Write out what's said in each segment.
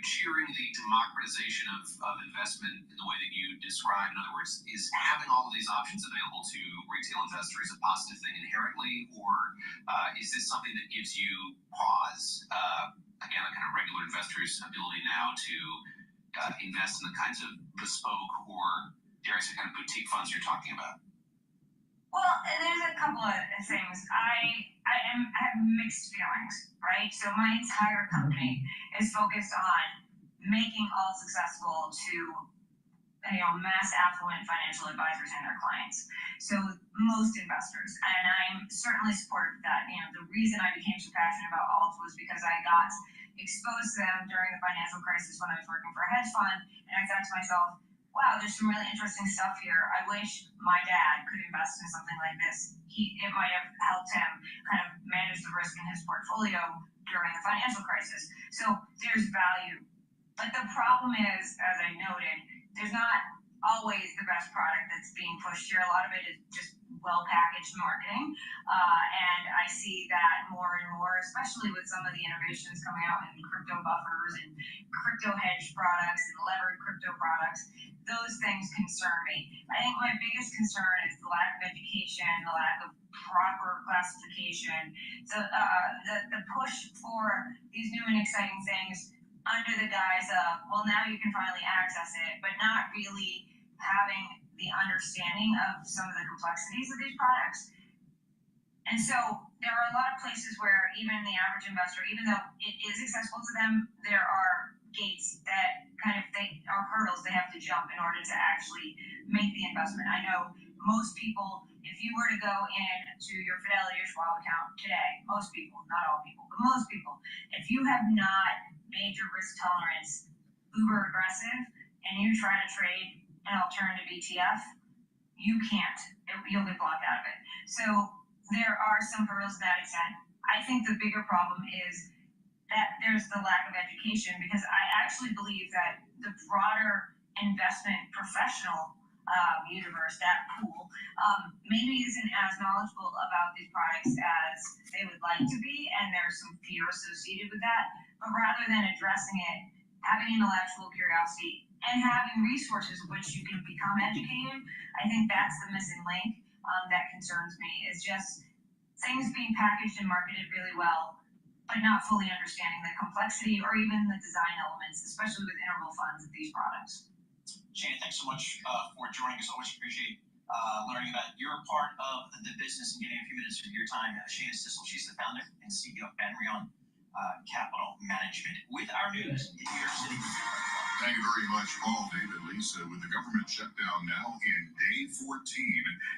cheering the democratization of investment in the way that you described? In other words, is having all of these options available to retail investors a positive thing inherently, or is this something that gives you pause? Again, a kind of regular investor's ability now to invest in the kinds of bespoke or, dare I say, kind of boutique funds you're talking about? Well, there's a couple of things. I have mixed feelings, right? So my entire company is focused on making all successful to mass affluent financial advisors and their clients. So most investors, and I'm certainly supportive of that. The reason I became so passionate about alts was because I got exposed to them during the financial crisis when I was working for a hedge fund, and I thought to myself, wow, there's some really interesting stuff here. I wish my dad could invest in something like this. It might have helped him kind of manage the risk in his portfolio during the financial crisis. So there's value. But the problem is, as I noted, there's not always the best product that's being pushed here. A lot of it is just well-packaged marketing. And I see that more and more, especially with some of the innovations coming out in crypto buffers and crypto hedge products and levered crypto products. Those things concern me. I think my biggest concern is the lack of education, the lack of proper classification, the push for these new and exciting things under the guise of, well, now you can finally access it, but not really having the understanding of some of the complexities of these products. And so there are a lot of places where even the average investor, even though it is accessible to them, there are gates that are hurdles they have to jump in order to actually make the investment. I know most people, if you were to go into your Fidelity or Schwab account today, most people, not all people, but most people, if you have not made your risk tolerance uber aggressive and you try to trade an alternative ETF, you can't. You'll get blocked out of it. So there are some hurdles to that extent. I think the bigger problem is that there's the lack of education, because I actually believe that the broader investment professional universe, that pool, maybe isn't as knowledgeable about these products as they would like to be, and there's some fear associated with that. But rather than addressing it, having intellectual curiosity and having resources which you can become educated, I think that's the missing link that concerns me, is just things being packaged and marketed really well, but not fully understanding the complexity or even the design elements, especially with interval funds of these products. Shannon, thanks so much for joining us. Always appreciate learning about your part of the business and getting a few minutes of your time. Shannon Sissel, she's the founder and CEO of Brighteon Capital Management. With our news in New York City. Thank you very much, Paul, David, Lisa. With the government shutdown now in day 14,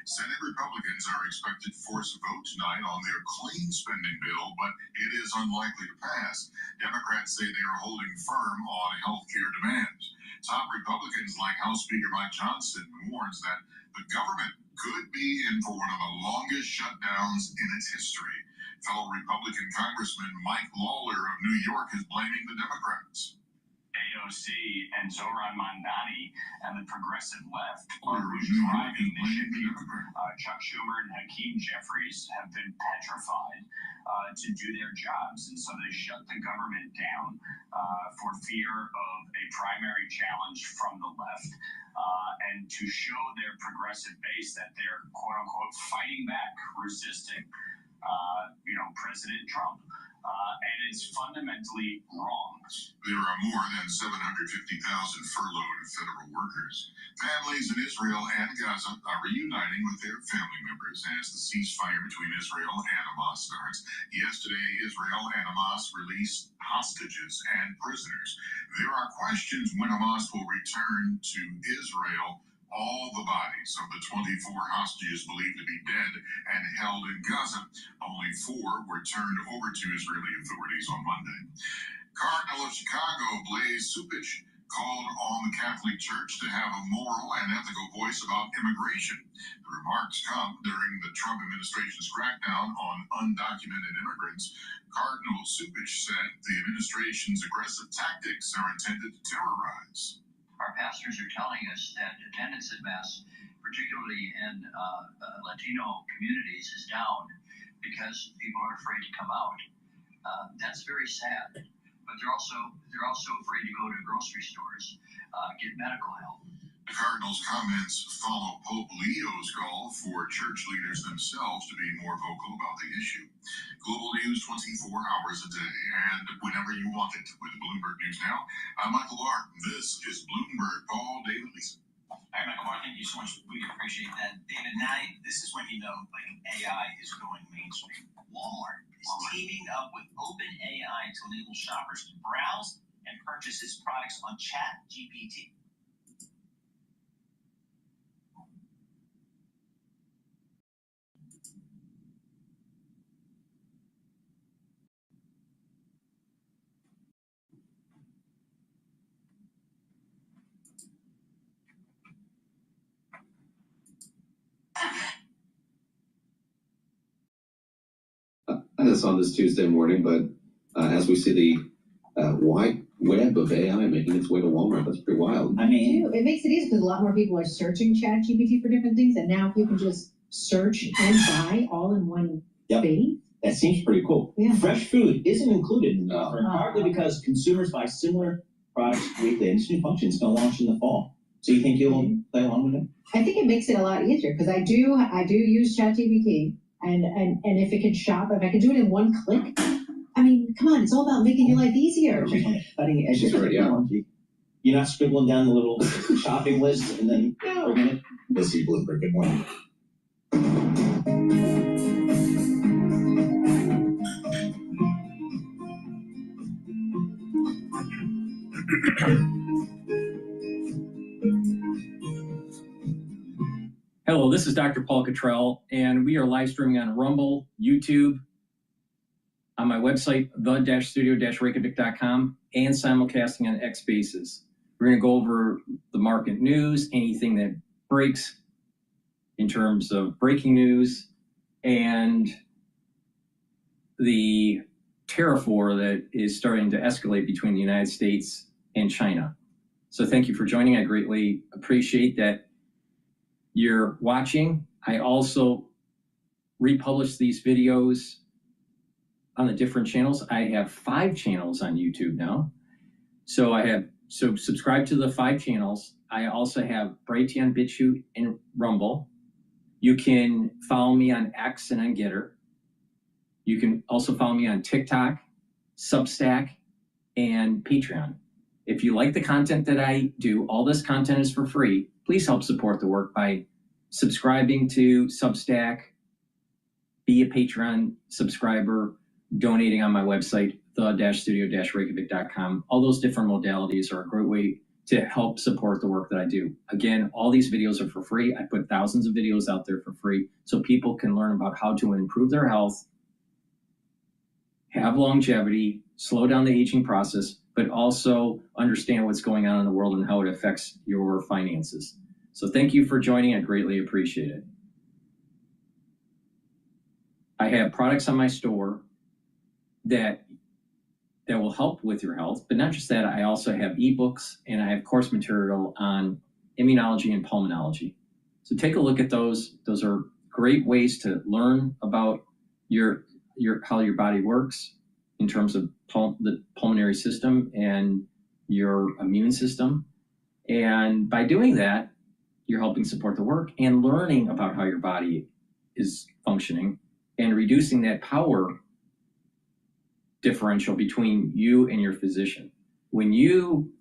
Senate Republicans are expected to force a vote tonight on their clean spending bill, but it is unlikely to pass. Democrats say they are holding firm on health care demands. Top Republicans like House Speaker Mike Johnson warns that the government could be in for one of the longest shutdowns in its history. Fellow Republican Congressman Mike Lawler of New York is blaming the Democrats. AOC and Zohran Mamdani and the progressive left are driving the ship here. Chuck Schumer and Hakeem Jeffries have been petrified to do their jobs, and so they shut the government down for fear of a primary challenge from the left, and to show their progressive base that they're quote-unquote fighting back, resisting President Trump. And it's fundamentally wrong. There are more than 750,000 furloughed federal workers. Families in Israel and Gaza are reuniting with their family members as the ceasefire between Israel and Hamas starts. Yesterday, Israel and Hamas released hostages and prisoners. There are questions when Hamas will return to Israel all the bodies of the 24 hostages believed to be dead and held in Gaza. Only 4 were turned over to Israeli authorities on Monday. Cardinal of Chicago, Blaise Supich, called on the Catholic Church to have a moral and ethical voice about immigration. The remarks come during the Trump administration's crackdown on undocumented immigrants. Cardinal Supich said the administration's aggressive tactics are intended to terrorize. Our pastors are telling us that attendance at Mass, particularly in Latino communities, is down because people are afraid to come out. That's very sad. but they're also afraid to go to grocery stores, get medical help. The Cardinals' comments follow Pope Leo's call for church leaders themselves to be more vocal about the issue. Global news 24 hours a day and whenever you want it with Bloomberg News Now. I'm Michael Barr. This is Bloomberg. Paul, David, Lisa. All right, Michael Barr, thank you so much. We appreciate that. David, now this is when you know AI is going mainstream. Walmart is teaming up with OpenAI to enable shoppers to browse and purchase its products on ChatGPT. This on this Tuesday morning, but as we see the wide web of AI making its way to Walmart, that's pretty wild. I mean, it makes it easy because a lot more people are searching ChatGPT for different things, and now you can just search and buy all in one space. That seems pretty cool. Yeah. Fresh food isn't included in the offer, partly because consumers buy similar products weekly, and this new function is going to launch in the fall. So you think you'll play along with it? I think it makes it a lot easier because I do use ChatGPT. And if it can shop, if I can do it in one click, I mean, come on, it's all about making your life easier. Cutting edge technology. You're not scribbling down the little shopping list and then bringing it. This is Bloomberg. Good morning. Hello, this is Dr. Paul Cottrell, and we are live streaming on Rumble, YouTube, on my website, the-studio-reykjavik.com, and simulcasting on X Spaces. We're going to go over the market news, anything that breaks in terms of breaking news, and the tariff war that is starting to escalate between the United States and China. So thank you for joining. I greatly appreciate that you're watching. I also republish these videos on the different channels. I have 5 channels on YouTube now. So subscribe to the 5 channels. I also have Brighteon, Bitchute, and Rumble. You can follow me on X and on GETTR. You can also follow me on TikTok, Substack, and Patreon. If you like the content that I do, all this content is for free. Please help support the work by subscribing to Substack, be a Patreon subscriber, donating on my website, the-studio-reykjavik.com. All those different modalities are a great way to help support the work that I do. Again, all these videos are for free. I put thousands of videos out there for free so people can learn about how to improve their health, have longevity, slow down the aging process, but also understand what's going on in the world and how it affects your finances. So thank you for joining. I greatly appreciate it. I have products on my store that will help with your health, but not just that, I also have ebooks and I have course material on immunology and pulmonology. So take a look at those. Those are great ways to learn about how your body works in terms of the pulmonary system and your immune system. And by doing that, you're helping support the work and learning about how your body is functioning and reducing that power differential between you and your physician. When you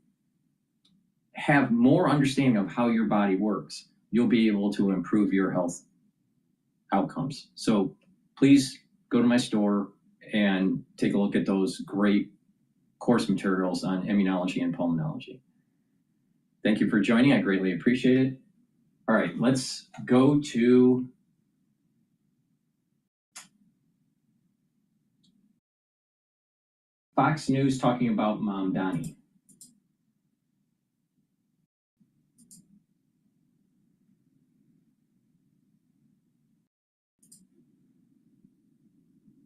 have more understanding of how your body works, you'll be able to improve your health outcomes. So please go to my store and take a look at those great course materials on immunology and pulmonology. Thank you for joining. I greatly appreciate it. All right, let's go to Fox News talking about Mamdani.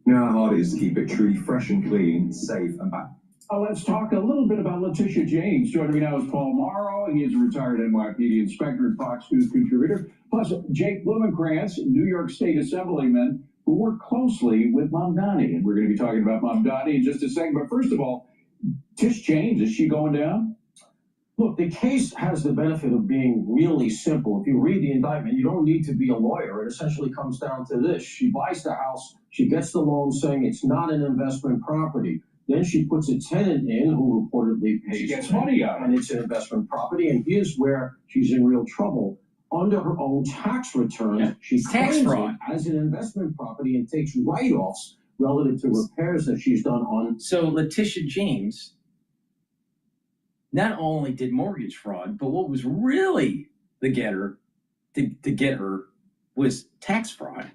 You know how hard it is to keep a tree fresh and clean, safe and back. Let's talk a little bit about Letitia James. Joining me now is Paul Morrow. He is a retired NYPD inspector and Fox News contributor. Plus, Jake Blumenkrantz, New York State Assemblyman, who worked closely with Mamdani. And we're going to be talking about Mamdani in just a second. But first of all, Tish James, is she going down? Look, the case has the benefit of being really simple. If you read the indictment, you don't need to be a lawyer. It essentially comes down to this. She buys the house, she gets the loan saying it's not an investment property. Then she puts a tenant in who reportedly pays. She gets money out of it. And it's an investment property. And here's where she's in real trouble. Under her own tax returns, she tax claims fraud it as an investment property and takes write-offs relative to repairs that she's done on. So Letitia James not only did mortgage fraud, but what was really the getter to get her was tax fraud.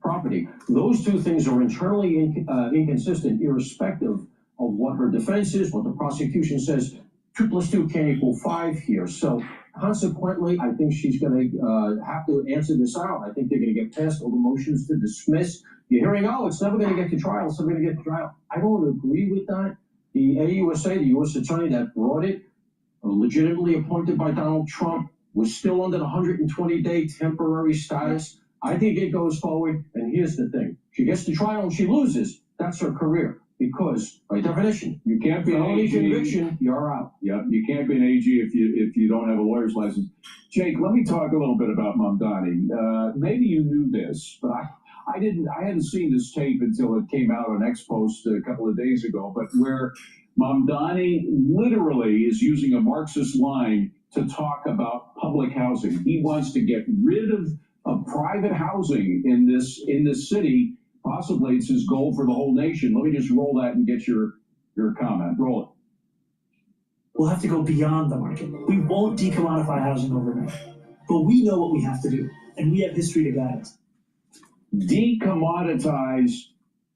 Property. Those two things are internally inconsistent, irrespective of what her defense is, what the prosecution says. 2 + 2 can't equal 5 here. So consequently, I think she's going to have to answer this out. I think they're going to get past all the motions to dismiss. You're hearing, oh, it's never going to get to trial. It's never going to get to trial. I don't agree with that. The AUSA, the U.S. attorney that brought it, legitimately appointed by Donald Trump, was still under the 120-day temporary status. I think it goes forward. And here's the thing. She gets to trial and she loses. That's her career. Because, by definition, you can't be an AG. Conviction, you're out. Yeah, you can't be an AG if you don't have a lawyer's license. Jake, let me talk a little bit about Mamdani. Maybe you knew this, but I didn't. I hadn't seen this tape until it came out on X Post a couple of days ago. But where Mamdani literally is using a Marxist line to talk about public housing. He wants to get rid of private housing in this city. Possibly it's his goal for the whole nation. Let me just roll that and get your comment. Roll it. We'll have to go beyond the market. We won't decommodify housing overnight, but we know what we have to do, and we have history to guide us. Decommoditize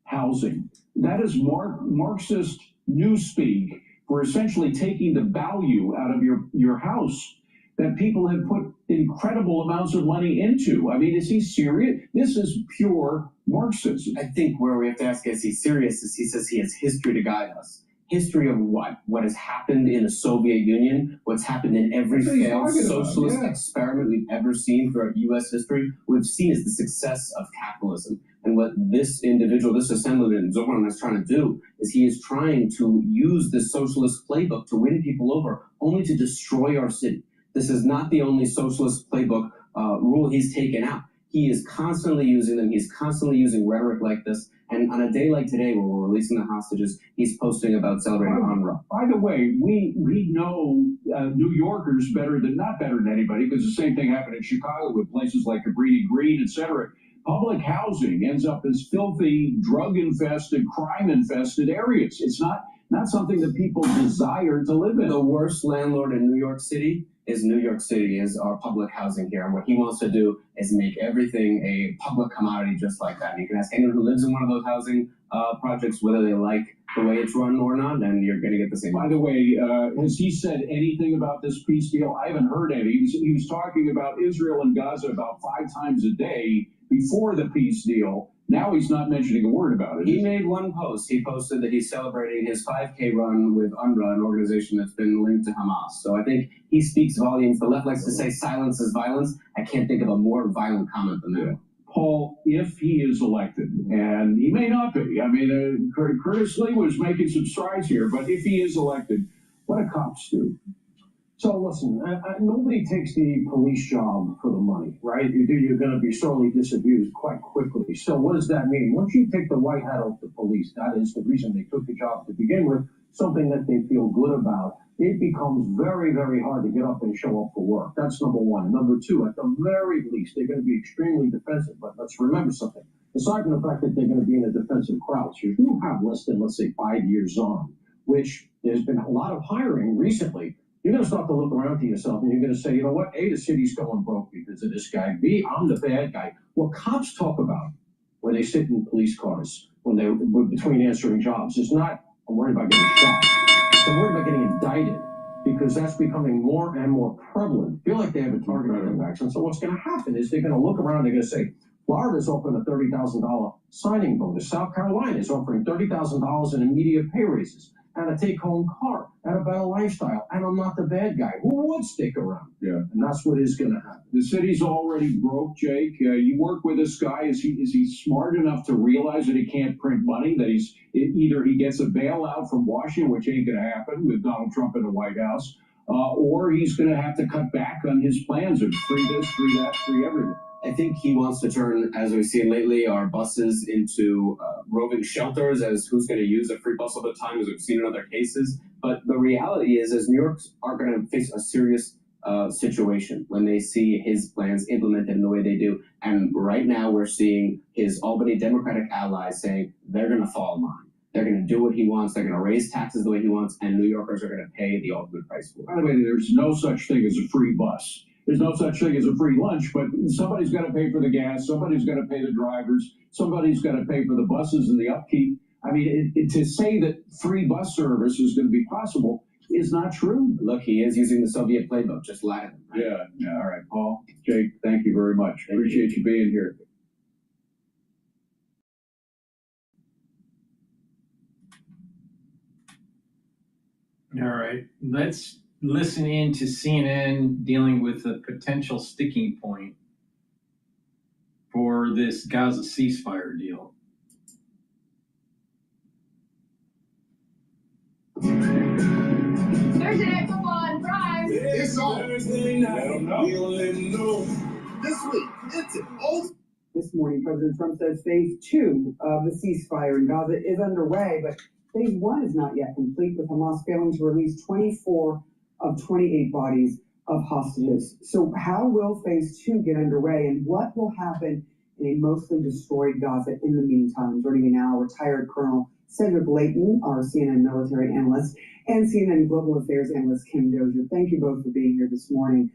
housing. That is Marxist newspeak for essentially taking the value out of your house that people have put incredible amounts of money into. I mean, is he serious? This is pure Marxism. I think where we have to ask, is he serious? Is he says he has history to guide us. History of what? What has happened in the Soviet Union, what's happened in every failed socialist experiment we've ever seen throughout U.S. history. What we've seen is the success of capitalism. And what this individual, this assemblyman, Zoran, is trying to do is he is trying to use this socialist playbook to win people over, only to destroy our city. This is not the only socialist playbook rule he's taken out. He is constantly using them. He's constantly using rhetoric like this. And on a day like today, when we're releasing the hostages, he's posting about celebrating UNRWA. By the way, we know New Yorkers not better than anybody, because the same thing happened in Chicago with places like Cabrini Green, etc. Public housing ends up as filthy, drug-infested, crime-infested areas. It's not something that people desire to live in. The worst landlord in New York City is New York City, is our public housing here. And what he wants to do is make everything a public commodity just like that. And you can ask anyone who lives in one of those housing projects whether they like the way it's run or not, and you're going to get the same. By the way, has he said anything about this peace deal? I haven't heard any. He was talking about Israel and Gaza about 5 times a day before the peace deal. Now he's not mentioning a word about it. He made one post. He posted that he's celebrating his 5K run with UNRWA, an organization that's been linked to Hamas. So I think he speaks volumes. The left likes to say silence is violence. I can't think of a more violent comment than that. Paul, if he is elected, and he may not be, I mean, Curtis Lee was making some strides here, but if he is elected, what do cops do? So listen, nobody takes the police job for the money, right? You're going to be sorely disabused quite quickly. So what does that mean? Once you take the white hat off the police, that is the reason they took the job to begin with, something that they feel good about, it becomes very, very hard to get up and show up for work. That's number one. Number two, at the very least, they're going to be extremely defensive. But let's remember something. Aside from the fact that they're going to be in a defensive crouch, you do have less than, let's say, 5 years on, which there's been a lot of hiring recently. You're going to start to look around to yourself and you're going to say, you know what? A, the city's going broke because of this guy. B, I'm the bad guy. What cops talk about when they sit in police cars, when they're between answering jobs, is not, I'm worried about getting shot. I'm worried about getting indicted, because that's becoming more and more prevalent. I feel like they have a target on their backs. And so what's going to happen is they're going to look around, they're going to say, Florida's offering a $30,000 signing bonus. South Carolina is offering $30,000 in immediate pay raises. and a take-home car, and a better lifestyle, and I'm not the bad guy. Who would stick around? Yeah. And that's what is going to happen. The city's already broke, Jake. You work with this guy. Is he smart enough to realize that he can't print money? That either he gets a bailout from Washington, which ain't going to happen with Donald Trump in the White House, or he's going to have to cut back on his plans of free this, free that, free everything. I think he wants to turn, as we've seen lately, our buses into roving shelters, as who's going to use a free bus all the time, as we've seen in other cases. But the reality is New York's are going to face a serious situation when they see his plans implemented in the way they do. And right now we're seeing his Albany Democratic allies saying they're going to fall in line. They're going to do what he wants. They're going to raise taxes the way he wants, and New Yorkers are going to pay the ultimate price for it. By the way, there's no such thing as a free bus. There's no such thing as a free lunch, but somebody's got to pay for the gas. Somebody's got to pay the drivers. Somebody's got to pay for the buses and the upkeep. I mean, to say that free bus service is going to be possible is not true. Look, he is using the Soviet playbook, just Latin. Right? Yeah. All right, Paul, Jake, thank you very much. Appreciate you being here. All right, let's listen in to CNN dealing with a potential sticking point for this Gaza ceasefire deal. Thursday night football on Prime. It's on. Thursday night. This week, it's an old. This morning, President Trump says phase 2 of the ceasefire in Gaza is underway, but phase 1 is not yet complete, with Hamas failing to release 24 of 28 bodies of hostages. So how will phase 2 get underway, and what will happen in a mostly destroyed Gaza in the meantime? Joining me now, retired Colonel Cedric Layton, our CNN military analyst, and CNN Global Affairs analyst Kim Dozier. Thank you both for being here this morning.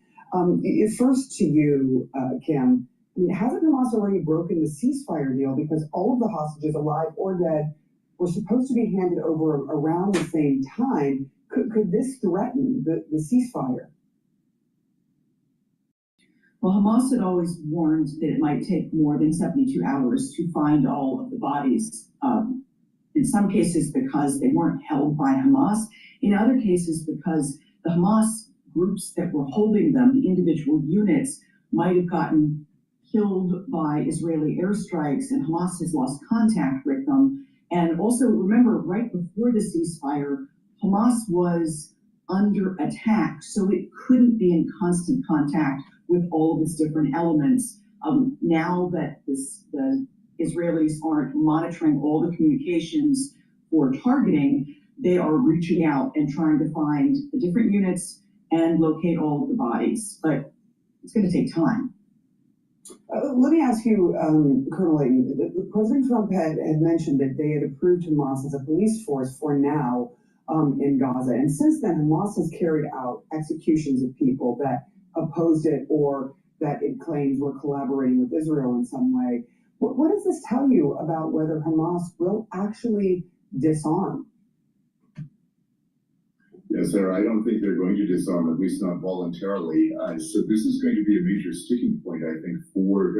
First to you, Kim, I mean, hasn't Hamas already broken the ceasefire deal, because all of the hostages, alive or dead, were supposed to be handed over around the same time? Could this threaten the ceasefire? Well, Hamas had always warned that it might take more than 72 hours to find all of the bodies. In some cases because they weren't held by Hamas, in other cases because the Hamas groups that were holding them, the individual units, might have gotten killed by Israeli airstrikes, and Hamas has lost contact with them. And also remember, right before the ceasefire, Hamas was under attack, so it couldn't be in constant contact with all of its different elements. Now that the Israelis aren't monitoring all the communications for targeting, they are reaching out and trying to find the different units and locate all of the bodies. But it's going to take time. Let me ask you, Colonel Layton, President Trump had mentioned that they had approved Hamas as a police force for now in Gaza. And since then, Hamas has carried out executions of people that opposed it or that it claims were collaborating with Israel in some way. What does this tell you about whether Hamas will actually disarm? Yes, sir. I don't think they're going to disarm, at least not voluntarily. So this is going to be a major sticking point, I think, for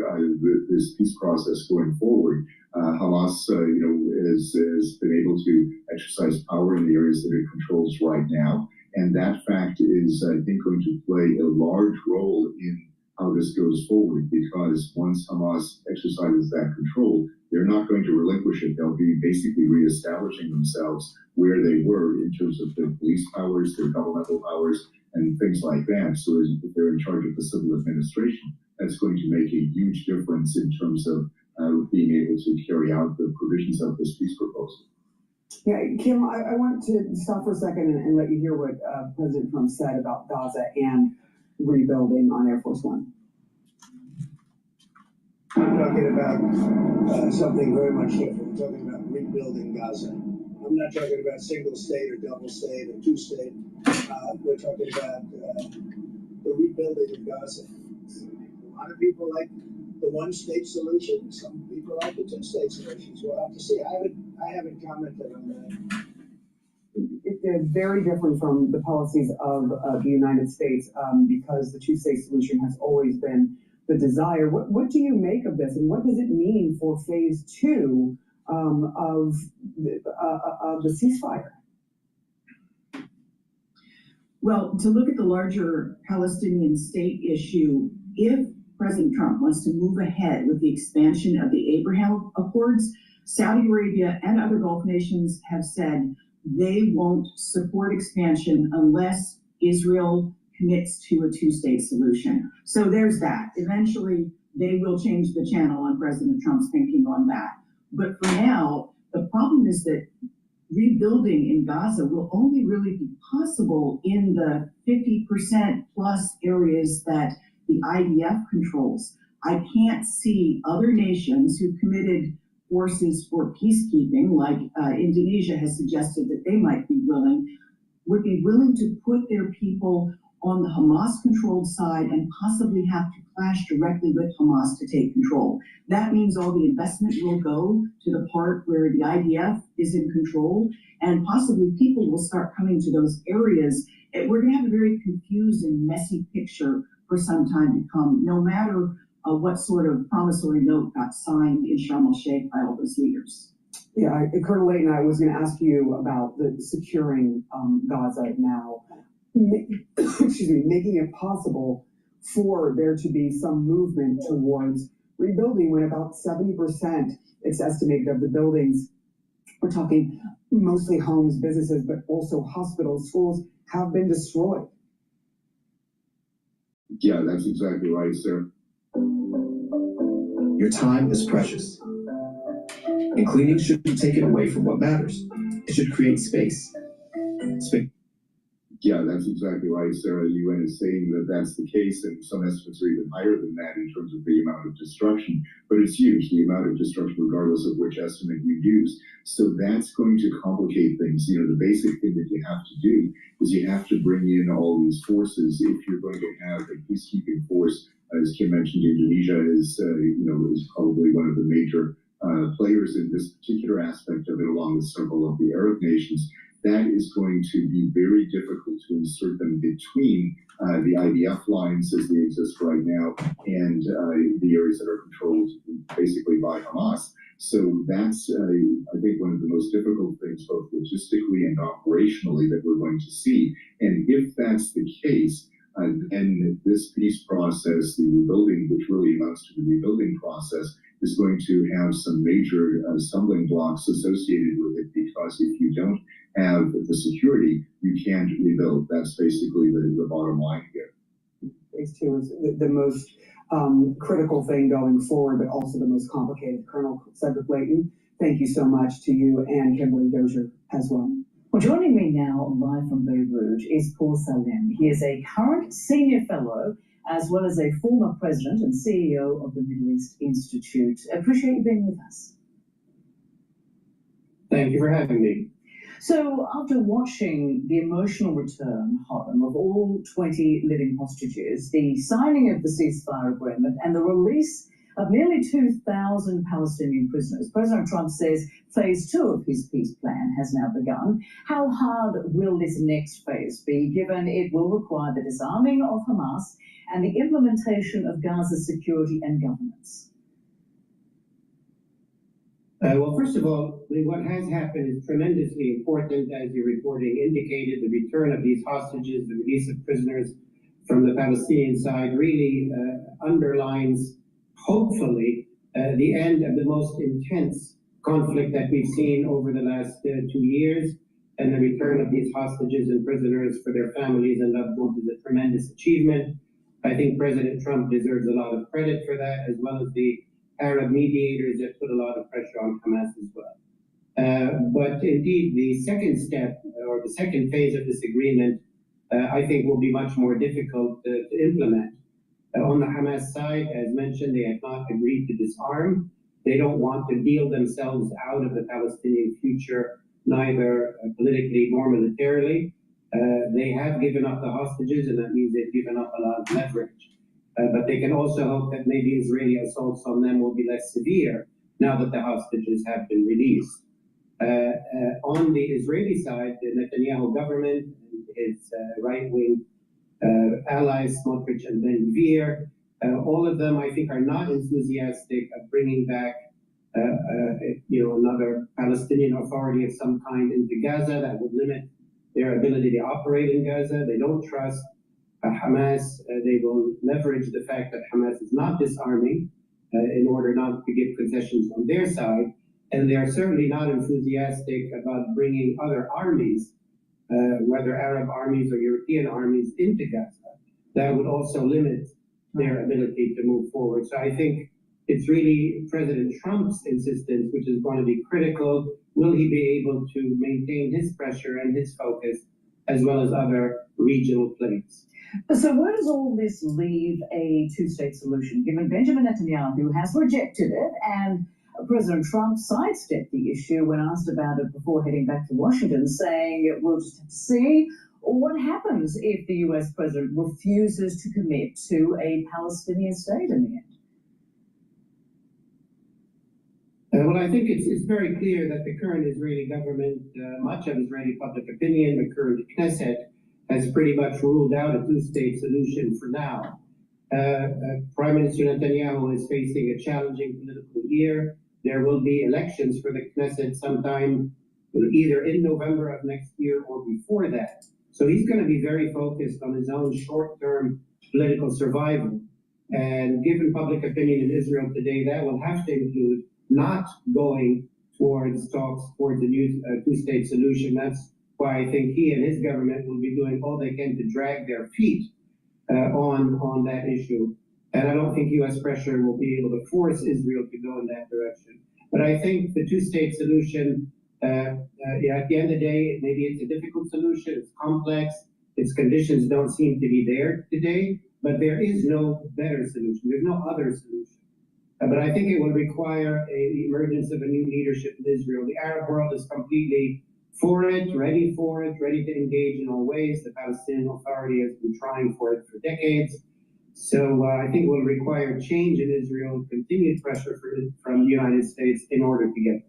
this peace process going forward. Hamas, has been able to exercise power in the areas that it controls right now, and that fact is, I think, going to play a large role in how this goes forward, because once Hamas exercises that control, they're not going to relinquish it. They'll be basically reestablishing themselves where they were in terms of their police powers, their governmental powers, and things like that. So if they're in charge of the civil administration, that's going to make a huge difference in terms of being able to carry out the provisions of this peace proposal. Yeah, Kim, I want to stop for a second and let you hear what President Trump said about Gaza and rebuilding on Air Force One. I'm talking about something very much different. I'm talking about rebuilding Gaza. I'm not talking about single state or double state or two state. We're talking about the rebuilding of Gaza. A lot of people like the one state solution. Some people like the two state solutions. We'll have to see. I haven't commented on that. They're very different from the policies of the United States because the two-state solution has always been the desire. What do you make of this, and what does it mean for phase 2 of the ceasefire? Well, to look at the larger Palestinian state issue, if President Trump wants to move ahead with the expansion of the Abraham Accords, Saudi Arabia and other Gulf nations have said they won't support expansion unless Israel commits to a two-state solution. So there's that. Eventually, they will change the channel on President Trump's thinking on that. But for now, the problem is that rebuilding in Gaza will only really be possible in the 50% plus areas that the IDF controls. I can't see other nations who committed forces for peacekeeping, like Indonesia has suggested that they might be willing, would be willing to put their people on the Hamas-controlled side and possibly have to clash directly with Hamas to take control. That means all the investment will go to the part where the IDF is in control, and possibly people will start coming to those areas. We're going to have a very confused and messy picture for some time to come, no matter what sort of promissory note got signed in Sharm el-Sheikh by all those leaders. Yeah, Colonel Layton, I was going to ask you about the securing Gaza now. Excuse me, making it possible for there to be some movement towards rebuilding when about 70%, it's estimated, of the buildings, we're talking mostly homes, businesses, but also hospitals, schools, have been destroyed. Yeah, that's exactly right, sir. Your time is precious, and cleaning shouldn't take it away from what matters. It should create space. Yeah, that's exactly right, Sarah. The UN is saying that that's the case, and some estimates are even higher than that in terms of the amount of destruction. But it's huge, the amount of destruction, regardless of which estimate you use. So that's going to complicate things. You know, the basic thing that you have to do is you have to bring in all these forces. If you're going to have a peacekeeping force, as Kim mentioned, Indonesia is probably one of the major players in this particular aspect of it, along with several of the Arab nations. That is going to be very difficult to insert them between the IDF lines as they exist right now and the areas that are controlled basically by Hamas. So that's, I think, one of the most difficult things, both logistically and operationally, that we're going to see. And if that's the case, then this peace process, the rebuilding, which really amounts to the rebuilding process, is going to have some major stumbling blocks associated with it, because if you don't have the security, you can't rebuild. That's basically the bottom line here. Phase two is the most critical thing going forward, but also the most complicated. Colonel Cedric Layton, thank you so much to you and Kimberly Dozier as well. Well, joining me now live from Beirut is Paul Salem. He is a current senior fellow as well as a former president and CEO of the Middle East Institute. Appreciate you being with us. Thank you for having me. So after watching the emotional return home of all 20 living hostages, the signing of the ceasefire agreement and the release of nearly 2,000 Palestinian prisoners, President Trump says phase 2 of his peace plan has now begun. How hard will this next phase be, given it will require the disarming of Hamas and the implementation of Gaza's security and governance? Well, first of all, what has happened is tremendously important, as your reporting indicated. The return of these hostages, the release of prisoners from the Palestinian side really underlines, hopefully, the end of the most intense conflict that we've seen over the last 2 years. And the return of these hostages and prisoners for their families and loved ones is a tremendous achievement. I think President Trump deserves a lot of credit for that, as well as the Arab mediators that put a lot of pressure on Hamas as well. But indeed, the second step, or the second phase of this agreement, I think will be much more difficult to implement. On the Hamas side, as mentioned, they have not agreed to disarm. They don't want to deal themselves out of the Palestinian future, neither politically nor militarily. They have given up the hostages, and that means they've given up a lot of leverage. But they can also hope that maybe Israeli assaults on them will be less severe now that the hostages have been released. On the Israeli side, the Netanyahu government and its right-wing allies, Smotrich and Ben-Gvir, all of them, I think, are not enthusiastic of bringing back another Palestinian authority of some kind into Gaza. That would limit their ability to operate in Gaza. They don't trust Hamas. They will leverage the fact that Hamas is not disarming in order not to give concessions on their side. And they are certainly not enthusiastic about bringing other armies, whether Arab armies or European armies, into Gaza. That would also limit their ability to move forward. So I think it's really President Trump's insistence, which is going to be critical. Will he be able to maintain his pressure and his focus, as well as other regional players? So where does all this leave a two-state solution, given Benjamin Netanyahu has rejected it and President Trump sidestepped the issue when asked about it before heading back to Washington, saying we'll just have to see what happens if the US president refuses to commit to a Palestinian state in the end? Well, I think it's very clear that the current Israeli government, much of Israeli public opinion, the current Knesset, has pretty much ruled out a two-state solution for now. Prime Minister Netanyahu is facing a challenging political year. There will be elections for the Knesset sometime either in November of next year or before that. So he's going to be very focused on his own short-term political survival. And given public opinion in Israel today, that will have to include not going towards talks towards a new two-state solution. That's why I think he and his government will be doing all they can to drag their feet on that issue. And I don't think U.S. pressure will be able to force Israel to go in that direction. But I think the two-state solution, at the end of the day, maybe it's a difficult solution, it's complex, its conditions don't seem to be there today, but there is no better solution, there's no other solution. But I think it will require the emergence of a new leadership in Israel. The Arab world is completely for it, ready to engage in all ways. The Palestinian Authority has been trying for it for decades. So I think it will require change in Israel, continued pressure from the United States in order to get there.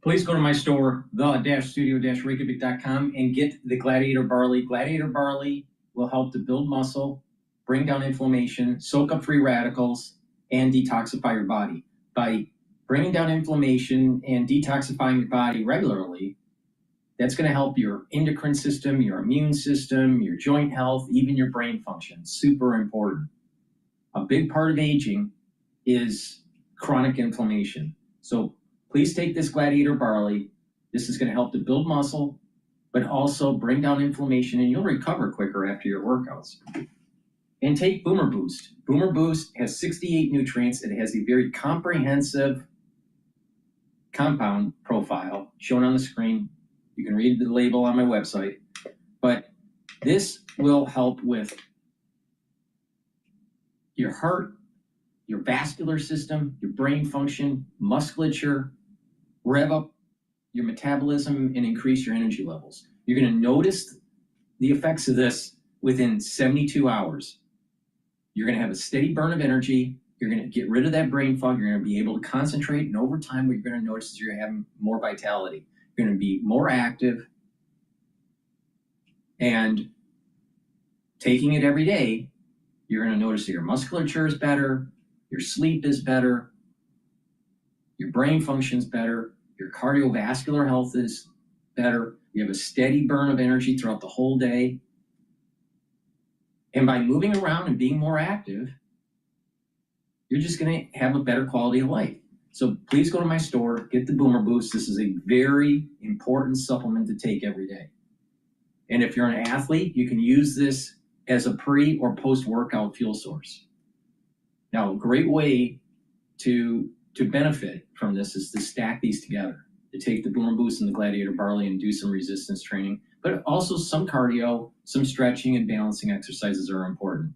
Please go to my store, the-studio-reykjavik.com, and get the Gladiator Barley. Gladiator Barley will help to build muscle, bring down inflammation, soak up free radicals, and detoxify your body. By bringing down inflammation and detoxifying your body regularly, that's going to help your endocrine system, your immune system, your joint health, even your brain function. Super important. A big part of aging is chronic inflammation. So please take this Gladiator Barley. This is going to help to build muscle, but also bring down inflammation, and you'll recover quicker after your workouts. And take Boomer Boost. Boomer Boost has 68 nutrients. It has a very comprehensive compound profile shown on the screen. You can read the label on my website. But this will help with your heart, your vascular system, your brain function, musculature, rev up your metabolism, and increase your energy levels. You're going to notice the effects of this within 72 hours. You're going to have a steady burn of energy. You're going to get rid of that brain fog. You're going to be able to concentrate. And over time, what you're going to notice is you're having more vitality. You're going to be more active. And taking it every day, you're going to notice that your musculature is better, your sleep is better, your brain functions better, your cardiovascular health is better. You have a steady burn of energy throughout the whole day. And by moving around and being more active, you're just going to have a better quality of life. So please go to my store, get the Boomer Boost. This is a very important supplement to take every day. And if you're an athlete, you can use this as a pre or post-workout fuel source. Now, a great way to benefit from this is to stack these together, to take the Boomer Boost and the Gladiator Barley and do some resistance training, but also some cardio, some stretching and balancing exercises are important.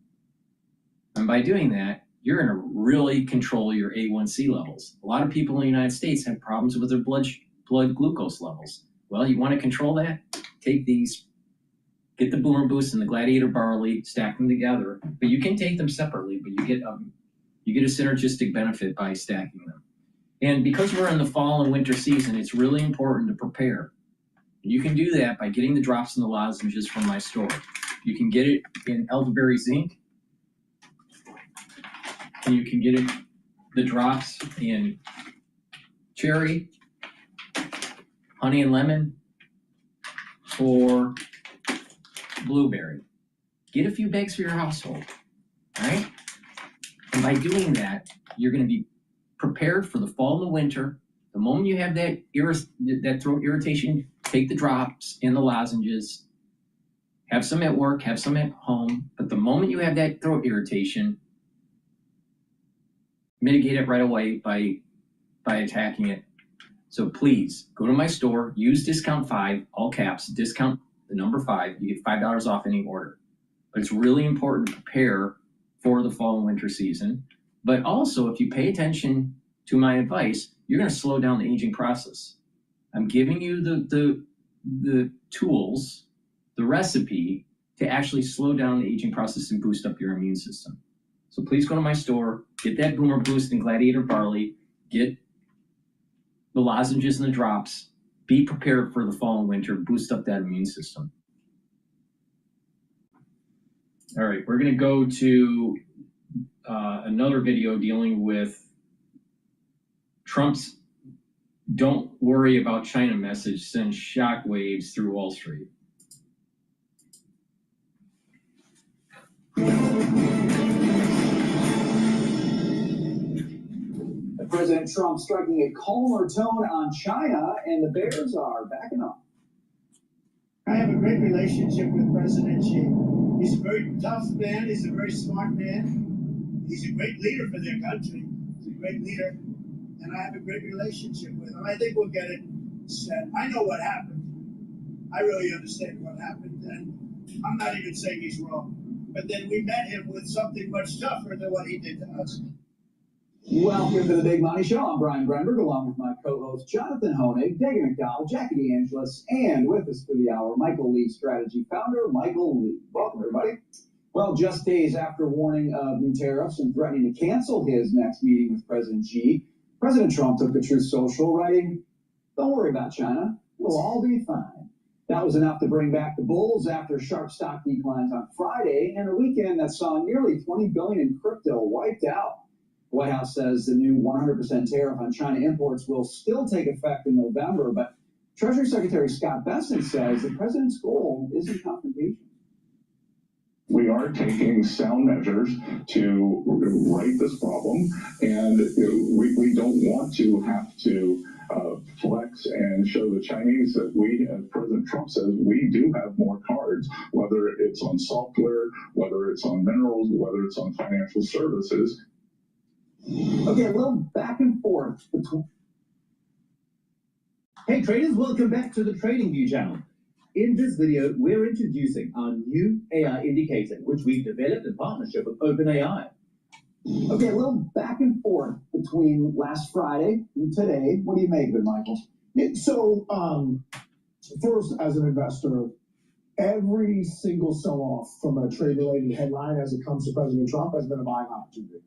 And by doing that, you're going to really control your A1C levels. A lot of people in the United States have problems with their blood glucose levels. Well, you want to control that? Take these, get the Boomer Boost and the Gladiator Barley, stack them together, but you can take them separately, but you get a synergistic benefit by stacking them. And because we're in the fall and winter season, it's really important to prepare. You can do that by getting the drops and the lozenges from my store. You can get it in elderberry zinc, and you can get it, the drops in cherry, honey and lemon, for blueberry. Get a few bags for your household, all right? And by doing that, you're going to be prepared for the fall and the winter. The moment you have that throat irritation, take the drops and the lozenges. Have some at work, have some at home. But the moment you have that throat irritation, mitigate it right away by attacking it. So please go to my store, use discount 5, all caps, discount the number 5. You get $5 off any order. But it's really important to prepare for the fall and winter season. But also, if you pay attention to my advice, you're going to slow down the aging process. I'm giving you the tools, the recipe to actually slow down the aging process and boost up your immune system. So please go to my store, get that Boomer Boost and Gladiator Barley, get the lozenges and the drops, be prepared for the fall and winter, boost up that immune system. All right, we're going to go to another video dealing with Trump's "Don't worry about China" message sends shockwaves through Wall Street. President Trump striking a calmer tone on China, and the Bears are backing up. I have a great relationship with President Xi. He's a very tough man. He's a very smart man. He's a great leader for their country. He's a great leader. And I have a great relationship with him. I think we'll get it set. I know what happened. I really understand what happened. And I'm not even saying he's wrong. But then we met him with something much tougher than what he did to us. Welcome to the Big Money Show. I'm Brian Brenberg, along with my co-host Jonathan Hoenig, Dagan McDowell, Jackie DeAngelis, and with us for the hour, Michael Lee strategy founder, Michael Lee. Welcome, everybody. Well, just days after warning of new tariffs and threatening to cancel his next meeting with President Xi, President Trump took to Truth Social, writing, "Don't worry about China. It'll all be fine." That was enough to bring back the bulls after sharp stock declines on Friday and a weekend that saw nearly $20 billion in crypto wiped out. The White House says the new 100% tariff on China imports will still take effect in November, but Treasury Secretary Scott Bessent says the president's goal isn't confrontation. We are taking sound measures to right this problem, and we don't want to have to flex and show the Chinese that we, as President Trump says, we do have more cards, whether it's on software, whether it's on minerals, whether it's on financial services. Okay, a little back and forth between. Hey traders, welcome back to the Trading View channel. In this video, we're introducing our new AI indicator, which we've developed in partnership with OpenAI. Okay, a little back and forth between last Friday and today. What do you make of it, Michael? So, first, as an investor, every single sell-off from a trade-related headline as it comes to President Trump has been a buying opportunity.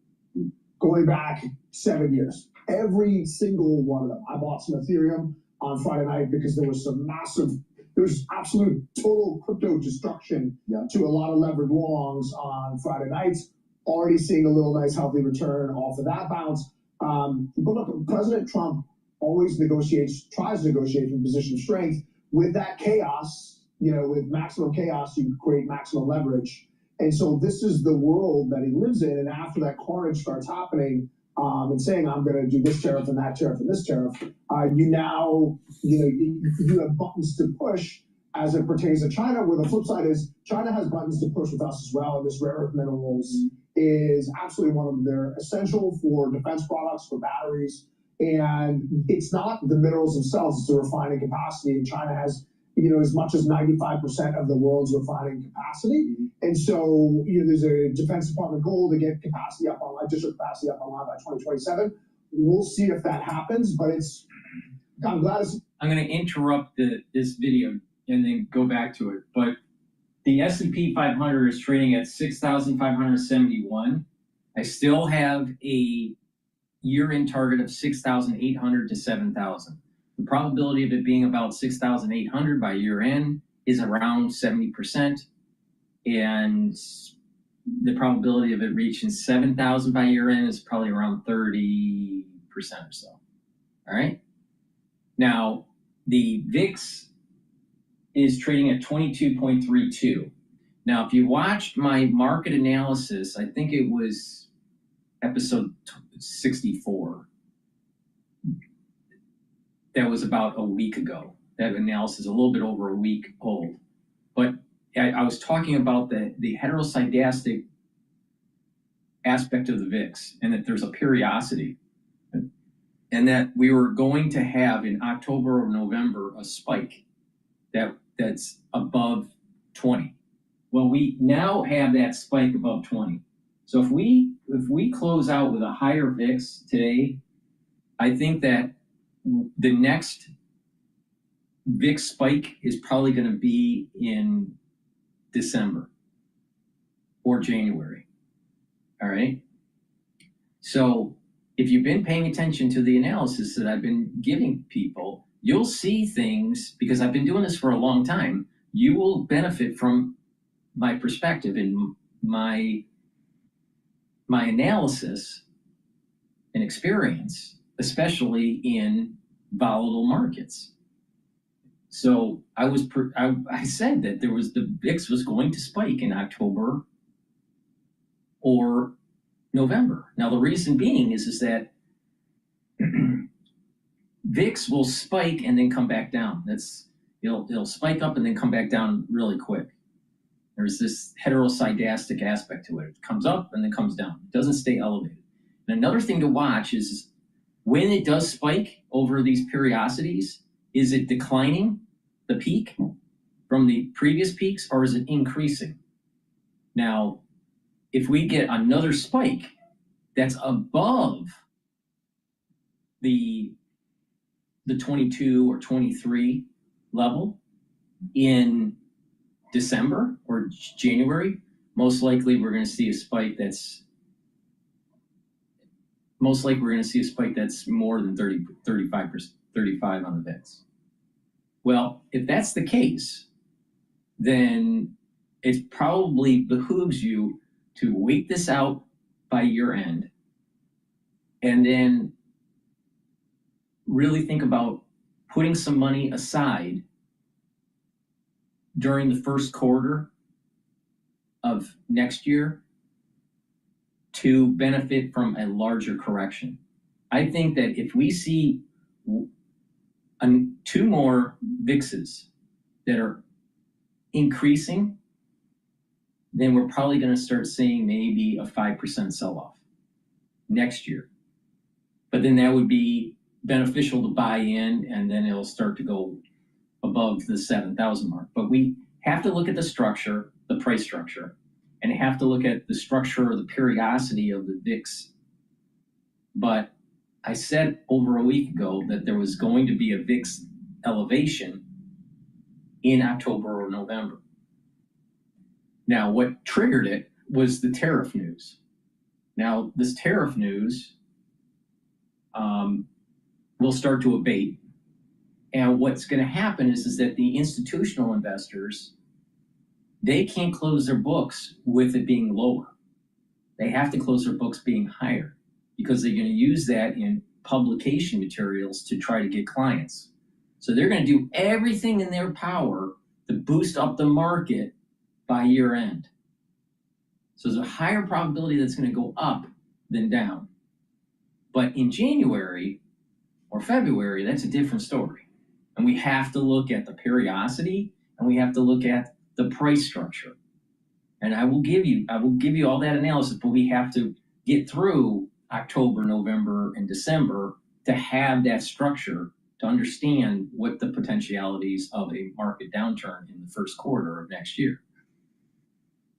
Going back 7 years, every single one of them. I bought some Ethereum on Friday night because there was some there's absolute total crypto destruction to a lot of levered longs on Friday nights. Already seeing a little nice healthy return off of that bounce. But look, President Trump always tries to negotiate from a position of strength. With that chaos, with maximum chaos, you create maximum leverage. And so this is the world that he lives in. And after that carnage starts happening and saying, I'm going to do this tariff and that tariff and this tariff, you have buttons to push as it pertains to China, where the flip side is China has buttons to push with us as well. And this rare earth minerals is absolutely one of their essential for defense products, for batteries. And it's not the minerals themselves, it's the refining capacity. And China has as much as 95% of the world's refining capacity. And so, there's a Defense Department goal to get capacity up online, district capacity up online by 2027. We'll see if that happens, but I'm glad I'm going to interrupt this video and then go back to it. But the S&P 500 is trading at 6,571. I still have a year-end target of 6,800 to 7,000. The probability of it being about 6,800 by year end is around 70%. And the probability of it reaching 7,000 by year end is probably around 30% or so. All right. Now, the VIX is trading at 22.32. Now, if you watched my market analysis, I think it was episode 64. That was about a week ago. That analysis is a little bit over a week old. But I was talking about the heteroscedastic aspect of the VIX, and that there's a periodicity, and that we were going to have in October or November a spike that's above 20. Well, we now have that spike above 20. So if we close out with a higher VIX today, I think that the next VIX spike is probably going to be in December or January. All right. So if you've been paying attention to the analysis that I've been giving people, you'll see things, because I've been doing this for a long time. You will benefit from my perspective and my analysis and experience, especially in volatile markets. So I said that the VIX was going to spike in October or November. Now the reason being is that VIX will spike and then come back down. It'll spike up and then come back down really quick. There's this heteroscedastic aspect to it. It comes up and then comes down. It doesn't stay elevated. And another thing to watch is when it does spike over these periodicities, is it declining the peak from the previous peaks, or is it increasing? Now, if we get another spike that's above the 22 or 23 level in December or January, most likely we're going to see a spike that's more than 35 on the VIX. Well, if that's the case, then it probably behooves you to wait this out by year end and then really think about putting some money aside during the first quarter of next year to benefit from a larger correction. I think that if we see two more VIXs that are increasing, then we're probably going to start seeing maybe a 5% sell-off next year. But then that would be beneficial to buy in, and then it'll start to go above the 7,000 mark. But we have to look at the structure, the price structure, and have to look at the structure or the periodicity of the VIX. But I said over a week ago that there was going to be a VIX elevation in October or November. Now, what triggered it was the tariff news. Now, this tariff news will start to abate. And what's going to happen is that the institutional investors, they can't close their books with it being lower. They have to close their books being higher because they're going to use that in publication materials to try to get clients. So they're going to do everything in their power to boost up the market by year end. So there's a higher probability that's going to go up than down. But in January or February, that's a different story. And we have to look at the periodicity and we have to look at the price structure. And I will give you all that analysis, but we have to get through October, November, and December to have that structure to understand what the potentialities of a market downturn in the first quarter of next year.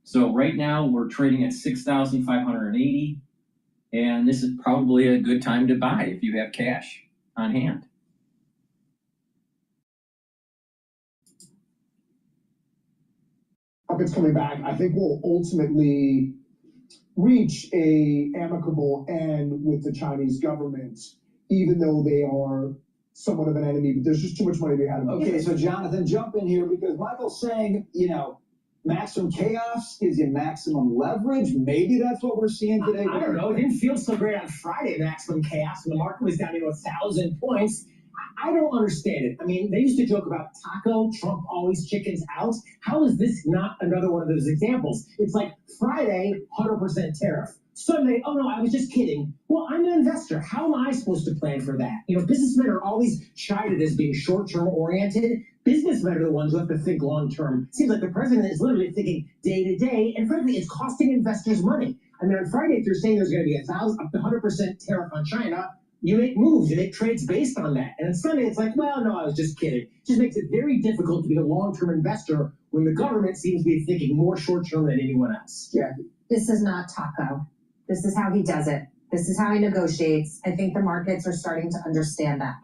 So right now we're trading at 6,580, and this is probably a good time to buy if you have cash on hand. Markets coming back, I think we'll ultimately reach a amicable end with the Chinese government, even though they are somewhat of an enemy, but there's just too much money to be had. Okay, so Jonathan, jump in here because Michael's saying, maximum chaos gives you maximum leverage. Maybe that's what we're seeing today. I don't know. It didn't feel so great on Friday, maximum chaos, and the market was down 1,000 points. I don't understand it. I mean, they used to joke about taco, Trump always chickens out. How is this not another one of those examples? It's like Friday, 100% tariff. Sunday, oh no, I was just kidding. Well, I'm an investor. How am I supposed to plan for that? You know, businessmen are always chided as being short-term oriented. Businessmen are the ones who have to think long-term. Seems like the president is literally thinking day to day, and frankly, it's costing investors money. I mean, on Friday, if you're saying there's going to be up to 100% tariff on China, you make moves, you make trades based on that. And on Sunday, it's like, well, no, I was just kidding. It just makes it very difficult to be a long-term investor when the government seems to be thinking more short-term than anyone else. Jackie. This is not taco. This is how he does it. This is how he negotiates. I think the markets are starting to understand that.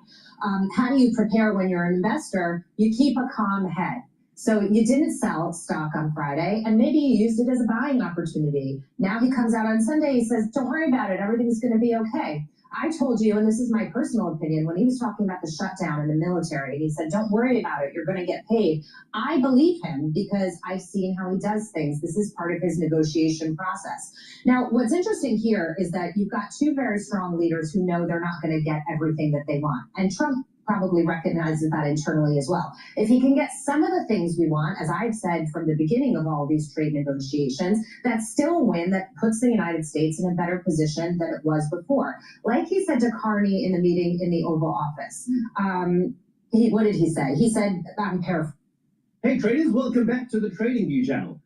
How do you prepare when you're an investor? You keep a calm head. So you didn't sell stock on Friday, and maybe you used it as a buying opportunity. Now he comes out on Sunday, he says, don't worry about it. Everything's going to be okay. I told you, and this is my personal opinion, when he was talking about the shutdown in the military, and he said, don't worry about it, you're going to get paid. I believe him because I've seen how he does things. This is part of his negotiation process. Now, what's interesting here is that you've got two very strong leaders who know they're not going to get everything that they want. And Trump probably recognizes that internally as well. If he can get some of the things we want, as I've said from the beginning of all these trade negotiations, that's still a win that puts the United States in a better position than it was before. Like he said to Carney in the meeting in the Oval Office. What did he say? He said, I'm paraphrasing. Hey traders, welcome back to the TradingView channel.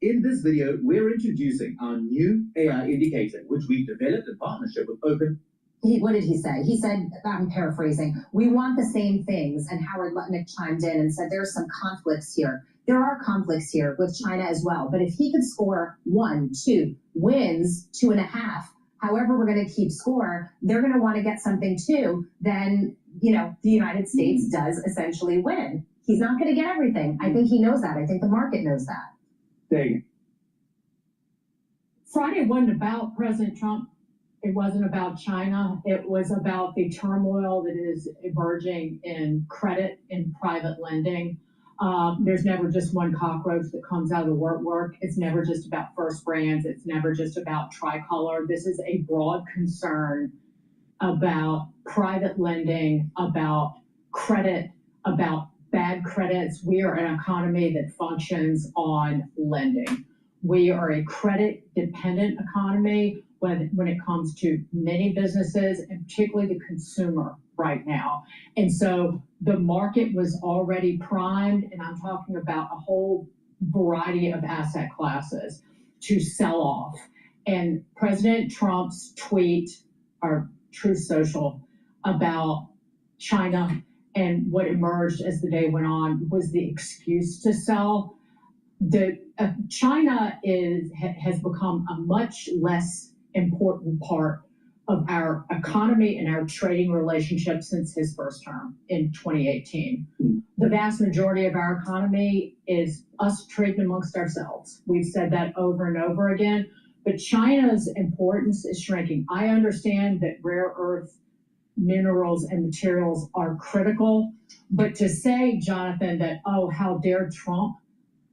In this video, we're introducing our new AI indicator, which we've developed in partnership with Open. What did he say? He said, I'm paraphrasing, we want the same things. And Howard Lutnick chimed in and said, there's some conflicts here. There are conflicts here with China as well. But if he could score 1, 2, wins 2.5, however we're going to keep score, they're going to want to get something too. Then, you know, the United States does essentially win. He's not going to get everything. I think he knows that. I think the market knows that. Dang. Friday wasn't about President Trump. It wasn't about China. It was about the turmoil that is emerging in credit and private lending. There's never just one cockroach that comes out of the work. It's never just about First Brands. It's never just about Tricolor. This is a broad concern about private lending, about credit, about bad credits. We are an economy that functions on lending. We are a credit-dependent economy when it comes to many businesses, and particularly the consumer right now. And so the market was already primed, and I'm talking about a whole variety of asset classes, to sell off. And President Trump's tweet, or Truth Social, about China and what emerged as the day went on was the excuse to sell. China has become a much less important part of our economy and our trading relationship since his first term in 2018. The vast majority of our economy is us trading amongst ourselves. We've said that over and over again, but China's importance is shrinking. I understand that rare earth minerals and materials are critical, but to say, Jonathan, that, oh, how dare Trump?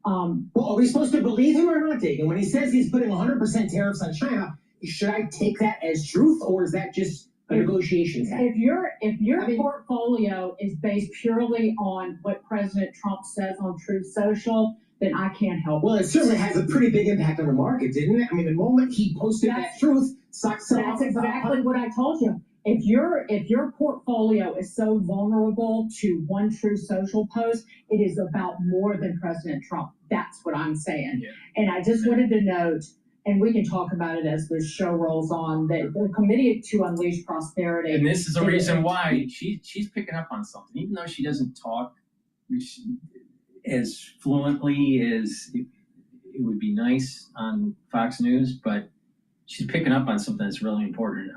Well, are we supposed to believe him or not, Dagan? When he says he's putting 100% tariffs on China, should I take that as truth, or is that just a negotiation tactic? If your portfolio is based purely on what President Trump says on Truth Social, then I can't help it. Well, it certainly has a pretty big impact on the market, didn't it? I mean, the moment he posted that truth, that's exactly what I told you. If your portfolio is so vulnerable to one Truth Social post, it is about more than President Trump. That's what I'm saying. Yeah. And I just wanted to note, and we can talk about it as the show rolls on, that the Committee to Unleash Prosperity. And this is the reason why she's picking up on something, even though she doesn't talk as fluently as it would be nice on Fox News, but she's picking up on something that's really important.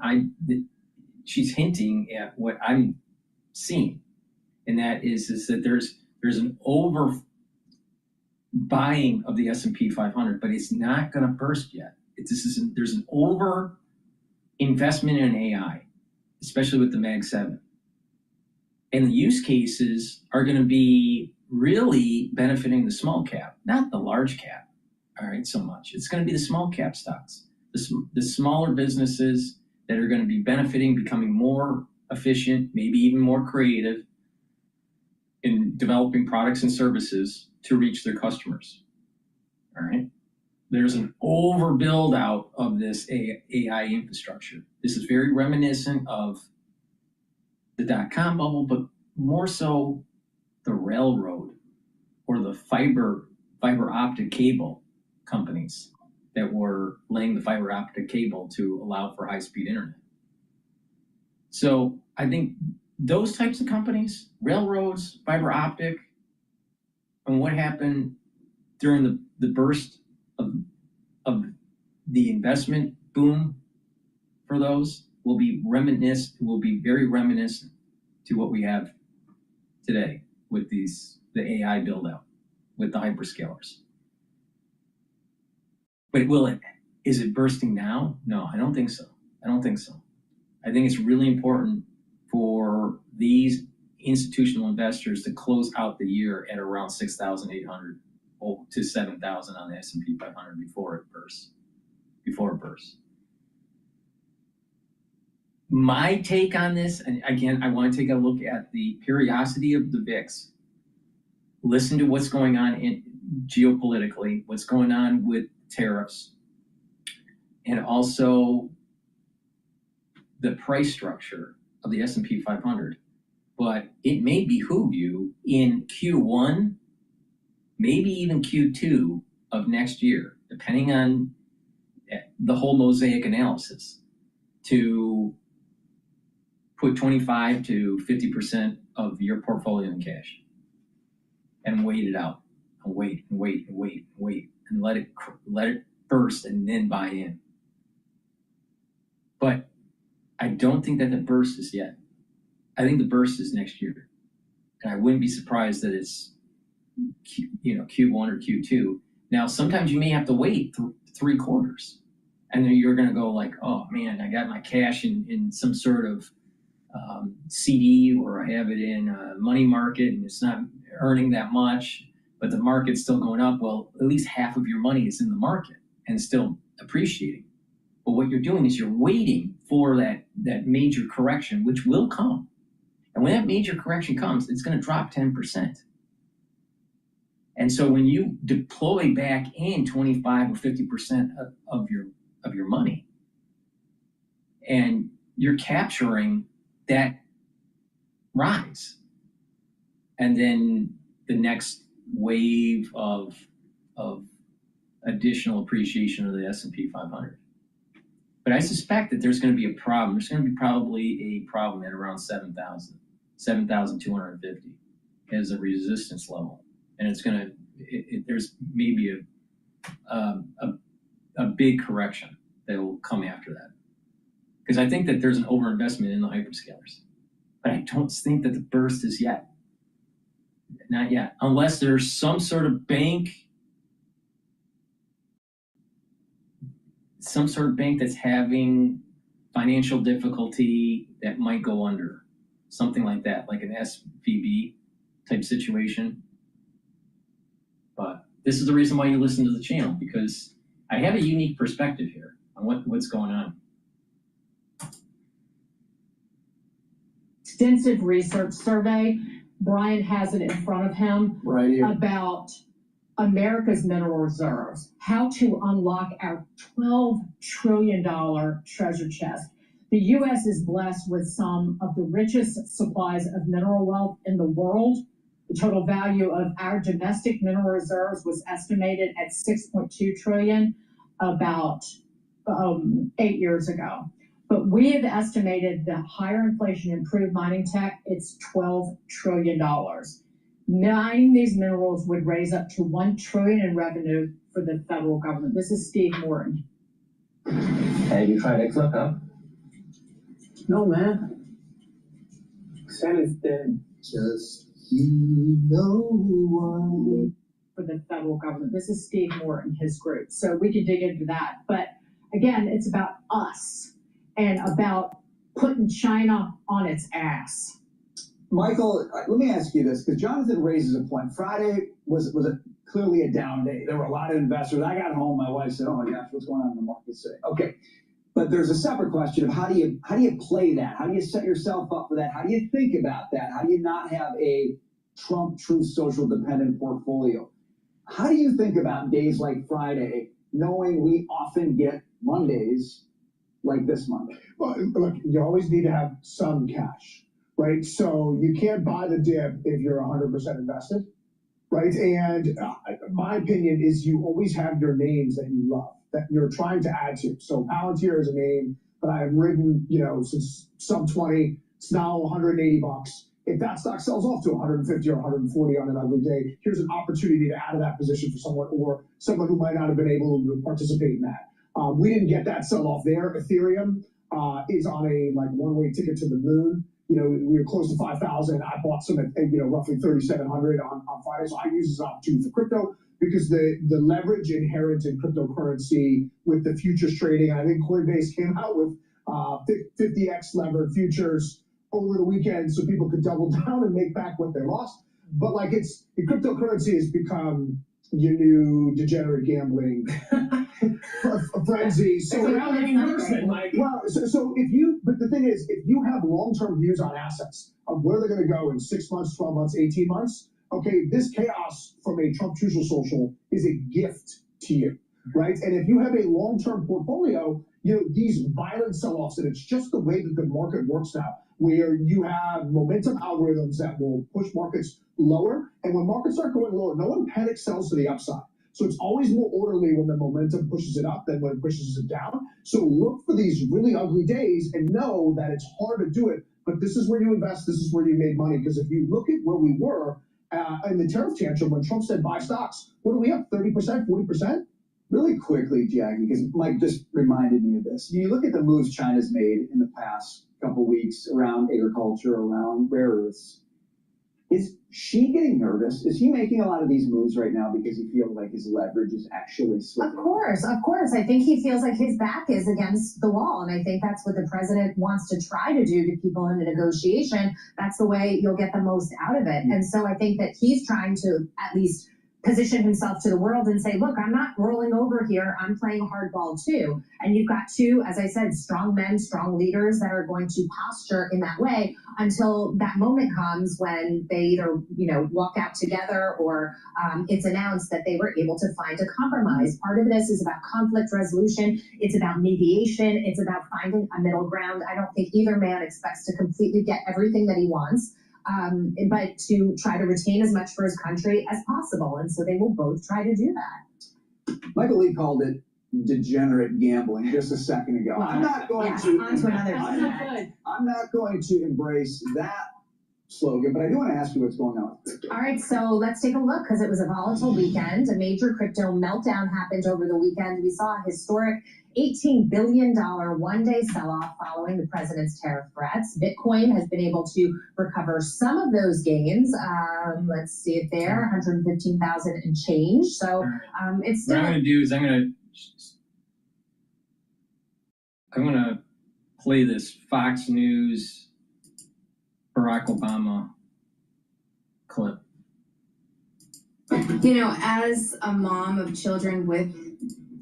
She's hinting at what I'm seeing, and that is that there's an over buying of the S&P 500, but it's not going to burst yet. There's an over investment in AI, especially with the Mag 7. And the use cases are going to be really benefiting the small cap, not the large cap, all right, so much. It's going to be the small cap stocks, the smaller businesses that are going to be benefiting, becoming more efficient, maybe even more creative in developing products and services to reach their customers. All right. There's an overbuild out of this AI infrastructure. This is very reminiscent of the dot-com bubble, but more so the railroad or the fiber optic cable companies that were laying the fiber optic cable to allow for high-speed internet. So I think those types of companies, railroads, fiber optic, and what happened during the burst of the investment boom for those will be very reminiscent to what we have today with the AI build out with the hyperscalers. But is it bursting now? No, I don't think so. I think it's really important for these institutional investors to close out the year at around 6,800 to 7,000 on the S&P 500 before it bursts. My take on this, and again, I want to take a look at the periodicity of the VIX. Listen to what's going on geopolitically, what's going on with tariffs, and also the price structure of the S&P 500. But it may behoove you in Q1, maybe even Q2 of next year, depending on the whole mosaic analysis, to put 25 to 50% of your portfolio in cash and wait it out, and wait, and let it burst and then buy in. But I don't think that the burst is yet. I think the burst is next year, and I wouldn't be surprised that it's Q1 or Q2. Now, sometimes you may have to wait 3 quarters, and then you're going to go like, oh man, I got my cash in some sort of CD, or I have it in a money market, and it's not earning that much, but the market's still going up. Well, at least half of your money is in the market and still appreciating. But what you're doing is you're waiting for that major correction, which will come. And when that major correction comes, it's going to drop 10%. And so when you deploy back in 25 or 50% of your money, and you're capturing that rise, and then the next wave of additional appreciation of the S&P 500. But I suspect that there's going to be a problem. There's going to be probably a problem at around 7,250 as a resistance level, and it's going to. There's maybe a big correction that will come after that, because I think that there's an overinvestment in the hyperscalers, but I don't think that the burst is yet. Not yet, unless there's some sort of bank. Some sort of bank that's having financial difficulty that might go under, something like that, like an SVB type situation. But this is the reason why you listen to the channel, because I have a unique perspective here on what's going on. Extensive research survey. Brian has it in front of him right here about America's mineral reserves, how to unlock our $12 trillion treasure chest. The U.S. is blessed with some of the richest supplies of mineral wealth in the world. The total value of our domestic mineral reserves was estimated at $6.2 trillion about 8 years ago. But we have estimated that higher inflation, improved mining tech, it's $12 trillion. Mining these minerals would raise up to $1 trillion in revenue for the federal government. This is Steve Morton. Have you tried XLOC, huh? No, man. Santa's dead. Just you know why. For the federal government. This is Steve Morton, his group. So we could dig into that. But again, it's about us and about putting China on its ass. Michael, let me ask you this, because Jonathan raises a point. Friday was clearly a down day. There were a lot of investors. I got home, my wife said, oh my gosh, what's going on in the market today? Okay, But there's a separate question of how do you play that? How do you set yourself up for that? How do you think about that? How do you not have a Trump Truth Social dependent portfolio? How do you think about days like Friday, knowing we often get Mondays like this Monday? Well, look, you always need to have some cash, right? So you can't buy the dip if you're 100% invested, right? And my opinion is you always have your names that you love, that you're trying to add to. So Palantir is a name that I've ridden, since sub 20. It's now 180 bucks. If that stock sells off to 150 or 140 on an ugly day, here's an opportunity to add to that position for someone or someone who might not have been able to participate in that. We didn't get that sell off there. Ethereum is on a one-way ticket to the moon. We were close to 5,000. I bought some at roughly 3,700 on Friday. So I use this opportunity for crypto because the leverage inherent in cryptocurrency with the futures trading. I think Coinbase came out with 50x levered futures over the weekend so people could double down and make back what they lost. But cryptocurrency has become your new degenerate gambling frenzy. So Well, but the thing is, if you have long-term views on assets of where they're going to go in 6 months, 12 months, 18 months, okay, this chaos from a Trump Truth Social is a gift to you, right? And if you have a long-term portfolio, these violent sell-offs, and it's just the way that the market works now, where you have momentum algorithms that will push markets lower. And when markets start going lower, no one panic sells to the upside. So it's always more orderly when the momentum pushes it up than when it pushes it down. So look for these really ugly days and know that it's hard to do it. But this is where you invest. This is where you made money. Because if you look at where we were in the tariff tantrum when Trump said buy stocks, what do we have? 30%, 40%? Really quickly, Jackie, because Mike just reminded me of this. You look at the moves China's made in the past couple weeks around agriculture, around rare earths. Is she getting nervous? Is he making a lot of these moves right now because he feels like his leverage is actually slipping? Of course. I think he feels like his back is against the wall. And I think that's what the president wants to try to do to people in a negotiation. That's the way you'll get the most out of it. And so I think that he's trying to at least position himself to the world and say, look, I'm not rolling over here. I'm playing hardball too. And you've got two, as I said, strong men, strong leaders that are going to posture in that way until that moment comes when they either, walk out together or it's announced that they were able to find a compromise. Part of this is about conflict resolution. It's about mediation. It's about finding a middle ground. I don't think either man expects to completely get everything that he wants. But to try to retain as much for his country as possible. And so they will both try to do that. Michael Lee called it degenerate gambling just a second ago. Well, I'm not going to embrace that slogan, but I do want to ask you what's going on. All right, so let's take a look because it was a volatile weekend. A major crypto meltdown happened over the weekend. We saw a historic $18 billion one-day sell-off following the president's tariff threats. Bitcoin has been able to recover some of those gains. Let's see it there, 115,000 and change. So it's still. What I'm going to do is I'm going to play this Fox News Barack Obama clip. As a mom of children with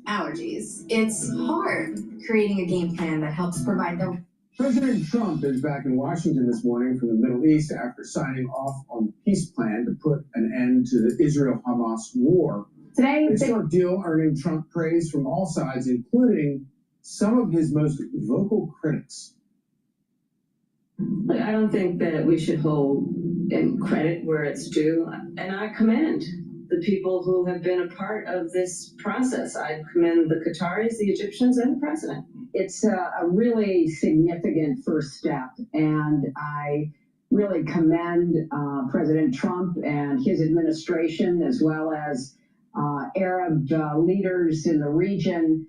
allergies, it's hard creating a game plan that helps provide them. President Trump is back in Washington this morning from the Middle East after signing off on the peace plan to put an end to the Israel-Hamas war. Today, this short deal earning Trump praise from all sides, including some of his most vocal critics. I don't think that we should hold credit where it's due, and I commend the people who have been a part of this process. I commend the Qataris, the Egyptians, and the president. It's a really significant first step, and I really commend President Trump and his administration, as well as Arab leaders in the region.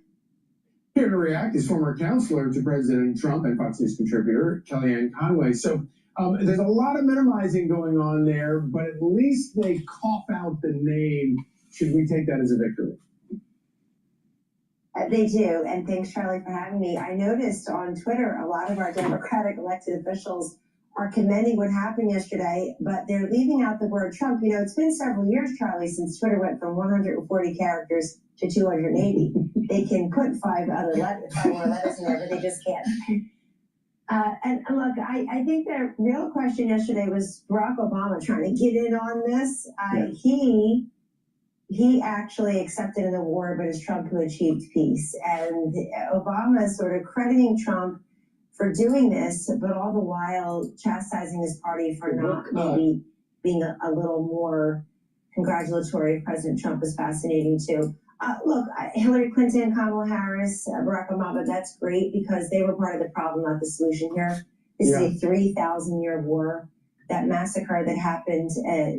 Here to react is former counselor to President Trump and Fox News contributor Kellyanne Conway. So there's a lot of minimizing going on there, but at least they cough out the name. Should we take that as a victory? They do, and thanks, Charlie, for having me. I noticed on Twitter a lot of our Democratic elected officials are commending what happened yesterday, but they're leaving out the word Trump. It's been several years, Charlie, since Twitter went from 140 characters to 280. They can put five more letters in there, but they just can't. And look, I think the real question yesterday was Barack Obama trying to get in on this. He actually accepted an award, but it's Trump who achieved peace. And Obama is sort of crediting Trump for doing this, but all the while chastising his party for not maybe being a little more congratulatory of President Trump is fascinating too. Look, Hillary Clinton, Kamala Harris, Barack Obama, that's great because they were part of the problem, not the solution here. This is a 3,000-year war. That massacre that happened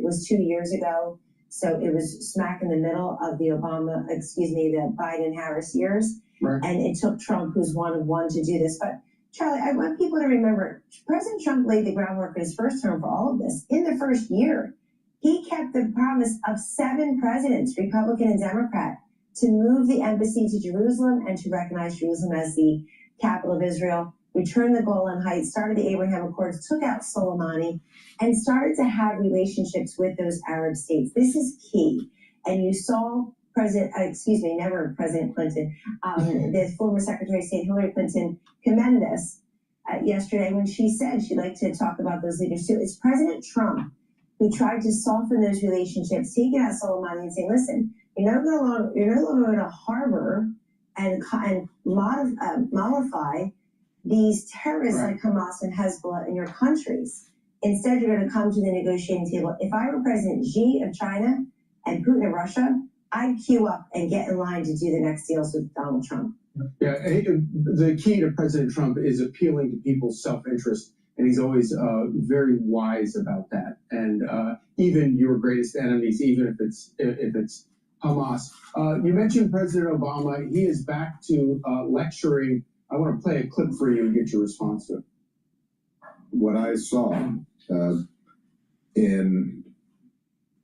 was 2 years ago. So it was smack in the middle of the the Biden-Harris years. Right. And it took Trump, who's one of one, to do this. But Charlie, I want people to remember, President Trump laid the groundwork in his first term for all of this. In the first year, he kept the promise of 7 presidents, Republican and Democrat, to move the embassy to Jerusalem and to recognize Jerusalem as the capital of Israel, return the Golan Heights, started the Abraham Accords, took out Soleimani, and started to have relationships with those Arab states. This is key. And you saw President Clinton, the former Secretary of State Hillary Clinton, commend this yesterday when she said she'd like to talk about those leaders too. It's President Trump who tried to soften those relationships, taking out Soleimani and saying, listen, you're no longer going to harbor and mollify these terrorists like Hamas and Hezbollah in your countries. Instead, you're going to come to the negotiating table. If I were President Xi of China and Putin of Russia, I'd queue up and get in line to do the next deals with Donald Trump. Yeah, the key to President Trump is appealing to people's self-interest, and he's always very wise about that. And even your greatest enemies, even if it's Hamas. You mentioned President Obama. He is back to lecturing. I want to play a clip for you and get your response to it. What I saw and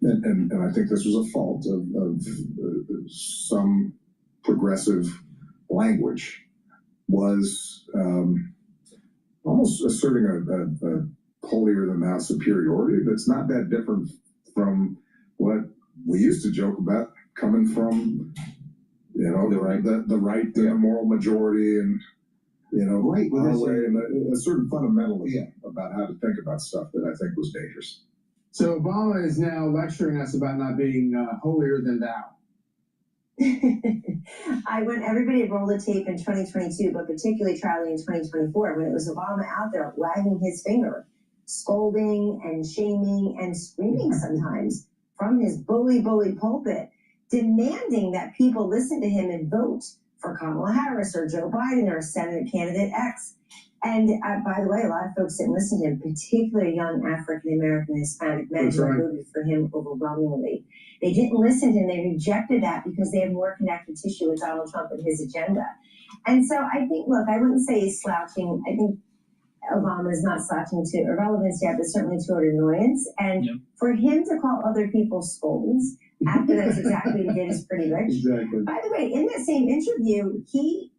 I think this was a fault of some progressive language, was almost asserting a holier-than-thou superiority that's not that different from what we used to joke about coming from, the right, the moral majority, and right our way, and a certain fundamentalism about how to think about stuff that I think was dangerous. So Obama is now lecturing us about not being holier than thou. I want everybody to roll the tape in 2022, but particularly Charlie in 2024, when it was Obama out there wagging his finger, scolding and shaming and screaming sometimes from his bully pulpit, demanding that people listen to him and vote for Kamala Harris or Joe Biden or Senate candidate X. And by the way, a lot of folks didn't listen to him, particularly young African-American Hispanic men who voted for him overwhelmingly. They didn't listen to him. They rejected that because they have more connective tissue with Donald Trump and his agenda. And so I think, look, I wouldn't say he's slouching. I think Obama is not slouching to irrelevance yet, but certainly to an annoyance. And for him to call other people scolds after that's exactly what he did is pretty rich. Exactly. By the way, in that same interview, he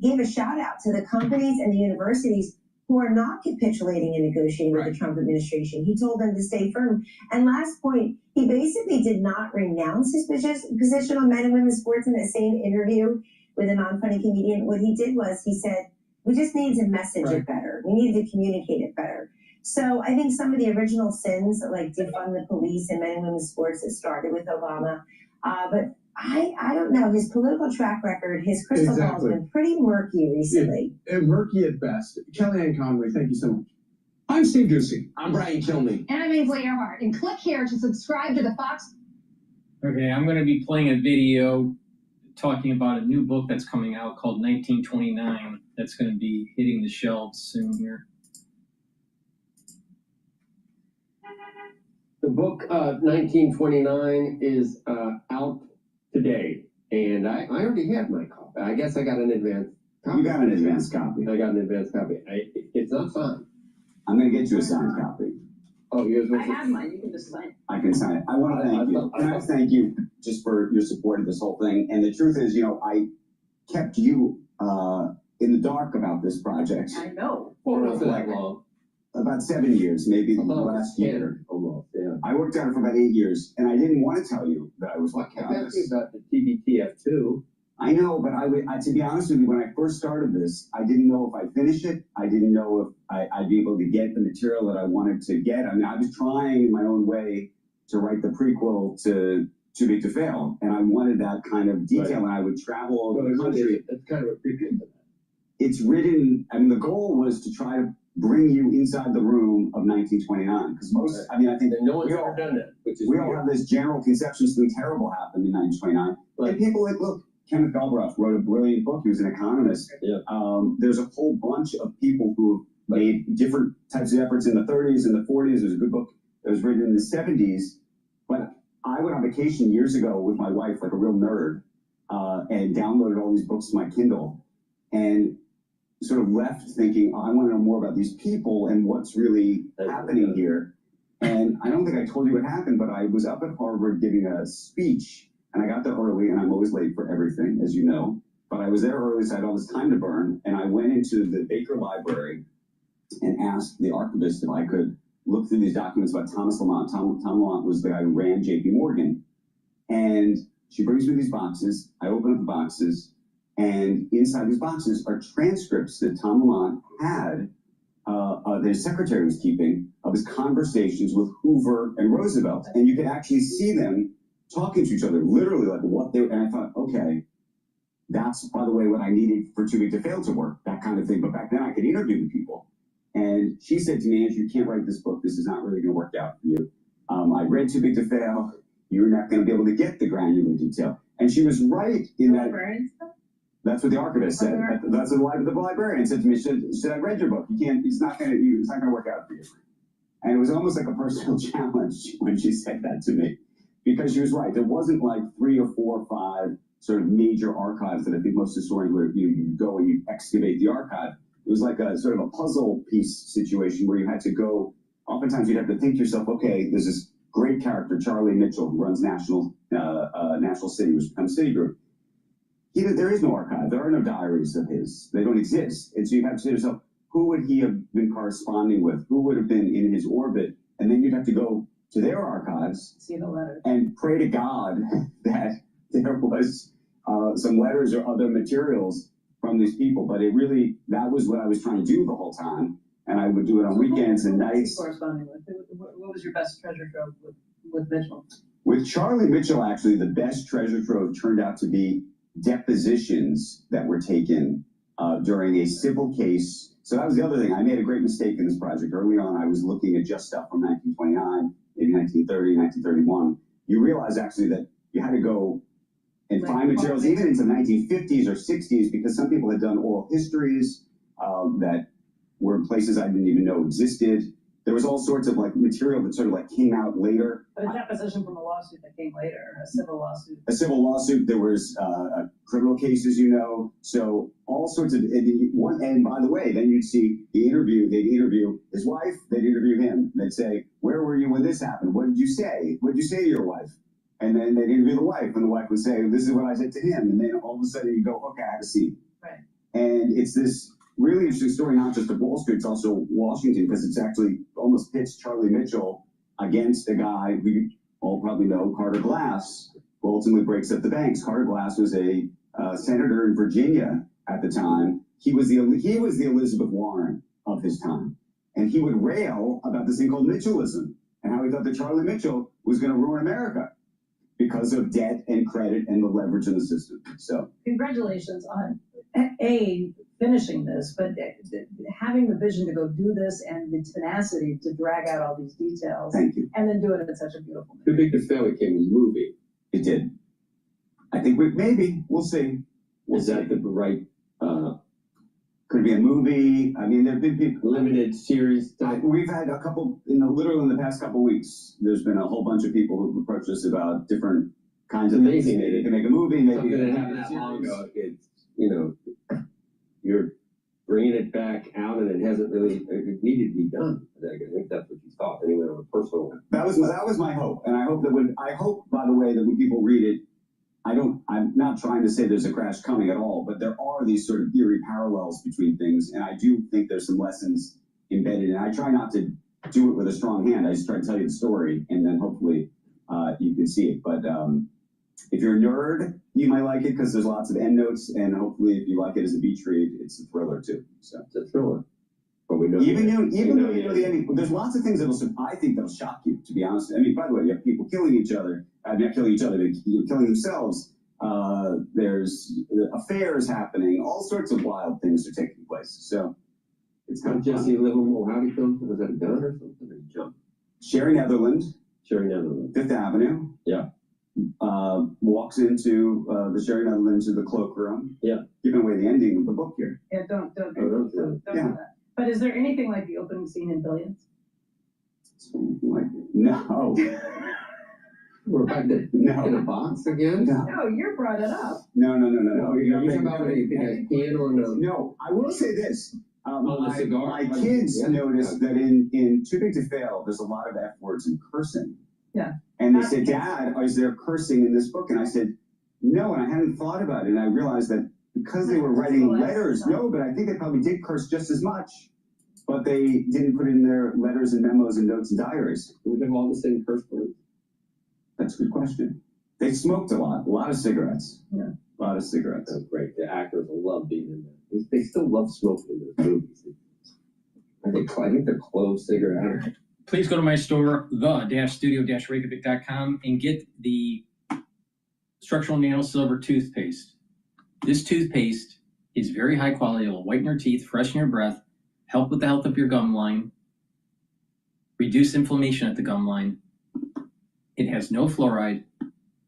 gave a shout out to the companies and the universities who are not capitulating and negotiating with the Trump administration. He told them to stay firm. And last point, he basically did not renounce his position on men and women's sports in that same interview with a non-funny comedian. What he did was he said, we just needed to message it better. We needed to communicate it better. So I think some of the original sins, like defund the police and men and women's sports, that started with Obama. But I don't know. His political track record, his crystal ball has been pretty murky recently. Murky at best. Kellyanne Conway, thank you so much. I'm Steve Doocy. I'm Brian Kilmeade. And I'm Ainsley Earhart. And click here to subscribe to the Fox. Okay, I'm going to be playing a video talking about a new book that's coming out called 1929 that's going to be hitting the shelves soon here. The book 1929 is out today, and I already have my copy. I guess I got an advance copy. You got an advance copy. I got an advance copy. It's not signed. I'm going to get you a signed copy. Oh, yours was I have mine. You can just sign it. I can sign it. I want to thank you. Can I thank you just for your support of this whole thing? And the truth is, I kept you in the dark about this project. I know. Well, not for that long. About 7 years, maybe the last year. Almost, yeah. I worked on it for about 8 years, and I didn't want to tell you that I was working on this. I asked you about the TBTF2. I know, but to be honest with you, when I first started this, I didn't know if I'd finish it. I didn't know if I'd be able to get the material that I wanted to get. I mean, I was trying in my own way to write the prequel to Too Big to Fail, and I wanted that kind of detail, and I would travel all over the country. It's kind of a prequel to that. It's written, I mean, the goal was to try to bring you inside the room of 1929, because most, I mean, I think that no one's ever done that. We all have this general conception something terrible happened in 1929, and people like, look, Kenneth Galbraith wrote a brilliant book. He was an economist. Yeah. There's a whole bunch of people who made different types of efforts in the 30s and the 40s. There's a good book that was written in the 70s. But I went on vacation years ago with my wife, like a real nerd, and downloaded all these books to my Kindle, and sort of left thinking, I want to know more about these people and what's really happening here. And I don't think I told you what happened, but I was up at Harvard giving a speech. And I got there early, and I'm always late for everything, as you know. But I was there early, so I had all this time to burn. And I went into the Baker Library and asked the archivist if I could look through these documents about Thomas Lamont. Tom Lamont was the guy who ran J.P. Morgan. And she brings me these boxes. I open up the boxes, and inside these boxes are transcripts that Tom Lamont had, that his secretary was keeping, of his conversations with Hoover and Roosevelt. And you could actually see them talking to each other, literally like what they were, and I thought, okay, that's, by the way, what I needed for Too Big to Fail to work, that kind of thing. But back then I could interview the people. And she said to me, Andrew, you can't write this book. This is not really going to work out for you. I read Too Big to Fail. You're not going to be able to get the granular detail. And she was right in that. That's what the archivist said. That's what the librarian said to me. She said, I read your book. You can't, it's not going to work out for you. And it was almost like a personal challenge when she said that to me. Because she was right. There wasn't like 3 or 4 or 5 sort of major archives that I think most historians would, you go and you excavate the archive. It was like a sort of a puzzle piece situation where you had to go, oftentimes you'd have to think to yourself, okay, there's this great character, Charlie Mitchell, who runs National City, which becomes Citigroup. There is no archive. There are no diaries of his. They don't exist. And so you have to say to yourself, who would he have been corresponding with? Who would have been in his orbit? And then you'd have to go to their archives, see the letter, and pray to God that there was some letters or other materials from these people. But it really, that was what I was trying to do the whole time. And I would do it on weekends and nights. Corresponding with? What was your best treasure trove with Mitchell? With Charlie Mitchell, actually, the best treasure trove turned out to be depositions that were taken during a civil case. So that was the other thing. I made a great mistake in this project. Early on, I was looking at just stuff from 1929, maybe 1930, 1931. You realize actually that you had to go and find materials even into 1950s or 60s, because some people had done oral histories that were in places I didn't even know existed. There was all sorts of like material that sort of like came out later. But a deposition from a lawsuit that came later, a civil lawsuit. A civil lawsuit. There was criminal cases, you know. So all sorts of, and by the way, then you'd see the interview. They'd interview his wife. They'd interview him. They'd say, "Where were you when this happened? What did you say? What did you say to your wife?" And then they'd interview the wife, and the wife would say, "This is what I said to him." And then all of a sudden you go, "Okay, I have a scene." Right. And it's this really interesting story, not just of Wall Street, it's also Washington, because it's actually almost pits Charlie Mitchell against a guy we all probably know, Carter Glass, who ultimately breaks up the banks. Carter Glass was a senator in Virginia at the time. He was the Elizabeth Warren of his time. And he would rail about this thing called Mitchellism and how he thought that Charlie Mitchell was going to ruin America because of debt and credit and the leverage in the system. So congratulations on finishing this, but having the vision to go do this and the tenacity to drag out all these details. Thank you. And then do it in such a beautiful manner. Too Big to Fail became a movie. It did. I think we'll see. Is that the right? Could be a movie. I mean, there've been people, limited series. We've had a couple literally in the past couple weeks. There's been a whole bunch of people who've approached us about different kinds of things. They can make a movie. Maybe something that happened that long ago. It's, you know, you're bringing it back out, and it hasn't really it needed to be done. I think that's what you thought anyway on a personal. That was my hope, and I hope that by the way, that when people read it, I'm not trying to say there's a crash coming at all, but there are these sort of eerie parallels between things, and I do think there's some lessons embedded. And I try not to do it with a strong hand. I just try to tell you the story, and then hopefully you can see it. But If you're a nerd, you might like it because there's lots of endnotes, and hopefully, if you like it as a beach read, it's a thriller too. So it's a thriller. But we know even though you know the ending, there's lots of things I think that'll shock you. To be honest, I mean, by the way, you have people killing each other, not killing each other, they're killing themselves. There's affairs happening, all sorts of wild things are taking place. So it's kind of Jesse Livermore. How do you film? Was that a gun or something? Or you jump? Sherry Netherland, Fifth Avenue. Yeah. Walks into the Sherry Netherland to the cloakroom. Yeah. Giving away the ending of the book here. Yeah, don't do Yeah. that. But is there anything like the opening scene in Billions? Like, no. We're back to in a box again? No, you brought it up. No. You're talking about anything peeing on the... No, I will say this. the cigar? My kids noticed that in Too Big to Fail, there's a lot of F words and cursing. Yeah. And they said, Dad, is there cursing in this book? And I said, no, and I hadn't thought about it. And I realized that because they were writing letters, no, but I think they probably did curse just as much. But they didn't put in their letters and memos and notes and diaries. Do we have all the same curse words? That's a good question. They smoked a lot of cigarettes. Yeah. A lot of cigarettes. That's great. The actors will love being in there. They still love smoking in those movies. I think they're clove cigarette. Please go to my store, the-studio-reykjavik.com, and get the structural nano silver toothpaste. This toothpaste is very high quality. It will whiten your teeth, freshen your breath, help with the health of your gum line, reduce inflammation at the gum line. It has no fluoride,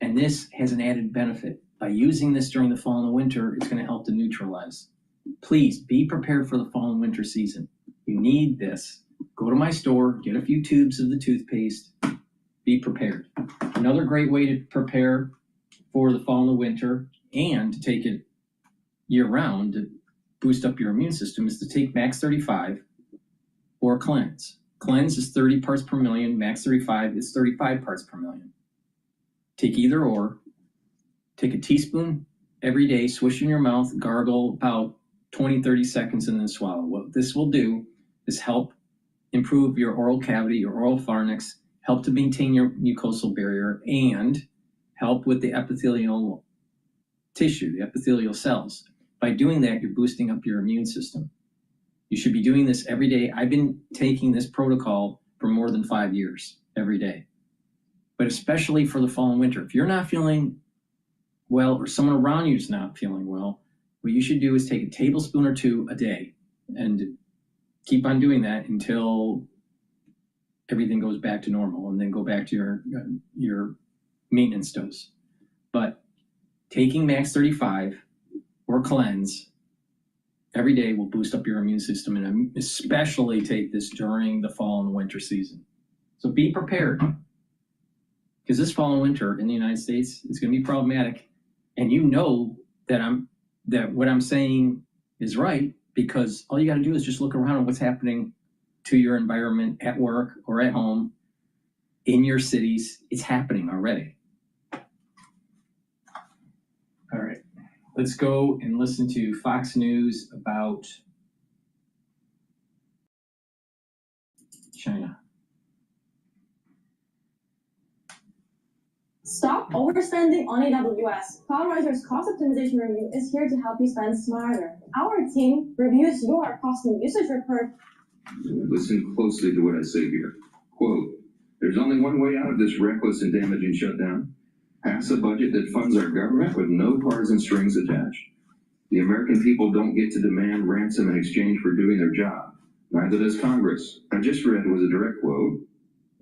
and this has an added benefit. By using this during the fall and the winter, it's going to help to neutralize. Please be prepared for the fall and winter season. You need this. Go to my store, get a few tubes of the toothpaste, be prepared. Another great way to prepare for the fall and the winter and to take it year-round to boost up your immune system is to take Max 35 or Cleanse. Cleanse is 30 parts per million, Max 35 is 35 parts per million. Take either or. Take a teaspoon every day, swish in your mouth, gargle about 20-30 seconds, and then swallow. What this will do is help improve your oral cavity, your oral pharynx, help to maintain your mucosal barrier, and help with the epithelial tissue, the epithelial cells. By doing that, you're boosting up your immune system. You should be doing this every day. I've been taking this protocol for more than 5 years, every day. But especially for the fall and winter. If you're not feeling well, or someone around you is not feeling well, what you should do is take a tablespoon or two a day and keep on doing that until everything goes back to normal, and then go back to your maintenance dose. But taking Max 35 or Cleanse every day will boost up your immune system, and especially take this during the fall and the winter season. So be prepared, because this fall and winter in the United States is going to be problematic, and you know that what I'm saying is right, because all you got to do is just look around at what's happening to your environment at work or at home, in your cities. It's happening already. All right, let's go and listen to Fox News about China. Stop overspending on AWS. CloudWiser's cost optimization review is here to help you spend smarter. Our team reviews your cost and usage report. Listen closely to what I say here. Quote, there's only one way out of this reckless and damaging shutdown. Pass a budget that funds our government with no partisan strings attached. The American people don't get to demand ransom in exchange for doing their job. Neither does Congress. I just read was a direct quote.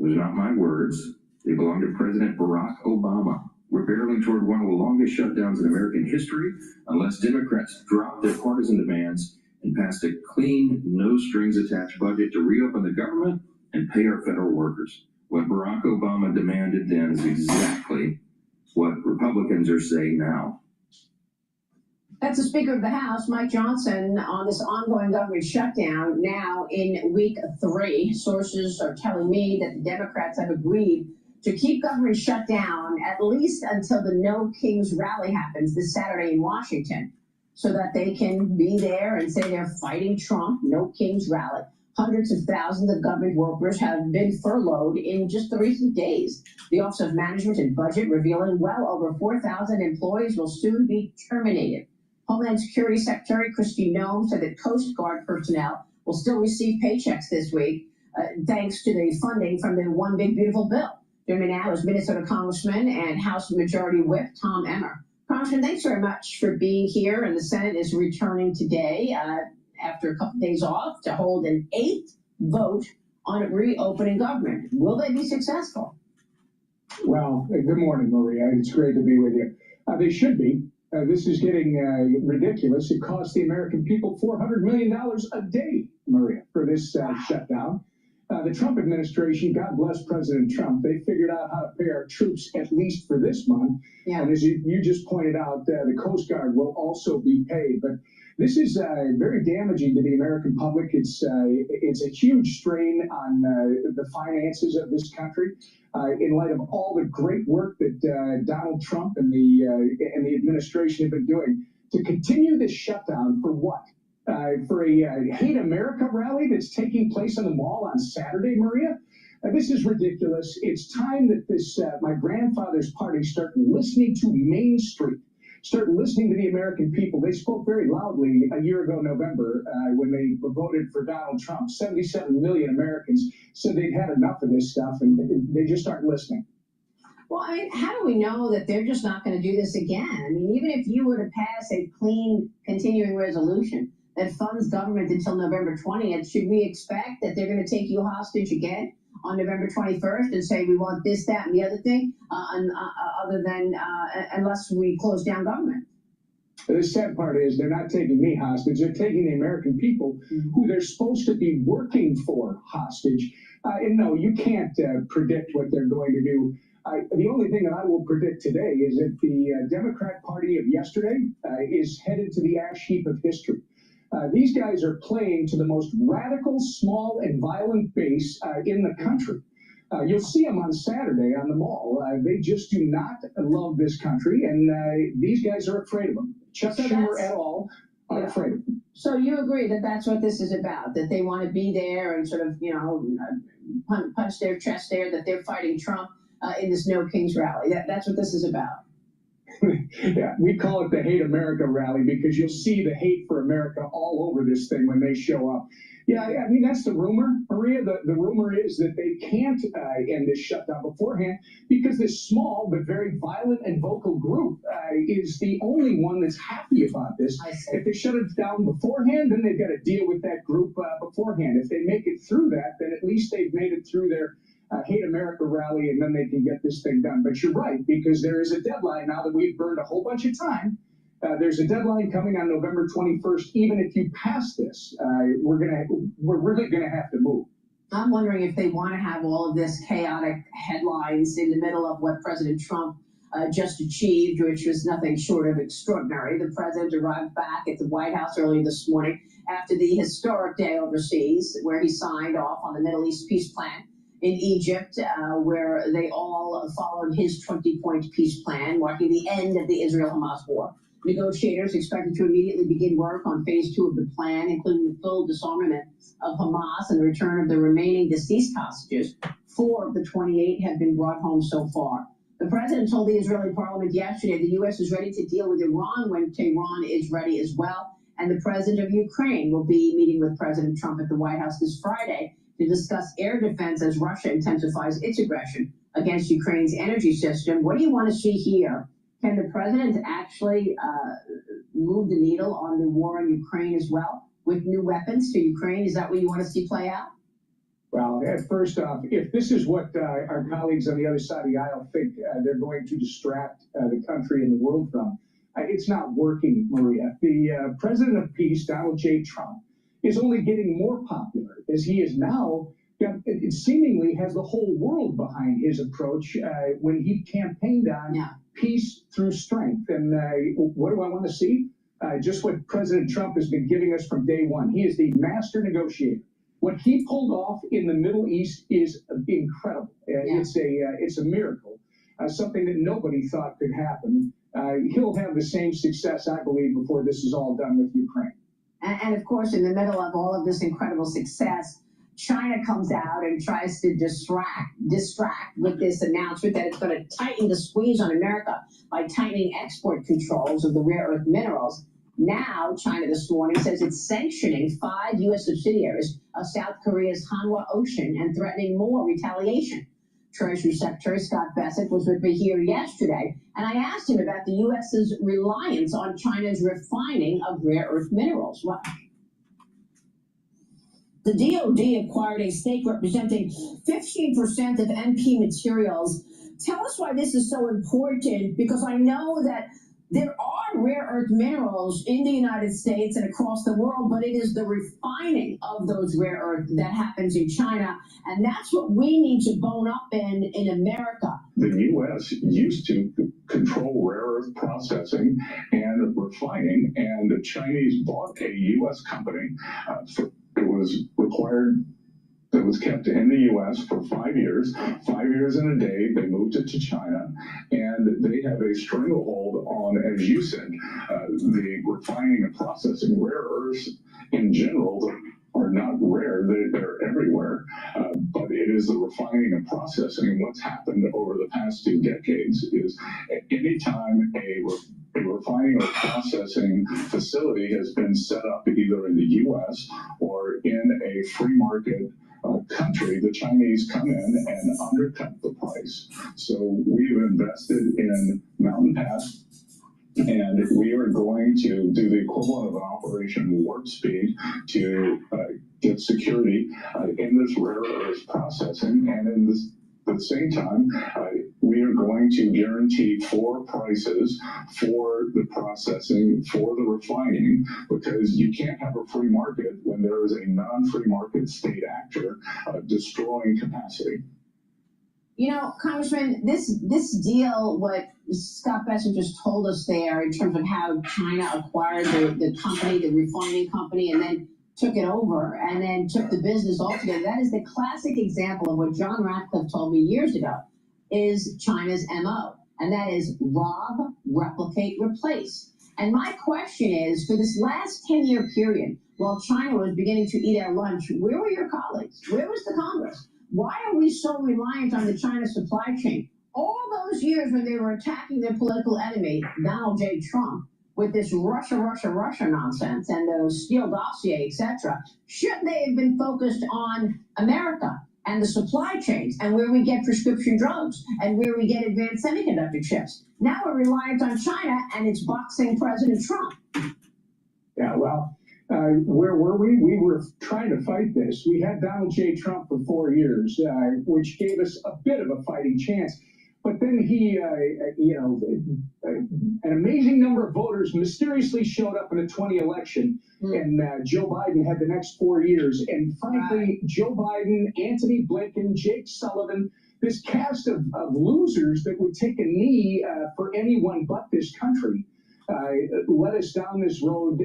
It was not my words. They belong to President Barack Obama. We're barreling toward one of the longest shutdowns in American history unless Democrats drop their partisan demands and pass a clean, no-strings-attached budget to reopen the government and pay our federal workers. What Barack Obama demanded then is exactly what Republicans are saying now. That's the Speaker of the House, Mike Johnson, on this ongoing government shutdown now in week 3. Sources are telling me that the Democrats have agreed to keep government shut down at least until the No Kings rally happens this Saturday in Washington, so that they can be there and say they're fighting Trump. No Kings rally. Hundreds of thousands of government workers have been furloughed in just the recent days. The Office of Management and Budget revealing well over 4,000 employees will soon be terminated. Homeland Security Secretary Kristi Noem said that Coast Guard personnel will still receive paychecks this week, thanks to the funding from the One Big Beautiful Bill. Joining me now is Minnesota Congressman and House Majority Whip Tom Emmer. Congressman, thanks very much for being here, and the Senate is returning today after a couple days off to hold an 8th vote on reopening government. Will they be successful? Well, good morning, Maria. It's great to be with you. They should be. This is getting ridiculous. It costs the American people $400 million a day, Maria, for this shutdown. The Trump administration, God bless President Trump, they figured out how to pay our troops at least for this month. Yeah. And as you just pointed out, the Coast Guard will also be paid. But this is very damaging to the American public. It's a huge strain on the finances of this country. In light of all the great work that Donald Trump and the administration have been doing, to continue this shutdown for what? For a Hate America rally that's taking place on the Mall on Saturday, Maria? This is ridiculous. It's time that this my grandfather's party start listening to Main Street. Start listening to the American people. They spoke very loudly a year ago, November, when they voted for Donald Trump. 77 million Americans said they'd had enough of this stuff, and they just aren't listening. Well, I mean, how do we know that they're just not going to do this again? I mean, even if you were to pass a clean continuing resolution that funds government until November 20th, should we expect that they're going to take you hostage again on November 21st and say we want this, that, and the other thing, other than unless we close down government? The sad part is they're not taking me hostage. They're taking the American people who they're supposed to be working for hostage. And no, you can't predict what they're going to do. The only thing that I will predict today is that the Democrat Party of yesterday is headed to the ash heap of history. These guys are playing to the most radical, small, and violent base in the country. You'll see them on Saturday on the Mall. They just do not love this country, and these guys are afraid of them. Chuck Schumer et al. Are afraid of them. So you agree that that's what this is about, that they want to be there and sort of, punch their chest there, that they're fighting Trump in this No Kings rally. That's what this is about. Yeah, we call it the Hate America rally because you'll see the hate for America all over this thing when they show up. Yeah, I mean, that's the rumor, Maria. The rumor is that they can't end this shutdown beforehand because this small but very violent and vocal group is the only one that's happy about this. If they shut it down beforehand, then they've got to deal with that group beforehand. If they make it through that, then at least they've made it through their Hate America rally, and then they can get this thing done. But you're right, because there is a deadline now that we've burned a whole bunch of time. There's a deadline coming on November 21st. Even if you pass this, we're really gonna have to move. I'm wondering if they want to have all of this chaotic headlines in the middle of what President Trump just achieved, which was nothing short of extraordinary. The president arrived back at the White House early this morning after the historic day overseas, where he signed off on the Middle East peace plan in Egypt, where they all followed his 20-point peace plan, marking the end of the Israel-Hamas war. Negotiators expected to immediately begin work on phase 2 of the plan, including the full disarmament of Hamas and the return of the remaining deceased hostages. 4 of the 28 have been brought home so far. The president told the Israeli parliament yesterday the U.S. is ready to deal with Iran when Tehran is ready as well. And the president of Ukraine will be meeting with President Trump at the White House this Friday to discuss air defense as Russia intensifies its aggression against Ukraine's energy system. What do you want to see here? Can the president actually move the needle on the war in Ukraine as well with new weapons to Ukraine? Is that what you want to see play out? Well, first off, if this is what our colleagues on the other side of the aisle think they're going to distract the country and the world from, it's not working, Maria. The president of peace, Donald J. Trump, is only getting more popular as he is now it seemingly has the whole world behind his approach when he campaigned on peace through strength. And what do I want to see? Just what President Trump has been giving us from day one. He is the master negotiator. What he pulled off in the Middle East is incredible. It's a miracle, something that nobody thought could happen. He'll have the same success, I believe, before this is all done with Ukraine. And of course, in the middle of all of this incredible success, China comes out and tries to distract with this announcement that it's going to tighten the squeeze on America by tightening export controls of the rare earth minerals. Now, China this morning says it's sanctioning 5 U.S. subsidiaries of South Korea's Hanwha Ocean and threatening more retaliation. Treasury Secretary Scott Bessent was with me here yesterday, and I asked him about the U.S.'s reliance on China's refining of rare earth minerals. Well, the DOD acquired a stake representing 15% of MP Materials. Tell us why this is so important, because I know that there are rare earth minerals in the United States and across the world, but it is the refining of those rare earths that happens in China, and that's what we need to bone up in America. The U.S. used to control rare earth processing and refining, and the Chinese bought a U.S. company. It was required. That was kept in the U.S. for 5 years. 5 years and a day, they moved it to China, and they have a stranglehold on, as you said, the refining and processing. Rare earths in general are not rare, they're everywhere, but it is the refining and processing. And what's happened over the past 2 decades is anytime a refining or processing facility has been set up either in the U.S. or in a free market country, the Chinese come in and undercut the price. So we've invested in Mountain Pass, and we are going to do the equivalent of an Operation Warp Speed to get security in this rare earth processing, and in this. At the same time, we are going to guarantee floor prices for the processing, for the refining, because you can't have a free market when there is a non-free market state actor destroying capacity. You know, Congressman, this deal, what Scott Bessent just told us there in terms of how China acquired the company, the refining company, and then took it over and then took the business altogether. That is the classic example of what John Ratcliffe told me years ago is China's MO. And that is rob, replicate, replace. And my question is, for this last 10-year period, while China was beginning to eat our lunch, where were your colleagues? Where was the Congress? Why are we so reliant on the China supply chain? All those years when they were attacking their political enemy, Donald J. Trump, with this Russia nonsense and those Steele dossier, etc., shouldn't they have been focused on America and the supply chains and where we get prescription drugs and where we get advanced semiconductor chips? Now we're reliant on China, and it's boxing President Trump. Yeah, well, where were we? We were trying to fight this. We had Donald J. Trump for 4 years, which gave us a bit of a fighting chance. But then he, an amazing number of voters mysteriously showed up in the 2020 election, and Joe Biden had the next 4 years. And frankly, Joe Biden, Anthony Blinken, Jake Sullivan, this cast of losers that would take a knee for anyone but this country, led us down this road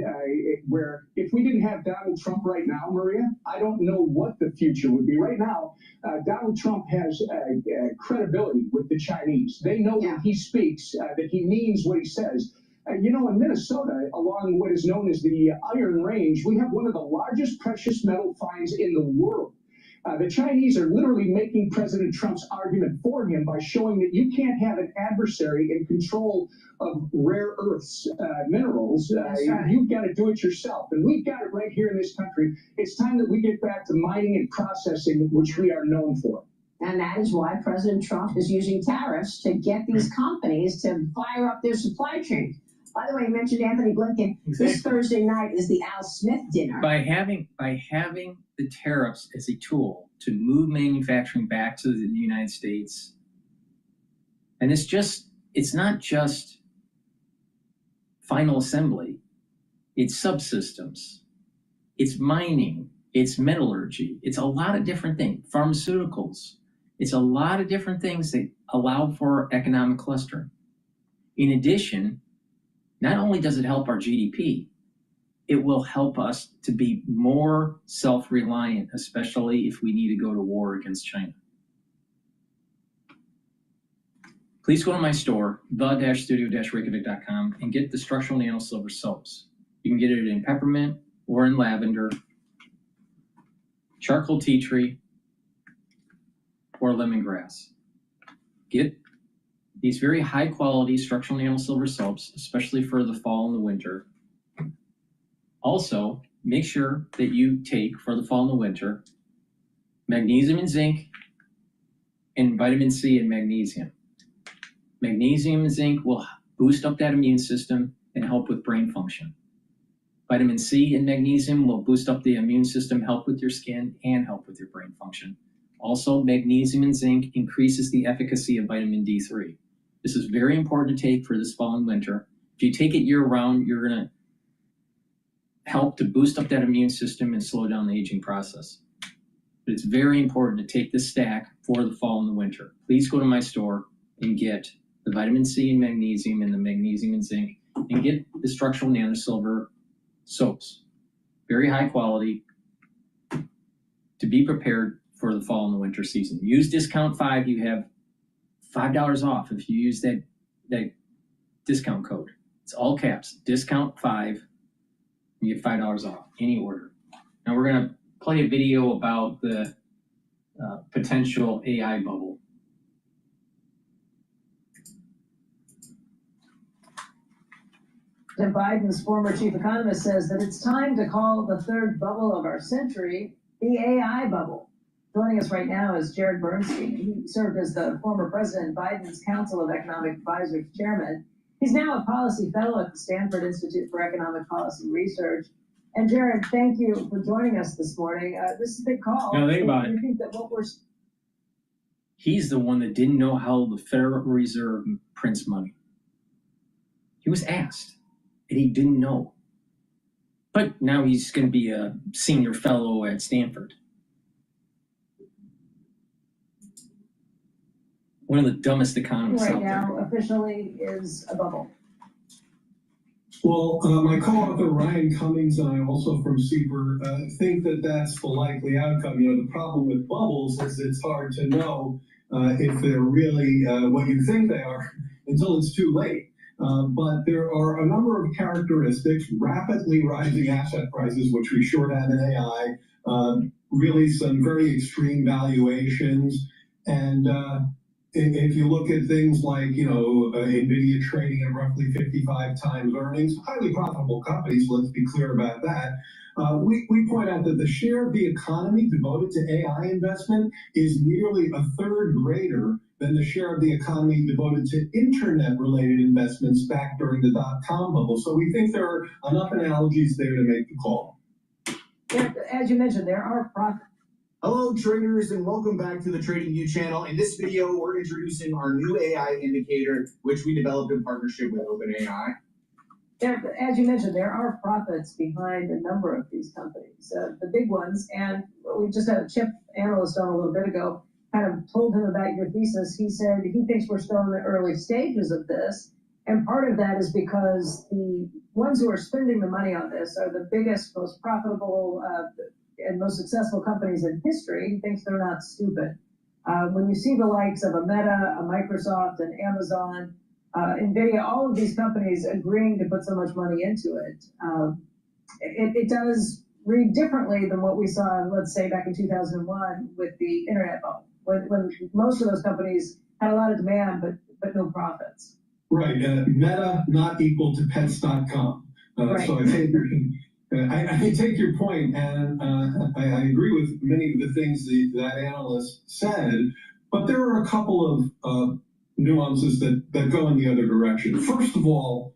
where if we didn't have Donald Trump right now, Maria, I don't know what the future would be. Right now, Donald Trump has credibility with the Chinese. They know when he speaks that he means what he says. In Minnesota, along what is known as the Iron Range, we have one of the largest precious metal finds in the world. The Chinese are literally making President Trump's argument for him by showing that you can't have an adversary in control of rare earths, minerals. Right. You've got to do it yourself. And we've got it right here in this country. It's time that we get back to mining and processing, which we are known for. And that is why President Trump is using tariffs to get these companies to fire up their supply chain. By the way, you mentioned Anthony Blinken. Exactly. This Thursday night is the Al Smith dinner. By having the tariffs as a tool to move manufacturing back to the United States, and it's not just final assembly, it's subsystems, it's mining, it's metallurgy, it's a lot of different things, pharmaceuticals, it's a lot of different things that allow for economic clustering. In addition, not only does it help our GDP, it will help us to be more self-reliant, especially if we need to go to war against China. Please go to my store, the-studio-reykjavik.com, and get the structural nano silver soaps. You can get it in peppermint or in lavender. charcoal tea tree, or lemongrass. Get these very high quality structural enamel silver soaps, especially for the fall and the winter. Also, make sure that you take, for the fall and the winter, magnesium and zinc and vitamin C and magnesium. Magnesium and zinc will boost up that immune system and help with brain function. Vitamin C and magnesium will boost up the immune system, help with your skin, and help with your brain function. Also, magnesium and zinc increases the efficacy of vitamin D3. This is very important to take for this fall and winter. If you take it year-round, you're going to help to boost up that immune system and slow down the aging process. But it's very important to take this stack for the fall and the winter. Please go to my store and get the vitamin C and magnesium and the magnesium and zinc, and get the structural nanosilver soaps. Very high quality to be prepared for the fall and the winter season. Use discount 5, you have $5 off if you use that discount code. It's all caps, discount 5, you get $5 off any order. Now we're gonna play a video about the potential AI bubble. President Biden's former chief economist says that it's time to call the third bubble of our century the AI bubble. Joining us right now is Jared Bernstein. He served as the former President Biden's Council of Economic Advisors chairman. He's now a policy fellow at the Stanford Institute for Economic Policy Research. And Jared, thank you for joining us this morning. This is a big call. Now think about it. You think that what we're... He's the one that didn't know how the Federal Reserve prints money. He was asked, and he didn't know. But now he's going to be a senior fellow at Stanford. One of the dumbest economists right out there. now officially is a bubble. Well, my co-author Ryan Cummings and I, also from CEPR, think that that's the likely outcome. You know, the problem with bubbles is it's hard to know if they're really what you think they are until it's too late. But there are a number of characteristics: rapidly rising asset prices, which we short have in AI, really some very extreme valuations, and if you look at things like, you know, NVIDIA trading at roughly 55 times earnings, highly profitable companies, let's be clear about that. We point out that the share of the economy devoted to AI investment is nearly a third greater than the share of the economy devoted to internet-related investments back during the dot-com bubble. So we think there are enough analogies there to make the call. Yeah, as you mentioned, there are profits. Hello traders, and welcome back to the TradingView channel. In this video, we're introducing our new AI indicator, which we developed in partnership with OpenAI. Yeah, as you mentioned, there are profits behind a number of these companies, the big ones. And we just had a chip analyst on a little bit ago, kind of told him about your thesis. He said he thinks we're still in the early stages of this. And part of that is because the ones who are spending the money on this are the biggest, most profitable, and most successful companies in history. He thinks they're not stupid. When you see the likes of a Meta, a Microsoft, an Amazon, NVIDIA, all of these companies agreeing to put so much money into it, it does read differently than what we saw, let's say, back in 2001 with the internet bubble, when most of those companies had a lot of demand, but no profits. Right, Meta not equal to pets.com. Right. So I take your point, and I agree with many of the things that analyst said, but there are a couple of nuances that go in the other direction. First of all,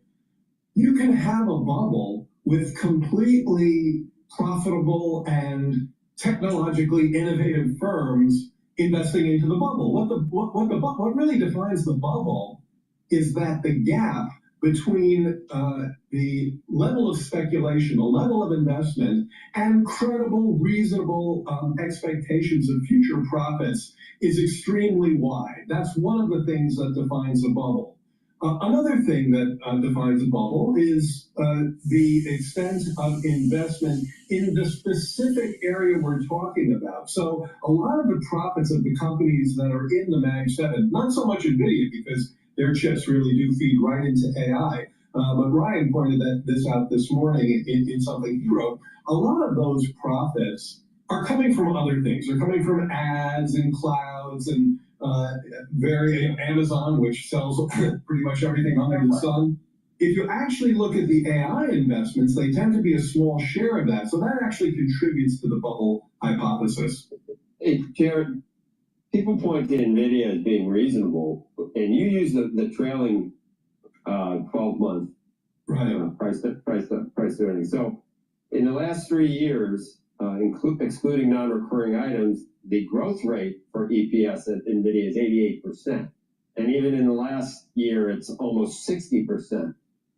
you can have a bubble with completely profitable and technologically innovative firms investing into the bubble. What really defines the bubble is that the gap between the level of speculation, the level of investment, and credible, reasonable expectations of future profits is extremely wide. That's one of the things that defines a bubble. Another thing that defines a bubble is the extent of investment in the specific area we're talking about. So a lot of the profits of the companies that are in the Mag 7, not so much NVIDIA, because their chips really do feed right into AI. But Ryan pointed this out this morning in something he wrote. A lot of those profits are coming from other things. They're coming from ads and clouds and Amazon, which sells pretty much everything under the sun. If you actually look at the AI investments, they tend to be a small share of that. So that actually contributes to the bubble hypothesis. Hey, Jared, people point to NVIDIA as being reasonable, and you use the trailing 12-month price earnings. So in the last 3 years, excluding non-recurring items, the growth rate for EPS at NVIDIA is 88%. And even in the last year, it's almost 60%.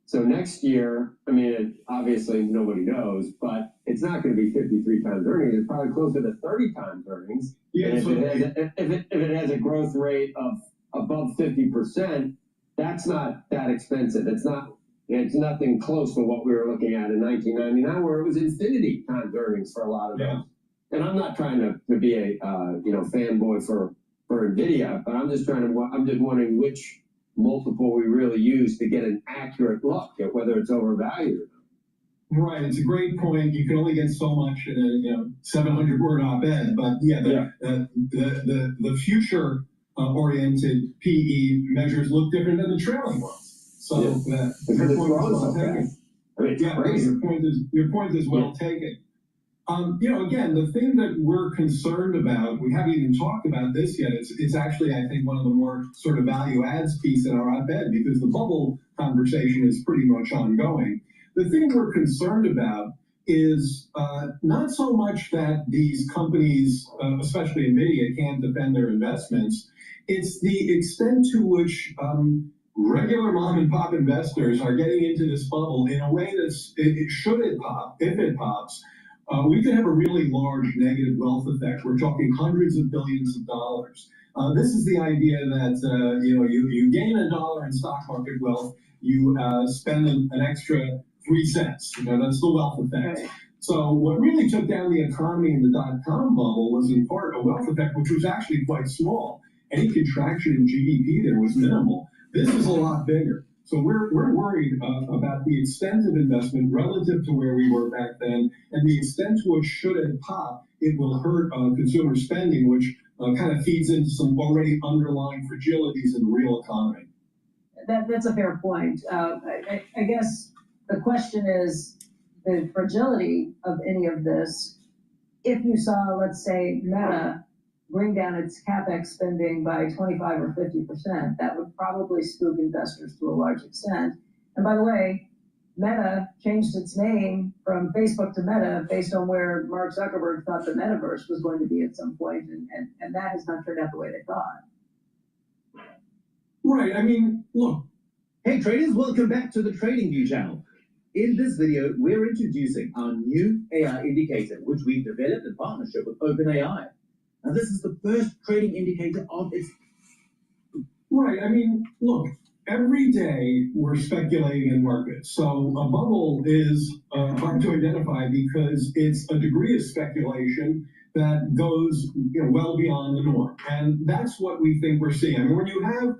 So next year, I mean, obviously nobody knows, but it's not going to be 53 times earnings. It's probably closer to 30 times earnings. Yeah, and if it has a growth rate of above 50%, that's not that expensive. It's nothing close to what we were looking at in 1999, where it was infinity times earnings for a lot of those. And I'm not trying to be a fanboy for NVIDIA, but I'm just wondering which multiple we really use to get an accurate look at whether it's overvalued or not. Right, it's a great point. You can only get so much in a 700-word op-ed, but the future oriented PE measures look different than the trailing ones. So your point is well taken. Your point is well taken. Again, the thing that we're concerned about, we haven't even talked about this yet. It's actually, I think, one of the more sort of value adds piece in our op-ed, because the bubble conversation is pretty much ongoing. The thing we're concerned about is not so much that these companies, especially NVIDIA, can't defend their investments. It's the extent to which regular mom and pop investors are getting into this bubble in a way that's, should it pop, if it pops, we could have a really large negative wealth effect. We're talking hundreds of billions of dollars. This is the idea that you gain $1 in stock market wealth, you spend an extra 3 cents. That's the wealth effect. Right. So what really took down the economy in the dot-com bubble was in part a wealth effect, which was actually quite small. Any contraction in GDP there was minimal. This is a lot bigger. So we're worried about the extent of investment relative to where we were back then, and the extent to which, should it pop, it will hurt consumer spending, which kind of feeds into some already underlying fragilities in the real economy. That's a fair point. I guess the question is the fragility of any of this. If you saw, let's say, Meta bring down its CapEx spending by 25 or 50%, that would probably spook investors to a large extent. And by the way, Meta changed its name from Facebook to Meta based on where Mark Zuckerberg thought the metaverse was going to be at some point, and that has not turned out the way they thought. Right, I mean, look. Hey traders, welcome back to the TradingView channel. In this video, we're introducing our new AI indicator, which we've developed in partnership with OpenAI. Now, this is the first trading indicator of its... Right, I mean, look, every day we're speculating in markets. So a bubble is hard to identify because it's a degree of speculation that goes well beyond the norm. And that's what we think we're seeing. I mean, when you have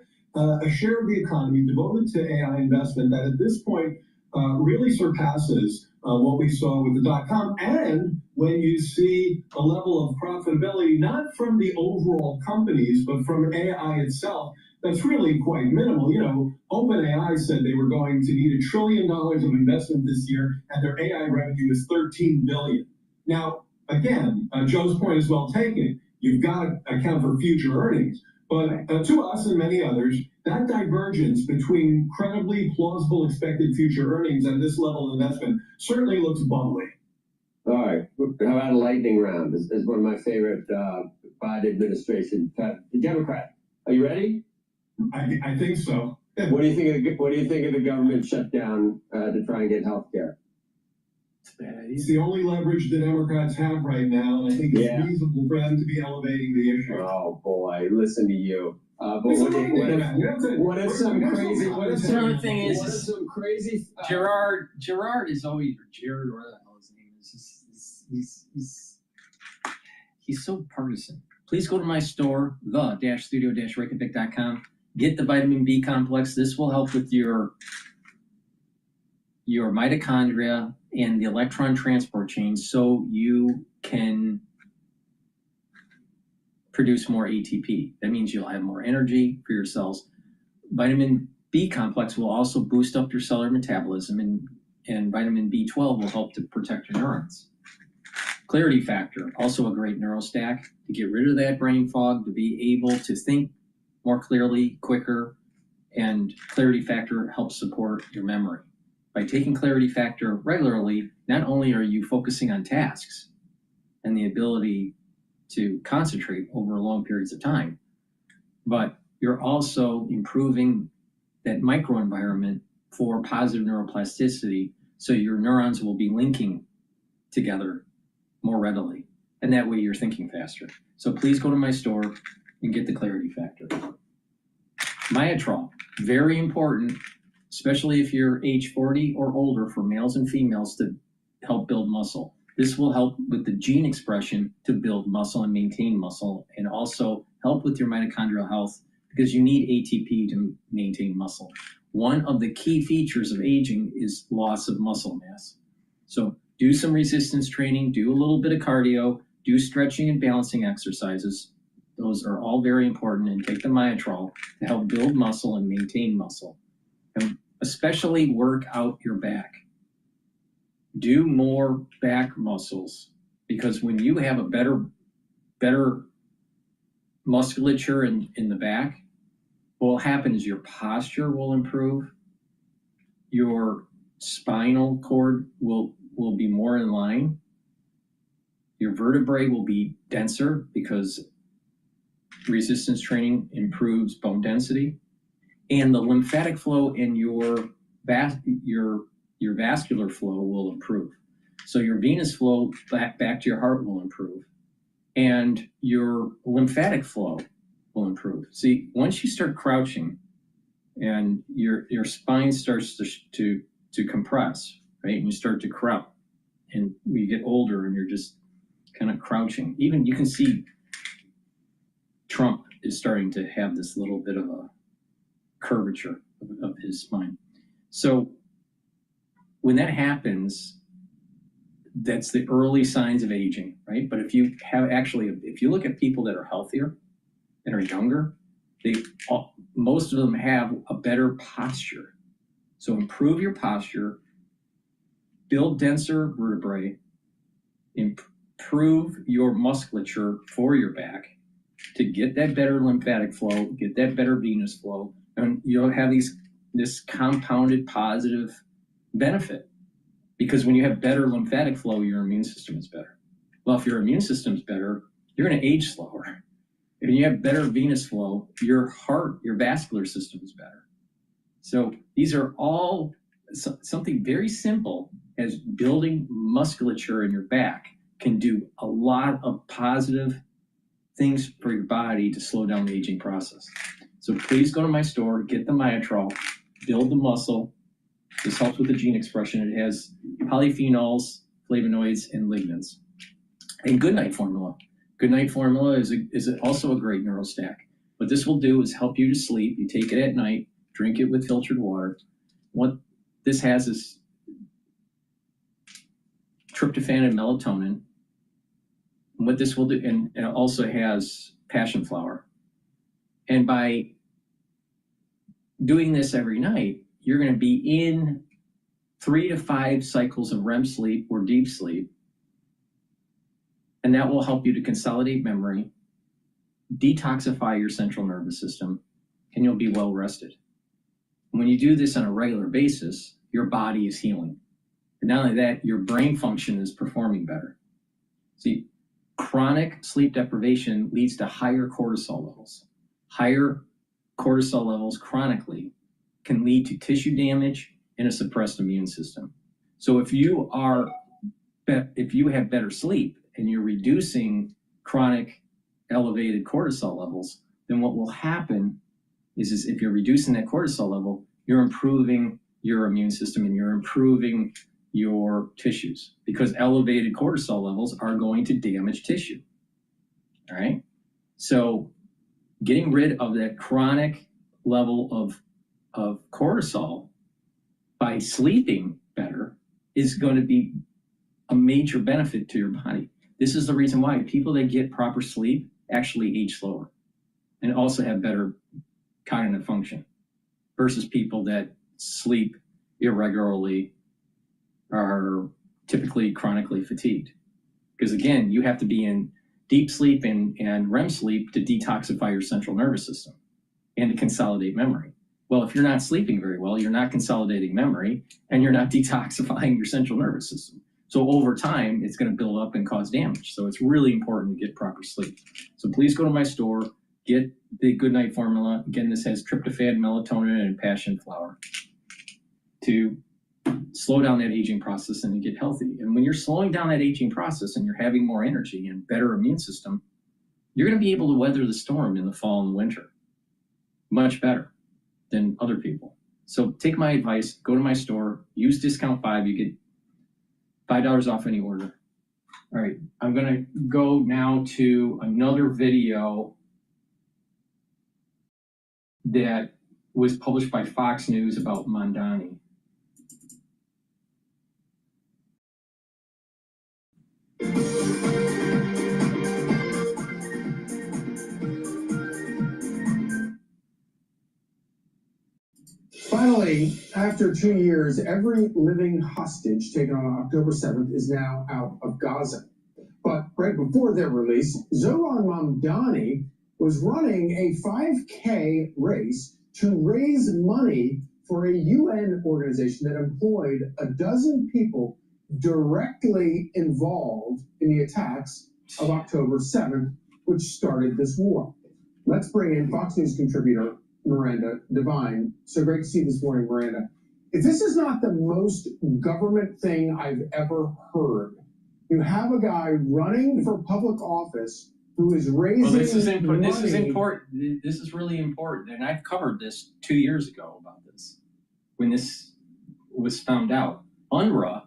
a share of the economy devoted to AI investment that at this point really surpasses what we saw with the dot-com, and when you see a level of profitability, not from the overall companies, but from AI itself, that's really quite minimal. OpenAI said they were going to need $1 trillion of investment this year, and their AI revenue is $13 billion. Now, again, Joe's point is well taken. You've got to account for future earnings. But to us and many others, that divergence between credibly plausible expected future earnings and this level of investment certainly looks bubbly. All right. How about a lightning round? This is one of my favorite Biden administration. The Democrat. Are you ready? I think so. What do you think of the government shutdown to try and get health care? It's the only leverage the Democrats have right now, and I think it's reasonable for them to be elevating the issue. Oh boy, listen to you. But what if some crazy? Gerard is always, or Jared, or the hell his name is. He's so partisan. Please go to my store, the-studio-reykjavik.com. Get the vitamin B complex. This will help with your mitochondria and the electron transport chain, so you can produce more ATP. That means you'll have more energy for your cells. Vitamin B complex will also boost up your cellular metabolism, and vitamin B12 will help to protect your neurons. Clarity factor, also a great neurostack to get rid of that brain fog, to be able to think more clearly, quicker, and clarity factor helps support your memory. By taking clarity factor regularly, not only are you focusing on tasks and the ability to concentrate over long periods of time, but you're also improving that microenvironment for positive neuroplasticity, so your neurons will be linking together more readily, and that way you're thinking faster. So please go to my store and get the clarity factor. Myotrol, very important, especially if you're age 40 or older, for males and females, to help build muscle. This will help with the gene expression to build muscle and maintain muscle, and also help with your mitochondrial health, because you need ATP to maintain muscle. One of the key features of aging is loss of muscle mass. So do some resistance training, do a little bit of cardio, do stretching and balancing exercises. Those are all very important, and take the Myotrol to help build muscle and maintain muscle. And especially work out your back. Do more back muscles, because when you have a better musculature in the back, what will happen is your posture will improve, your spinal cord will be more in line, your vertebrae will be denser because resistance training improves bone density, and the lymphatic flow in your vascular flow will improve. So your venous flow back to your heart will improve, and your lymphatic flow will improve. See, once you start crouching and your spine starts to compress, right, and you start to crouch, and you get older and you're just kind of crouching. Even you can see Trump is starting to have this little bit of a curvature of his spine. So when that happens, that's the early signs of aging, right? But if you look at people that are healthier and are younger, most of them have a better posture. So improve your posture, build denser vertebrae, improve your musculature for your back to get that better lymphatic flow, get that better venous flow, and you'll have this compounded positive benefit. Because when you have better lymphatic flow, your immune system is better. Well, if your immune system's better, you're going to age slower. If you have better venous flow, your heart, your vascular system is better. So these are all something very simple as building musculature in your back can do a lot of positive things for your body to slow down the aging process. So please go to my store, get the Myotrol, build the muscle. This helps with the gene expression. It has polyphenols, flavonoids, and lignans. And Goodnight Formula. Goodnight Formula is also a great neurostack. What this will do is help you to sleep. You take it at night, drink it with filtered water. What this has is tryptophan and melatonin. And what this will do, and it also has passion flower. And by doing this every night, you're going to be in 3 to 5 cycles of REM sleep or deep sleep. And that will help you to consolidate memory, detoxify your central nervous system, and you'll be well rested. And when you do this on a regular basis, your body is healing. And not only that, your brain function is performing better. See, chronic sleep deprivation leads to higher cortisol levels. Higher cortisol levels chronically can lead to tissue damage and a suppressed immune system. So if you have better sleep and you're reducing chronic elevated cortisol levels, then what will happen is if you're reducing that cortisol level, you're improving your immune system and you're improving your tissues, because elevated cortisol levels are going to damage tissue. All right. So getting rid of that chronic level of cortisol by sleeping better is going to be a major benefit to your body. This is the reason why people that get proper sleep actually age slower and also have better cognitive function versus people that sleep irregularly are typically chronically fatigued. Because again, you have to be in deep sleep and REM sleep to detoxify your central nervous system and to consolidate memory. Well, if you're not sleeping very well, you're not consolidating memory and you're not detoxifying your central nervous system. So over time, it's going to build up and cause damage. So it's really important to get proper sleep. So please go to my store, get the Good Night Formula. Again, this has tryptophan, melatonin, and passion flower to slow down that aging process and to get healthy. And when you're slowing down that aging process and you're having more energy and better immune system, you're going to be able to weather the storm in the fall and winter much better than other people. So take my advice, go to my store, use discount 5, you get $5 off any order. All right, I'm gonna go now to another video that was published by Fox News about Mamdani. Finally, after 2 years, every living hostage taken on October 7th is now out of Gaza. But right before their release, Zoran Mamdani was running a 5K race to raise money for a UN organization that employed 12 people directly involved in the attacks of October 7th, which started this war. Let's bring in Fox News contributor Miranda Devine. So great to see you this morning, Miranda. If this is not the most government thing I've ever heard, you have a guy running for public office who is raising money. This is important. This is really important. And I've covered this 2 years ago about this. When this was found out, UNRWA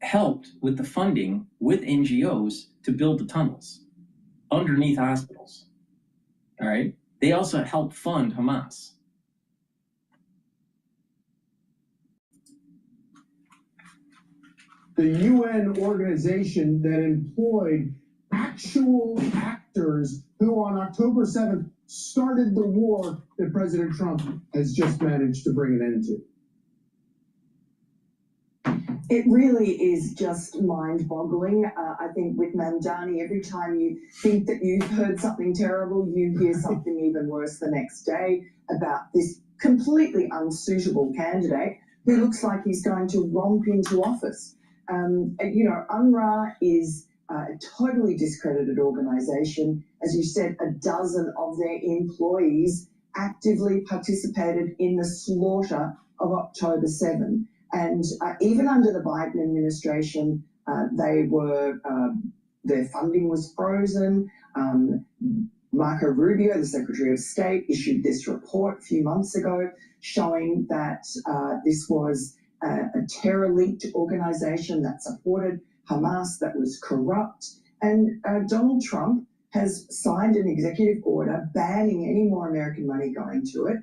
helped with the funding with NGOs to build the tunnels underneath hospitals. All right. They also helped fund Hamas. The UN organization that employed actual actors who on October 7th started the war that President Trump has just managed to bring an end to. It really is just mind-boggling. I think with Mamdani, every time you think that you've heard something terrible, you hear something even worse the next day about this completely unsuitable candidate who looks like he's going to romp into office. UNRWA is a totally discredited organization. As you said, 12 of their employees actively participated in the slaughter of October 7. And even under the Biden administration, their funding was frozen. Marco Rubio, the Secretary of State, issued this report a few months ago showing that this was a terror-linked organization that supported Hamas, that was corrupt. And Donald Trump has signed an executive order banning any more American money going to it,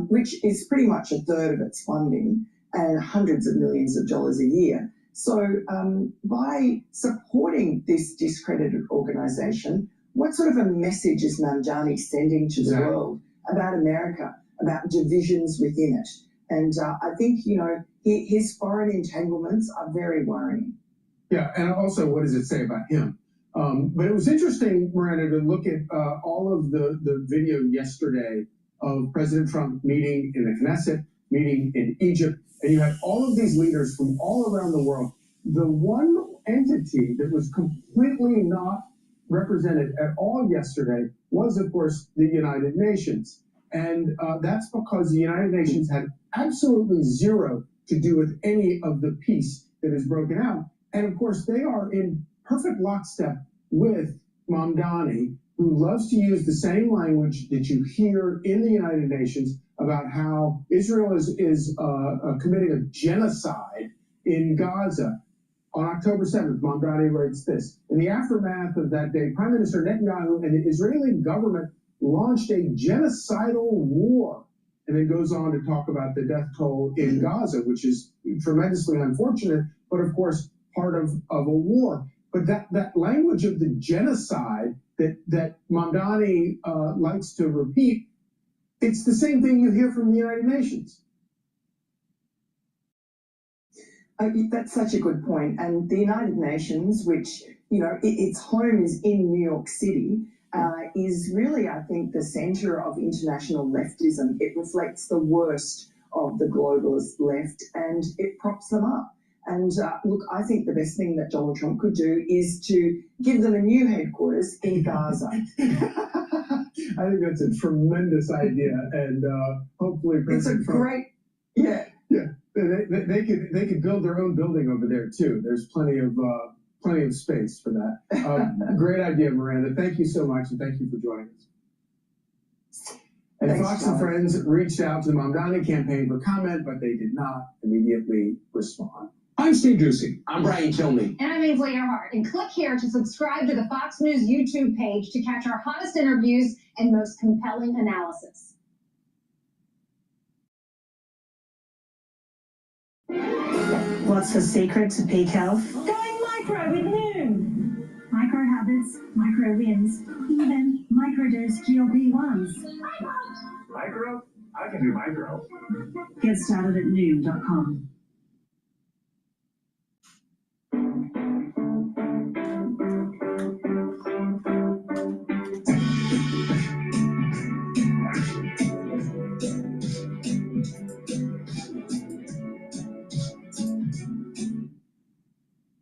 which is pretty much a third of its funding and hundreds of millions of dollars a year. So by supporting this discredited organization, what sort of a message is Mamdani sending to the world about America, about divisions within it? And I think, his foreign entanglements are very worrying. Yeah, and also, what does it say about him? But it was interesting, Miranda, to look at all of the video yesterday of President Trump meeting in the Knesset, meeting in Egypt, and you had all of these leaders from all around the world. The one entity that was completely not represented at all yesterday was, of course, the United Nations. And that's because the United Nations had absolutely zero to do with any of the peace that is broken out. And of course, they are in perfect lockstep with Mamdani, who loves to use the same language that you hear in the United Nations about how Israel is committing a genocide in Gaza. On October 7th, Mamdani writes this: in the aftermath of that day, Prime Minister Netanyahu and the Israeli government launched a genocidal war, and then goes on to talk about the death toll in Gaza, which is tremendously unfortunate, but of course, part of a war. But that language of the genocide that Mamdani likes to repeat, it's the same thing you hear from the United Nations. That's such a good point. And the United Nations, which, you know, its home is in New York City, is really, I think, the center of international leftism. It reflects the worst of the globalist left and it props them up. And look, I think the best thing that Donald Trump could do is to give them a new headquarters in Gaza. I think that's a tremendous idea, and hopefully President Trump. Great, yeah. They could build their own building over there too. There's plenty of space for that. Great idea, Miranda. Thank you so much, and thank you for joining us. And Thanks, Fox Charles. and Friends reached out to the Mamdani campaign for comment, but they did not immediately respond. I'm Steve Doocy. I'm Brighteon Channel. And I'm Ainsley Earhart. And click here to subscribe to the Fox News YouTube page to catch our hottest interviews and most compelling analysis. What's the secret to peak health? Going micro with Noom. Micro habits, micro wins, even microdose GLP-1s. Micro? I can do micro. Get started at Noom.com.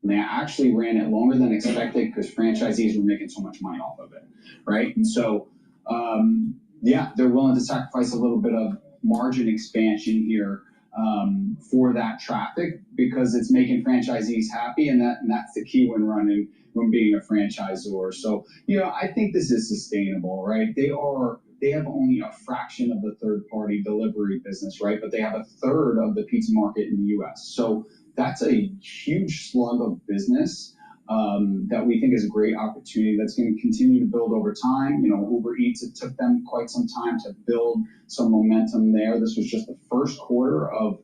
They actually ran it longer than expected because franchisees were making so much money off of it, right? And so, yeah, they're willing to sacrifice a little bit of margin expansion here for that traffic because it's making franchisees happy, and that's the key when being a franchisor. So, you know, I think this is sustainable, right? They have only a fraction of the third-party delivery business, right? But they have a third of the pizza market in the U.S. So that's a huge slug of business that we think is a great opportunity that's going to continue to build over time. You know, Uber Eats, it took them quite some time to build some momentum there. This was just the first quarter of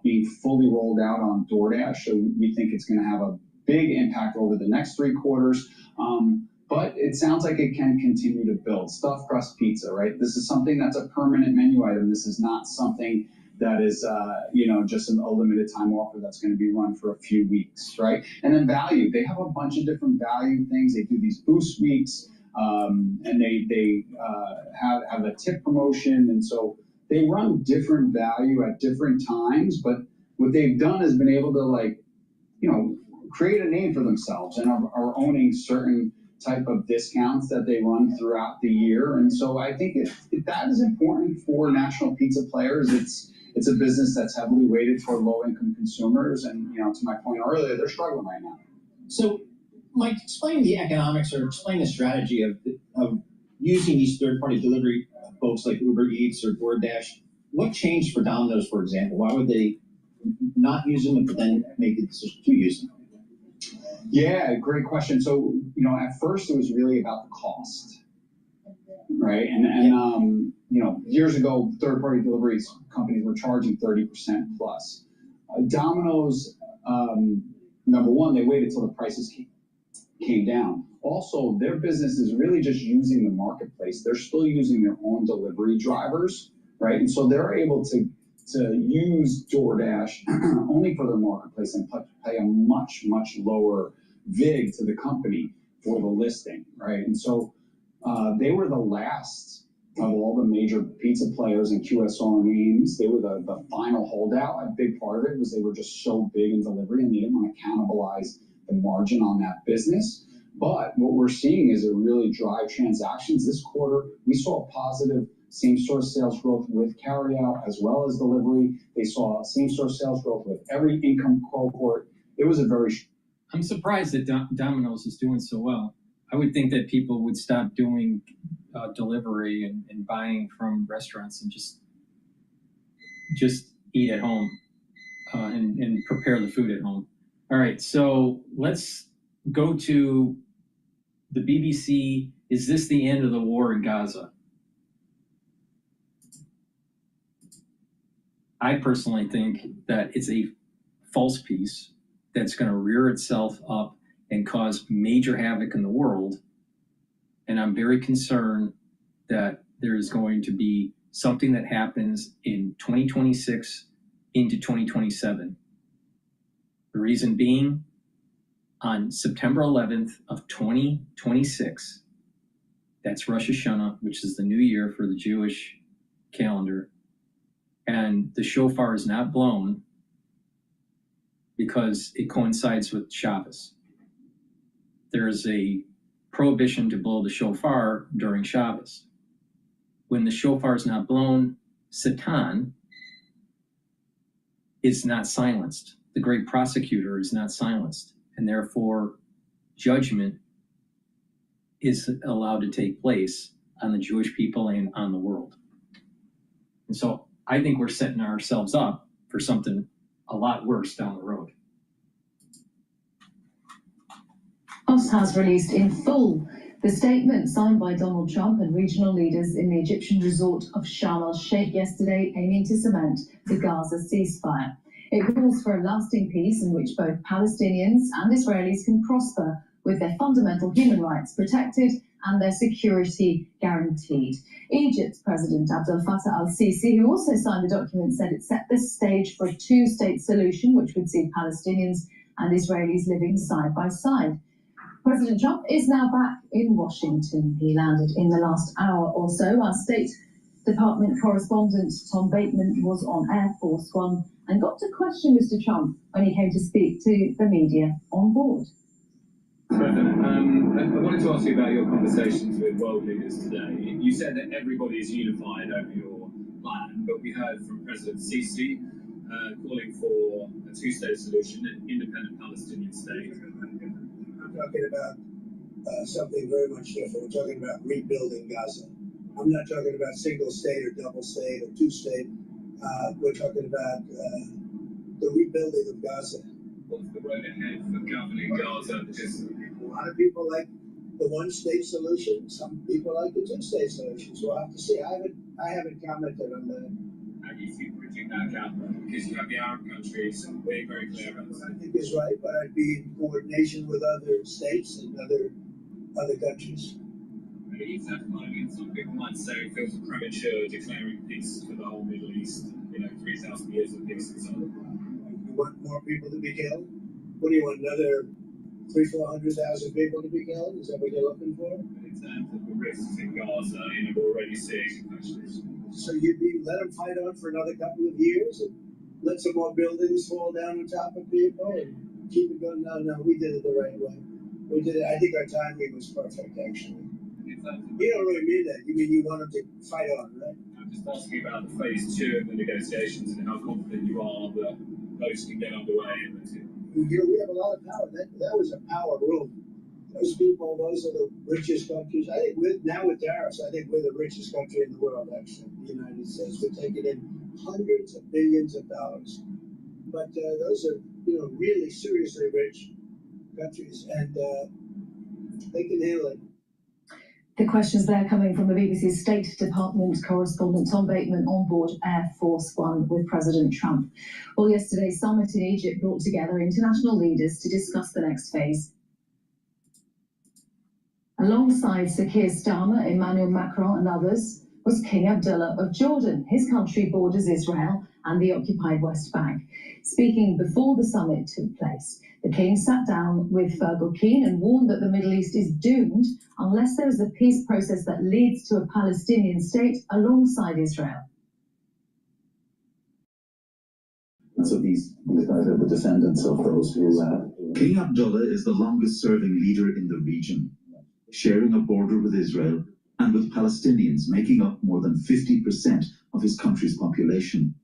being fully rolled out on DoorDash. So we think it's going to have a big impact over the next 3 quarters. But it sounds like it can continue to build. Stuffed crust pizza, right? This is something that's a permanent menu item. This is not something that is, you know, just a limited time offer that's going to be run for a few weeks, right? And then value, they have a bunch of different value things. They do these boost weeks, and they have a tip promotion, and so they run different value at different times. But what they've done is been able to, like, you know, create a name for themselves and are owning certain type of discounts that they run throughout the year. And so I think that is important for national pizza players. It's a business that's heavily weighted for low-income consumers, and, you know, to my point earlier, they're struggling right now. So, Mike, explain the economics or explain the strategy of using these third-party delivery folks like Uber Eats or DoorDash. What changed for Domino's, for example? Why would they not use them but then make the decision to use them? Yeah, great question. So, you know, at first it was really about the cost, right? And you know, years ago, third-party delivery companies were charging 30% plus. Domino's, number one, they waited till the prices came down. Also, their business is really just using the marketplace. They're still using their own delivery drivers, right? And so they're able to use DoorDash only for their marketplace and pay a much, much lower VIG to the company for the listing, right? And so they were the last of all the major pizza players and QSR names. They were the final holdout. A big part of it was they were just so big in delivery and they didn't want to cannibalize the margin on that business. But what we're seeing is it really drive transactions. This quarter, we saw a positive same-store sales growth with carryout as well as delivery. They saw same-store sales growth with every income cohort. It was a very... I'm surprised that Domino's is doing so well. I would think that people would stop doing delivery and buying from restaurants and just eat at home and prepare the food at home. All right, so let's go to the BBC. Is this the end of the war in Gaza? I personally think that it's a false piece that's going to rear itself up and cause major havoc in the world. And I'm very concerned that there is going to be something that happens in 2026 into 2027. The reason being, on September 11th of 2026, that's Rosh Hashanah, which is the new year for the Jewish calendar, and the shofar is not blown because it coincides with Shabbos. There is a prohibition to blow the shofar during Shabbos. When the shofar is not blown, Satan is not silenced. The great prosecutor is not silenced, and therefore judgment is allowed to take place on the Jewish people and on the world. And so I think we're setting ourselves up for something a lot worse down the road. Hamas has released in full the statement signed by Donald Trump and regional leaders in the Egyptian resort of Sharm el-Sheikh yesterday, aiming to cement the Gaza ceasefire. It calls for a lasting peace in which both Palestinians and Israelis can prosper with their fundamental human rights protected and their security guaranteed. Egypt's President Abdel Fattah al-Sisi, who also signed the document, said it set the stage for a two-state solution which would see Palestinians and Israelis living side by side. President Trump is now back in Washington. He landed in the last hour or so. Our State Department correspondent Tom Bateman was on Air Force One and got to question Mr. Trump when he came to speak to the media on board. President, I wanted to ask you about your conversations with world leaders today. You said that everybody is unified over your plan, but we heard from President Sisi calling for a two-state solution, an independent Palestinian state. I'm talking about something very much different. We're talking about rebuilding Gaza. I'm not talking about single state or double state or two state. We're talking about the rebuilding of Gaza. What's the road ahead for governing Gaza? Because a lot of people like the one-state solution. Some people like the two-state solution. So we'll have to see. I haven't commented on that. how do you see bridging that gap? Because you have the Arab countries being very clear about this. I think is right, but I'd be in coordination with other states and other countries. Some people might say it feels premature declaring peace for the whole Middle East. 3,000 years of peace and so on. You want more people to be killed? What do you want, another 300,000-400,000 people to be killed? Is that what you're looking for? In terms of the risks in Gaza, we're already seeing actually. So you'd let them fight on for another couple of years and let some more buildings fall down on top of people and keep it going? No, we did it the right way. We did it. I think our timing was perfect, actually. You don't really mean that. You mean you want them to fight on, right? I'm just asking about the phase 2 of the negotiations and how confident you are that those can get underway. We have a lot of power. That was a power room. Those people, those are the richest countries. I think with tariffs, I think we're the richest country in the world, actually, the United States. We're taking in hundreds of billions of dollars. But those are, really seriously rich countries, and they can handle it. The questions there coming from the BBC's State Department correspondent Tom Bateman on board Air Force One with President Trump. Well, yesterday's summit in Egypt brought together international leaders to discuss the next phase. Alongside Sir Keir Starmer, Emmanuel Macron and others was King Abdullah of Jordan. His country borders Israel and the occupied West Bank. Speaking before the summit took place, the king sat down with Fergal Keane and warned that the Middle East is doomed unless there is a peace process that leads to a Palestinian state alongside Israel. So these guys are the descendants of those who... King Abdullah is the longest-serving leader in the region, sharing a border with Israel and with Palestinians, making up more than 50% of his country's population.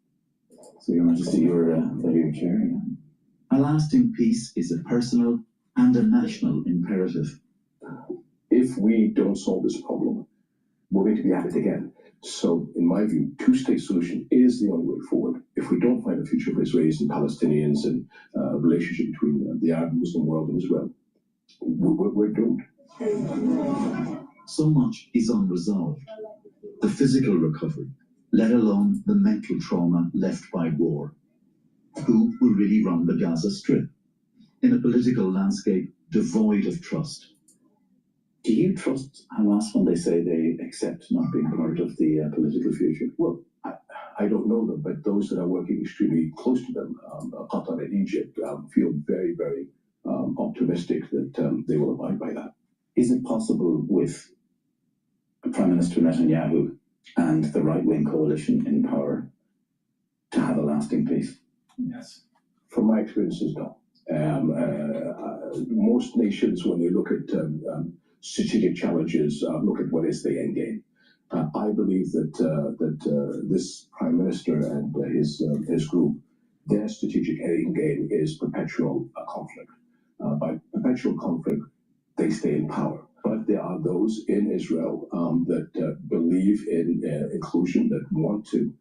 So, Your Majesty, you're chairing. A lasting peace is a personal and a national imperative. If we don't solve this problem, we're going to be at it again. So, in my view, two-state solution is the only way forward. If we don't find a future for Israelis and Palestinians and a relationship between the Arab Muslim world and Israel, we're doomed. So much is unresolved. The physical recovery, let alone the mental trauma left by war. Who will really run the Gaza Strip? In a political landscape devoid of trust. Do you trust Hamas when they say they accept not being part of the political future? Well, I don't know them, but those that are working extremely close to them, Qatar and Egypt, feel very, very optimistic that they will abide by that. Is it possible with Prime Minister Netanyahu and the right-wing coalition in power to have a lasting peace? Yes. From my experiences, no. Most nations, when they look at strategic challenges, look at what is the end game. I believe that this Prime Minister and his group, their strategic end game is perpetual conflict. By perpetual conflict, they stay in power. But there are those in Israel that believe in inclusion, that want to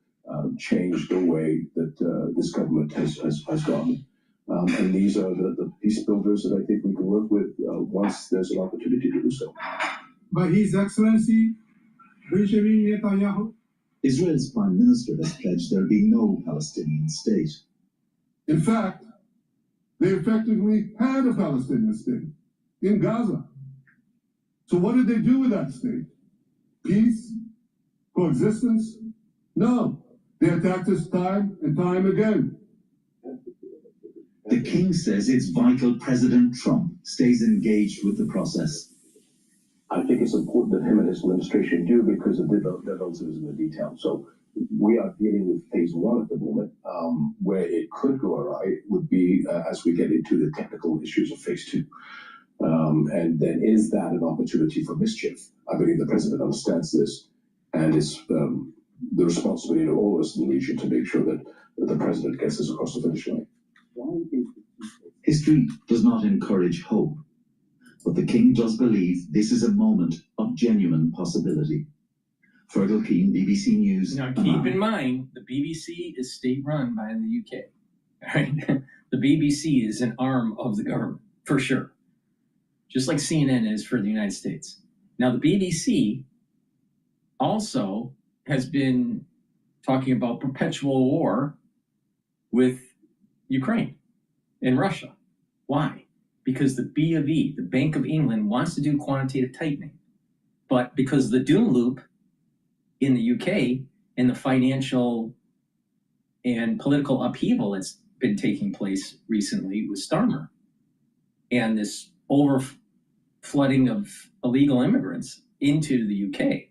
change the way that this government has gone. And these are the peace builders that I think we can work with once there's an opportunity to do so. By His Excellency, Benjamin Netanyahu. Israel's Prime Minister has pledged there be no Palestinian state. In fact, they effectively had a Palestinian state in Gaza. So what did they do with that state? Peace? Coexistence? No. They attacked us time and time again. The King says it's vital President Trump stays engaged with the process. I think it's important that him and his administration do, because the devil is in the detail. So we are dealing with phase one at the moment. Where it could go awry would be as we get into the technical issues of phase two. And then is that an opportunity for mischief? I believe the president understands this, and it's the responsibility of all of us in the region to make sure that the president gets us across the finish line. History does not encourage hope, but the King does believe this is a moment of genuine possibility. Fergal Keane, BBC News. Now, keep in mind, the BBC is state-run by the UK. Right? The BBC is an arm of the government, for sure. Just like CNN is for the United States. Now, the BBC also has been talking about perpetual war with Ukraine and Russia. Why? Because the BOE, the Bank of England, wants to do quantitative tightening. But because of the doom loop in the UK and the financial and political upheaval that's been taking place recently with Starmer and this overflooding of illegal immigrants into the UK,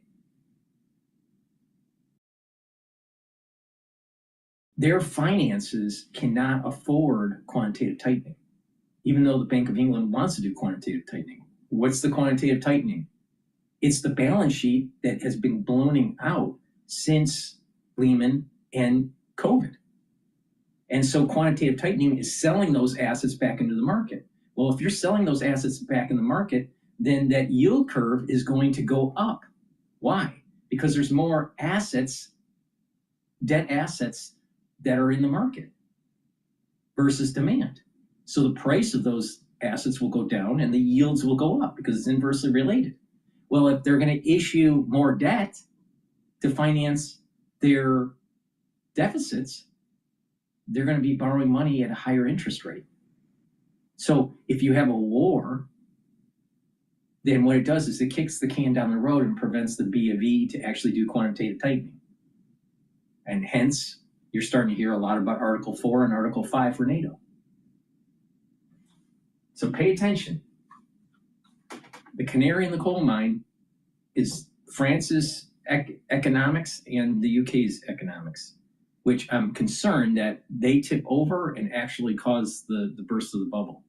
their finances cannot afford quantitative tightening, even though the Bank of England wants to do quantitative tightening. What's the quantitative tightening? It's the balance sheet that has been ballooning out since Lehman and COVID. And so quantitative tightening is selling those assets back into the market. Well, if you're selling those assets back in the market, then that yield curve is going to go up. Why? Because there's more assets, debt assets, that are in the market versus demand. So the price of those assets will go down and the yields will go up because it's inversely related. Well, if they're going to issue more debt to finance their deficits, they're going to be borrowing money at a higher interest rate. So if you have a war, then what it does is it kicks the can down the road and prevents the BOE to actually do quantitative tightening. And hence, you're starting to hear a lot about Article 4 and Article 5 for NATO. So pay attention. The canary in the coal mine is France's economics and the UK's economics, which I'm concerned that they tip over and actually cause the burst of the bubble.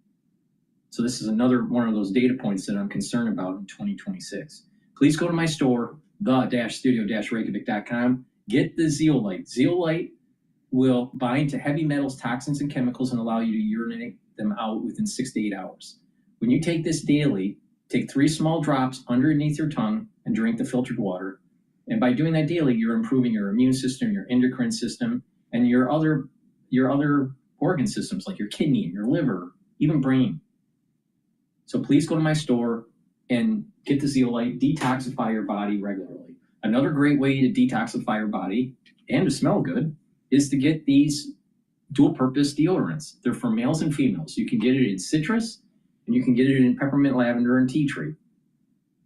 So this is another one of those data points that I'm concerned about in 2026. Please go to my store, the-studio-reykjavik.com. Get the zeolite. Zeolite will bind to heavy metals, toxins, and chemicals and allow you to urinate them out within 6 to 8 hours. When you take this daily, take 3 small drops underneath your tongue and drink the filtered water. And by doing that daily, you're improving your immune system, your endocrine system, and your other organ systems like your kidney, your liver, even brain. So please go to my store and get the zeolite, detoxify your body regularly. Another great way to detoxify your body and to smell good is to get these dual purpose deodorants. They're for males and females. You can get it in citrus and you can get it in peppermint, lavender, and tea tree.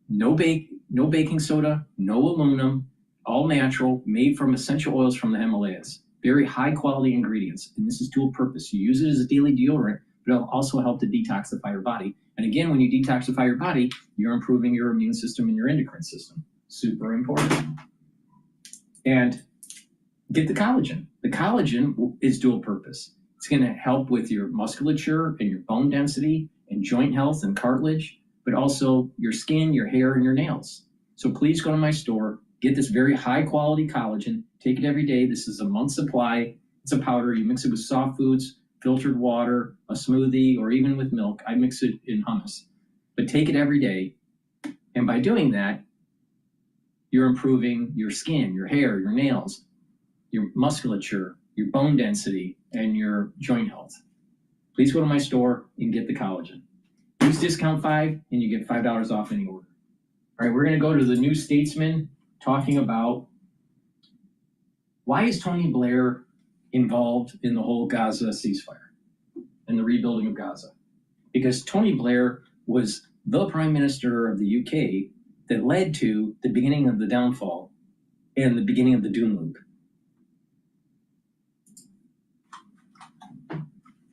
No baking soda, no aluminum, all natural, made from essential oils from the Himalayas. Very high quality ingredients, and this is dual purpose. You use it as a daily deodorant, but it'll also help to detoxify your body. And again, when you detoxify your body, you're improving your immune system and your endocrine system. Super important. And get the collagen. The collagen is dual purpose. It's going to help with your musculature and your bone density and joint health and cartilage, but also your skin, your hair, and your nails. So please go to my store, get this very high quality collagen, take it every day. This is a month's supply. It's a powder. You mix it with soft foods, filtered water, a smoothie, or even with milk. I mix it in hummus. But take it every day. And by doing that, you're improving your skin, your hair, your nails, your musculature, your bone density, and your joint health. Please go to my store and get the collagen. Use discount 5 and you get $5 off any order. All right, we're going to go to the New Statesman talking about why is Tony Blair involved in the whole Gaza ceasefire and the rebuilding of Gaza? Because Tony Blair was the Prime Minister of the UK that led to the beginning of the downfall and the beginning of the doom loop.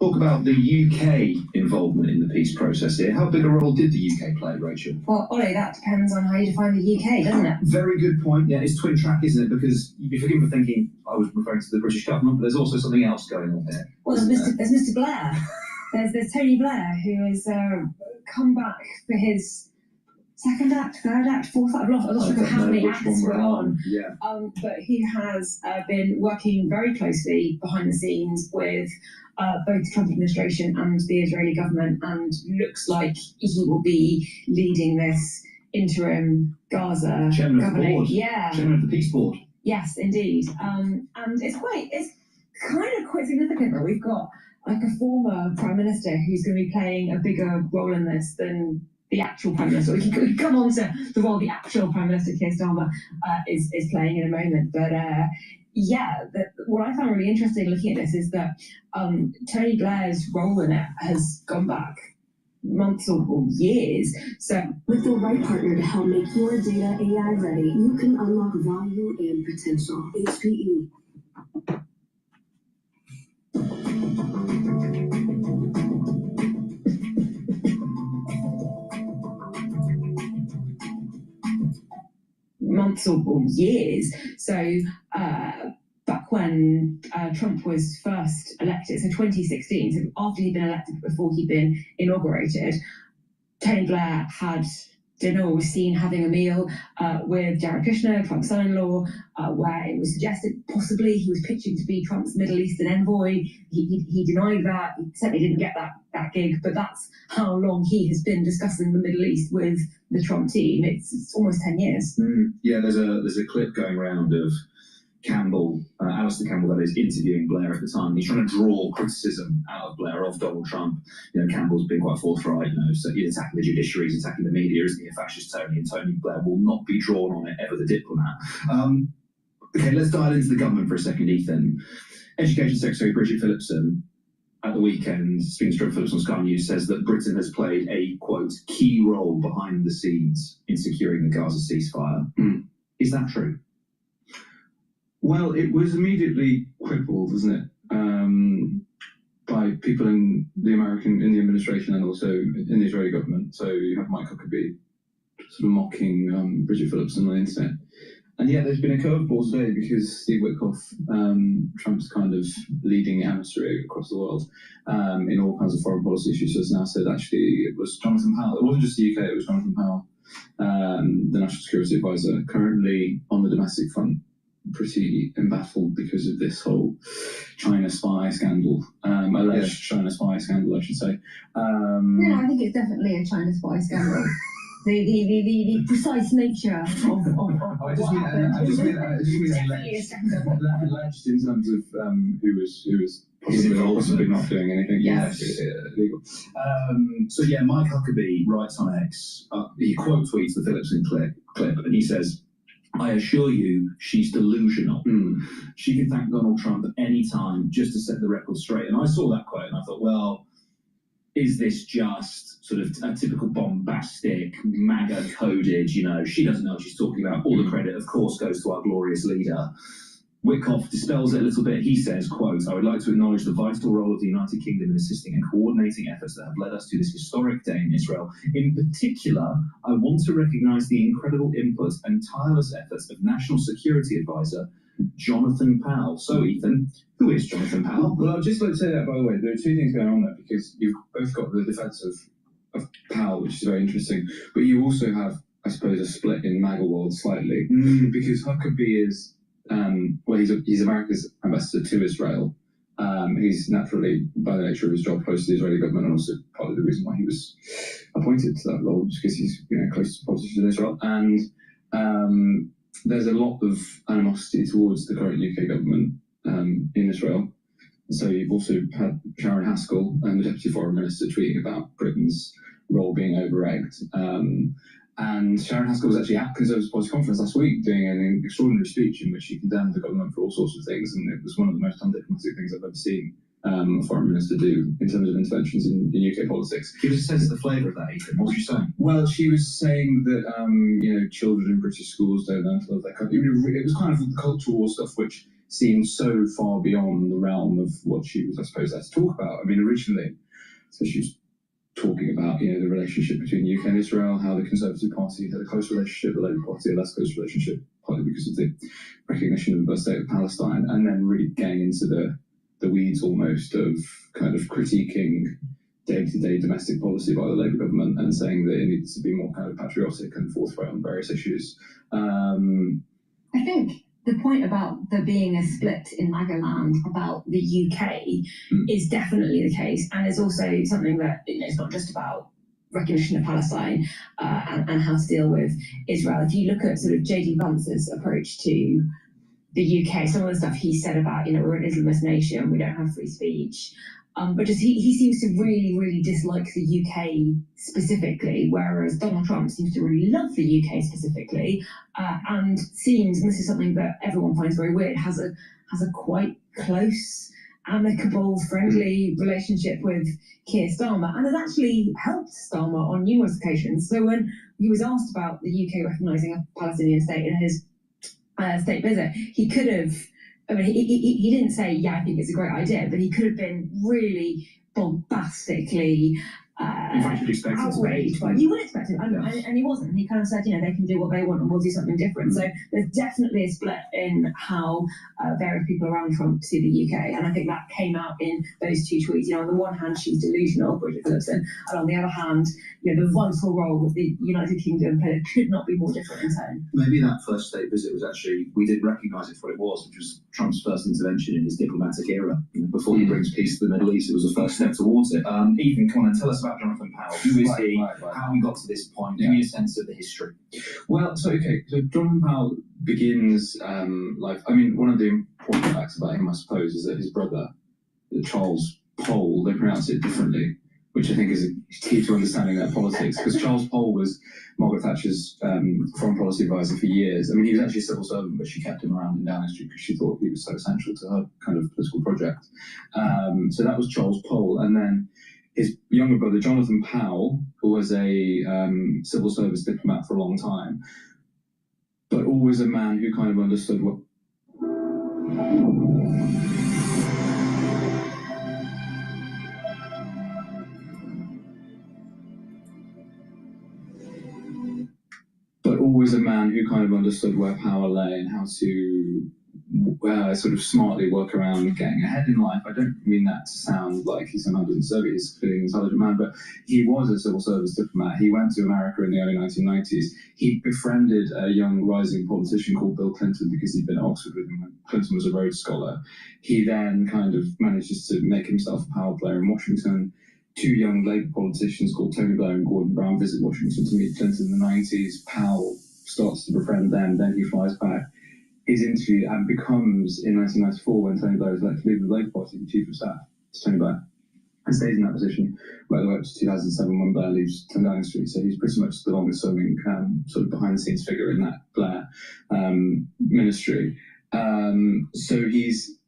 Talk about the UK involvement in the peace process here. How big a role did the UK play, Rachel? Well, Ollie, that depends on how you define the UK, doesn't it? Very good point. Yeah, it's twin track, isn't it? Because you'd be forgiven for thinking I was referring to the British government, but there's also something else going on there. Well, there's Mr. Blair. There's Tony Blair, who has come back for his second act, third act, fourth act. I'm not sure how many acts we're on. Yeah. But he has been working very closely behind the scenes with both the Trump administration and the Israeli government, and looks like he will be leading this interim Gaza Chairman of the governing. board. Yeah. Chairman of the Peace Board. Yes, indeed. And it's kind of quite significant that we've got like a former Prime Minister who's going to be playing a bigger role in this than the actual Prime Minister. We can come on to the role the actual Prime Minister Keir Starmer is playing in a moment. But what I found really interesting looking at this is that Tony Blair's role in it has gone back months or years. So with the right partner to help make your data AI ready, you can unlock value and potential. HPE. Months or years. So back when Trump was first elected, so 2016, so after he'd been elected, before he'd been inaugurated, Tony Blair had dinner or was seen having a meal with Jared Kushner, Trump's son-in-law, where it was suggested possibly he was pitching to be Trump's Middle Eastern envoy. He denied that. He certainly didn't get that gig, but that's how long he has been discussing the Middle East with the Trump team. It's almost 10 years. Yeah, there's a clip going around of Campbell, Alistair Campbell, that is, interviewing Blair at the time. He's trying to draw criticism out of Blair, of Donald Trump. You know, Campbell's been quite forthright, so he's attacking the judiciary, he's attacking the media, isn't he, a fascist Tony, and Tony Blair will not be drawn on it, ever the diplomat. Okay, let's dial into the government for a second, Ethan. Education Secretary Bridget Phillipson, at the weekend, speaking to Phillips on Sky News, says that Britain has played a, quote, key role behind the scenes in securing the Gaza ceasefire. Is that true? Well, it was immediately crippled, wasn't it, by people in the administration and also in the Israeli government. So you have Mike Huckabee sort of mocking Bridget Phillipson on the internet. And yet there's been a curveball today because Steve Witkoff, Trump's kind of leading emissary across the world in all kinds of foreign policy issues, has now said actually it was Jonathan Powell. It wasn't just the UK, it was Jonathan Powell, the National Security Advisor, currently on the domestic front, pretty embattled because of this whole China spy scandal, alleged China spy scandal, I should say. I think it's definitely a China spy scandal. The precise nature of I just mean alleged in terms of who was possibly not doing anything illegal. So yeah, Mike Huckabee writes on X, he quote tweets the Phillipson clip, and he says, "I assure you, she's delusional. She can thank Donald Trump at any time just to set the record straight." And I saw that quote and I thought, well, is this just sort of a typical bombastic, MAGA-coded, she doesn't know what she's talking about. All the credit, of course, goes to our glorious leader. Witkoff dispels it a little bit. He says, quote, "I would like to acknowledge the vital role of the United Kingdom in assisting and coordinating efforts that have led us to this historic day in Israel. In particular, I want to recognise the incredible input and tireless efforts of National Security Advisor Jonathan Powell." So, Ethan, who is Jonathan Powell? Well, I'd just like to say that, by the way, there are two things going on there, because you've both got the defence of Powell, which is very interesting, but you also have, I suppose, a split in MAGA world slightly, because Huckabee is, he's America's ambassador to Israel. He's naturally, by the nature of his job, close to the Israeli government, and also partly the reason why he was appointed to that role, because he's close to politicians in Israel. And there's a lot of animosity towards the current UK government in Israel. So you've also had Sharon Haskell, the Deputy Foreign Minister, tweeting about Britain's role being over-egged. And Sharon Haskell was actually at Conservative Policy Conference last week doing an extraordinary speech in which she condemned the government for all sorts of things, and it was one of the most undiplomatic things I've ever seen a foreign minister do in terms of interventions in UK politics. Give us a sense of the flavour of that, Ethan. What was she saying? Well, she was saying that children in British schools don't learn to love their country. It was kind of the cultural war stuff, which seemed so far beyond the realm of what she was, I suppose, there to talk about. I mean, originally, so she was talking about the relationship between the UK and Israel, how the Conservative Party had a close relationship, the Labour Party a less close relationship, partly because of the recognition of the state of Palestine, and then really getting into the weeds almost of kind of critiquing day-to-day domestic policy by the Labour government and saying that it needs to be more kind of patriotic and forthright on various issues. I think the point about there being a split in MAGA land about the UK is definitely the case, and is also something that it's not just about recognition of Palestine and how to deal with Israel. If you look at sort of J.D. Vance's approach to the UK, some of the stuff he said about, we're an Islamist nation, we don't have free speech, but just he seems to really, really dislike the UK specifically, whereas Donald Trump seems to really love the UK specifically, and seems, and this is something that everyone finds very weird, has a quite close, amicable, friendly relationship with Keir Starmer, and has actually helped Starmer on numerous occasions. So when he was asked about the UK recognising a Palestinian state in his state visit, he could have, he didn't say, I think it's a great idea, but he could have been really bombastically outraged by it. You would expect it, and he wasn't. He kind of said, they can do what they want and we'll do something different. So there's definitely a split in how various people around Trump see the UK, and I think that came out in those two tweets. On the one hand, she's delusional, Bridget Phillipson, and on the other hand, the vital role of the United Kingdom could not be more different in tone. Maybe that first state visit was actually, we didn't recognise it for what it was, which was Trump's first intervention in his diplomatic era. Before he brings peace to the Middle East, it was the first step towards it. Ethan, come on and tell us about Jonathan Powell. Who is he? How we got to this point? Give me a sense of the history. Well, so Jonathan Powell begins life. I mean, one of the important facts about him, I suppose, is that his brother, Charles Pole, they pronounce it differently, which I think is key to understanding their politics, because Charles Pole was Margaret Thatcher's foreign policy advisor for years. I mean, he was actually a civil servant, but she kept him around in Downing Street because she thought he was so essential to her kind of political project. So that was Charles Pole. And then his younger brother, Jonathan Powell, who was a civil service diplomat for a long time, but always a man who kind of understood what... always a man who kind of understood where power lay and how to sort of smartly work around getting ahead in life. I don't mean that to sound like he somehow doesn't serve it. He's clearly an intelligent man, but he was a civil service diplomat. He went to America in the early 1990s. He befriended a young rising politician called Bill Clinton because he'd been at Oxford with him when Clinton was a Rhodes Scholar. He then kind of manages to make himself a power player in Washington. Two young Labour politicians called Tony Blair and Gordon Brown visit Washington to meet Clinton in the 90s. Powell starts to befriend them, then he flies back. Is interviewed and becomes, in 1994, when Tony Blair is elected leader of the Labour Party, the Chief of Staff to Tony Blair, and stays in that position right the way up to 2007 when Blair leaves Downing Street. So he's pretty much the longest serving sort of behind-the-scenes figure in that Blair ministry. So he's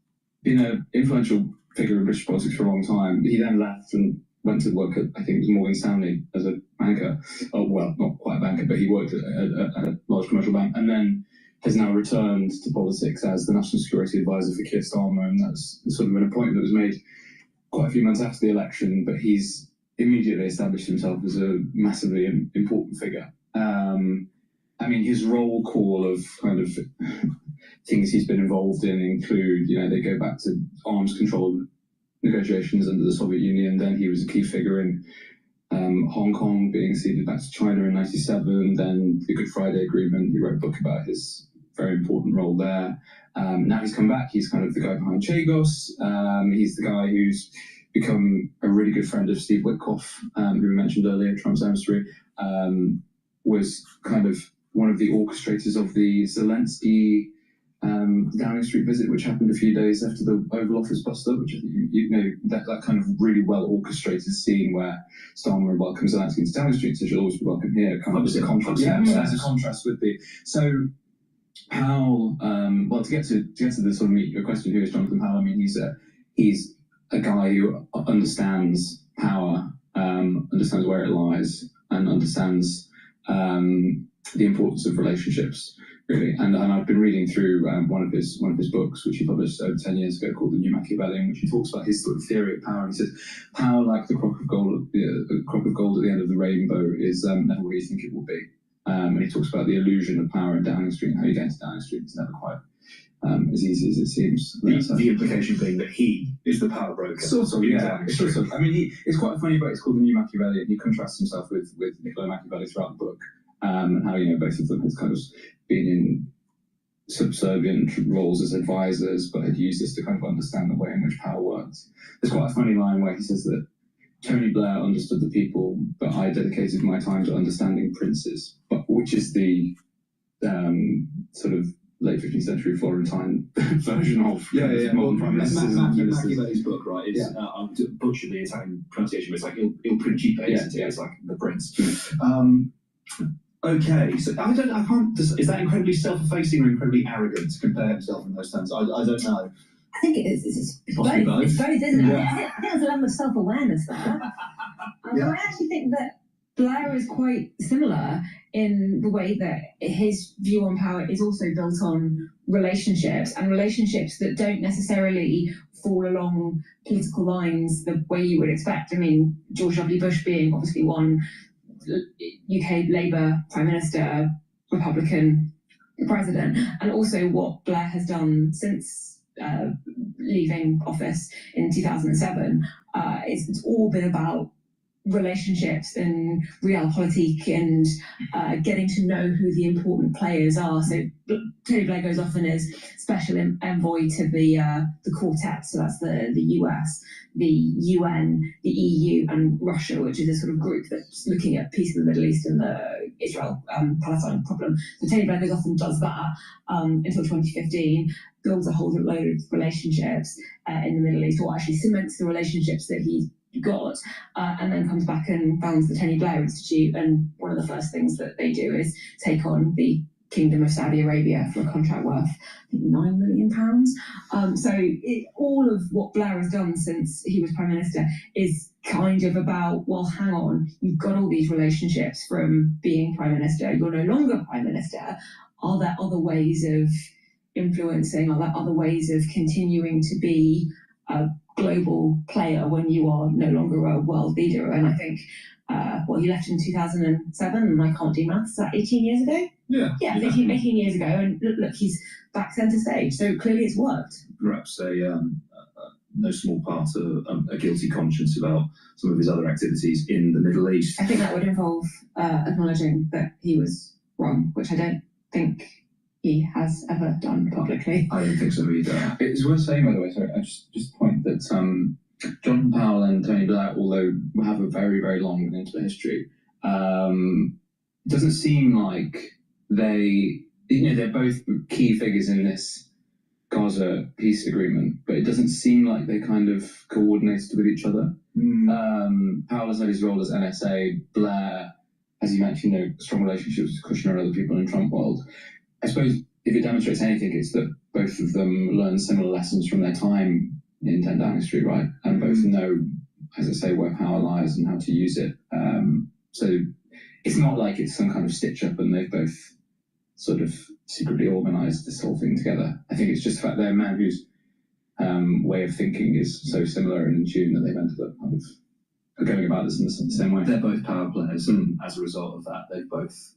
been an influential figure in British politics for a long time. He then left and went to work at, I think it was Morgan Stanley as a banker. Oh, well, not quite a banker, but he worked at a large commercial bank, and then has now returned to politics as the National Security Advisor for Keir Starmer, and that's sort of an appointment that was made quite a few months after the election, but he's immediately established himself as a massively important figure. I mean, his roll call of kind of things he's been involved in include, they go back to arms control negotiations under the Soviet Union. Then he was a key figure in Hong Kong being ceded back to China in '97. Then the Good Friday Agreement. He wrote a book about his very important role there. Now he's come back. He's kind of the guy behind Chagos. He's the guy who's become a really good friend of Steve Witkoff, who we mentioned earlier, Trump's emissary, was kind of one of the orchestrators of the Zelensky Downing Street visit, which happened a few days after the Oval Office bust-up, which I think that kind of really well orchestrated scene where Starmer welcomes Zelensky to Downing Street, so she'll always be welcome here. Kind of as a contrast, as a contrast with the. So Powell, well, to get to the sort of meat of your question, who is Jonathan Powell? I mean, he's a guy who understands power, understands where it lies, and understands the importance of relationships, really. And I've been reading through one of his books, which he published over 10 years ago, called The New Machiavellian, which he talks about his sort of theory of power. And he says, power, like the crock of gold at the end of the rainbow, is never where you think it will be. And he talks about the illusion of power in Downing Street and how you get into Downing Street is never quite as easy as it seems. The implication being that he is the power broker. Sort of, yeah. Sort of. I mean, it's quite a funny book. It's called The New Machiavellian. He contrasts himself with Niccolo Machiavelli throughout the book, and how both of them has kind of been in subservient roles as advisors, but had used this to kind of understand the way in which power works. There's quite a funny line where he says that Tony Blair understood the people, but I dedicated my time to understanding princes, which is the sort of late 15th century Florentine version of modern prime ministers. Machiavelli's book, right, is, I'm to butcher the Italian pronunciation, but it's like Il Principe, isn't it? It's like the prince. Okay, so I can't, is that incredibly self-effacing or incredibly arrogant to compare himself in those terms? I don't know. I think it is. It's Possibly both. It's both, isn't it? Yeah. I think there's a level of self-awareness there. I actually think that Blair is quite similar in the way that his view on power is also built on relationships, and relationships that don't necessarily fall along political lines the way you would expect. I mean, George W. Bush being obviously one, UK Labour Prime Minister, Republican President, and also what Blair has done since leaving office in 2007. It's all been about relationships and realpolitik and getting to know who the important players are. So Tony Blair goes often as special envoy to the quartet, so that's the US, the UN, the EU and Russia, which is a sort of group that's looking at peace in the Middle East and the Israel-Palestine problem. So Tony Blair goes off and does that until 2015, builds a whole load of relationships in the Middle East, or actually cements the relationships that he's got, and then comes back and founds the Tony Blair Institute. And one of the first things that they do is take on the Kingdom of Saudi Arabia for a contract worth, I think, £9 million. So all of what Blair has done since he was Prime Minister is kind of about, well, hang on, you've got all these relationships from being Prime Minister, you're no longer Prime Minister. Are there other ways of influencing? Are there other ways of continuing to be a global player when you are no longer a world leader? And I think, he left in 2007, and I can't do maths. Is that 18 years ago? Yeah, 18 years ago, and look, he's back centre stage. So clearly, it's worked. Perhaps no small part a guilty conscience about some of his other activities in the Middle East. I think that would involve acknowledging that he was wrong, which I don't think he has ever done publicly. I don't think so either. It's worth saying, by the way, sorry, I just point that Jonathan Powell and Tony Blair, although have a very, very long and intimate history, it doesn't seem like they're both key figures in this Gaza peace agreement, but it doesn't seem like they kind of coordinated with each other. Powell has had his role as NSA. Blair, as you mentioned, strong relationships with Kushner and other people in Trump world. I suppose if it demonstrates anything, it's that both of them learned similar lessons from their time in 10 Downing Street, right? And both know as I say, where power lies and how to use it. So it's not like it's some kind of stitch up and they've both sort of secretly organized this whole thing together. I think it's just the fact they're a man whose way of thinking is so similar and in tune that they've ended up kind of going about this in the same way. They're both power players, and as a result of that, they've both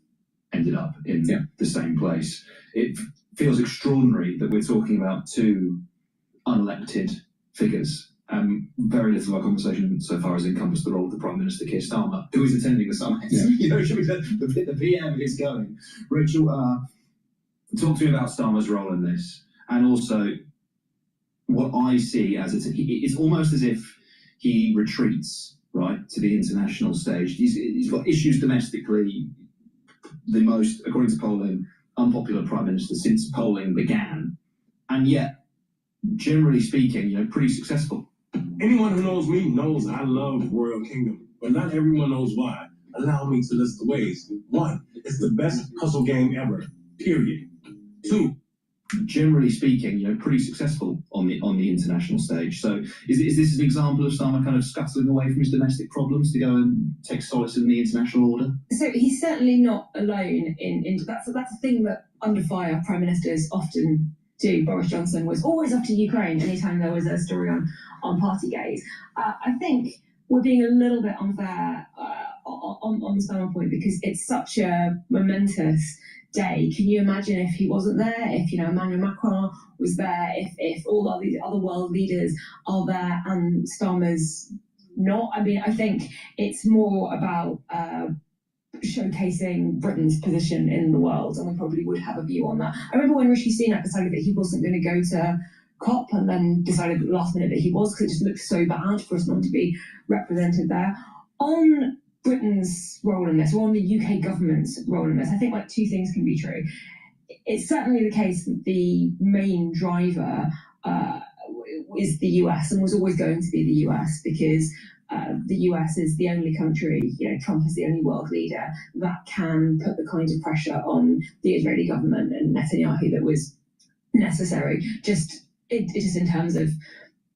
ended up in the same place. It feels extraordinary that we're talking about two unelected figures. Very little of our conversation so far has encompassed the role of the Prime Minister, Keir Starmer, who is attending the summit. Yeah. The PM is going. Rachel, talk to me about Starmer's role in this, and also what I see as it's almost as if he retreats, right, to the international stage. He's got issues domestically, the most, according to polling, unpopular Prime Minister since polling began, and yet, generally speaking, pretty successful. Anyone who knows me knows I love Royal Kingdom, but not everyone knows why. Allow me to list the ways. 1, it's the best puzzle game ever, period. 2, generally speaking, pretty successful on the international stage. So is this an example of Starmer kind of scuttling away from his domestic problems to go and take solace in the international order? So he's certainly not alone in that's a thing that under fire Prime Ministers often do. Boris Johnson was always off to Ukraine anytime there was a story on Partygate. I think we're being a little bit unfair on the Starmer point because it's such a momentous day. Can you imagine if he wasn't there? If Emmanuel Macron was there? If all of these other world leaders are there and Starmer's not? I mean, I think it's more about showcasing Britain's position in the world, and we probably would have a view on that. I remember when Rishi Sunak decided that he wasn't going to go to COP and then decided at the last minute that he was, because it just looked so bad for us not to be represented there. On Britain's role in this, or on the UK government's role in this, I think two things can be true. It's certainly the case that the main driver is the US and was always going to be the US because the US is the only country, Trump is the only world leader that can put the kind of pressure on the Israeli government and Netanyahu that was necessary. Just in terms of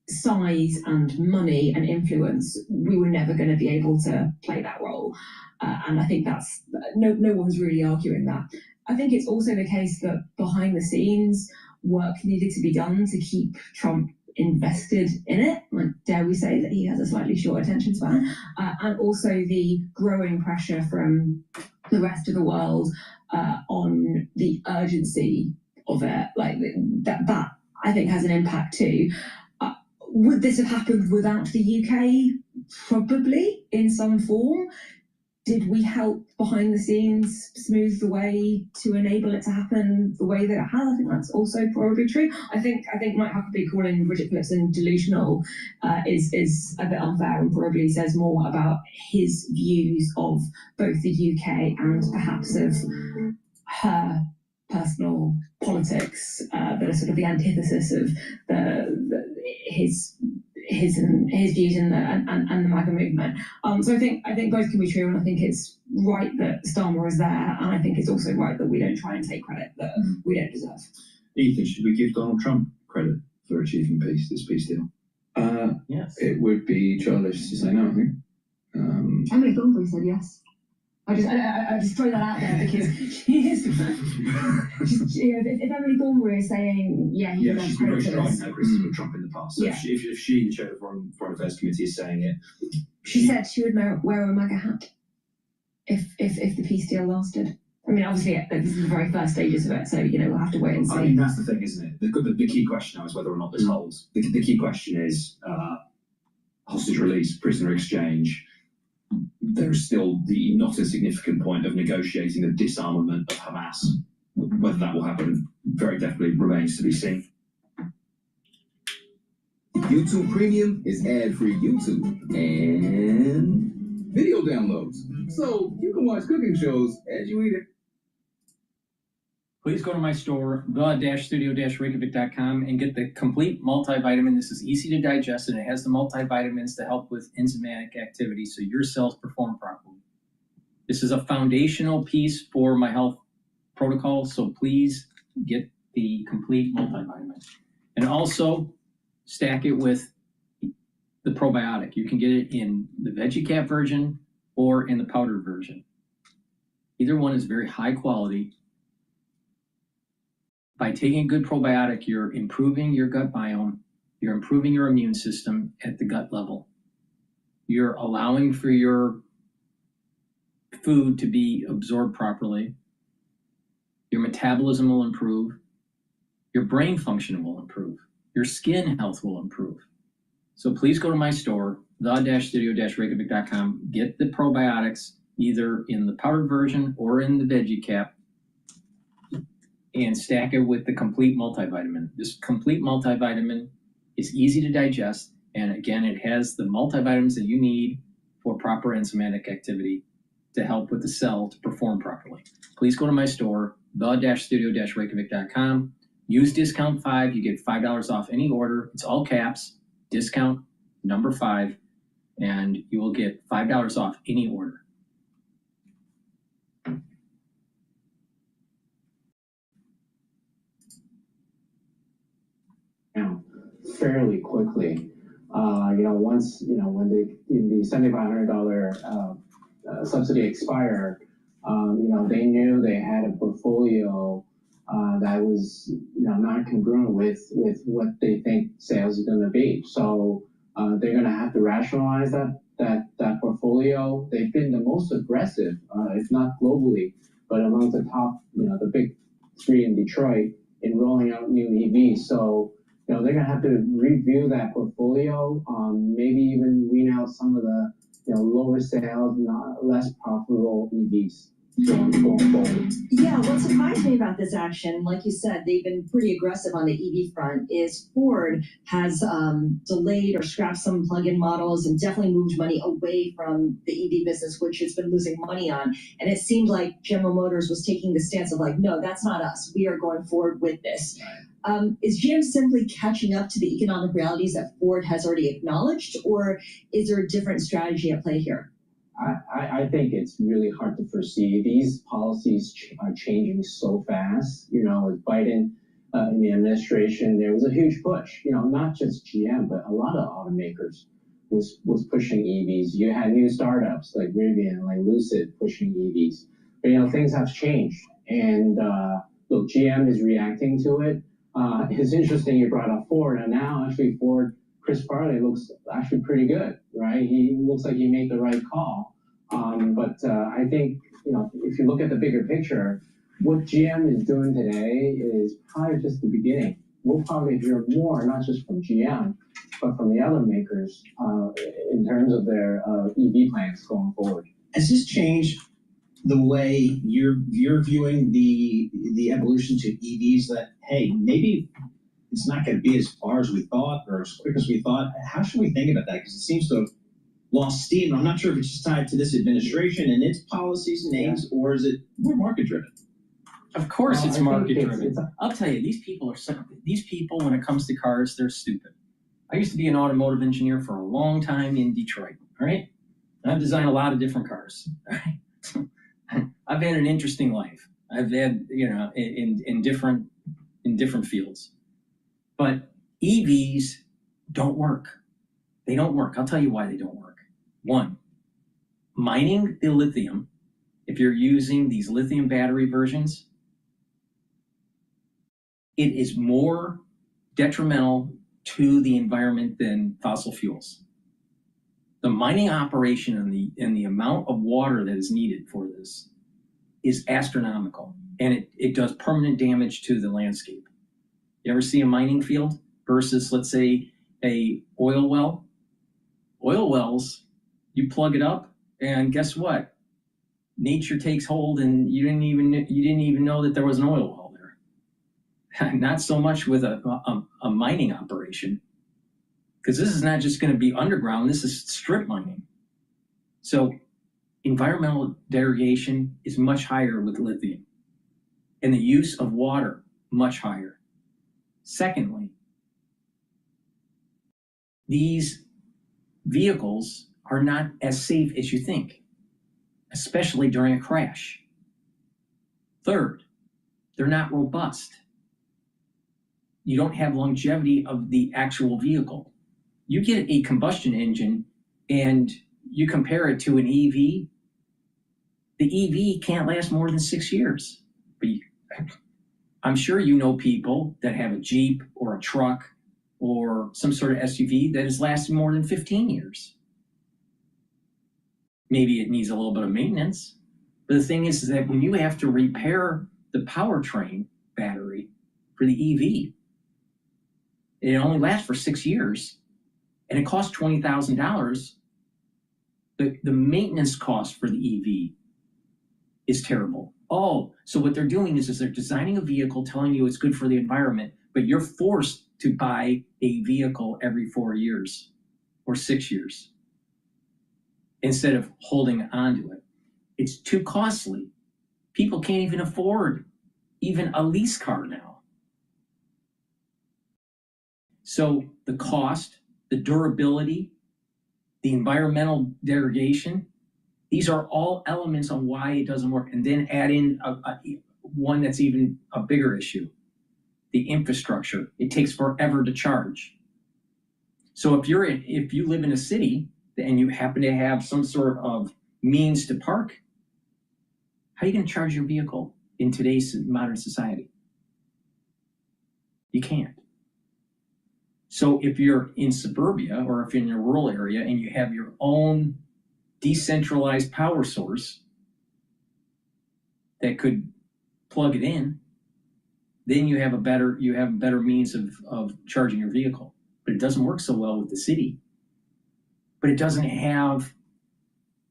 size and money and influence, we were never going to be able to play that role. And I think that's, no one's really arguing that. I think it's also the case that behind the scenes, work needed to be done to keep Trump invested in it. Dare we say that he has a slightly short attention span? And also the growing pressure from the rest of the world on the urgency of it. That I think has an impact too. Would this have happened without the UK? Probably, in some form. Did we help behind the scenes smooth the way to enable it to happen the way that it has? I think that's also probably true. I think Mike Huckabee calling Bridget Phillipson delusional is a bit unfair and probably says more about his views of both the UK and perhaps of her personal politics that are sort of the antithesis of his views in the MAGA movement. So I think both can be true, and I think it's right that Starmer is there, and I think it's also right that we don't try and take credit that we don't deserve. Ethan, should we give Donald Trump credit for achieving this peace deal? Yes. It would be childish to say no, I think. Emily Thornberry said yes. I just throw that out there because she is. If Emily Thornberry is saying, she's been very strong in her criticism of Trump in the past. So if she, the chair of the Foreign Affairs Committee, is saying it, she said she would wear a MAGA hat if the peace deal lasted. I mean, obviously, this is the very first stages of it, so we'll have to wait and see. I mean, that's the thing, isn't it? The key question now is whether or not this holds. The key question is hostage release, prisoner exchange. There is still the not insignificant point of negotiating the disarmament of Hamas. Whether that will happen very definitely remains to be seen. YouTube Premium is ad-free YouTube and video downloads. So you can watch cooking shows as you eat it. Please go to my store, the-studio-reykjavik.com, and get the complete multivitamin. This is easy to digest, and it has the multivitamins to help with enzymatic activity so your cells perform properly. This is a foundational piece for my health protocol, so please get the complete multivitamin. And also stack it with the probiotic. You can get it in the VeggieCap version or in the powdered version. Either one is very high quality. By taking a good probiotic, you're improving your gut biome, you're improving your immune system at the gut level. You're allowing for your food to be absorbed properly. Your metabolism will improve. Your brain function will improve. Your skin health will improve. So please go to my store, the-studio-reykjavik.com. Get the probiotics either in the powdered version or in the VeggieCap, and stack it with the complete multivitamin. This complete multivitamin is easy to digest, and again, it has the multivitamins that you need for proper enzymatic activity to help with the cell to perform properly. Please go to my store, the-studio-reykjavik.com. Use discount 5. You get $5 off any order. It's all caps, discount number 5, and you will get $5 off any order. Fairly quickly. Once, when the $7,500 subsidy expired, they knew they had a portfolio that was, not congruent with what they think sales is going to be. So they're going to have to rationalize that portfolio. They've been the most aggressive, if not globally, but among the top, the big 3 in Detroit in rolling out new EVs. So they're going to have to review that portfolio, maybe even wean out some of the lower sales, less profitable EVs going forward. Yeah, what surprised me about this action, like you said, they've been pretty aggressive on the EV front, is Ford has delayed or scrapped some plug-in models and definitely moved money away from the EV business, which it's been losing money on. And it seemed like General Motors was taking the stance of like, no, that's not us. We are going forward with this. Is GM simply catching up to the economic realities that Ford has already acknowledged, or is there a different strategy at play here? I think it's really hard to foresee. These policies are changing so fast. With Biden in the administration, there was a huge push. Not just GM, but a lot of automakers was pushing EVs. You had new startups like Rivian, like Lucid pushing EVs. But things have changed, and look, GM is reacting to it. It's interesting you brought up Ford, and now actually Ford, Chris Farley looks actually pretty good, right? He looks like he made the right call. But I think, if you look at the bigger picture, what GM is doing today is probably just the beginning. We'll probably hear more, not just from GM, but from the other makers in terms of their EV plans going forward. Has this changed the way you're viewing the evolution to EVs, that, hey, maybe it's not going to be as far as we thought or as quick as we thought? How should we think about that? Because it seems to have lost steam. I'm not sure if it's just tied to this administration and its policies and aims, or is it more market-driven? Of course it's market-driven. I'll tell you, these people, when it comes to cars, they're stupid. I used to be an automotive engineer for a long time in Detroit, all right? And I've designed a lot of different cars, all right? I've had an interesting life. I've had, in different fields. But EVs don't work. They don't work. I'll tell you why they don't work. 1, mining the lithium, if you're using these lithium battery versions, it is more detrimental to the environment than fossil fuels. The mining operation and the amount of water that is needed for this is astronomical, and it does permanent damage to the landscape. You ever see a mining field versus, let's say, a oil well? Oil wells, you plug it up, and guess what? Nature takes hold, and you didn't even know that there was an oil well there. Not so much with a mining operation, because this is not just going to be underground. This is strip mining. So environmental degradation is much higher with lithium, and the use of water much higher. Secondly, these vehicles are not as safe as you think, especially during a crash. Third, they're not robust. You don't have longevity of the actual vehicle. you get a combustion engine and you compare it to an EV, the EV can't last more than 6 years. But I'm sure you know people that have a Jeep or a truck or some sort of SUV that has lasted more than 15 years. Maybe it needs a little bit of maintenance. But the thing is that when you have to repair the powertrain battery for the EV, it only lasts for 6 years, and it costs $20,000. The maintenance cost for the EV is terrible. Oh, so what they're doing is they're designing a vehicle telling you it's good for the environment, but you're forced to buy a vehicle every 4 years or 6 years instead of holding on to it. It's too costly. People can't even afford even a lease car now. So the cost, the durability, the environmental degradation, these are all elements on why it doesn't work. And then add in one that's even a bigger issue, the infrastructure. It takes forever to charge. So if you live in a city and you happen to have some sort of means to park, how are you going to charge your vehicle in today's modern society? You can't. So if you're in suburbia or if you're in a rural area and you have your own decentralized power source that could plug it in, then you have a better means of charging your vehicle. But it doesn't work so well with the city. But it doesn't have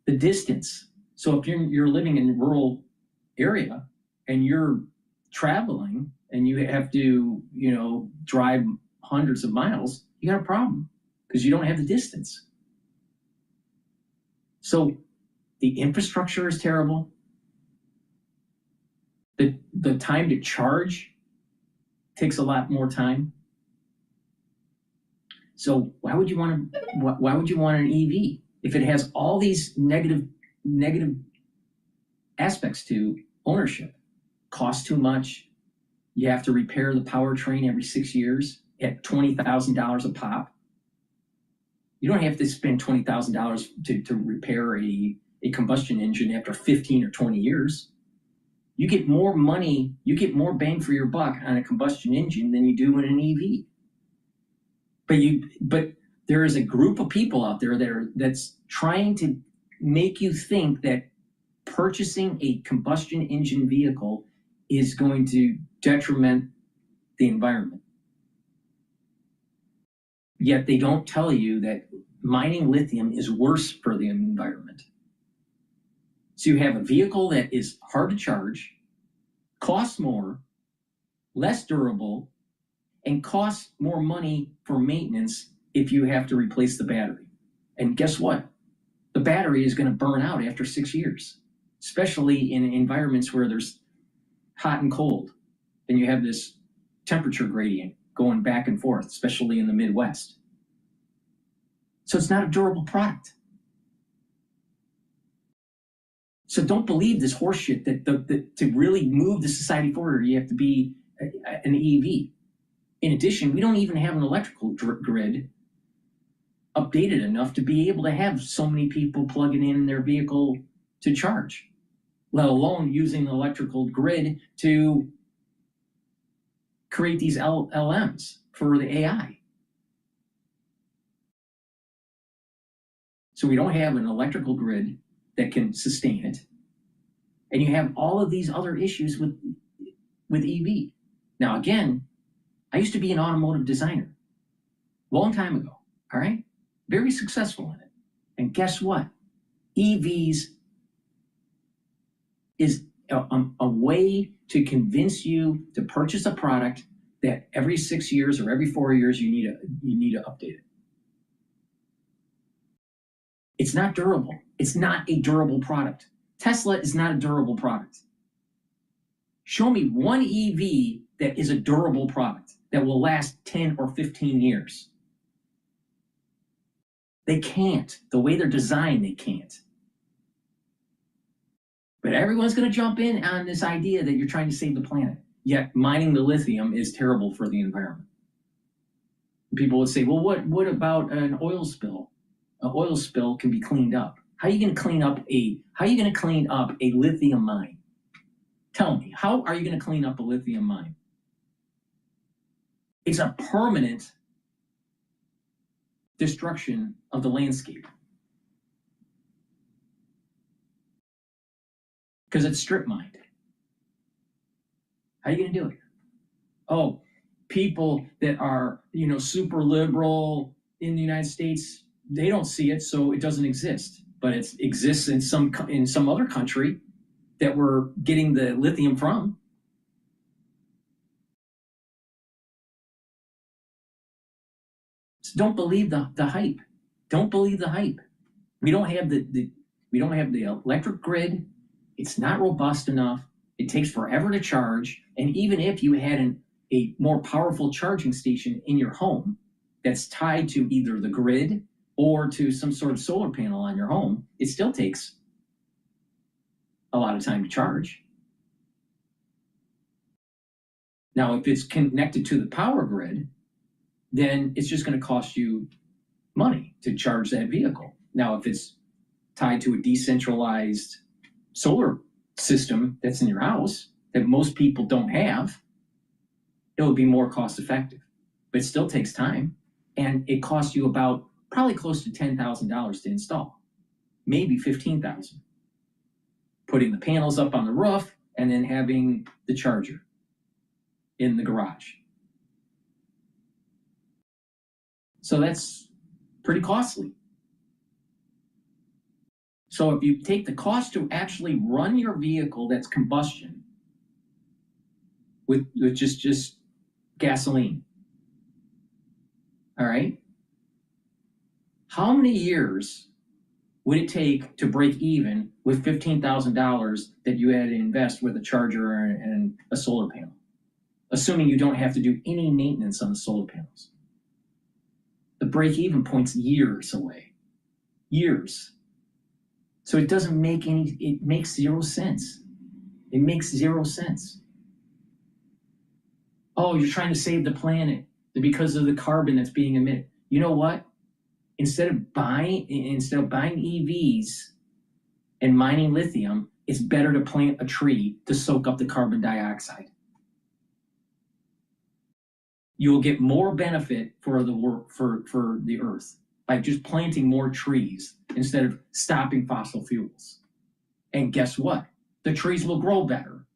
the distance. So if you're living in a rural area and you're traveling and you have to, drive hundreds of miles, you got a problem because you don't have the distance. So the infrastructure is terrible. The time to charge takes a lot more time. So why would you want an EV if it has all these negative aspects to ownership? Costs too much. You have to repair the powertrain every 6 years at $20,000 a pop. You don't have to spend $20,000 to repair a combustion engine after 15 or 20 years. You get more money, you get more bang for your buck on a combustion engine than you do in an EV. But there is a group of people out there that's trying to make you think that purchasing a combustion engine vehicle is going to detriment the environment. Yet they don't tell you that mining lithium is worse for the environment. So you have a vehicle that is hard to charge, costs more, less durable, and costs more money for maintenance if you have to replace the battery. And guess what? The battery is going to burn out after 6 years, especially in environments where there's hot and cold, and you have this temperature gradient going back and forth, especially in the Midwest. So it's not a durable product. So don't believe this horseshit that to really move the society forward, you have to be an EV. In addition, we don't even have an electrical grid updated enough to be able to have so many people plugging in their vehicle to charge, let alone using the electrical grid to create these LMs for the AI. So we don't have an electrical grid that can sustain it. And you have all of these other issues with EV. Now, again, I used to be an automotive designer long time ago, all right? Very successful in it. And guess what? EVs is a way to convince you to purchase a product that every 6 years or every 4 years you need to update it. It's not durable. It's not a durable product. Tesla is not a durable product. Show me one EV that is a durable product that will last 10 or 15 years. They can't. The way they're designed, they can't. But everyone's going to jump in on this idea that you're trying to save the planet. Yet mining the lithium is terrible for the environment. people would say, well, what about an oil spill? An oil spill can be cleaned up. How are you going to clean up a lithium mine? Tell me, how are you going to clean up a lithium mine? It's a permanent destruction of the landscape because it's strip mined. How are you going to do it? Oh, people that are, super liberal in the United States, they don't see it, so it doesn't exist. But it exists in some other country that we're getting the lithium from. So don't believe the hype. Don't believe the hype. We don't have the electric grid. It's not robust enough. It takes forever to charge. And even if you had a more powerful charging station in your home that's tied to either the grid or to some sort of solar panel on your home, it still takes a lot of time to charge. Now, if it's connected to the power grid, then it's just going to cost you money to charge that vehicle. Now, if it's tied to a decentralized solar system that's in your house that most people don't have, it would be more cost effective. But it still takes time, and it costs you about probably close to $10,000 to install, maybe $15,000. Putting the panels up on the roof and then having the charger in the garage. So that's pretty costly. So if you take the cost to actually run your vehicle that's combustion with just gasoline, all right? How many years would it take to break even with $15,000 that you had to invest with a charger and a solar panel? Assuming you don't have to do any maintenance on the solar panels. The break-even point's years away. Years. So it doesn't make it makes zero sense. It makes zero sense. Oh, you're trying to save the planet because of the carbon that's being emitted. You know what? Instead of buying EVs and mining lithium, it's better to plant a tree to soak up the carbon dioxide. You will get more benefit for the earth by just planting more trees instead of stopping fossil fuels. And guess what? The trees will grow better.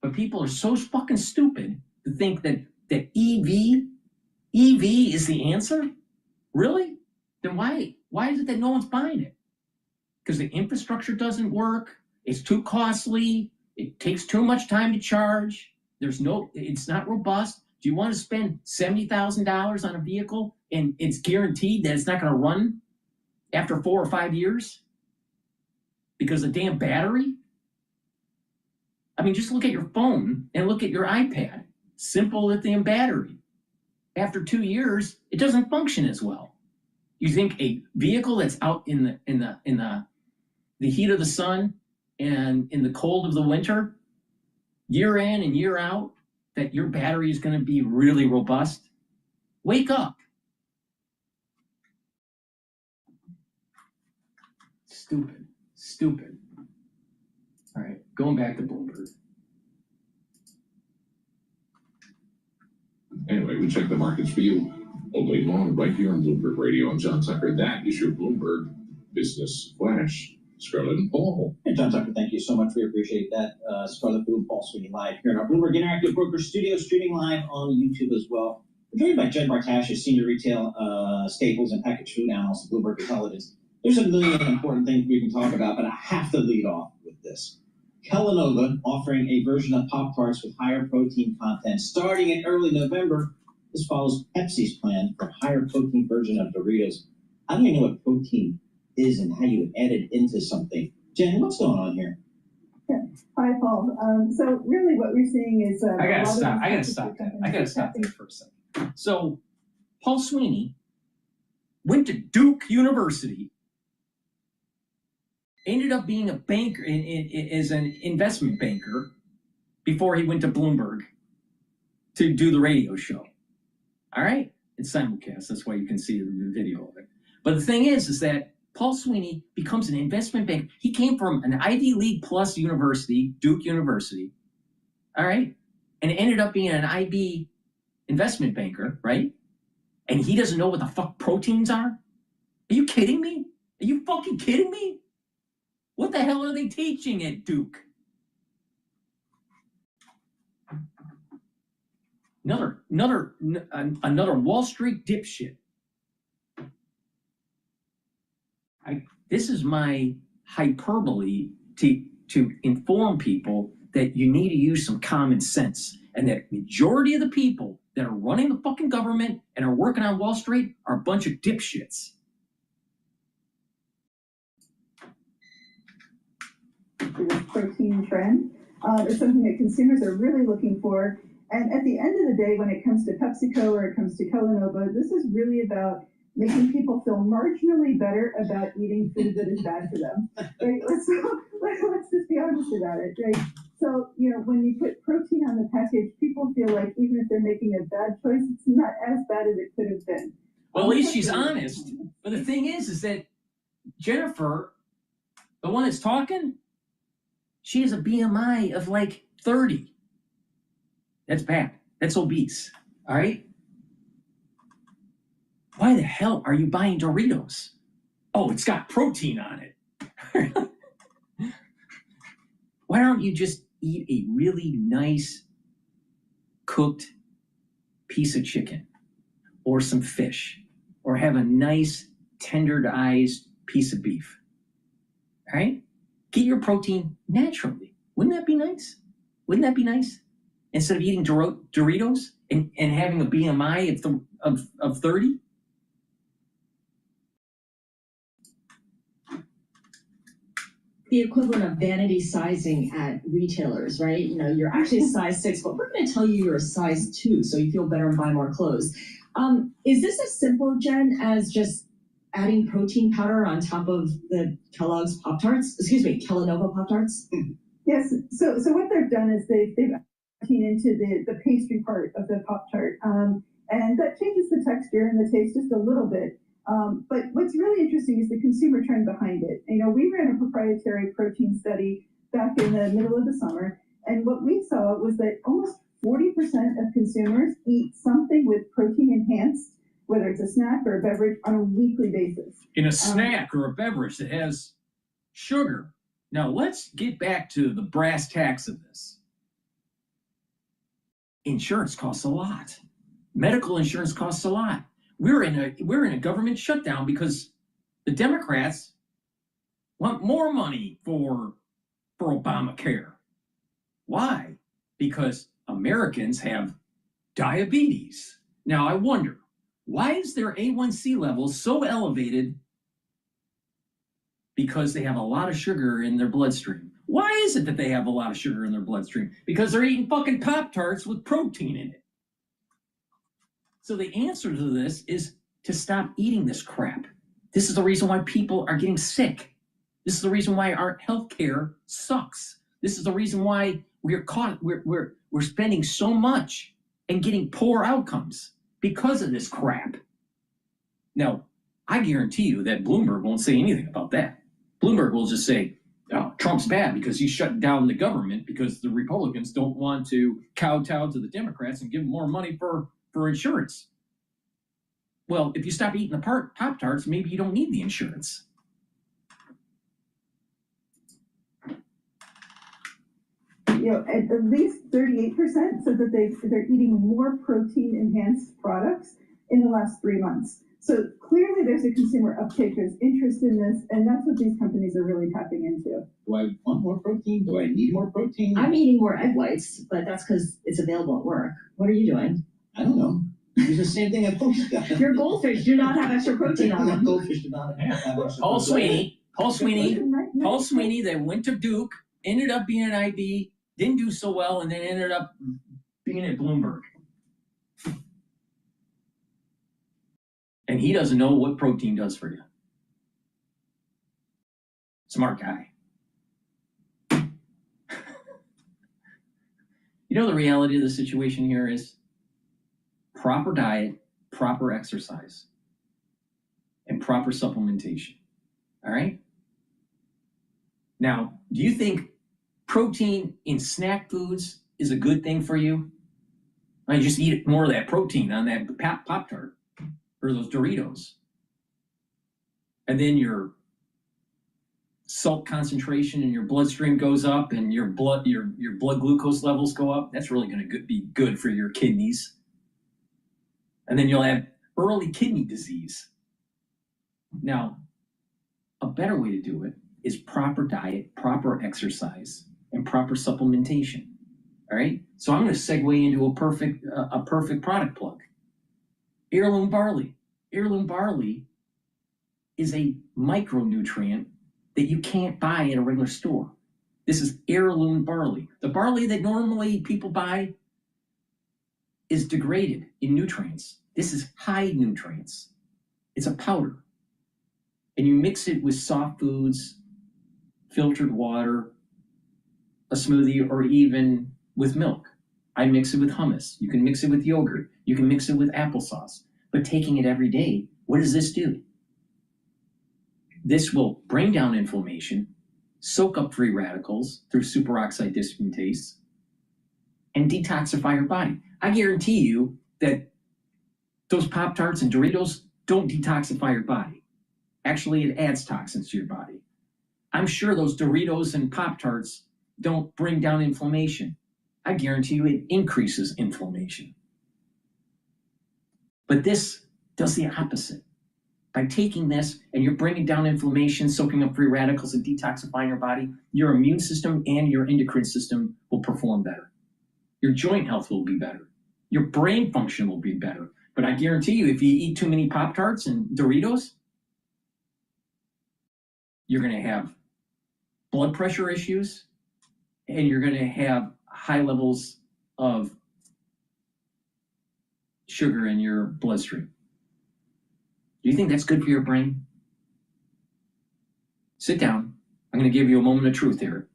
But people are so fucking stupid to think that EV is the answer. Really? Then why is it that no one's buying it? Because the infrastructure doesn't work. It's too costly. It takes too much time to charge. It's not robust. Do you want to spend $70,000 on a vehicle and it's guaranteed that it's not going to run after 4 or 5 years because of the damn battery? I mean, just look at your phone and look at your iPad. Simple lithium battery. After 2 years, it doesn't function as well. You think a vehicle that's out in the heat of the sun and in the cold of the winter, year in and year out, that your battery is going to be really robust? Wake up. Stupid. All right, going back to Bloomberg. Anyway, we check the markets for you all day long right here on Bloomberg Radio. I'm John Tucker. That is your Bloomberg Business Flash. Scarlett and Paul. Hey, John Tucker, thank you so much. We appreciate that. Scarlett Boone, Paul Sweeney live here in our Bloomberg Interactive Broker Studio, streaming live on YouTube as well. We're joined by Jen Bartash, senior retail staples and packaged food analyst at Bloomberg Intelligence. There's a million important things we can talk about, but I have to lead off with this. Kellanova offering a version of Pop-Tarts with higher protein content starting in early November. This follows Pepsi's plan for a higher protein version of Doritos. I don't even know what protein is and how you would add it into something. Jen, what's going on here? Yeah. Hi, Paul. So really what we're seeing is... I gotta stop there for a second. So Paul Sweeney went to Duke University, ended up being a banker, as an investment banker, before he went to Bloomberg to do the radio show. All right? It's simulcast. That's why you can see the video of it. But the thing is that Paul Sweeney becomes an investment banker. He came from an Ivy League plus university, Duke University, all right? And ended up being an IB investment banker, right? And he doesn't know what the fuck proteins are? Are you kidding me? Are you fucking kidding me? What the hell are they teaching at Duke? Another Wall Street dipshit. This is my hyperbole to inform people that you need to use some common sense, and that majority of the people that are running the fucking government and are working on Wall Street are a bunch of dipshits. This protein trend is something that consumers are really looking for. And at the end of the day, when it comes to PepsiCo or it comes to Kellanova, this is really about making people feel marginally better about eating food that is bad for them. Right? Let's just be honest about it, right? So, when you put protein on the package, people feel like even if they're making a bad choice, it's not as bad as it could have been. Well, at least she's honest. But the thing is that Jennifer, the one that's talking, she has a BMI of like 30. That's bad. That's obese. All right? Why the hell are you buying Doritos? Oh, it's got protein on it. Why don't you just eat a really nice cooked piece of chicken or some fish, or have a nice tenderized piece of beef? All right? Get your protein naturally. Wouldn't that be nice? Wouldn't that be nice? Instead of eating Doritos and having a BMI of 30? The equivalent of vanity sizing at retailers, right? You're actually a size 6, but we're going to tell you you're a size 2 so you feel better and buy more clothes. Is this as simple, Jen, as just adding protein powder on top of the Kellogg's Pop-Tarts? Excuse me, Kellanova Pop-Tarts? Yes. So what they've done is they've protein into the pastry part of the Pop-Tart, and that changes the texture and the taste just a little bit. But what's really interesting is the consumer trend behind it. We ran a proprietary protein study back in the middle of the summer, and what we saw was that almost 40% of consumers eat something with protein enhanced, whether it's a snack or a beverage, on a weekly basis. In a snack or a beverage that has sugar. Now let's get back to the brass tacks of this. Insurance costs a lot. Medical insurance costs a lot. We're in a government shutdown because the Democrats want more money for Obamacare. Why? Because Americans have diabetes. Now I wonder, why is their A1C levels so elevated? Because they have a lot of sugar in their bloodstream. Why is it that they have a lot of sugar in their bloodstream? Because they're eating fucking Pop-Tarts with protein in it. So the answer to this is to stop eating this crap. This is the reason why people are getting sick. This is the reason why our healthcare sucks. This is the reason why we're spending so much and getting poor outcomes because of this crap. Now, I guarantee you that Bloomberg won't say anything about that. Bloomberg will just say, oh, Trump's bad because he shut down the government because the Republicans don't want to kowtow to the Democrats and give them more money for insurance. Well, if you stop eating the Pop-Tarts, maybe you don't need the insurance. At least 38% said that they're eating more protein-enhanced products in the last 3 months. So clearly there's a consumer uptake, there's interest in this, and that's what these companies are really tapping into. Do I want more protein? Do I need more protein? I'm eating more egg whites, but that's because it's available at work. What are you doing? I don't know. It's the same thing at Postcard. Your goldfish do not have extra protein on them. Goldfish do not have extra Paul protein. Sweeney, that went to Duke, ended up being an IB, didn't do so well, and then ended up being at Bloomberg. And he doesn't know what protein does for you. Smart guy. You know the reality of the situation here is proper diet, proper exercise, and proper supplementation. All right? Now, do you think protein in snack foods is a good thing for you? I mean, just eat more of that protein on that Pop-Tart or those Doritos. And then your salt concentration in your bloodstream goes up and your blood glucose levels go up. That's really going to be good for your kidneys. And then you'll have early kidney disease. Now, a better way to do it is proper diet, proper exercise, and proper supplementation. All right? So I'm going to segue into a perfect product plug. Heirloom barley. Heirloom barley is a micronutrient that you can't buy at a regular store. This is heirloom barley. The barley that normally people buy is degraded in nutrients. This is high nutrients. It's a powder. And you mix it with soft foods, filtered water, a smoothie, or even with milk. I mix it with hummus. You can mix it with yogurt. You can mix it with applesauce. But taking it every day, what does this do? This will bring down inflammation, soak up free radicals through superoxide dismutase, and detoxify your body. I guarantee you that those Pop-Tarts and Doritos don't detoxify your body. Actually, it adds toxins to your body. I'm sure those Doritos and Pop-Tarts don't bring down inflammation. I guarantee you it increases inflammation. But this does the opposite. By taking this and you're bringing down inflammation, soaking up free radicals, and detoxifying your body, your immune system and your endocrine system will perform better. Your joint health will be better. Your brain function will be better. But I guarantee you, if you eat too many Pop-Tarts and Doritos, you're going to have blood pressure issues, and you're going to have high levels of sugar in your bloodstream. Do you think that's good for your brain? Sit down. I'm going to give you a moment of truth here.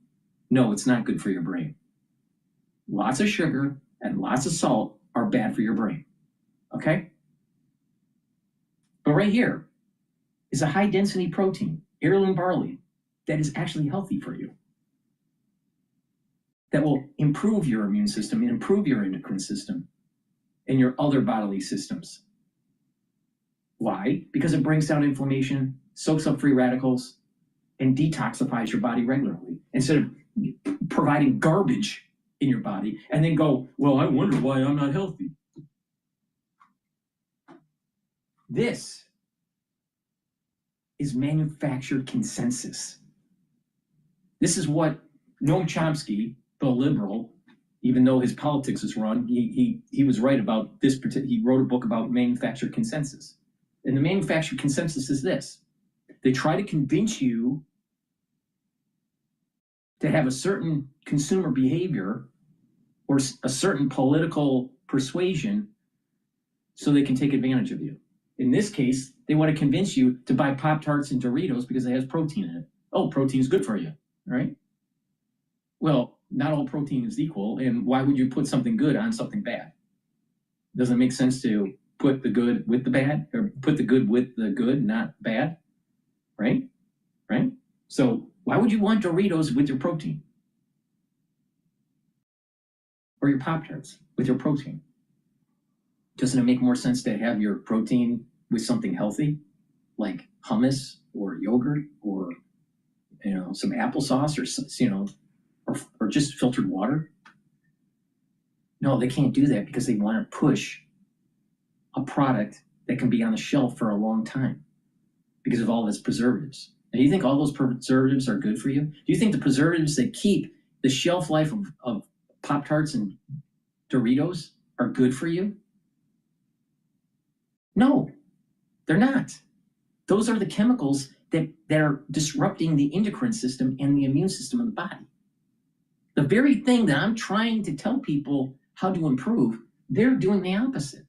No, it's not good for your brain. Lots of sugar and lots of salt are bad for your brain. Okay? But right here is a high-density protein, heirloom barley, that is actually healthy for you. That will improve your immune system and improve your endocrine system and your other bodily systems. Why? Because it brings down inflammation, soaks up free radicals, and detoxifies your body regularly. Instead of providing garbage in your body and then go, well, I wonder why I'm not healthy. This is manufactured consensus. This is what Noam Chomsky, the liberal, even though his politics is wrong, he was right about this. He wrote a book about manufactured consensus. And the manufactured consensus is this. They try to convince you to have a certain consumer behavior or a certain political persuasion so they can take advantage of you. In this case, they want to convince you to buy Pop-Tarts and Doritos because it has protein in it. Oh, protein is good for you, right? Well, not all protein is equal, and why would you put something good on something bad? Doesn't it make sense to put the good with the bad, or put the good with the good, not bad, right? Right? So why would you want Doritos with your protein? Or your Pop-Tarts with your protein? Doesn't it make more sense to have your protein with something healthy, like hummus or yogurt or some applesauce or just filtered water? No, they can't do that because they want to push a product that can be on the shelf for a long time because of all of its preservatives. And do you think all those preservatives are good for you? Do you think the preservatives that keep the shelf life of Pop-Tarts and Doritos are good for you? No, they're not. Those are the chemicals that are disrupting the endocrine system and the immune system of the body. The very thing that I'm trying to tell people how to improve, they're doing the opposite.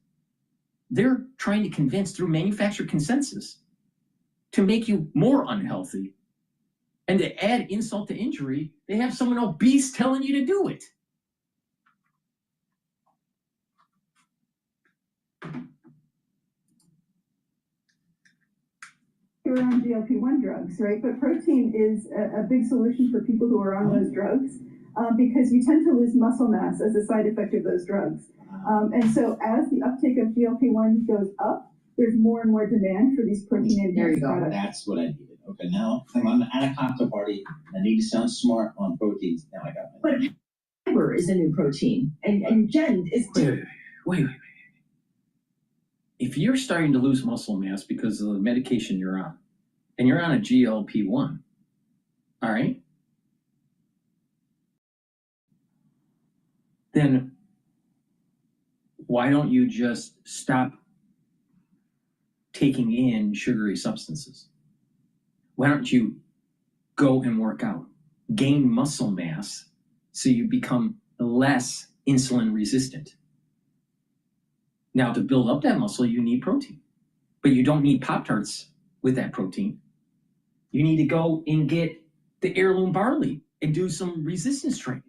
They're trying to convince through manufactured consensus to make you more unhealthy. And to add insult to injury, they have someone obese telling you to do it. Who are on GLP-1 drugs, right? But protein is a big solution for people who are on those drugs because you tend to lose muscle mass as a side effect of those drugs. And so as the uptake of GLP-1 goes up, there's more and more demand for these protein-enhanced products. That's what I needed. Okay, now I'm on a cocktail party. I need to sound smart on proteins. Now I got it. But fiber is a new protein. And Jen is... Wait. If you're starting to lose muscle mass because of the medication you're on, and you're on a GLP-1, all right, then why don't you just stop taking in sugary substances? Why don't you go and work out, gain muscle mass so you become less insulin resistant? Now, to build up that muscle, you need protein, but you don't need Pop-Tarts with that protein. You need to go and get the heirloom barley and do some resistance training.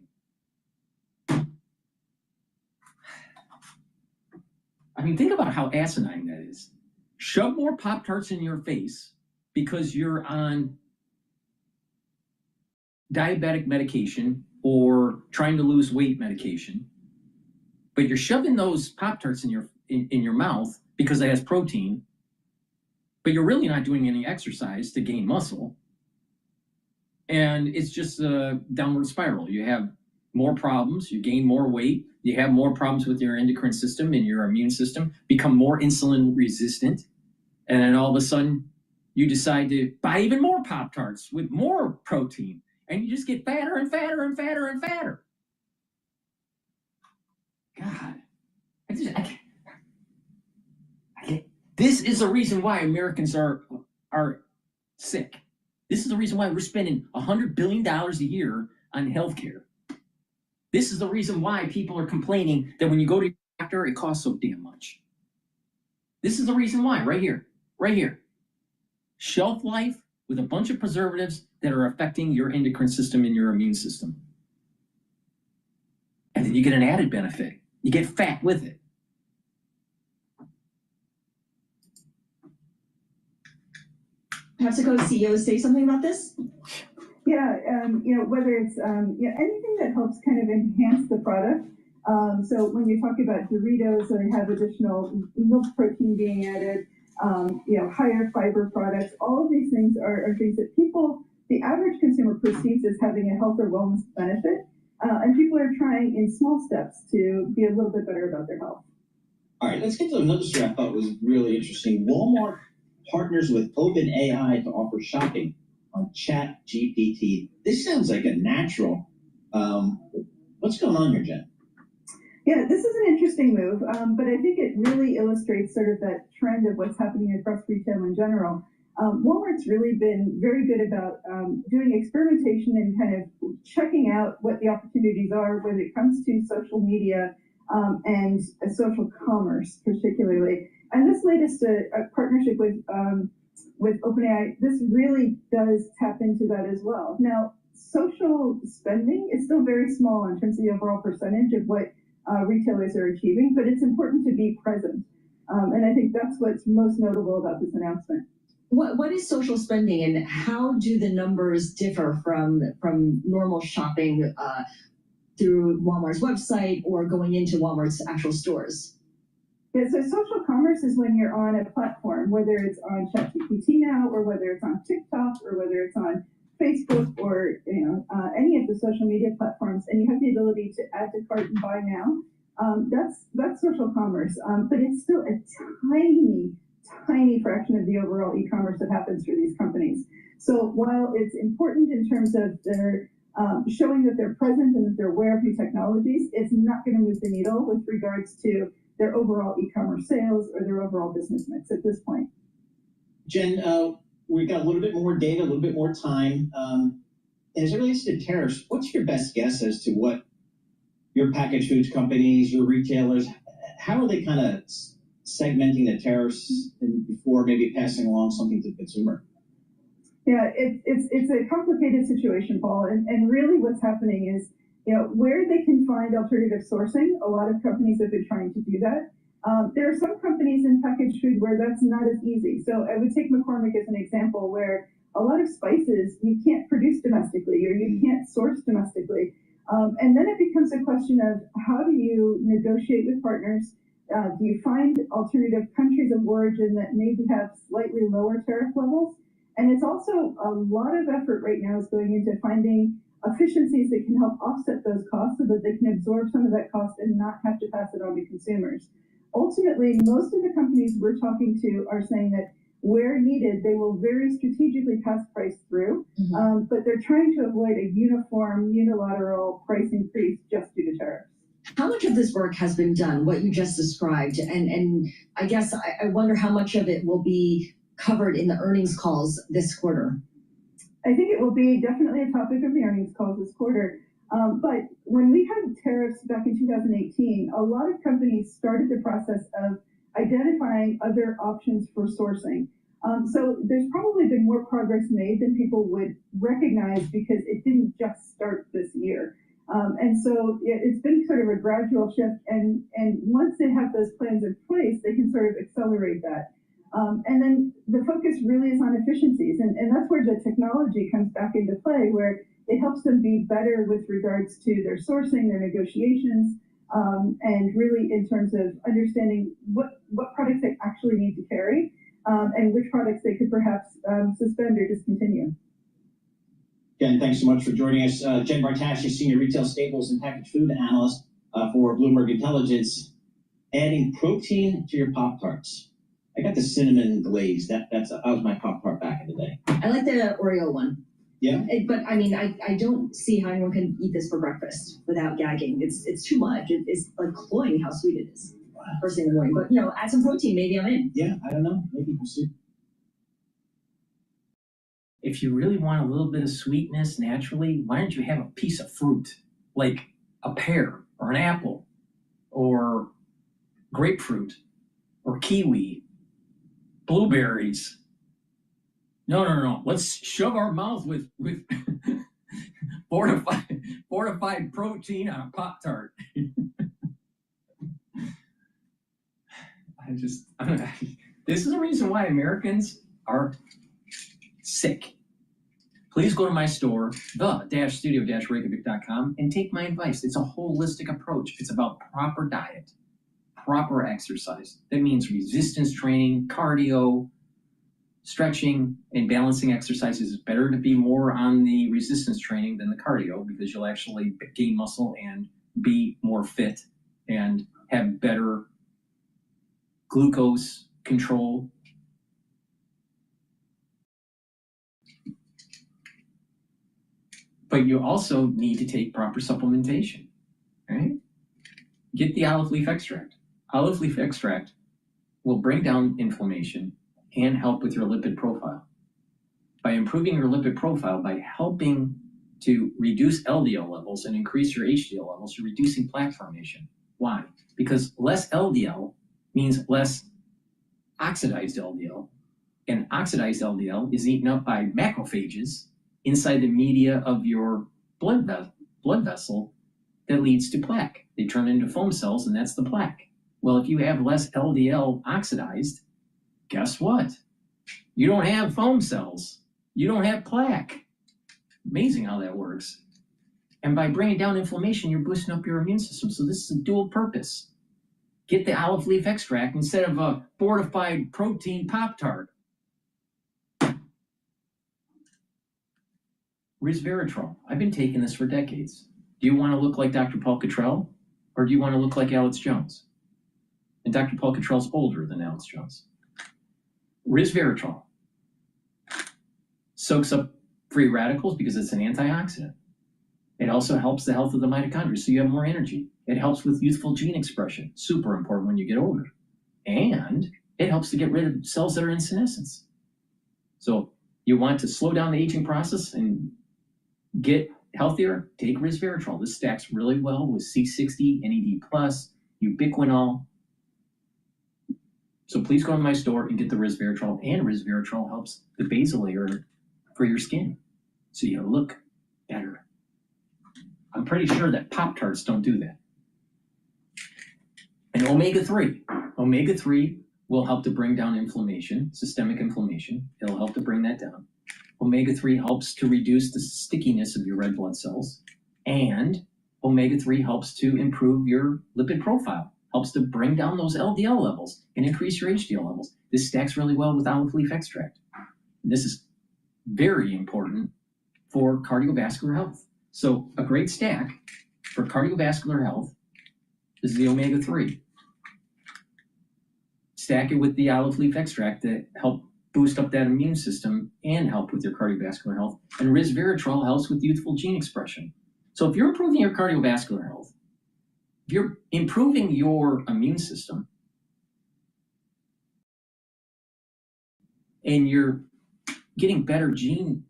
I mean, think about how asinine that is. Shove more Pop-Tarts in your face because you're on diabetic medication or trying to lose weight medication, but you're shoving those Pop-Tarts in your mouth because it has protein, but you're really not doing any exercise to gain muscle. And it's just a downward spiral. You have more problems, you gain more weight, you have more problems with your endocrine system and your immune system, become more insulin resistant, and then all of a sudden you decide to buy even more Pop-Tarts with more protein, and you just get fatter and fatter and fatter and fatter. God, I can't. This is the reason why Americans are sick. This is the reason why we're spending $100 billion a year on healthcare. This is the reason why people are complaining that when you go to your doctor, it costs so damn much. This is the reason why, right here. Shelf life with a bunch of preservatives that are affecting your endocrine system and your immune system. And then you get an added benefit. You get fat with it. PepsiCo CEO say something about this? Yeah, whether it's anything that helps kind of enhance the product. So when you talk about Doritos, they have additional milk protein being added, higher fiber products. All of these things are things that the average consumer perceives as having a health or wellness benefit, and people are trying in small steps to be a little bit better about their health. All right, let's get to another story I thought was really interesting. Walmart partners with OpenAI to offer shopping on ChatGPT. This sounds like a natural. What's going on here, Jen? Yeah, this is an interesting move, but I think it really illustrates sort of that trend of what's happening across retail in general. Walmart's really been very good about doing experimentation and kind of checking out what the opportunities are when it comes to social media and social commerce, particularly. And this latest partnership with OpenAI, this really does tap into that as well. Now, social spending is still very small in terms of the overall percentage of what retailers are achieving, but it's important to be present. And I think that's what's most notable about this announcement. What is social spending, and how do the numbers differ from normal shopping through Walmart's website or going into Walmart's actual stores? Yeah, so social commerce is when you're on a platform, whether it's on ChatGPT now, or whether it's on TikTok, or whether it's on Facebook, or any of the social media platforms, and you have the ability to add to cart and buy now. That's social commerce, but it's still a tiny fraction of the overall e-commerce that happens for these companies. So while it's important in terms of their showing that they're present and that they're aware of new technologies, it's not going to move the needle with regards to their overall e-commerce sales or their overall business mix at this point. Jen, we've got a little bit more data, a little bit more time. As it relates to tariffs, what's your best guess as to what your packaged foods companies, your retailers, how are they kind of segmenting the tariffs before maybe passing along something to the consumer? Yeah, it's a complicated situation, Paul, and really what's happening is, where they can find alternative sourcing, a lot of companies have been trying to do that. There are some companies in packaged food where that's not as easy. So I would take McCormick as an example, where a lot of spices you can't produce domestically or you can't source domestically. And then it becomes a question of how do you negotiate with partners? Do you find alternative countries of origin that maybe have slightly lower tariff levels? And it's also a lot of effort right now is going into finding efficiencies that can help offset those costs so that they can absorb some of that cost and not have to pass it on to consumers. Ultimately, most of the companies we're talking to are saying that where needed, they will very strategically pass price through, but they're trying to avoid a uniform, unilateral price increase just due to tariffs. How much of this work has been done, what you just described? And I guess I wonder how much of it will be covered in the earnings calls this quarter. I think it will be definitely a topic of the earnings calls this quarter. But when we had tariffs back in 2018, a lot of companies started the process of identifying other options for sourcing. So there's probably been more progress made than people would recognize because it didn't just start this year. And so it's been sort of a gradual shift. And once they have those plans in place, they can sort of accelerate that. And then the focus really is on efficiencies. And that's where the technology comes back into play, where it helps them be better with regards to their sourcing, their negotiations, and really in terms of understanding what products they actually need to carry and which products they could perhaps suspend or discontinue. Again, thanks so much for joining us. Jen Bartash is Senior Retail Staples and Packaged Food Analyst for Bloomberg Intelligence. Adding protein to your Pop-Tarts. I got the cinnamon glaze. That was my Pop-Tart back in the day. I like the Oreo one. Yeah. But I mean, I don't see how anyone can eat this for breakfast without gagging. It's too much. It's like cloying how sweet it is. First thing in the morning. But add some protein, maybe I'm in. Yeah, I don't know. Maybe we'll see. If you really want a little bit of sweetness naturally, why don't you have a piece of fruit, like a pear or an apple or grapefruit or kiwi, blueberries. No. Let's shove our mouth with fortified protein on a Pop-Tart. This is the reason why Americans are sick. Please go to my store, the-studio-reykjavik.com, and take my advice. It's a holistic approach. It's about proper diet, proper exercise. That means resistance training, cardio, stretching, and balancing exercises. It's better to be more on the resistance training than the cardio because you'll actually gain muscle and be more fit and have better glucose control. But you also need to take proper supplementation, right? Get the olive leaf extract. Olive leaf extract will bring down inflammation and help with your lipid profile. By improving your lipid profile, by helping to reduce LDL levels and increase your HDL levels, you're reducing plaque formation. Why? Because less LDL means less oxidized LDL, and oxidized LDL is eaten up by macrophages inside the media of your blood vessel that leads to plaque. They turn into foam cells, and that's the plaque. Well, if you have less LDL oxidized, guess what? You don't have foam cells. You don't have plaque. Amazing how that works. And by bringing down inflammation, you're boosting up your immune system. So this is a dual purpose. Get the olive leaf extract instead of a fortified protein Pop-Tart. Resveratrol. I've been taking this for decades. Do you want to look like DrPaulCottrell, or do you want to look like Alex Jones? And DrPaulCottrell's older than Alex Jones. Resveratrol soaks up free radicals because it's an antioxidant. It also helps the health of the mitochondria, so you have more energy. It helps with youthful gene expression, super important when you get older. And it helps to get rid of cells that are in senescence. So you want to slow down the aging process and get healthier, take resveratrol. This stacks really well with C60, NAD+, ubiquinol. So please go to my store and get the resveratrol, and resveratrol helps the basal layer for your skin, so you look better. I'm pretty sure that Pop-Tarts don't do that. And omega-3. Omega-3 will help to bring down inflammation, systemic inflammation. It'll help to bring that down. Omega-3 helps to reduce the stickiness of your red blood cells. And omega-3 helps to improve your lipid profile, helps to bring down those LDL levels and increase your HDL levels. This stacks really well with olive leaf extract. And this is very important for cardiovascular health. So a great stack for cardiovascular health is the omega-3. Stack it with the olive leaf extract that help boost up that immune system and help with your cardiovascular health. And resveratrol helps with youthful gene expression. So if you're improving your cardiovascular health, if you're improving your immune system, and you're getting better gene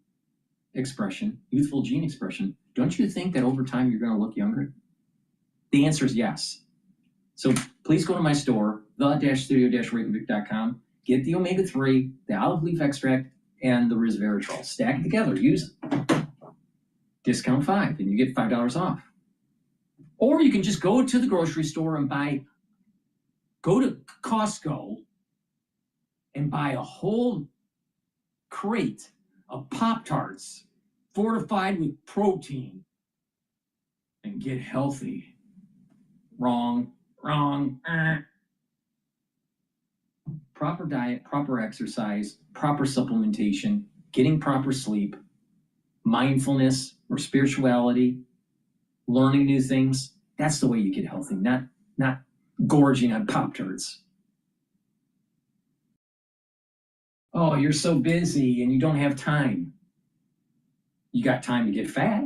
expression, youthful gene expression, don't you think that over time you're going to look younger? The answer is yes. So please go to my store, the-studio-reykjavik.com, get the omega-3, the olive leaf extract, and the resveratrol. Stack it together, use it. Discount 5, and you get $5 off. Or you can just go to the grocery store and go to Costco and buy a whole crate of Pop-Tarts fortified with protein and get healthy. Wrong. Proper diet, proper exercise, proper supplementation, getting proper sleep, mindfulness or spirituality, learning new things. That's the way you get healthy, not gorging on Pop-Tarts. Oh, you're so busy and you don't have time. You got time to get fat.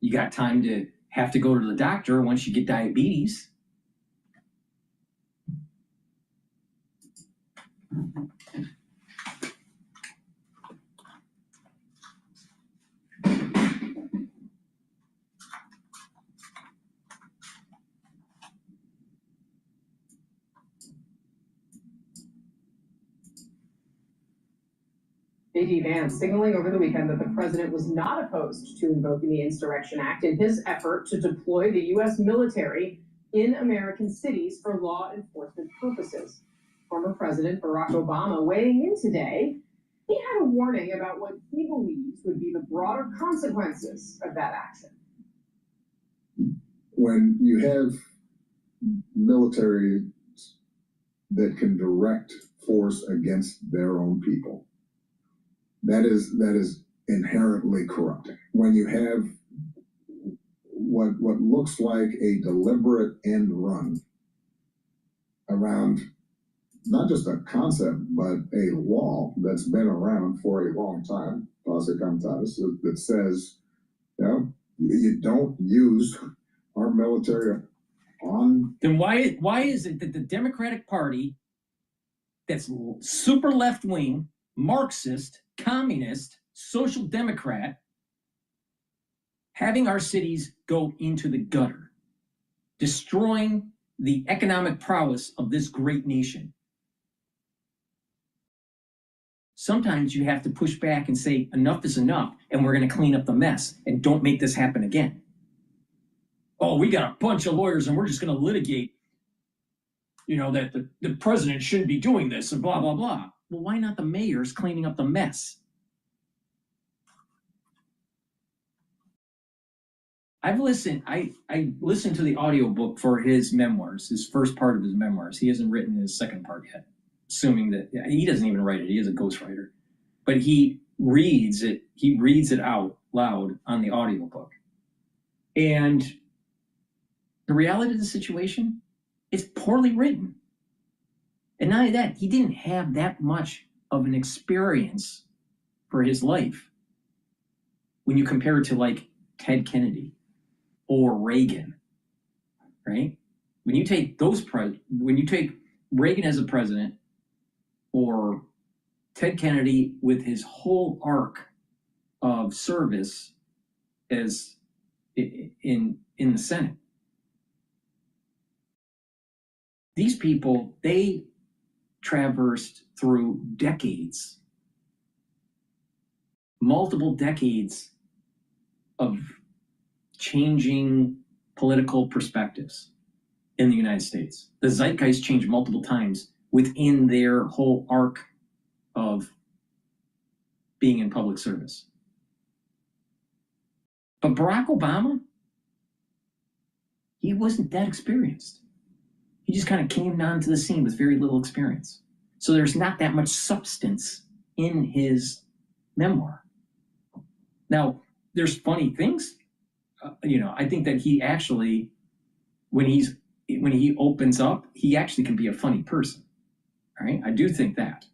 You got time to have to go to the doctor once you get diabetes. J.D. Vance signaling over the weekend that the president was not opposed to invoking the Insurrection Act in his effort to deploy the U.S. military in American cities for law enforcement purposes. Former President Barack Obama weighing in today, he had a warning about what he believes would be the broader consequences of that action. When you have military that can direct force against their own people, that is inherently corrupting. When you have what looks like a deliberate end run around not just a concept, but a law that's been around for a long time, Posse Comitatus, that says, you don't use our military on. Then why is it that the Democratic Party, that's super left-wing, Marxist, communist, social democrat, having our cities go into the gutter, destroying the economic prowess of this great nation? Sometimes you have to push back and say enough is enough, and we're going to clean up the mess and don't make this happen again. Oh, we got a bunch of lawyers and we're just going to litigate, that the president shouldn't be doing this and blah, blah, blah. Well, why not the mayors cleaning up the mess? I listened to the audiobook for his memoirs, his first part of his memoirs. He hasn't written his second part yet, assuming that he doesn't even write it. He is a ghostwriter. But he reads it out loud on the audiobook. And the reality of the situation is poorly written. And not only that, he didn't have that much of an experience for his life when you compare it to like Ted Kennedy or Reagan, right? When you take Reagan as a president or Ted Kennedy with his whole arc of service as in the Senate, these people, they traversed through decades, multiple decades of changing political perspectives. in the United States. The zeitgeist changed multiple times within their whole arc of being in public service. But Barack Obama, he wasn't that experienced. He just kind of came onto the scene with very little experience. So there's not that much substance in his memoir. Now, there's funny things. I think that he actually, when he opens up, he actually can be a funny person. All right, I do think that.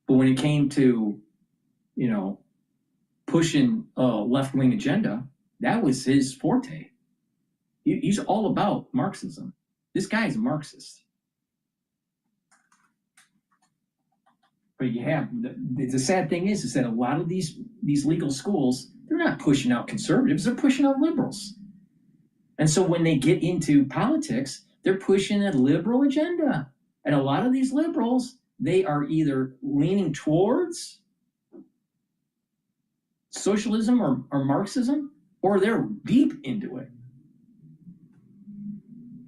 But when it came to, pushing a left-wing agenda, that was his forte. He's all about Marxism. This guy is a Marxist. But you have the sad thing is that a lot of these legal schools, they're not pushing out conservatives, they're pushing out liberals. And so when they get into politics, they're pushing a liberal agenda. And a lot of these liberals, they are either leaning towards socialism or Marxism, or they're deep into it.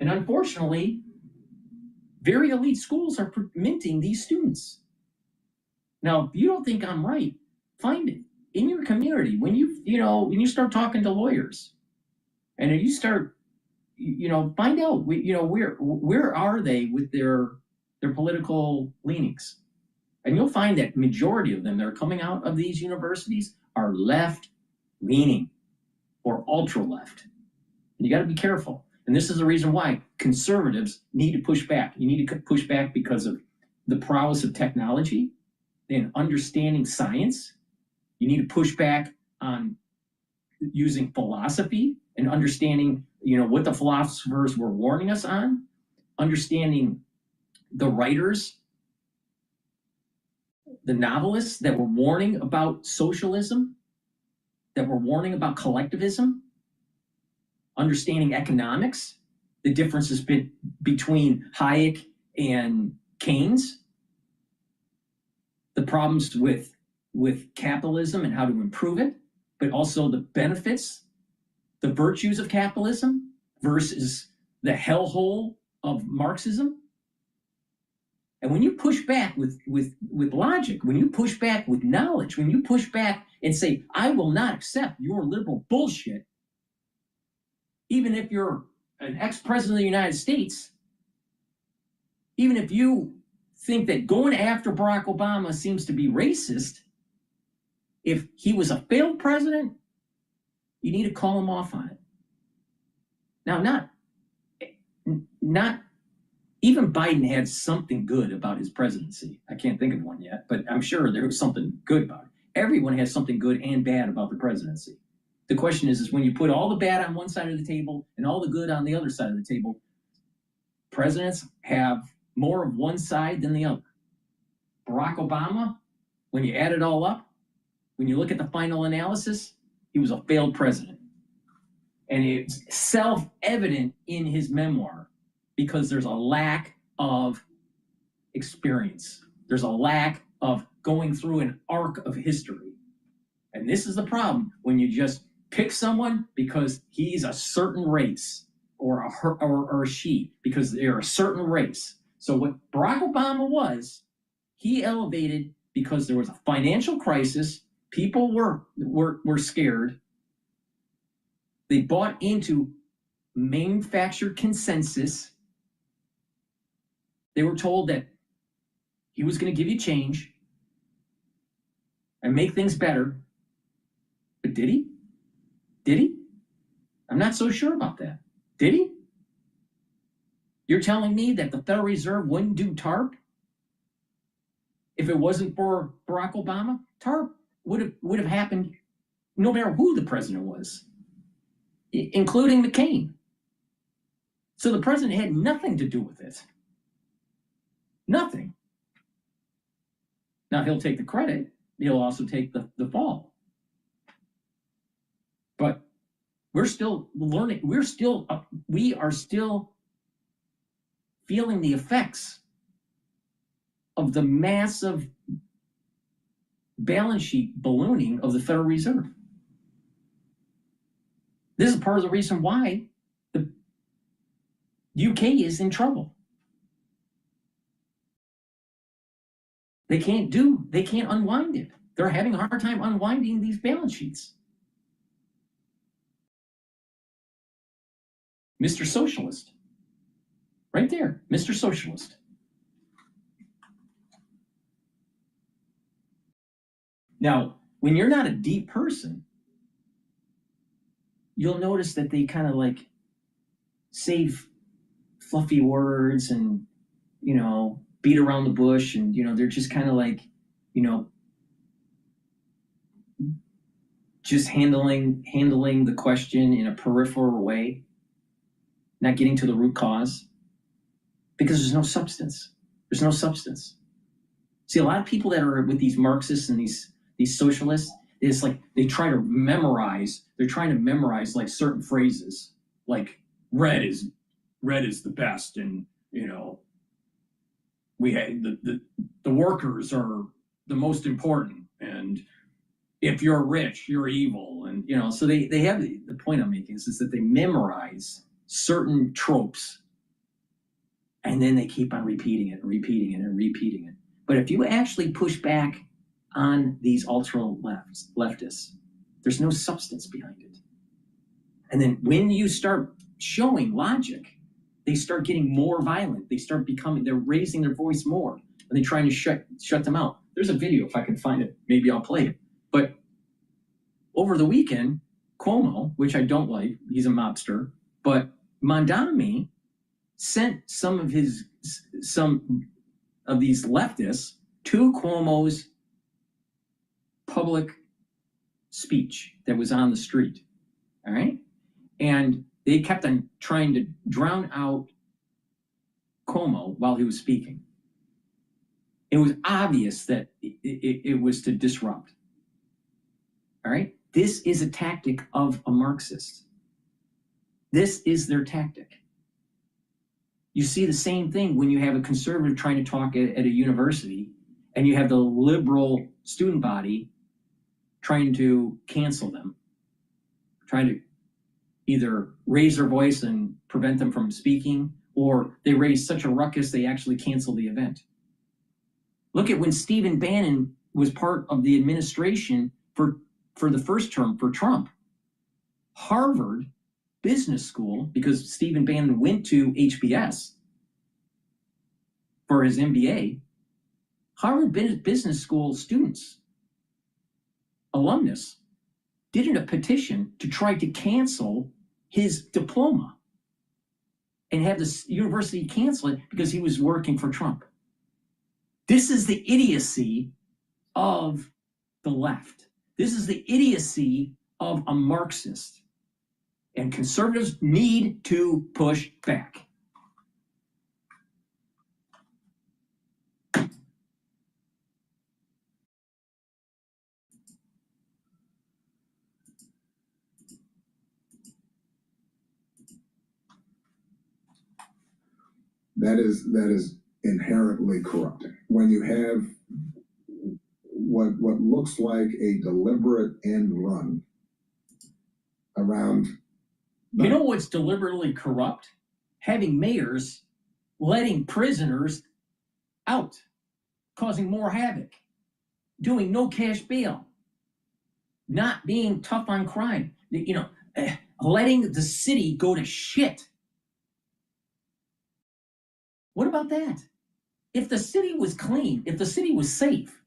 And unfortunately, very elite schools are minting these students. Now, if you don't think I'm right, find it in your community. When you start talking to lawyers, and you start, find out, where are they with their political leanings, and you'll find that majority of them that are coming out of these universities are left leaning or ultra left. And you got to be careful. And this is the reason why conservatives need to push back. You need to push back because of the prowess of technology and understanding science. You need to push back on using philosophy and understanding, what the philosophers were warning us on, understanding the writers, the novelists that were warning about socialism, that were warning about collectivism, understanding economics, the differences between Hayek and Keynes, the problems with capitalism and how to improve it, but also the benefits, the virtues of capitalism versus the hellhole of Marxism. And when you push back with logic, when you push back with knowledge, when you push back and say, I will not accept your liberal bullshit, even if you're an ex-president of the United States, even if you think that going after Barack Obama seems to be racist, if he was a failed president, you need to call him off on it. Now, not even Biden had something good about his presidency. I can't think of one yet, but I'm sure there was something good about it. Everyone has something good and bad about the presidency. The question is when you put all the bad on one side of the table and all the good on the other side of the table, presidents have more of one side than the other. Barack Obama, when you add it all up, when you look at the final analysis, he was a failed president. And it's self-evident in his memoir because there's a lack of experience. There's a lack of going through an arc of history. And this is the problem when you just pick someone because he's a certain race or a she because they're a certain race. So what Barack Obama was, he elevated because there was a financial crisis. People were scared. They bought into manufactured consensus. They were told that he was going to give you change and make things better. But did he? Did he? I'm not so sure about that. Did he? You're telling me that the Federal Reserve wouldn't do TARP if it wasn't for Barack Obama? TARP would have happened no matter who the president was, including McCain. So the president had nothing to do with it. Nothing. Now he'll take the credit. He'll also take the fall. But we're still learning. We are still feeling the effects of the massive balance sheet ballooning of the Federal Reserve. This is part of the reason why UK is in trouble. They can't unwind it. They're having a hard time unwinding these balance sheets. Mr. Socialist. Right there, Mr. Socialist. Now, when you're not a deep person, you'll notice that they kind of like save fluffy words and, you know, beat around the bush, and, you know, they're just kind of like, you know, just handling the question in a peripheral way, not getting to the root cause, because there's no substance. There's no substance. See, a lot of people that are with these Marxists and these socialists, it's like they're trying to memorize like certain phrases, like red is the best, and, you know, we had the workers are the most important, and if you're rich, you're evil, and, you know, so they have the point I'm making is that they memorize certain tropes, and then they keep on repeating it and repeating it and repeating it. But if you actually push back on these ultra leftists, there's no substance behind it. And then when you start showing logic, they start getting more violent. They're raising their voice more, and they're trying to shut them out. There's a video, if I can find it, maybe I'll play it. But over the weekend, Cuomo, which I don't like, he's a mobster, but Mamdani sent some of these leftists to Cuomo's public speech that was on the street. All right? And they kept on trying to drown out Cuomo while he was speaking. It was obvious that it was to disrupt. All right? This is a tactic of a Marxist. This is their tactic. You see the same thing when you have a conservative trying to talk at a university, and you have the liberal student body trying to cancel them, trying to either raise their voice and prevent them from speaking, or they raise such a ruckus they actually cancel the event. Look at when Stephen Bannon was part of the administration for the first term for Trump. Harvard Business School, because Stephen Bannon went to HBS for his MBA, Harvard Business School students, alumnus, did a petition to try to cancel his diploma and have the university cancel it because he was working for Trump. This is the idiocy of the left. This is the idiocy of a Marxist. And conservatives need to push back. That is inherently corrupting. When you have what looks like a deliberate end run around. You know what's deliberately corrupt? Having mayors letting prisoners out, causing more havoc, doing no cash bail, not being tough on crime, you know, letting the city go to shit. What about that? If the city was clean, if the city was safe,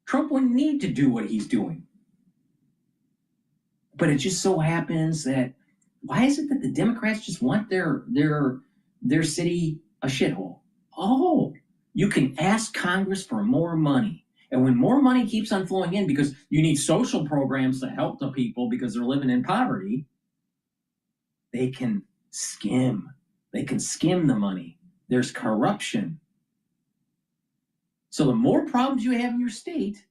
Trump wouldn't need to do what he's doing. But it just so happens that, why is it that the Democrats just want their city a shithole? Oh, you can ask Congress for more money. And when more money keeps on flowing in, because you need social programs to help the people because they're living in poverty, they can skim. They can skim the money. There's corruption. So the more problems you have in your state,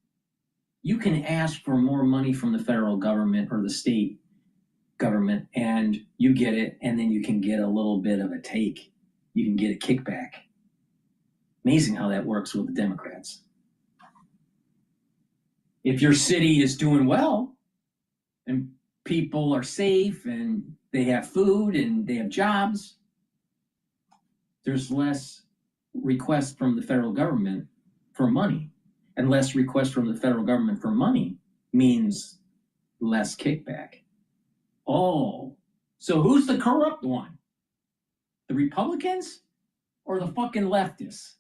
you can ask for more money from the federal government or the state government, and you get it, and then you can get a little bit of a take. You can get a kickback. Amazing how that works with the Democrats. If your city is doing well, and people are safe, and they have food, and they have jobs, there's less requests from the federal government for money. And less requests from the federal government for money means less kickback. Oh, so who's the corrupt one? The Republicans or the fucking leftists?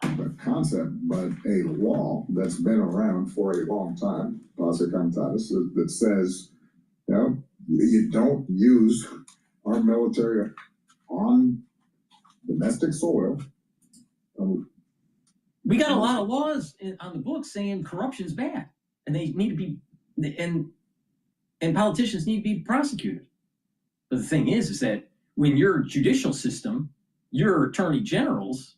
The concept, but a law that's been around for a long time, that says, you know, you don't use our military on domestic soil. We got a lot of laws on the books saying corruption's bad, and they need to be, and politicians need to be prosecuted. But the thing is that when your judicial system, your attorney generals,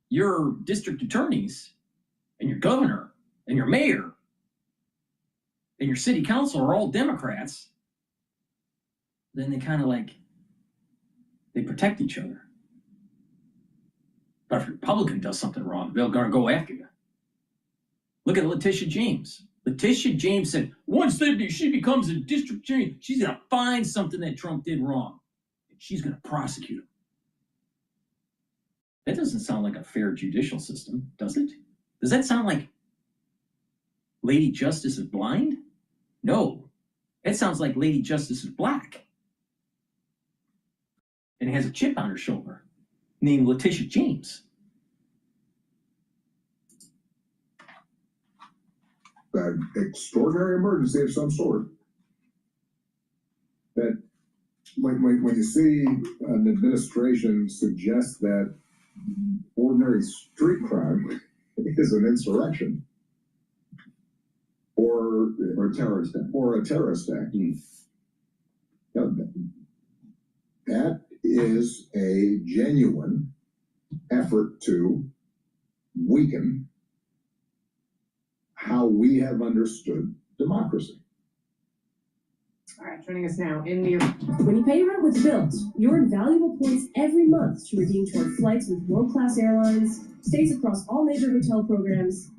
your district attorneys, and your governor, and your mayor, and your city council are all Democrats, then they kind of like, they protect each other. But if a Republican does something wrong, they're going to go after you. Look at Letitia James. Letitia James said, once she becomes a district attorney, she's going to find something that Trump did wrong. And she's going to prosecute him. That doesn't sound like a fair judicial system, does it? Does that sound like Lady Justice is blind? No. It sounds like Lady Justice is black. And has a chip on her shoulder named Letitia James. An extraordinary emergency of some sort. That when you see an administration suggest that ordinary street crime is an insurrection or a terrorist act, that is a genuine effort to weaken how we have understood democracy. All right, joining us now in New York. When you pay your rent with Bilt, you earn valuable points every month to redeem toward flights with world-class airlines, stays across all major hotel programs.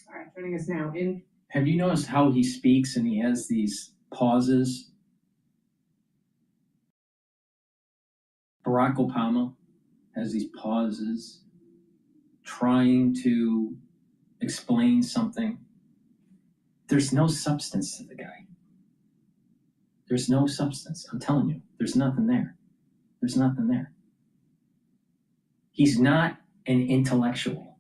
All right, joining us now in. Have you noticed how he speaks and he has these pauses? Barack Obama has these pauses, trying to explain something. There's no substance to the guy. There's no substance. I'm telling you, there's nothing there. There's nothing there. He's not an intellectual.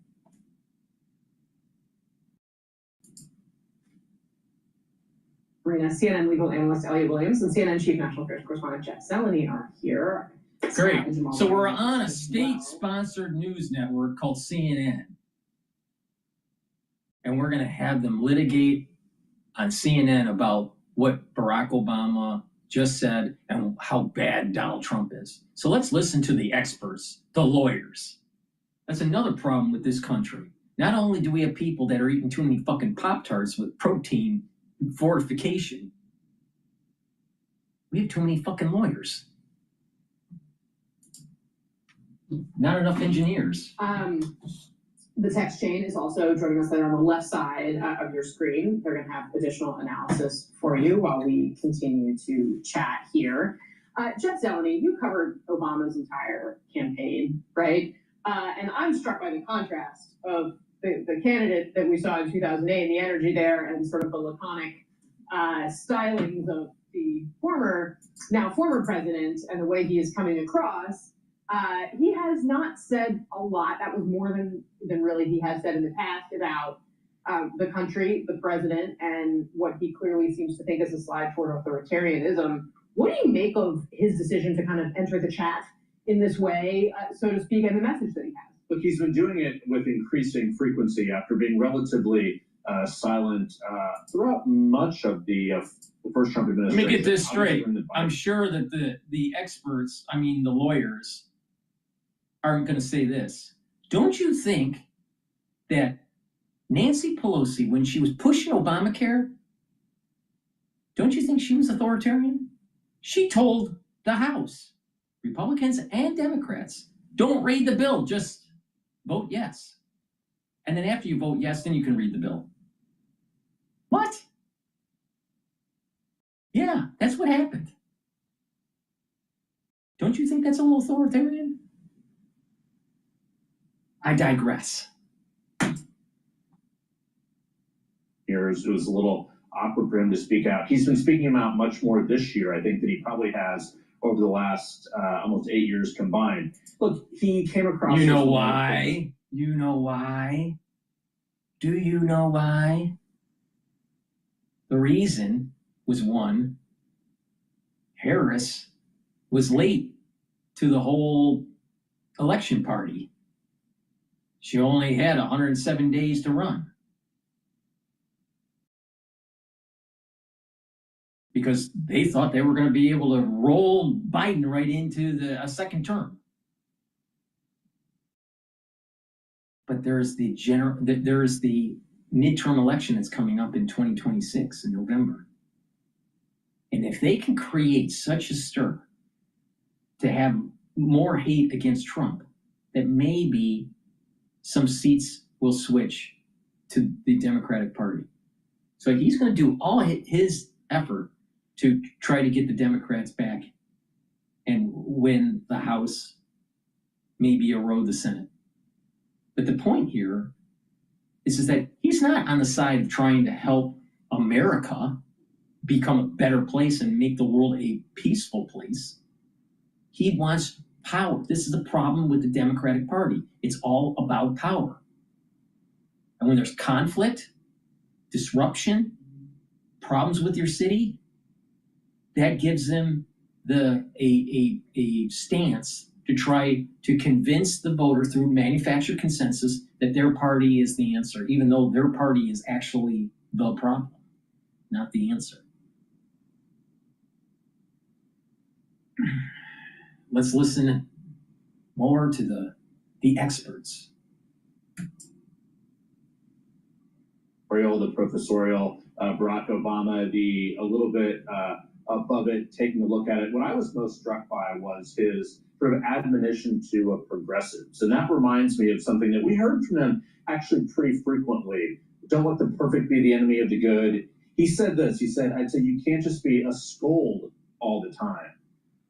Marina, CNN legal analyst Elliot Williams and CNN chief national affairs correspondent Jeff Zeleny are here. Great. So we're on a state-sponsored news network called CNN. And we're going to have them litigate on CNN about what Barack Obama just said and how bad Donald Trump is. So let's listen to the experts, the lawyers. That's another problem with this country. Not only do we have people that are eating too many fucking Pop-Tarts with protein fortification, we have too many fucking lawyers. Not enough engineers. The text chain is also joining us there on the left side of your screen. They're going to have additional analysis for you while we continue to chat here. Jeff Zeleny, you covered Obama's entire campaign, right? And I'm struck by the contrast of the candidate that we saw in 2008, the energy there, and sort of the laconic stylings of the former president and the way he is coming across. He has not said a lot. That was more than really he has said in the past about the country, the president, and what he clearly seems to think is a slide toward authoritarianism. What do you make of his decision to kind of enter the chat in this way, so to speak, and the message that he has? Look, he's been doing it with increasing frequency after being relatively silent throughout much of the first Trump administration. Let me get this straight. I'm sure that the experts, I mean the lawyers, aren't going to say this. Don't you think that Nancy Pelosi, when she was pushing Obamacare, don't you think she was authoritarian? She told the House, Republicans and Democrats, don't read the bill, just vote yes. And then after you vote yes, then you can read the bill. What? Yeah, that's what happened. Don't you think that's a little authoritarian? I digress. It was a little awkward for him to speak out. He's been speaking out much more this year, I think, than he probably has over the last almost 8 years combined. Look, he came across. You know why? You know why? Do you know why? The reason was one, Harris was late to the whole election party. She only had 107 days to run. Because they thought they were going to be able to roll Biden right into a second term. But there's the midterm election that's coming up in 2026 in November. And if they can create such a stir to have more hate against Trump, that maybe some seats will switch to the Democratic Party. So he's going to do all his effort to try to get the Democrats back and win the House, maybe erode the Senate. But the point here is that he's not on the side of trying to help America become a better place and make the world a peaceful place. He wants power. This is the problem with the Democratic Party. It's all about power. And when there's conflict, disruption, problems with your city, that gives them a stance to try to convince the voter through manufactured consensus that their party is the answer, even though their party is actually the problem, not the answer. Let's listen more to the experts. The professorial, Barack Obama, a little bit above it, taking a look at it. What I was most struck by was his sort of admonition to progressives. And that reminds me of something that we heard from him actually pretty frequently. Don't let the perfect be the enemy of the good. He said this, he said, I'd say you can't just be a scold all the time.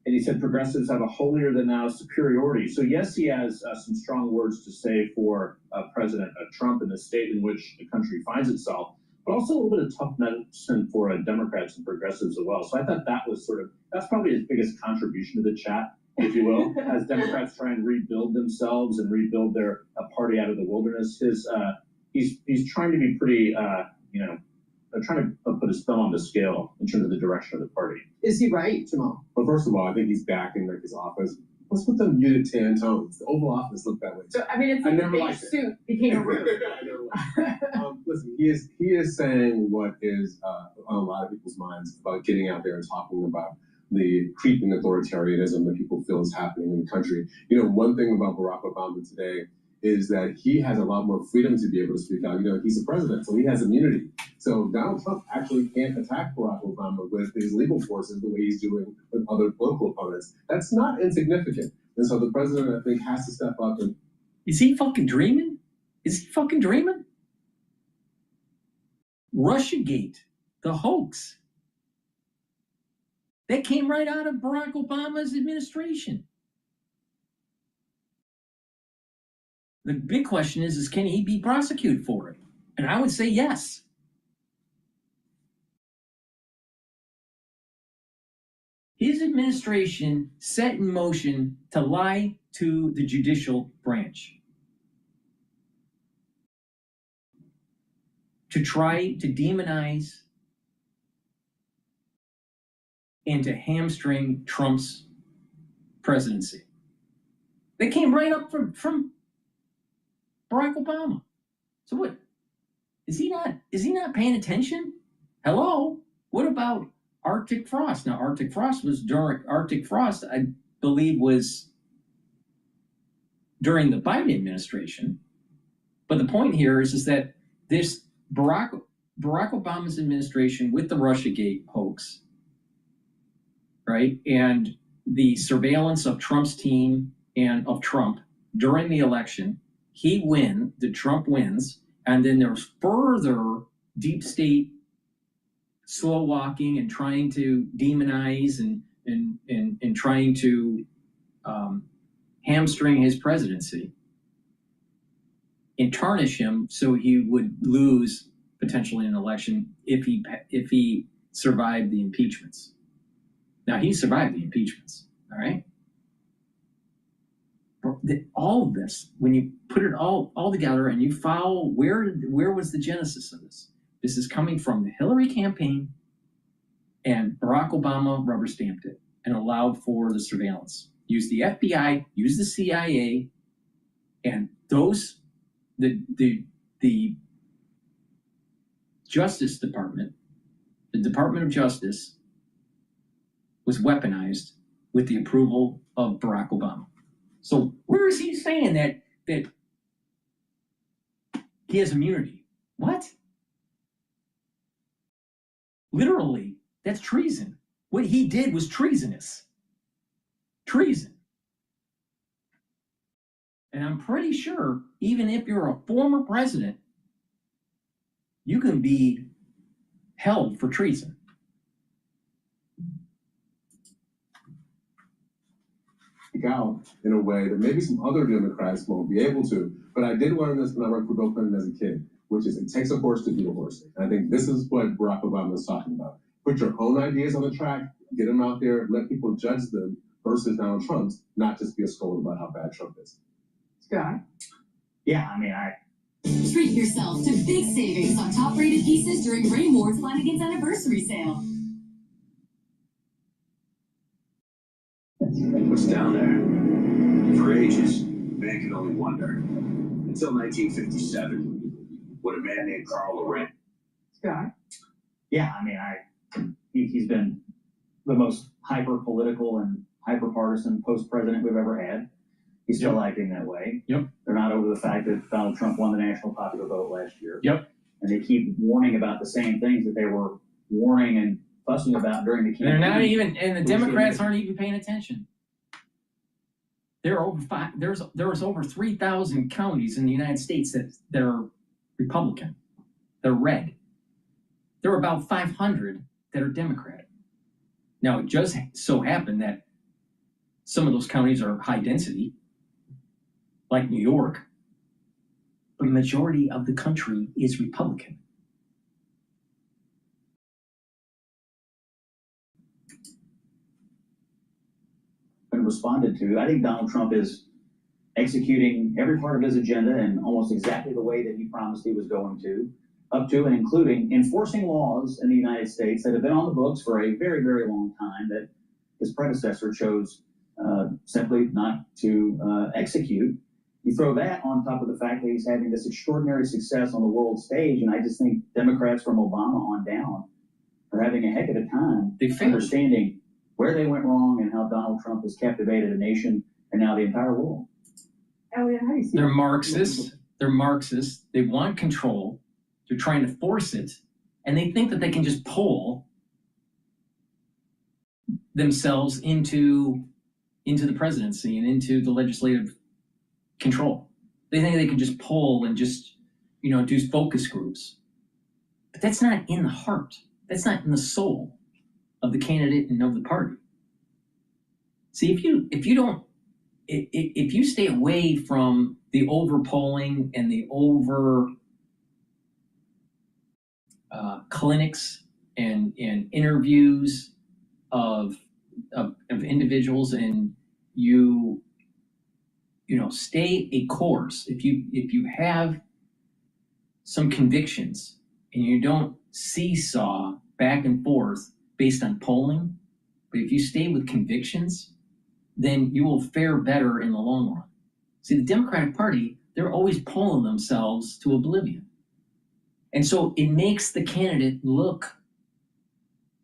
And he said progressives have a holier than thou superiority. So yes, he has some strong words to say for President Trump and the state in which the country finds itself, but also a little bit of tough medicine for Democrats and progressives as well. So I thought that was that's probably his biggest contribution to the chat, if you will, as Democrats try and rebuild themselves and rebuild their party out of the wilderness. He's trying to be pretty, trying to put his thumb on the scale in terms of the direction of the party. Is he right, Jamal? Well, first of all, I think he's back in his office. What's with the muted tan tones? The Oval Office looked that way. So I mean, it's like the big suit became a room. Listen, he is saying what is on a lot of people's minds about getting out there and talking about the creeping authoritarianism that people feel is happening in the country. You know, one thing about Barack Obama today is that he has a lot more freedom to be able to speak out. You know, he's the president, so he has immunity. So Donald Trump actually can't attack Barack Obama with his legal forces the way he's doing with other political opponents. That's not insignificant. And so the president, I think, has to step up and... Is he fucking dreaming? Is he fucking dreaming? Russiagate, the hoax. That came right out of Barack Obama's administration. The big question is can he be prosecuted for it? And I would say yes. His administration set in motion to lie to the judicial branch, to try to demonize and to hamstring Trump's presidency. They came right up from Barack Obama. So what? Is he not paying attention? Hello? What about Arctic frost? Now, Arctic frost, I believe, was during the Biden administration. But the point here is that this Barack Obama's administration with the Russiagate hoax, right, and the surveillance of Trump's team and of Trump during the election, Trump wins, and then there's further deep state slow walking and trying to demonize and trying to hamstring his presidency and tarnish him so he would lose potentially an election if he survived the impeachments. Now, he survived the impeachments, all right? All of this, when you put it all together and you follow where was the genesis of this? This is coming from the Hillary campaign, and Barack Obama rubber stamped it and allowed for the surveillance. Use the FBI, use the CIA, and the Justice Department, the Department of Justice, was weaponized with the approval of Barack Obama. So where is he saying that he has immunity? What? Literally, that's treason. What he did was treasonous. Treason. And I'm pretty sure, even if you're a former president, you can be held for treason. Out in a way that maybe some other Democrats won't be able to. But I did learn this when I worked for Bill Clinton as a kid, which is it takes a horse to beat a horse. And I think this is what Barack Obama is talking about. Put your own ideas on the track, get them out there, let people judge them versus Donald Trump's, not just be a scold about how bad Trump is. Scott? Yeah, I mean, Treat yourself to big savings on top-rated pieces during Raymond's Flanagan's anniversary sale. What's down there? For ages, man could only wonder. Until 1957, when a man named Carl Lorenz. Scott? Yeah, I mean, he's been the most hyper-political and hyper-partisan post-president we've ever had. He's still acting that way. Yep. They're not over the fact that Donald Trump won the national popular vote last year. Yep. And they keep warning about the same things that they were warning and fussing about during the campaign. They're not even, and the Democrats aren't even paying attention. There are there's over 3,000 counties in the United States that are Republican. They're red. There are about 500 that are Democratic. Now, it just so happened that some of those counties are high density, like New York, but the majority of the country is Republican. Been responded to. I think Donald Trump is executing every part of his agenda in almost exactly the way that he promised he was going to, up to and including enforcing laws in the United States that have been on the books for a very, very long time that his predecessor chose simply not to execute. You throw that on top of the fact that he's having this extraordinary success on the world stage, and I just think Democrats from Obama on down are having a heck of a time understanding where they went wrong and how Donald Trump has captivated a nation and now the entire world. Elliot, how do you see They're Marxists. They're Marxists. They want control. They're trying to force it, and they think that they can just pull themselves into the presidency and into the legislative control. They think they can just pull and just, do focus groups. But that's not in the heart. That's not in the soul of the candidate and of the party. See, if you stay away from the over polling and the over clinics and interviews of individuals, and you stay a course, if you have some convictions and you don't seesaw back and forth based on polling, but if you stay with convictions, then you will fare better in the long run. See, the Democratic Party, they're always polling themselves to oblivion. And so it makes the candidate look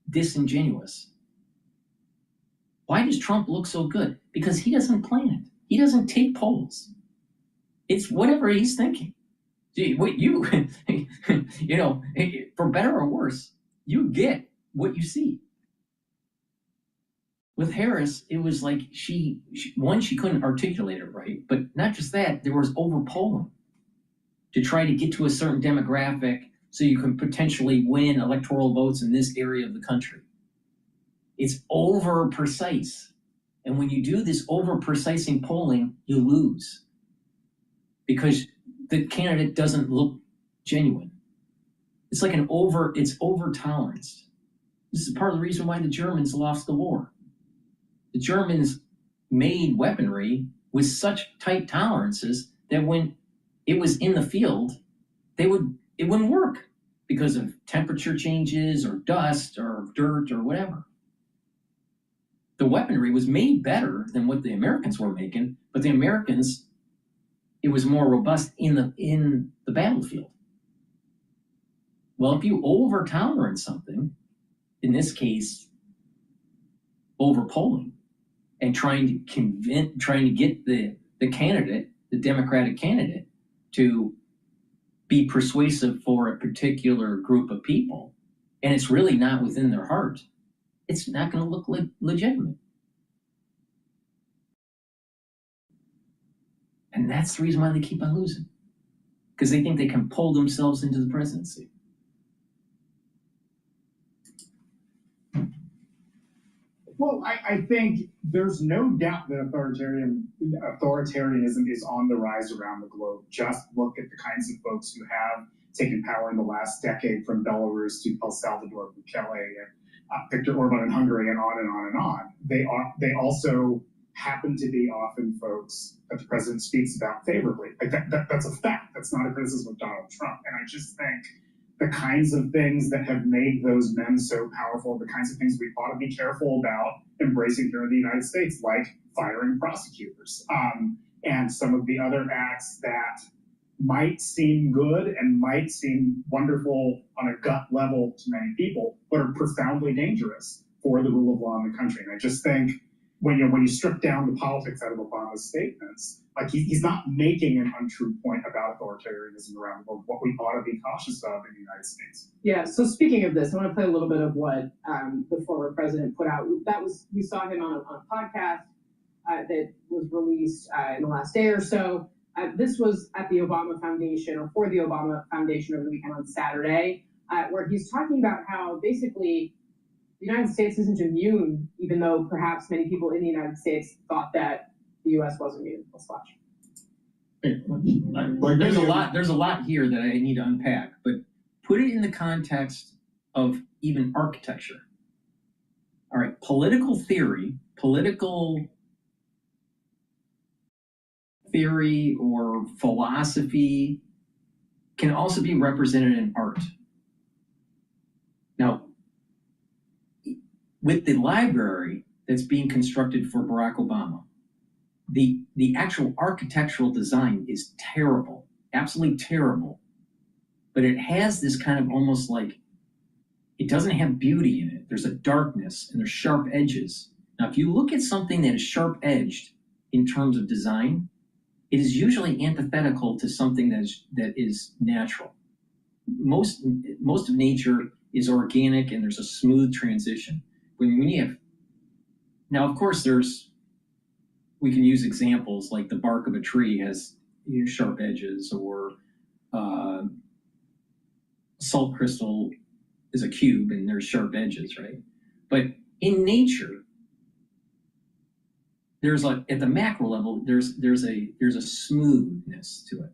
disingenuous. Why does Trump look so good? Because he doesn't plan it. He doesn't take polls. It's whatever he's thinking. For better or worse, you get what you see. With Harris, it was like she couldn't articulate it right, but not just that, there was over polling to try to get to a certain demographic so you can potentially win electoral votes in this area of the country. It's over precise. And when you do this over precising polling, you lose because the candidate doesn't look genuine. It's like it's over toleranced. This is part of the reason why the Germans lost the war. The Germans made weaponry with such tight tolerances that when it was in the field, it wouldn't work because of temperature changes or dust or dirt or whatever. The weaponry was made better than what the Americans were making, but the Americans, it was more robust in the battlefield. Well, if you over tolerate something, in this case, over polling, and trying to get the candidate, the Democratic candidate, to be persuasive for a particular group of people, and it's really not within their heart, it's not going to look legitimate. And that's the reason why they keep on losing, because they think they can pull themselves into the presidency. Well, I think there's no doubt that authoritarianism is on the rise around the globe. Just look at the kinds of folks who have taken power in the last decade, from Belarus to El Salvador, Bukele, and Viktor Orban in Hungary, and on and on and on. They also happen to be often folks that the president speaks about favorably. Like that's a fact. That's not a criticism of Donald Trump. And I just think the kinds of things that have made those men so powerful, the kinds of things we ought to be careful about embracing here in the United States, like firing prosecutors, and some of the other acts that might seem good and might seem wonderful on a gut level to many people, but are profoundly dangerous for the rule of law in the country. And I just think when you strip down the politics out of Obama's statements, like he's not making an untrue point about authoritarianism around the world, what we ought to be cautious of in the United States. Yeah, so speaking of this, I want to play a little bit of what the former president put out. We saw him on a podcast that was released in the last day or so. This was at the Obama Foundation, or for the Obama Foundation, over the weekend on Saturday, where he's talking about how basically the United States isn't immune, even though perhaps many people in the United States thought that the U.S. was immune. Let's watch. There's a lot here that I need to unpack, but put it in the context of even architecture. All right, political theory or philosophy can also be represented in art. Now, with the library that's being constructed for Barack Obama, the actual architectural design is terrible, absolutely terrible. But it has this kind of almost like, it doesn't have beauty in it. There's a darkness and there's sharp edges. Now, if you look at something that is sharp edged in terms of design, it is usually antithetical to something that is natural. Most of nature is organic and there's a smooth transition. When you have, now of course we can use examples like the bark of a tree has sharp edges, or salt crystal is a cube and there's sharp edges, right? But in nature, there's at the macro level, there's a smoothness to it.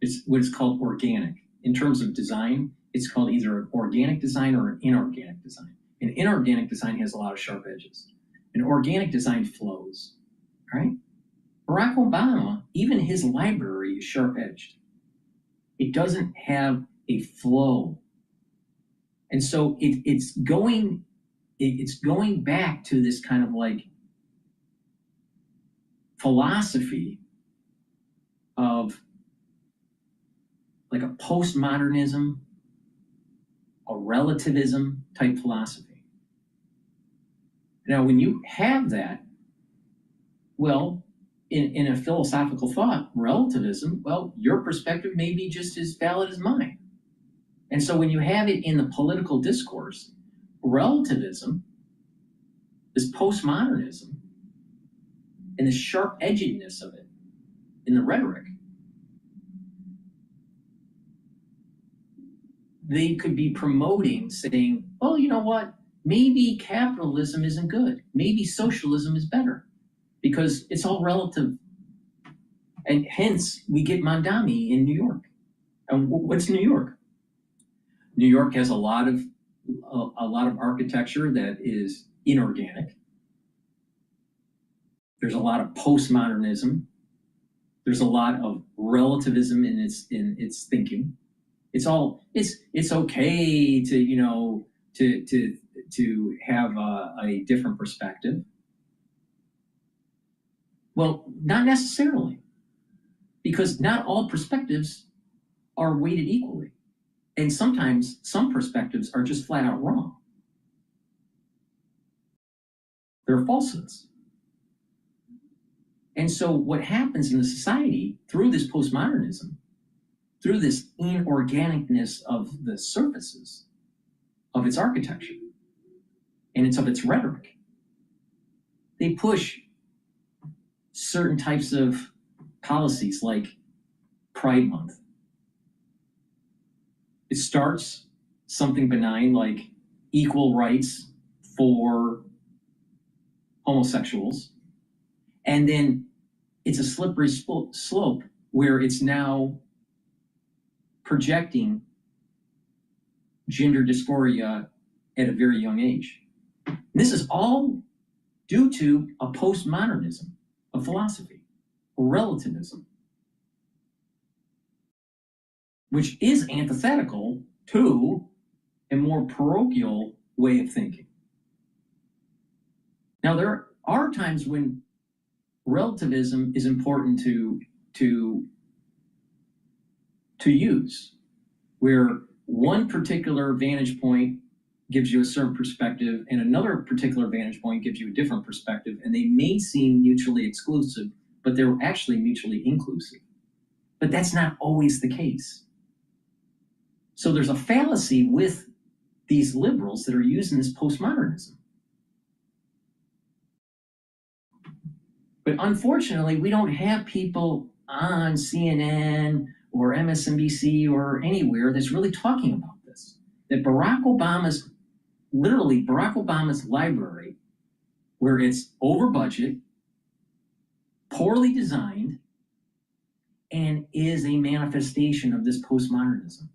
It's what is called organic. In terms of design, it's called either an organic design or an inorganic design. An inorganic design has a lot of sharp edges. An organic design flows, right? Barack Obama, even his library is sharp-edged. It doesn't have a flow. And so it's going back to this kind of like philosophy of like a postmodernism, a relativism type philosophy. Now, when you have that, well, in a philosophical thought, relativism, well, your perspective may be just as valid as mine. And so when you have it in the political discourse, relativism, this postmodernism, and the sharp-edgedness of it in the rhetoric, they could be promoting, saying, oh, you know what? Maybe capitalism isn't good. Maybe socialism is better because it's all relative. And hence, we get Mamdani in New York. And what's New York? New York has a lot of architecture that is inorganic. There's a lot of postmodernism. There's a lot of relativism in its thinking. It's okay to to have a different perspective. Well, not necessarily, because not all perspectives are weighted equally. And sometimes some perspectives are just flat out wrong. They're falsehoods. And so what happens in the society through this postmodernism, through this inorganicness of the surfaces of its architecture and of its rhetoric, they push certain types of policies like Pride Month. It starts something benign like equal rights for homosexuals, and then it's a slippery slope where it's now projecting gender dysphoria at a very young age. And this is all due to a postmodernism of philosophy, or relativism, which is antithetical to a more parochial way of thinking. Now, there are times when relativism is important to use, where one particular vantage point gives you a certain perspective and another particular vantage point gives you a different perspective, and they may seem mutually exclusive, but they're actually mutually inclusive. But that's not always the case. So there's a fallacy with these liberals that are using this postmodernism. But unfortunately, we don't have people on CNN or MSNBC or anywhere that's really talking about this. That Barack Obama's library, where it's over budget, poorly designed, and is a manifestation of this postmodernism,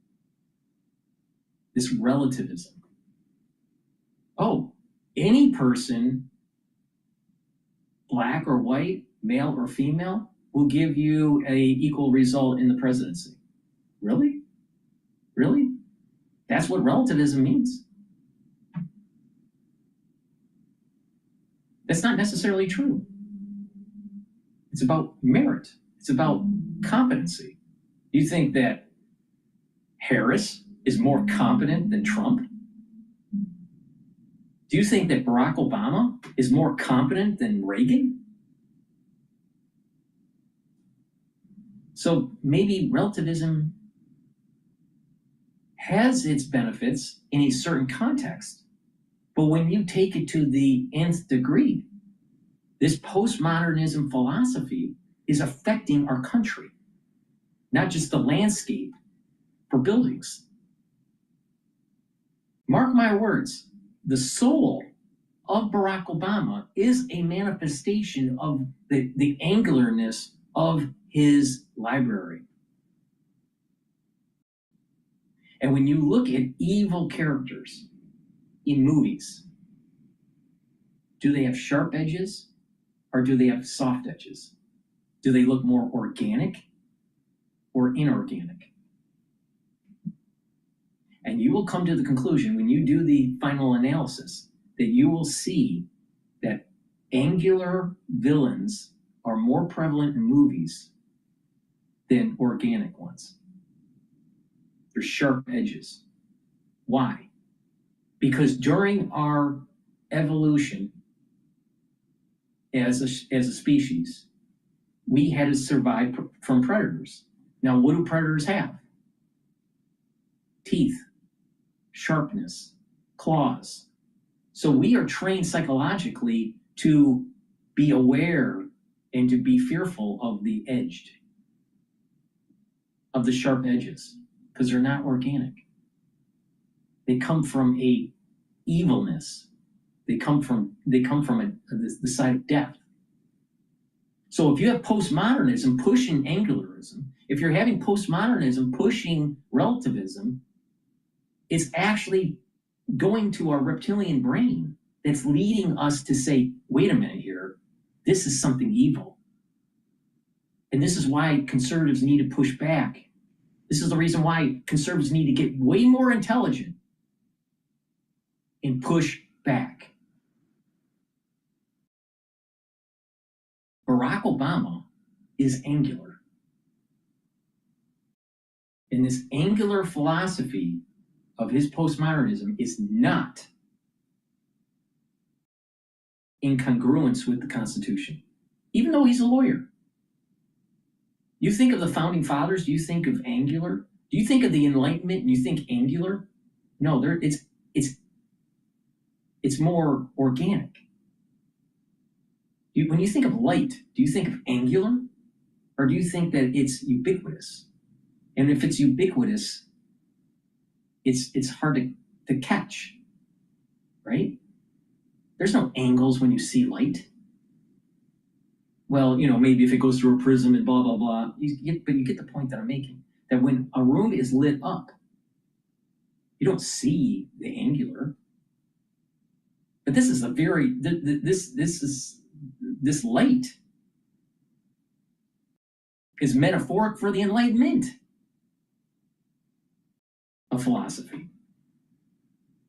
this relativism. Oh, any person, black or white, male or female, will give you an equal result in the presidency. Really? Really? That's what relativism means. That's not necessarily true. It's about merit. It's about competency. You think that Harris is more competent than Trump? Do you think that Barack Obama is more competent than Reagan? So maybe relativism has its benefits in a certain context, but when you take it to the nth degree, this postmodernism philosophy is affecting our country, not just the landscape for buildings. Mark my words, the soul of Barack Obama is a manifestation of the angularness of his library. And when you look at evil characters in movies, do they have sharp edges or do they have soft edges? Do they look more organic or inorganic? And you will come to the conclusion when you do the final analysis that you will see that angular villains are more prevalent in movies than organic ones. They're sharp edges. Why? Because during our evolution as a species, we had to survive from predators. Now, what do predators have? Teeth, sharpness, claws. So we are trained psychologically to be aware and to be fearful of the sharp edges, because they're not organic. They come from a evilness. They come from the side of death. So if you have postmodernism pushing angularism, if you're having postmodernism pushing relativism, it's actually going to our reptilian brain that's leading us to say, wait a minute here, this is something evil. And this is why conservatives need to push back. This is the reason why conservatives need to get way more intelligent and push back. Barack Obama is angular. And this angular philosophy of his postmodernism is not in congruence with the Constitution, even though he's a lawyer. You think of the founding fathers, do you think of angular? Do you think of the Enlightenment and you think angular? No, it's more organic. When you think of light, do you think of angular? Or do you think that it's ubiquitous? And if it's ubiquitous, it's hard to catch, right? There's no angles when you see light. Well, maybe if it goes through a prism and blah, blah, blah. But you get the point that I'm making. That when a room is lit up, you don't see the angular. But this is this light is metaphoric for the Enlightenment of philosophy.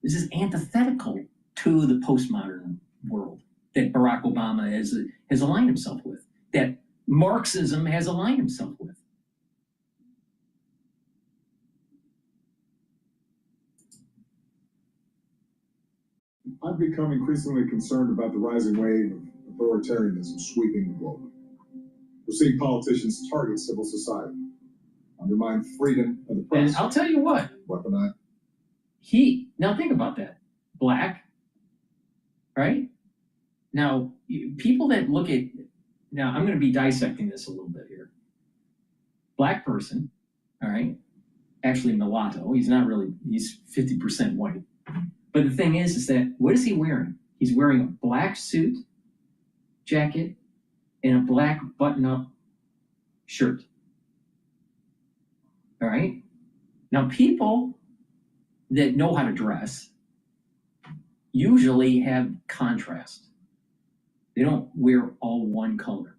This is antithetical to the postmodern world that Barack Obama has aligned himself with, that Marxism has aligned himself with. I've become increasingly concerned about the rising wave of authoritarianism sweeping the globe. We're seeing politicians target civil society, undermine freedom of the press. And I'll tell you what. Weaponize. Now think about that. Black, right? Now, people that look at, now I'm going to be dissecting this a little bit here. Black person, all right? Actually mulatto, he's 50% white. But the thing is that, what is he wearing? He's wearing a black suit, jacket, and a black button-up shirt. All right? Now, people that know how to dress usually have contrast. They don't wear all one color.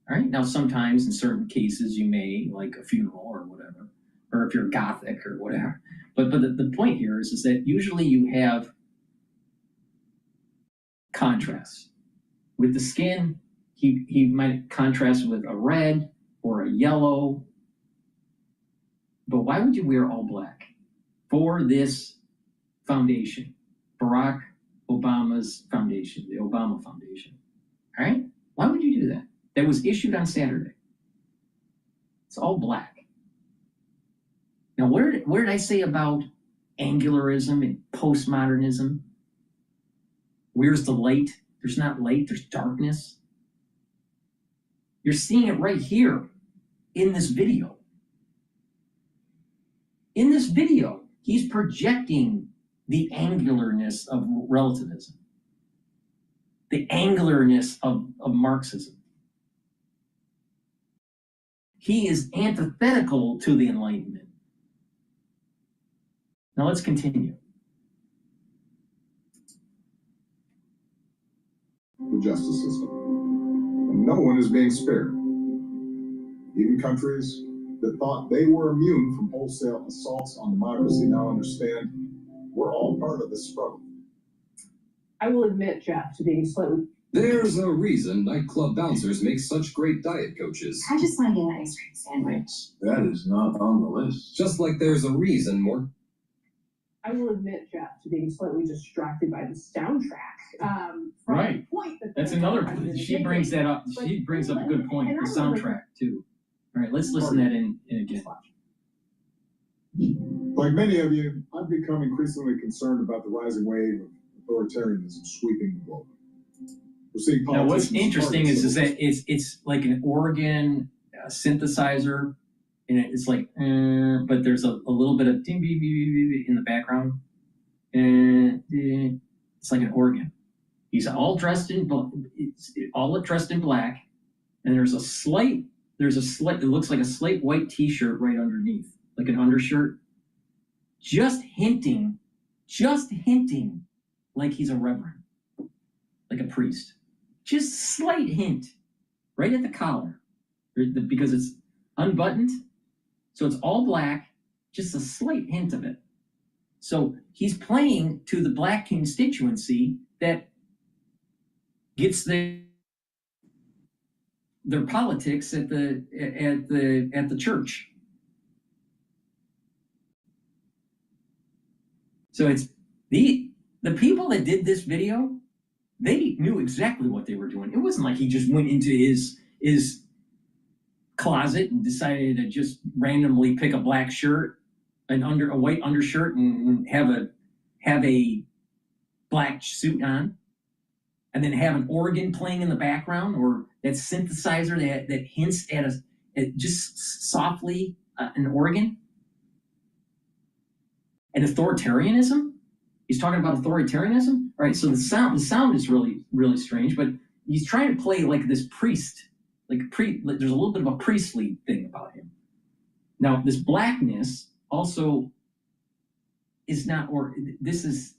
All right? Now, sometimes in certain cases, you may, like a funeral or whatever, or if you're Gothic or whatever. But the point here is that usually you have contrast. With the skin, he might contrast with a red or a yellow. But why would you wear all black? For this foundation, Barack Obama's foundation, the Obama Foundation. All right? Why would you do that? That was issued on Saturday. It's all black. Now, where did I say about angularism and postmodernism? Where's the light? There's not light, there's darkness. You're seeing it right here in this video. In this video, he's projecting the angularness of relativism, the angularness of Marxism. He is antithetical to the Enlightenment. Now let's continue. The justice system. And no one is being spared. Even countries that thought they were immune from wholesale assaults on democracy now understand we're all part of this struggle. I will admit, Jeff, to being slightly... There's a reason nightclub bouncers make such great diet coaches. I just want to get an ice cream sandwich. That is not on the list. Just like there's a reason more... I will admit, Jeff, to being slightly distracted by the soundtrack. Right. Point That's another. She brings that up. She brings up a good point. The soundtrack too. All right, let's listen to that in again. Like many of you, I've become increasingly concerned about the rising wave of authoritarianism sweeping the globe. We're seeing now, what's interesting is that it's like an organ synthesizer. And it's like, but there's a little bit of ding, in the background. and it's like an organ. He's all dressed in black, and there's a slight, it looks like a slight white t-shirt right underneath, like an undershirt, just hinting like he's a reverend, like a priest. Just slight hint, right at the collar, because it's unbuttoned, so it's all black, just a slight hint of it. So he's playing to the black constituency that gets their politics at the church. So it's the people that did this video, they knew exactly what they were doing. It wasn't like he just went into his closet and decided to just randomly pick a black shirt, a white undershirt, and have a black suit on, and then have an organ playing in the background, or that synthesizer that hints at just softly an organ. And authoritarianism? He's talking about authoritarianism? All right, so the sound is really, really strange, but he's trying to play like this priest, there's a little bit of a priestly thing about him. Now, this blackness also is not, this is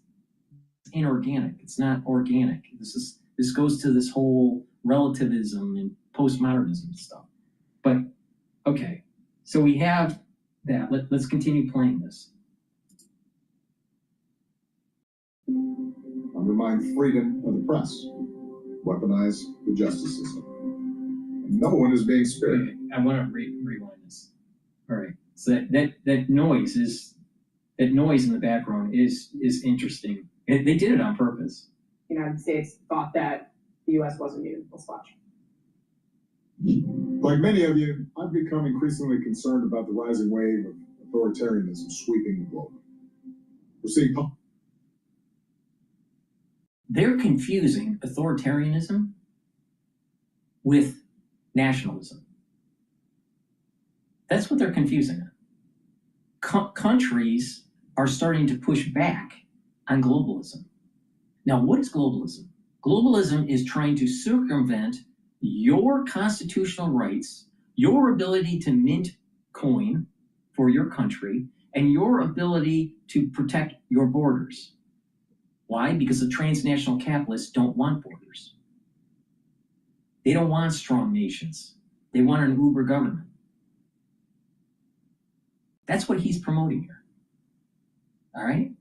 inorganic. It's not organic. This goes to this whole relativism and postmodernism stuff. But okay, so we have that. Let's continue playing this. Undermine freedom of the press, weaponize the justice system. No one is being spared. Okay, I want to rewind this. All right, so that noise in the background is interesting. They did it on purpose. The United States thought that the U.S. was immune. Let's watch. Like many of you, I've become increasingly concerned about the rising wave of authoritarianism sweeping the globe. We're seeing they're confusing authoritarianism with nationalism. That's what they're confusing. Countries are starting to push back on globalism. Now, what is globalism? Globalism is trying to circumvent your constitutional rights, your ability to mint coin for your country, and your ability to protect your borders. Why? Because the transnational capitalists don't want borders. They don't want strong nations. They want an uber government. That's what he's promoting here. All right?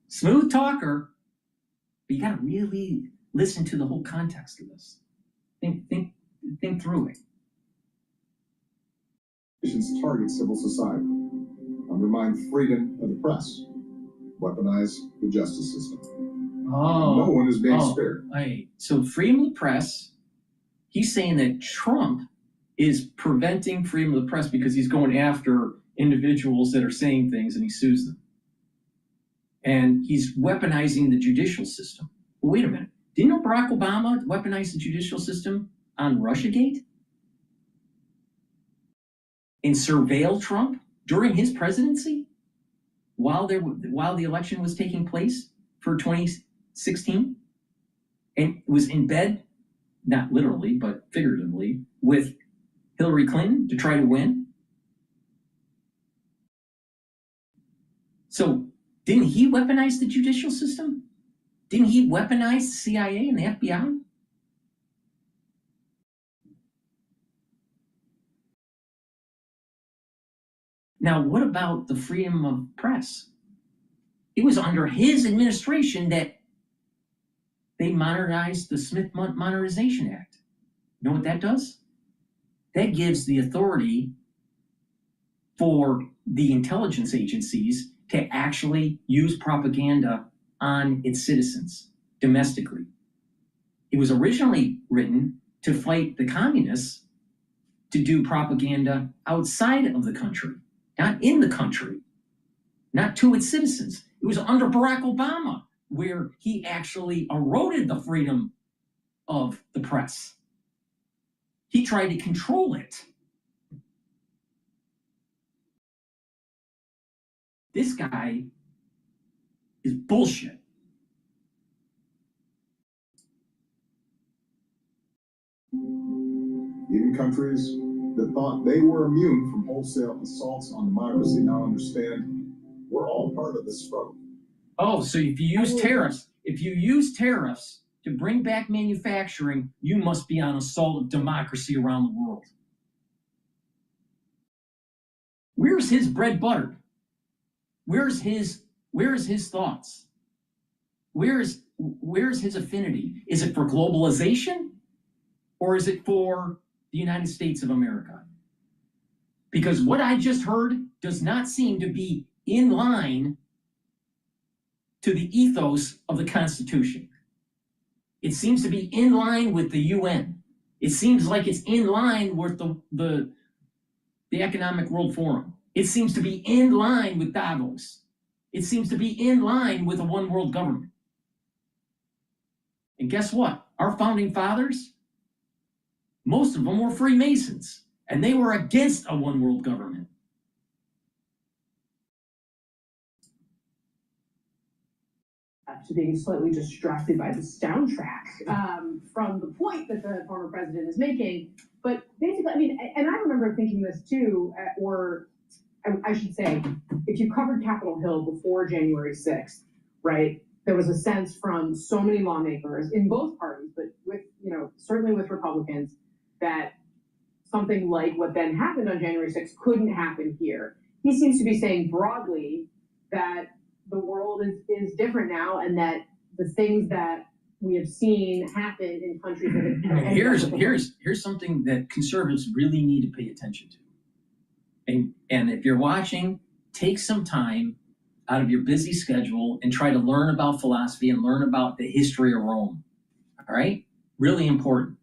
Smooth talker, but you got to really listen to the whole context of this. Think through it. Nations target civil society, undermine freedom of the press, weaponize the justice system. Oh, no one is being spared. Right. So freedom of the press, he's saying that Trump is preventing freedom of the press because he's going after individuals that are saying things and he sues them. And he's weaponizing the judicial system. Well, wait a minute. Didn't Barack Obama weaponize the judicial system on Russiagate? And surveil Trump during his presidency while the election was taking place for 2016? And was in bed, not literally, but figuratively, with Hillary Clinton to try to win? So didn't he weaponize the judicial system? Didn't he weaponize the CIA and the FBI? Now, what about the freedom of press? It was under his administration that they modernized the Smith Modernization Act. You know what that does? That gives the authority for the intelligence agencies to actually use propaganda on its citizens domestically. It was originally written to fight the communists to do propaganda outside of the country, not in the country, not to its citizens. It was under Barack Obama where he actually eroded the freedom of the press. He tried to control it. This guy is bullshit. Even countries that thought they were immune from wholesale assaults on democracy now understand we're all part of this struggle. Oh, so if you use tariffs to bring back manufacturing, you must be on assault of democracy around the world. Where's his bread buttered? Where's his thoughts? Where's his affinity? Is it for globalization or is it for the United States of America? Because what I just heard does not seem to be in line to the ethos of the Constitution. It seems to be in line with the UN. It seems like it's in line with the Economic World Forum. It seems to be in line with Davos. It seems to be in line with a one world government. And guess what? Our founding fathers, most of them were Freemasons, and they were against a one world government. To being slightly distracted by the soundtrack from the point that the former president is making. But basically, I mean, and I remember thinking this too, or I should say, if you covered Capitol Hill before January 6th, right, there was a sense from so many lawmakers in both parties, but with, certainly with Republicans, that something like what then happened on January 6th couldn't happen here. He seems to be saying broadly that the world is different now, and that the things that we have seen happen in countries that have here's something that conservatives really need to pay attention to. And if you're watching, take some time out of your busy schedule and try to learn about philosophy and learn about the history of Rome. All right? Really important.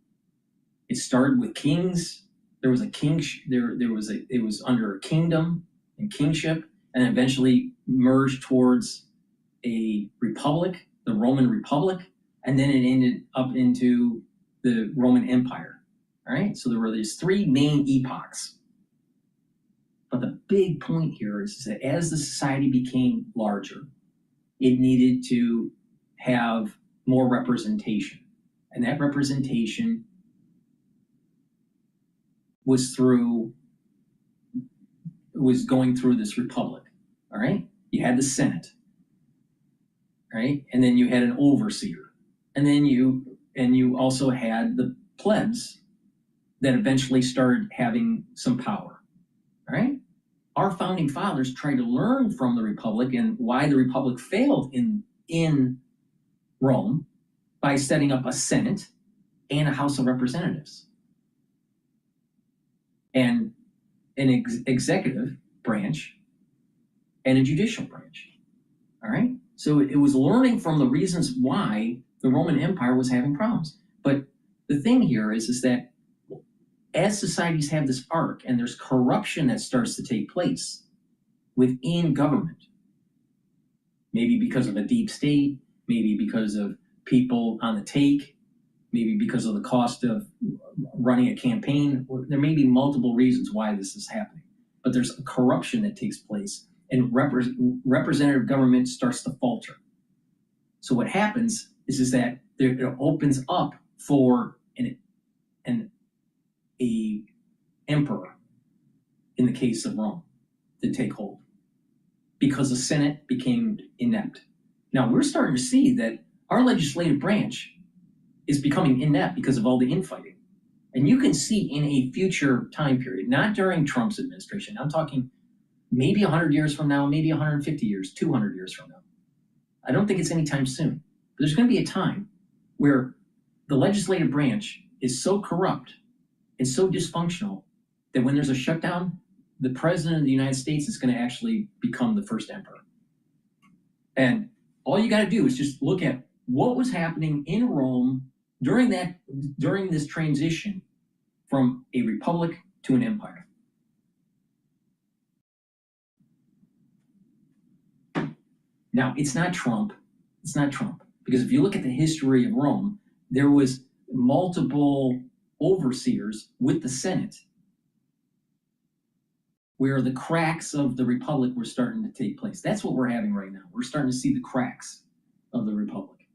It started with kings. There was a king. It was under a kingdom and kingship, and eventually merged towards a republic, the Roman Republic, and then it ended up into the Roman Empire. All right, so there were these three main epochs. But the big point here is that as the society became larger, it needed to have more representation. And that representation was going through this republic. All right, you had the Senate, right, and then you had an overseer, and then you also had the plebs that eventually started having some power. All right, our founding fathers tried to learn from the republic and why the republic failed in Rome by setting up a Senate and a House of Representatives and an executive branch and a judicial branch. All right? So it was learning from the reasons why the Roman Empire was having problems. But the thing here is that as societies have this arc and there's corruption that starts to take place within government, maybe because of a deep state, maybe because of people on the take, maybe because of the cost of running a campaign, there may be multiple reasons why this is happening. But there's a corruption that takes place, and representative government starts to falter. So what happens is that it opens up for an emperor, in the case of Rome, to take hold, because the Senate became inept. Now we're starting to see that our legislative branch is becoming inept because of all the infighting. And you can see in a future time period, not during Trump's administration, I'm talking maybe 100 years from now, maybe 150 years, 200 years from now. I don't think it's anytime soon. But there's going to be a time where the legislative branch is so corrupt and so dysfunctional that when there's a shutdown, the president of the United States is going to actually become the first emperor. And all you got to do is just look at what was happening in Rome during this transition from a republic to an empire. Now, it's not Trump. It's not Trump. Because if you look at the history of Rome, there was multiple overseers with the Senate, where the cracks of the republic were starting to take place. That's what we're having right now. We're starting to see the cracks of the republic,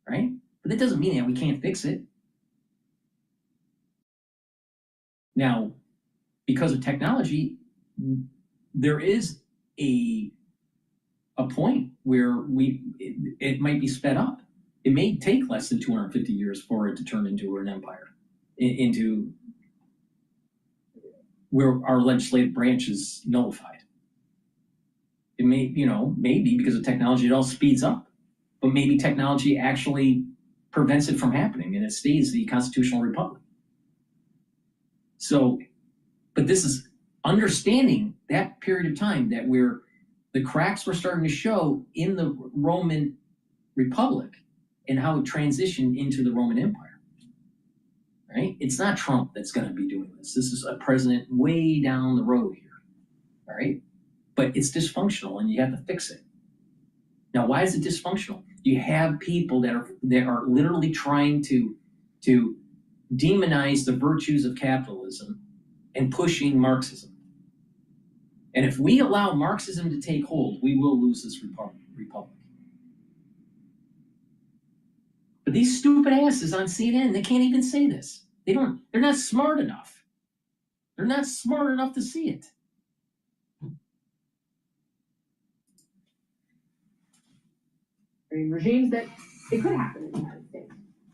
right? But that doesn't mean that we can't fix it. Now, because of technology, there is a point where it might be sped up. It may take less than 250 years for it to turn into an empire, into where our legislative branch is nullified. It may, maybe because of technology, it all speeds up, but maybe technology actually prevents it from happening and it stays the constitutional republic. So, but this is understanding that period of time that the cracks were starting to show in the Roman Republic and how it transitioned into the Roman Empire, right? It's not Trump that's going to be doing this. This is a president way down the road here, all right? But it's dysfunctional and you have to fix it. Now, why is it dysfunctional? You have people that are literally trying to demonize the virtues of capitalism and pushing Marxism. And if we allow Marxism to take hold, we will lose this republic. But these stupid asses on CNN, they can't even say this. They're not smart enough. They're not smart enough to see it. I mean, regimes that it could happen in the United States.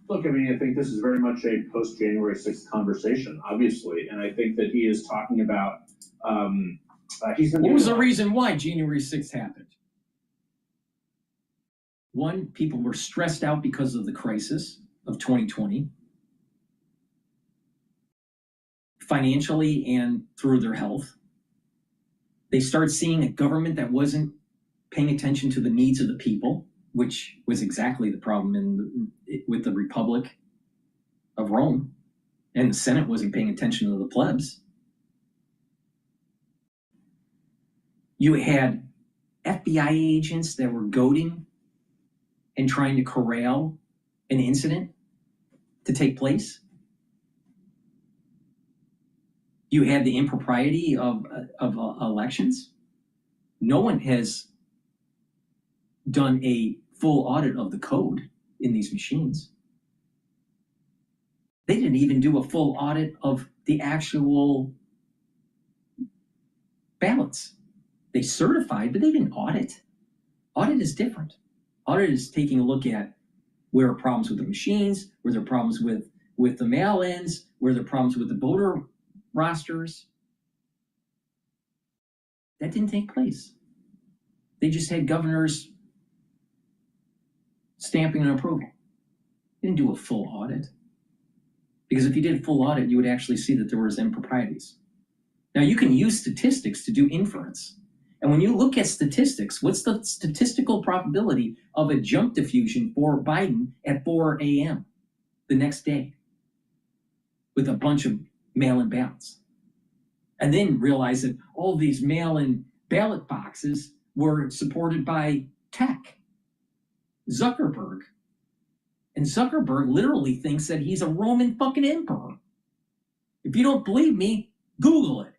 Look, I mean, I think this is very much a post-January 6th conversation, obviously, and I think that he is talking about. What was the reason why January 6th happened? One, people were stressed out because of the crisis of 2020, financially and through their health. They started seeing a government that wasn't paying attention to the needs of the people, which was exactly the problem with the Republic of Rome, and the Senate wasn't paying attention to the plebs. You had FBI agents that were goading and trying to corral an incident to take place. You had the impropriety of elections. No one has done a full audit of the code in these machines. They didn't even do a full audit of the actual ballots. They certified, but they didn't audit. Audit is different. Audit is taking a look at where are problems with the machines, where there are problems with the mail-ins, where there are problems with the voter rosters. That didn't take place. They just had governors stamping an approval. They didn't do a full audit. Because if you did a full audit, you would actually see that there was improprieties. Now, you can use statistics to do inference. And when you look at statistics, what's the statistical probability of a jump diffusion for Biden at 4 a.m. the next day with a bunch of mail-in ballots? And then realize that all these mail-in ballot boxes were supported by tech, Zuckerberg. And Zuckerberg literally thinks that he's a Roman fucking emperor. If you don't believe me, Google it.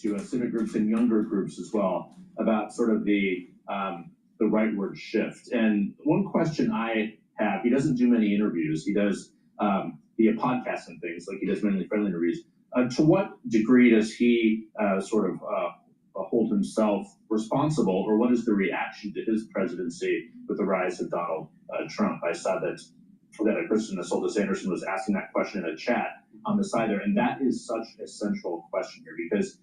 To civic groups and younger groups as well about sort of the rightward shift. And one question I have, he doesn't do many interviews. He does via podcasts and things, like he does mainly friendly interviews. To what degree does he sort of hold himself responsible, or what is the reaction to his presidency with the rise of Donald Trump? I saw that a person, Soltis Anderson, was asking that question in a chat on the side there, and that is such a central question here because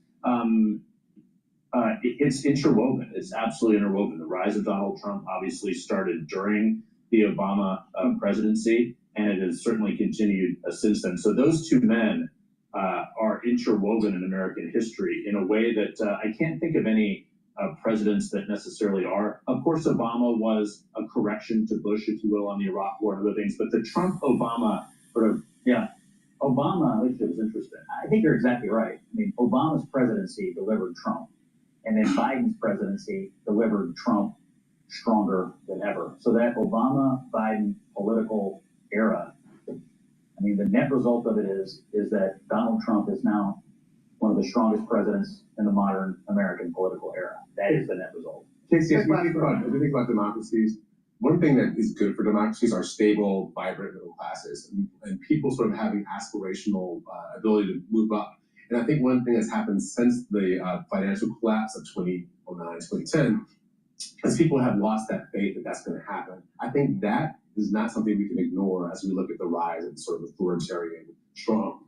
it's interwoven. It's absolutely interwoven. The rise of Donald Trump obviously started during the Obama presidency, and it has certainly continued since then. So those two men are interwoven in American history in a way that I can't think of any presidents that necessarily are. Of course, Obama was a correction to Bush, if you will, on the Iraq War and other things, but the Trump-Obama sort of... Yeah. Obama, which was interesting. I think you're exactly right. I mean, Obama's presidency delivered Trump, and then Biden's presidency delivered Trump stronger than ever. So that Obama-Biden political era, I mean, the net result of it is that Donald Trump is now one of the strongest presidents in the modern American political era. That is the net result. Casey, as we think about democracies, one thing that is good for democracies are stable, vibrant middle classes and people sort of having aspirational ability to move up. And I think one thing that's happened since the financial collapse of 2009, 2010, is people have lost that faith that that's going to happen. I think that is not something we can ignore as we look at the rise of sort of authoritarian, strong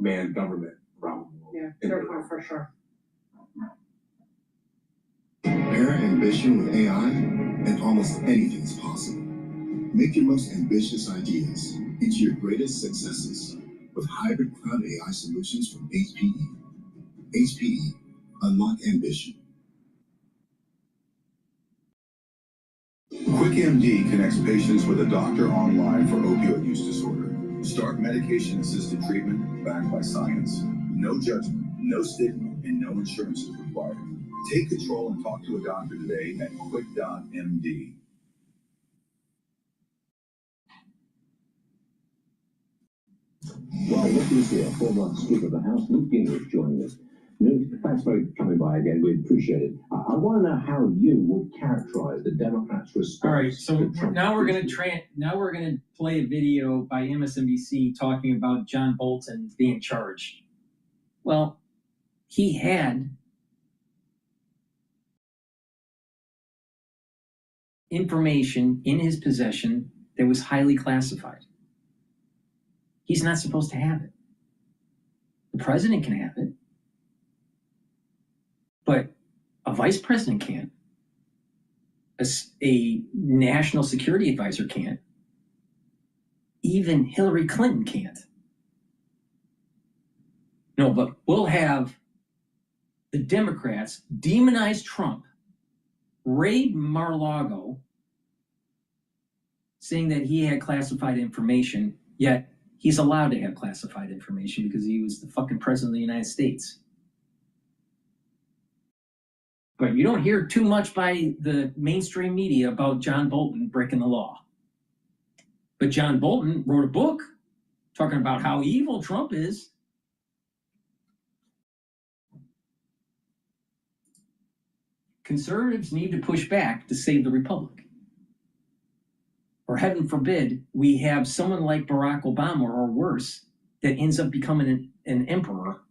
man government around the world. Yeah, fair point for sure. Pair ambition with AI, and almost anything is possible. Make your most ambitious ideas into your greatest successes with hybrid cloud AI solutions from HPE. HPE, unlock ambition. QuickMD connects patients with a doctor online for opioid use disorder. Start medication-assisted treatment backed by science. No judgment, no stigma, and no insurance is required. Take control and talk to a doctor today at quick.md. Well, look who's here. Former Speaker of the House, Newt Gingrich, joining us. Newt, thanks for coming by again. We appreciate it. I want to know how you would characterize the Democrats' response. All right, so now we're going to play a video by MSNBC talking about John Bolton being charged. Well, he had information in his possession that was highly classified. He's not supposed to have it. The president can have it, but a vice president can't. A national security advisor can't. Even Hillary Clinton can't. No, but we'll have the Democrats demonize Trump, raid Mar-a-Lago, saying that he had classified information, yet he's allowed to have classified information because he was the fucking president of the United States. But you don't hear too much by the mainstream media about John Bolton breaking the law. But John Bolton wrote a book talking about how evil Trump is. Conservatives need to push back to save the republic. Or heaven forbid, we have someone like Barack Obama or worse that ends up becoming an emperor.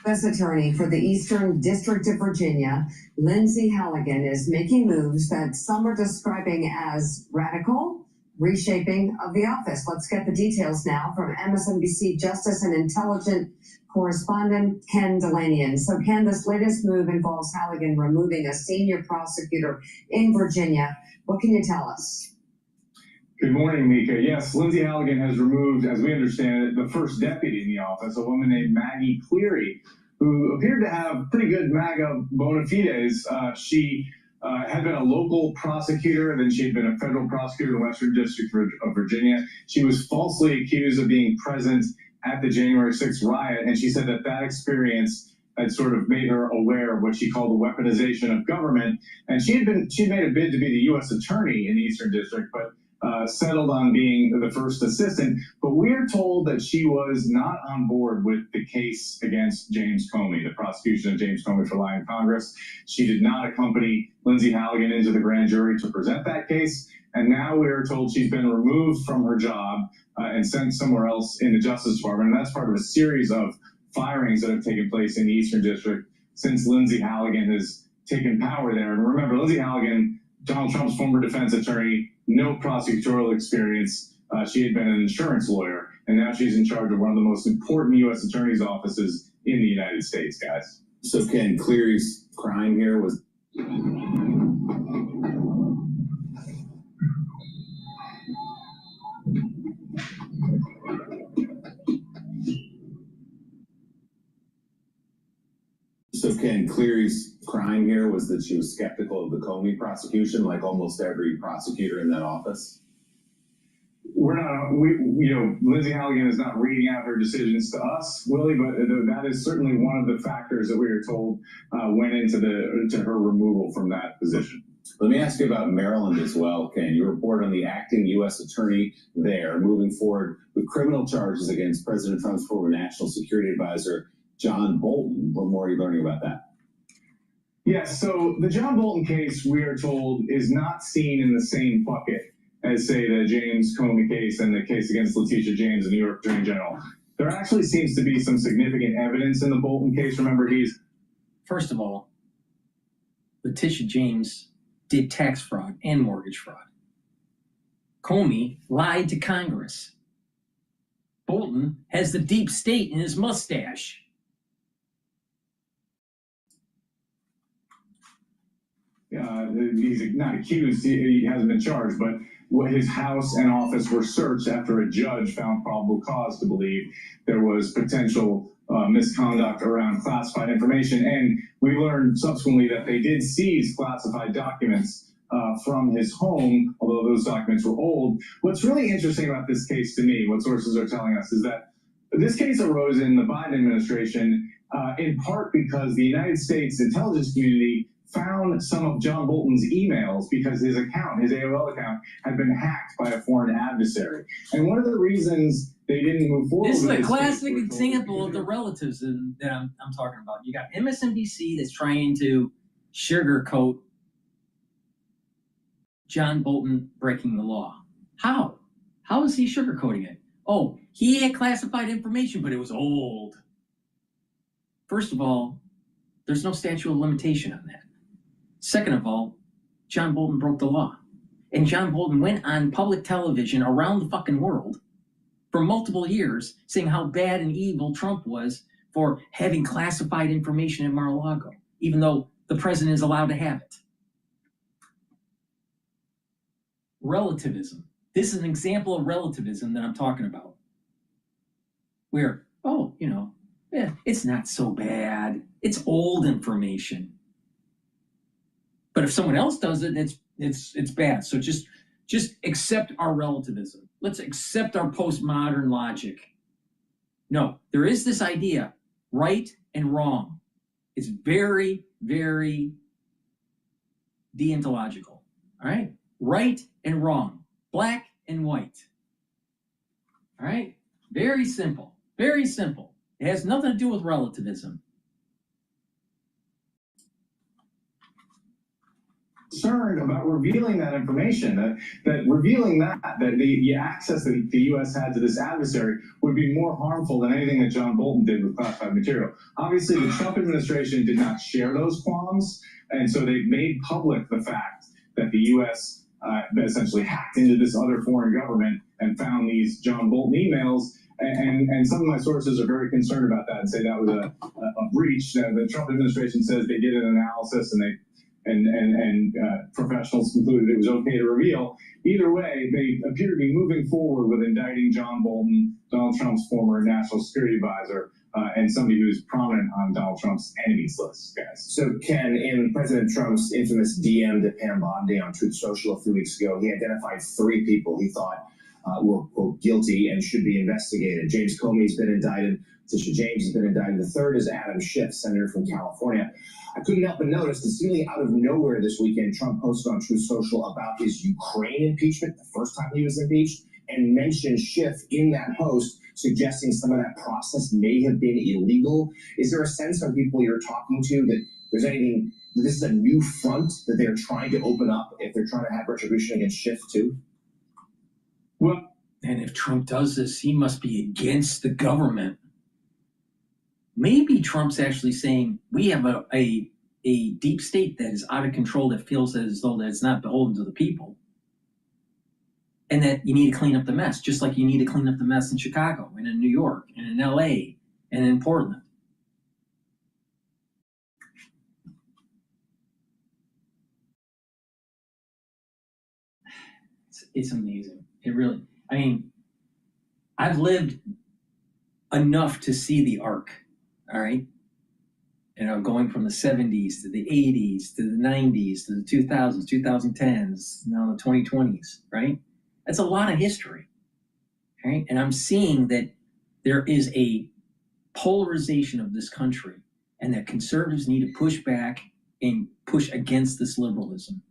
U.S. Attorney for the Eastern District of Virginia, Lindsay Halligan, is making moves that some are describing as radical reshaping of the office. Let's get the details now from MSNBC Justice and Intelligence correspondent Ken Delanian. So Ken, this latest move involves Halligan removing a senior prosecutor in Virginia. What can you tell us? Good morning, Mika. Yes, Lindsay Halligan has removed, as we understand it, the first deputy in the office, a woman named Maggie Cleary, who appeared to have pretty good MAGA bona fides. She had been a local prosecutor, then she had been a federal prosecutor in the Western District of Virginia. She was falsely accused of being present at the January 6th riot, and she said that that experience had sort of made her aware of what she called the weaponization of government. And she'd made a bid to be the U.S. attorney in the Eastern District, but settled on being the first assistant. But we're told that she was not on board with the case against James Comey, the prosecution of James Comey for lying in Congress. She did not accompany Lindsay Halligan into the grand jury to present that case. And now we're told she's been removed from her job and sent somewhere else in the Justice Department. And that's part of a series of firings that have taken place in the Eastern District since Lindsay Halligan has taken power there. And remember, Lindsay Halligan, Donald Trump's former defense attorney, no prosecutorial experience. She had been an insurance lawyer, and now she's in charge of one of the most important U.S. attorney's offices in the United States, guys. So Ken, Cleary's crime here was... So Ken, Cleary's crime here was that she was skeptical of the Comey prosecution, like almost every prosecutor in that office? Lindsay Halligan is not reading out her decisions to us, Willie, but that is certainly one of the factors that we are told went into her removal from that position. Let me ask you about Maryland as well, Ken. You report on the acting U.S. attorney there moving forward with criminal charges against President Trump's former national security advisor, John Bolton. What more are you learning about that? Yes, so the John Bolton case, we are told, is not seen in the same bucket as, say, the James Comey case and the case against Letitia James, the New York Attorney General. There actually seems to be some significant evidence in the Bolton case. Remember, First of all, Letitia James did tax fraud and mortgage fraud. Comey lied to Congress. Bolton has the deep state in his mustache. He's not accused, he hasn't been charged, but his house and office were searched after a judge found probable cause to believe there was potential misconduct around classified information. And we learned subsequently that they did seize classified documents from his home, although those documents were old. What's really interesting about this case to me, what sources are telling us, is that this case arose in the Biden administration in part because the United States intelligence community found some of John Bolton's emails because his account, his AOL account, had been hacked by a foreign adversary. And one of the reasons they didn't move forward This is with a classic example of the relativism that I'm talking about. You got MSNBC that's trying to sugarcoat John Bolton breaking the law. How? How is he sugarcoating it? Oh, he had classified information, but it was old. First of all, there's no statute of limitation on that. Second of all, John Bolton broke the law. And John Bolton went on public television around the fucking world for multiple years saying how bad and evil Trump was for having classified information at Mar-a-Lago, even though the president is allowed to have it. Relativism. This is an example of relativism that I'm talking about. Where, it's not so bad. It's old information. But if someone else does it, it's bad. So just accept our relativism. Let's accept our postmodern logic. No, there is this idea, right and wrong. It's very, very deontological. All right? Right and wrong. Black and white. All right? Very simple. Very simple. It has nothing to do with relativism. Concerned about revealing that information, that revealing that the access that the U.S. had to this adversary would be more harmful than anything that John Bolton did with classified material. Obviously, the Trump administration did not share those qualms, and so they made public the fact that the U.S. Essentially hacked into this other foreign government and found these John Bolton emails. And some of my sources are very concerned about that and say that was a breach. The Trump administration says they did an analysis and professionals concluded it was okay to reveal. Either way, they appear to be moving forward with indicting John Bolton, Donald Trump's former national security advisor, and somebody who's prominent on Donald Trump's enemies list, guys. So, Ken, in President Trump's infamous DM to Mamdani on Truth Social a few weeks ago, he identified 3 people he thought were, quote, guilty and should be investigated. James Comey's been indicted. Letitia James has been indicted. The third is Adam Schiff, senator from California. I couldn't help but notice that seemingly out of nowhere this weekend, Trump posted on Truth Social about his Ukraine impeachment, the first time he was impeached, and mentioned Schiff in that post, suggesting some of that process may have been illegal. Is there a sense from people you're talking to that there's anything, this is a new front that they're trying to open up if they're trying to have retribution against Schiff too? Well, and if Trump does this, he must be against the government. Maybe Trump's actually saying we have a deep state that is out of control, that feels as though that it's not beholden to the people. And that you need to clean up the mess, just like you need to clean up the mess in Chicago and in New York and in LA and in Portland. It's amazing. It really, I've lived enough to see the arc, all right? Going from the 70s to the 80s to the 90s to the 2000s, 2010s, now the 2020s, right? That's a lot of history. right? And I'm seeing that there is a polarization of this country, and that conservatives need to push back and push against this liberalism.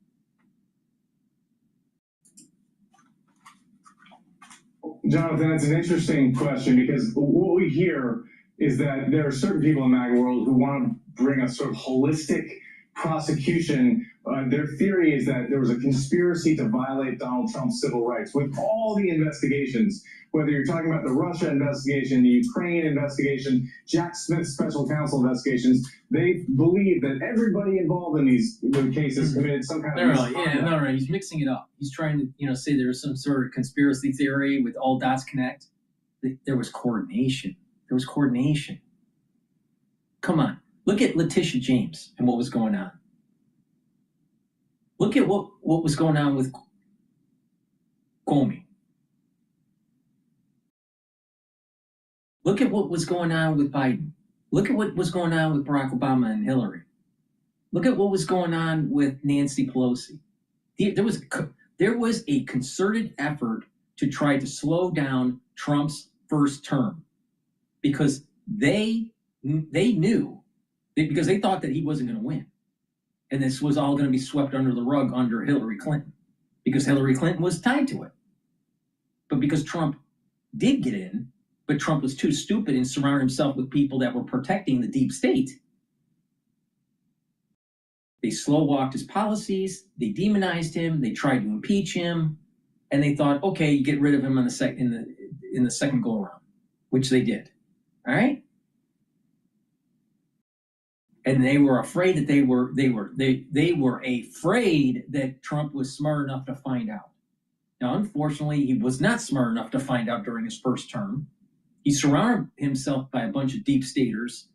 Jonathan, that's an interesting question, because what we hear is that there are certain people in the MAGA world who want to bring a sort of holistic prosecution. Their theory is that there was a conspiracy to violate Donald Trump's civil rights with all the investigations, whether you're talking about the Russia investigation, the Ukraine investigation, Jack Smith's special counsel investigations. They believe that everybody involved in these cases committed some kind of misconduct. No, he's mixing it up. He's trying to, say there's some sort of conspiracy theory with all dots connect. There was coordination. Come on. Look at Letitia James and what was going on. Look at what was going on with Comey. Look at what was going on with Biden. Look at what was going on with Barack Obama and Hillary. Look at what was going on with Nancy Pelosi. There was a concerted effort to try to slow down Trump's first term, because they knew, because they thought that he wasn't going to win. And this was all going to be swept under the rug under Hillary Clinton, because Hillary Clinton was tied to it. But because Trump did get in, but Trump was too stupid and surrounded himself with people that were protecting the deep state, they slow-walked his policies, they demonized him, they tried to impeach him, and they thought, okay, you get rid of him in the second go-around, which they did. All right? And they were afraid that they were afraid that Trump was smart enough to find out. Now, unfortunately, he was not smart enough to find out during his first term. He surrounded himself by a bunch of deep staters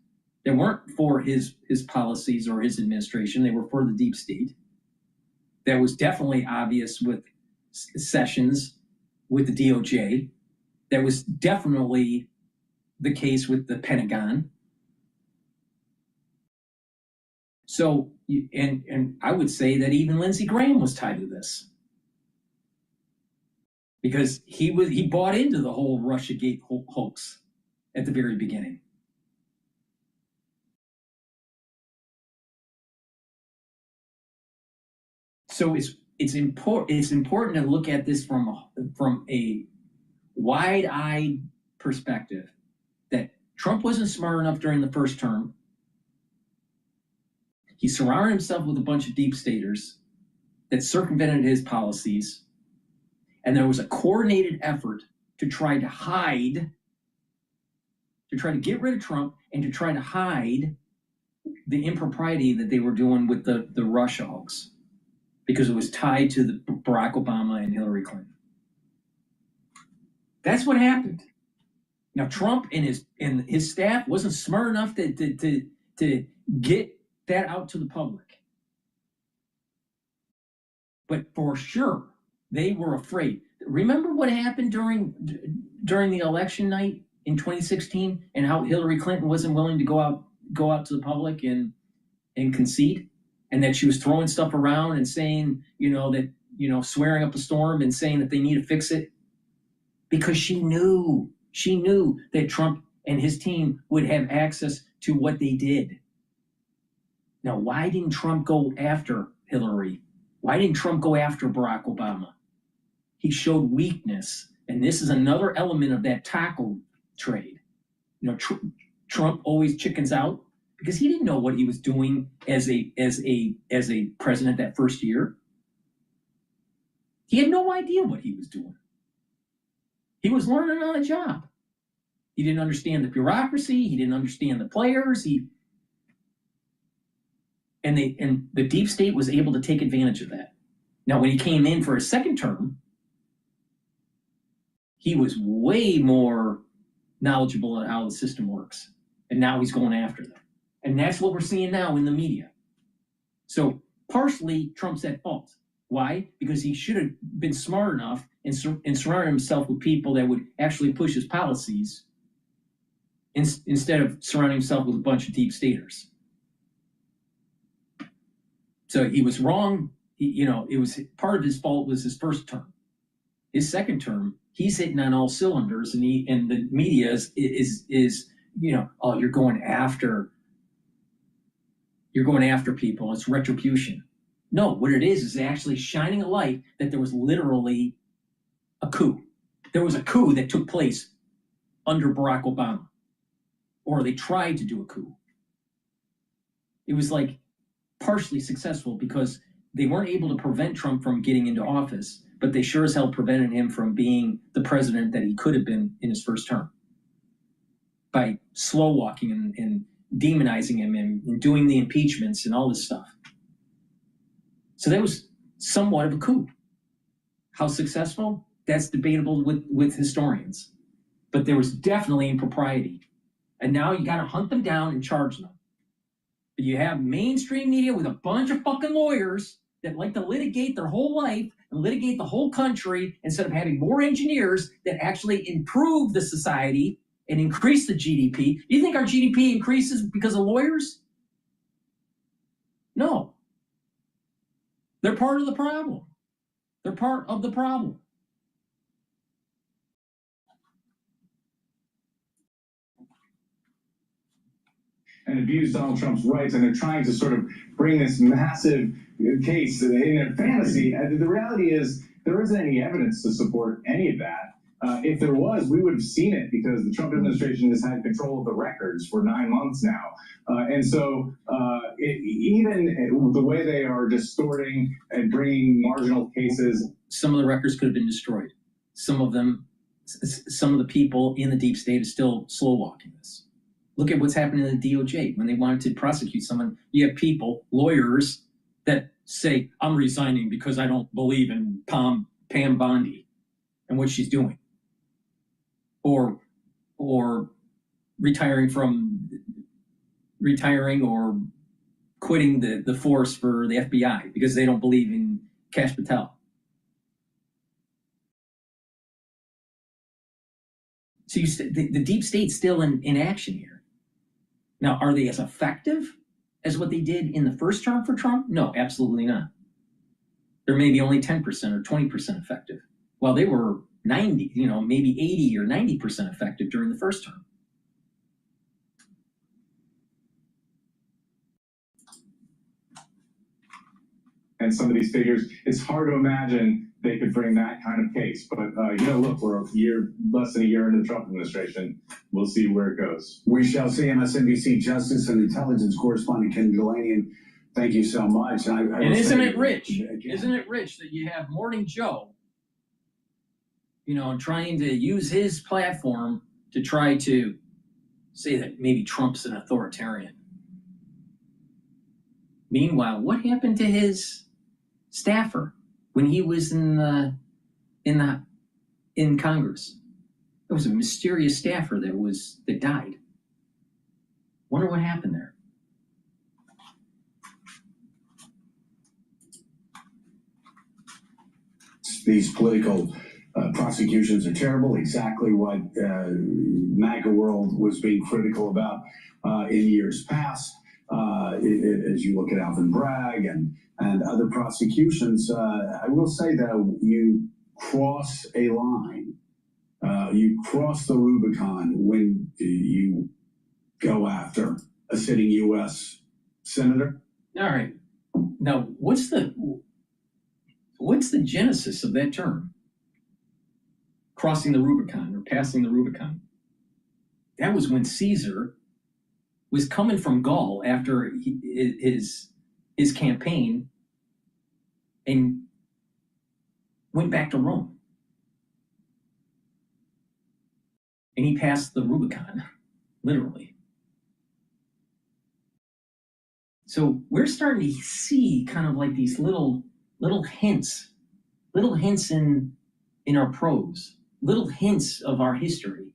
that weren't for his policies or his administration. They were for the deep state. That was definitely obvious with Sessions, with the DOJ. That was definitely the case with the Pentagon. So, and I would say that even Lindsey Graham was tied to this, because he bought into the whole Russiagate hoax at the very beginning. So it's important to look at this from a wide-eyed perspective, that Trump wasn't smart enough during the first term. He surrounded himself with a bunch of deep staters that circumvented his policies, and there was a coordinated effort to try to hide, to try to get rid of Trump and to try to hide the impropriety that they were doing with the Russia hoax, because it was tied to the Barack Obama and Hillary Clinton. That's what happened. Now, Trump and his staff wasn't smart enough to get that out to the public. But for sure, they were afraid. Remember what happened during the election night in 2016, and how Hillary Clinton wasn't willing to go out to the public and concede, and that she was throwing stuff around and saying, swearing up a storm and saying that they need to fix it, because she knew that Trump and his team would have access to what they did. Now, why didn't Trump go after Hillary? Why didn't Trump go after Barack Obama? He showed weakness, and this is another element of that tackle trade. Trump always chickens out because he didn't know what he was doing as a president that first year. He had no idea what he was doing. He was learning on the job. He didn't understand the bureaucracy. He didn't understand the players. And the deep state was able to take advantage of that. Now, when he came in for his second term, he was way more knowledgeable on how the system works. And now he's going after them. And that's what we're seeing now in the media. So partially, Trump's at fault. Why? Because he should have been smart enough and surrounded himself with people that would actually push his policies instead of surrounding himself with a bunch of deep staters. So he was wrong. It was part of his fault was his first term. His second term, he's hitting on all cylinders, and the media is oh, you're going after people. It's retribution. No, what it is actually shining a light that there was literally a coup. There was a coup that took place under Barack Obama, or they tried to do a coup. It was like partially successful because they weren't able to prevent Trump from getting into office, but they sure as hell prevented him from being the president that he could have been in his first term by slow walking and demonizing him and doing the impeachments and all this stuff. So that was somewhat of a coup. How successful? That's debatable with historians. But there was definitely impropriety. And now you got to hunt them down and charge them. But you have mainstream media with a bunch of fucking lawyers that like to litigate their whole life and litigate the whole country instead of having more engineers that actually improve the society and increase the GDP. Do you think our GDP increases because of lawyers? No. They're part of the problem. They're part of the problem. And abuse Donald Trump's rights, and they're trying to sort of bring this massive case in their fantasy. And the reality is there isn't any evidence to support any of that. If there was, we would have seen it because the Trump administration has had control of the records for 9 months now. And so even the way they are distorting and bringing marginal cases. Some of the records could have been destroyed. Some of the people in the deep state are still slow walking this. Look at what's happening in the DOJ. When they wanted to prosecute someone, you have people, lawyers, that say, I'm resigning because I don't believe in Pam Bondi and what she's doing. Or retiring or quitting the force for the FBI because they don't believe in Kash Patel. So the deep state's still in action here. Now, are they as effective as what they did in the first term for Trump? No, absolutely not. They're maybe only 10% or 20% effective, while they were 90, maybe 80 or 90% effective during the first term. And some of these figures, it's hard to imagine they could bring that kind of case. But, look, we're less than a year into the Trump administration. We'll see where it goes. We shall see. MSNBC Justice and Intelligence correspondent Ken Galanian, thank you so much. And isn't it rich? Isn't it rich that you have Morning Joe, trying to use his platform to try to say that maybe Trump's an authoritarian? Meanwhile, what happened to his staffer when he was in Congress? There was a mysterious staffer that died. Wonder what happened there. These political prosecutions are terrible. Exactly what MAGA world was being critical about in years past. As you look at Alvin Bragg and other prosecutions, I will say that you cross a line. You cross the Rubicon when you go after a sitting U.S. senator. All right. Now, what's the genesis of that term? Crossing the Rubicon or passing the Rubicon. That was when Caesar was coming from Gaul after his campaign and went back to Rome. And he passed the Rubicon, literally. So we're starting to see kind of like these little hints in our prose, little hints of our history,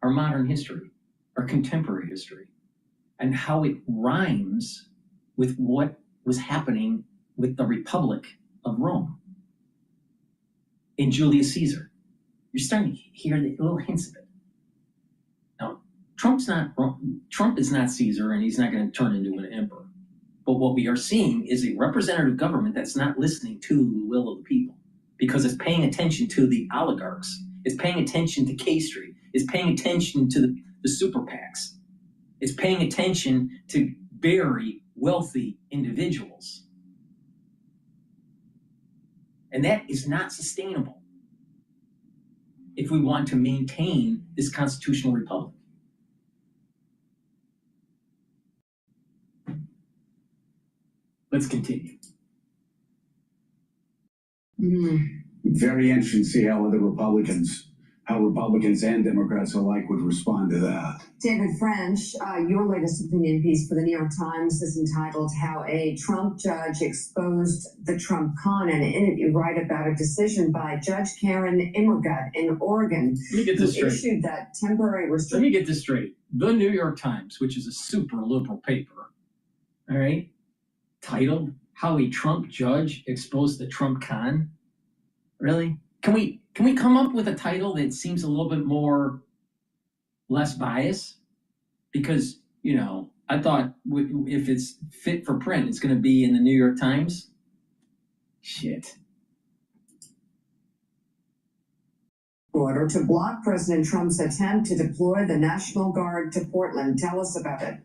our modern history, our contemporary history, and how it rhymes with what was happening with the Republic of Rome in Julius Caesar. You're starting to hear the little hints of it. Now, Trump is not Caesar, and he's not going to turn into an emperor. But what we are seeing is a representative government that's not listening to the will of the people because it's paying attention to the oligarchs It's paying attention to K Street. It's paying attention to the super PACs. It's paying attention to very wealthy individuals. And that is not sustainable if we want to maintain this constitutional republic. Let's continue. Very interesting to see how Republicans and Democrats alike would respond to that. David French, your latest opinion piece for the New York Times is entitled "How a Trump Judge Exposed the Trump Con," and in it you write about a decision by Judge Karen Immergut in Oregon, Let me get this who straight. issued that temporary restriction. Let me get this straight. The New York Times, which is a super liberal paper, all right, titled "How a Trump Judge Exposed the Trump Con." Really? Can we come up with a title that seems a little bit less biased? Because, you know, I thought if it's fit for print, it's going to be in the New York Times. Shit. Order to block President Trump's attempt to deploy the National Guard to Portland. Tell us about it.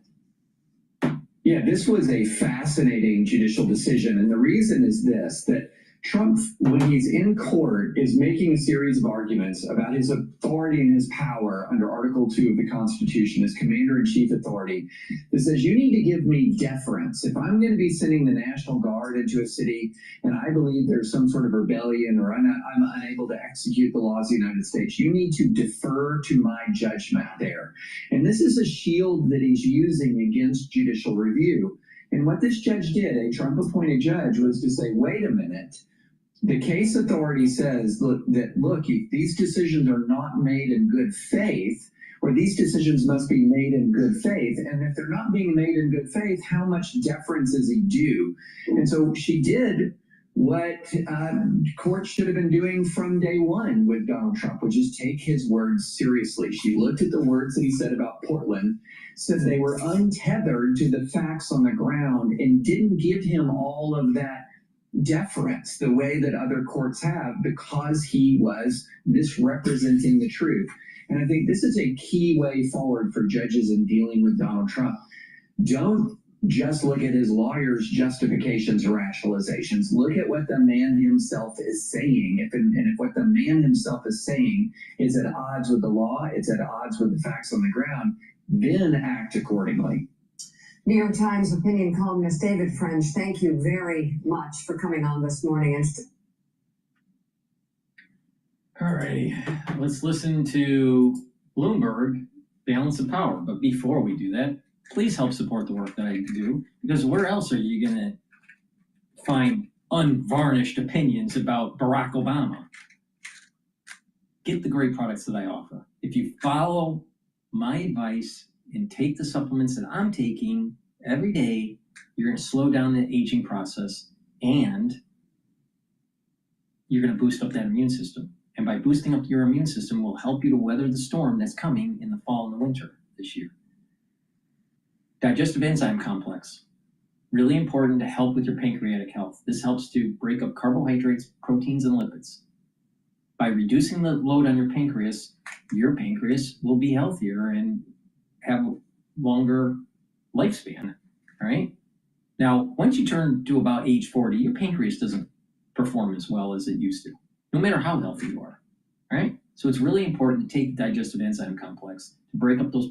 Yeah, this was a fascinating judicial decision. And the reason is this, that Trump, when he's in court, is making a series of arguments about his authority and his power under Article 2 of the Constitution as commander-in-chief authority that says, you need to give me deference. If I'm going to be sending the National Guard into a city and I believe there's some sort of rebellion or I'm unable to execute the laws of the United States, you need to defer to my judgment there. And this is a shield that he's using against judicial review. And what this judge did, a Trump-appointed judge, was to say, wait a minute, the case authority says look, if these decisions are not made in good faith, or these decisions must be made in good faith, and if they're not being made in good faith, how much deference is he due? And so she did what courts should have been doing from day one with Donald Trump, which is take his words seriously. She looked at the words that he said about Portland, said they were untethered to the facts on the ground, and didn't give him all of that deference the way that other courts have, because he was misrepresenting the truth. And I think this is a key way forward for judges in dealing with Donald Trump. Don't just look at his lawyers' justifications or rationalizations. Look at what the man himself is saying. If what the man himself is saying is at odds with the law, it's at odds with the facts on the ground, then act accordingly. New York Times opinion columnist David French, thank you very much for coming on this morning. All righty, let's listen to Bloomberg, Balance of Power. But before we do that, please help support the work that I do, because where else are you going to find unvarnished opinions about Barack Obama? Get the great products that I offer. If you follow my advice and take the supplements that I'm taking every day, you're going to slow down the aging process, and you're going to boost up that immune system. And by boosting up your immune system will help you to weather the storm that's coming in the fall and the winter this year. Digestive enzyme complex, really important to help with your pancreatic health. This helps to break up carbohydrates, proteins, and lipids. By reducing the load on your pancreas will be healthier and have a longer lifespan, all right? Now, once you turn to about age 40, your pancreas doesn't perform as well as it used to, no matter how healthy you are, all right? So it's really important to take the digestive enzyme complex to break up those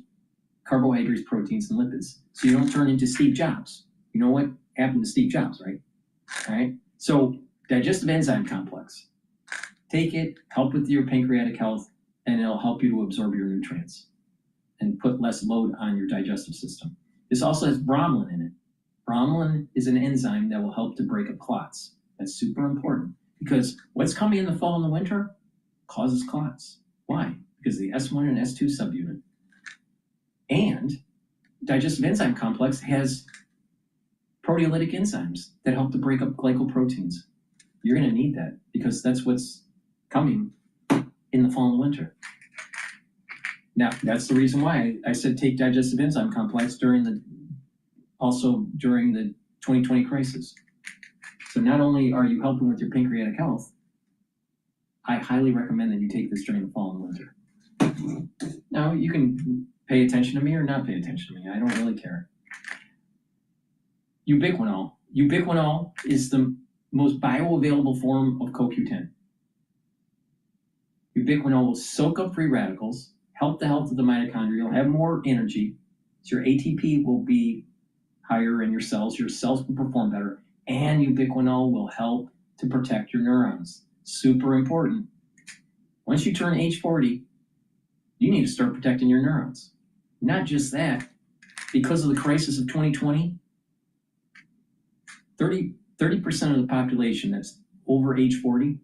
carbohydrates, proteins, and lipids, so you don't turn into Steve Jobs. You know what happened to Steve Jobs, right? All right? So digestive enzyme complex, take it, help with your pancreatic health, and it'll help you to absorb your nutrients and put less load on your digestive system. This also has bromelain in it. Bromelain is an enzyme that will help to break up clots. That's super important, because what's coming in the fall and the winter causes clots. Why? Because the S1 and S2 subunit. And digestive enzyme complex has proteolytic enzymes that help to break up glycoproteins. You're going to need that, because that's what's coming in the fall and the winter. Now, that's the reason why I said take digestive enzyme complex during the 2020 crisis. So not only are you helping with your pancreatic health, I highly recommend that you take this during the fall and winter. Now, you can pay attention to me or not pay attention to me. I don't really care. Ubiquinol. Ubiquinol is the most bioavailable form of CoQ10. Ubiquinol will soak up free radicals, help the health of the mitochondria, you'll have more energy, so your ATP will be higher in your cells will perform better, and ubiquinol will help to protect your neurons. Super important. Once you turn age 40, you need to start protecting your neurons. Not just that, because of the crisis of 2020, 30% of the population that's over age 40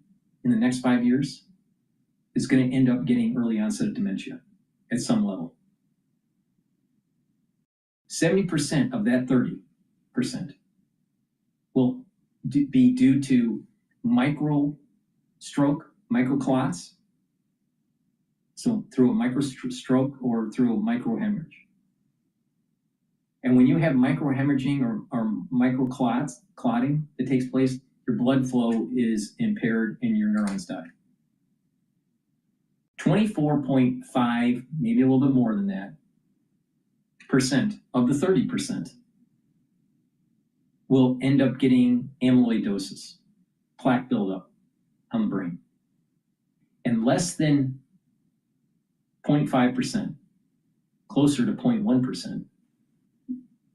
in the next 5 years is going to end up getting early onset of dementia at some level. 70% of that 30% will be due to micro stroke, microclots, so through a micro stroke or through a microhemorrhage. And when you have microhemorrhaging or microclotting that takes place, your blood flow is impaired and your neurons die. 24.5, maybe a little bit more than that, percent of the 30% will end up getting amyloidosis, plaque buildup on the brain. And less than 0.5%, closer to 0.1%,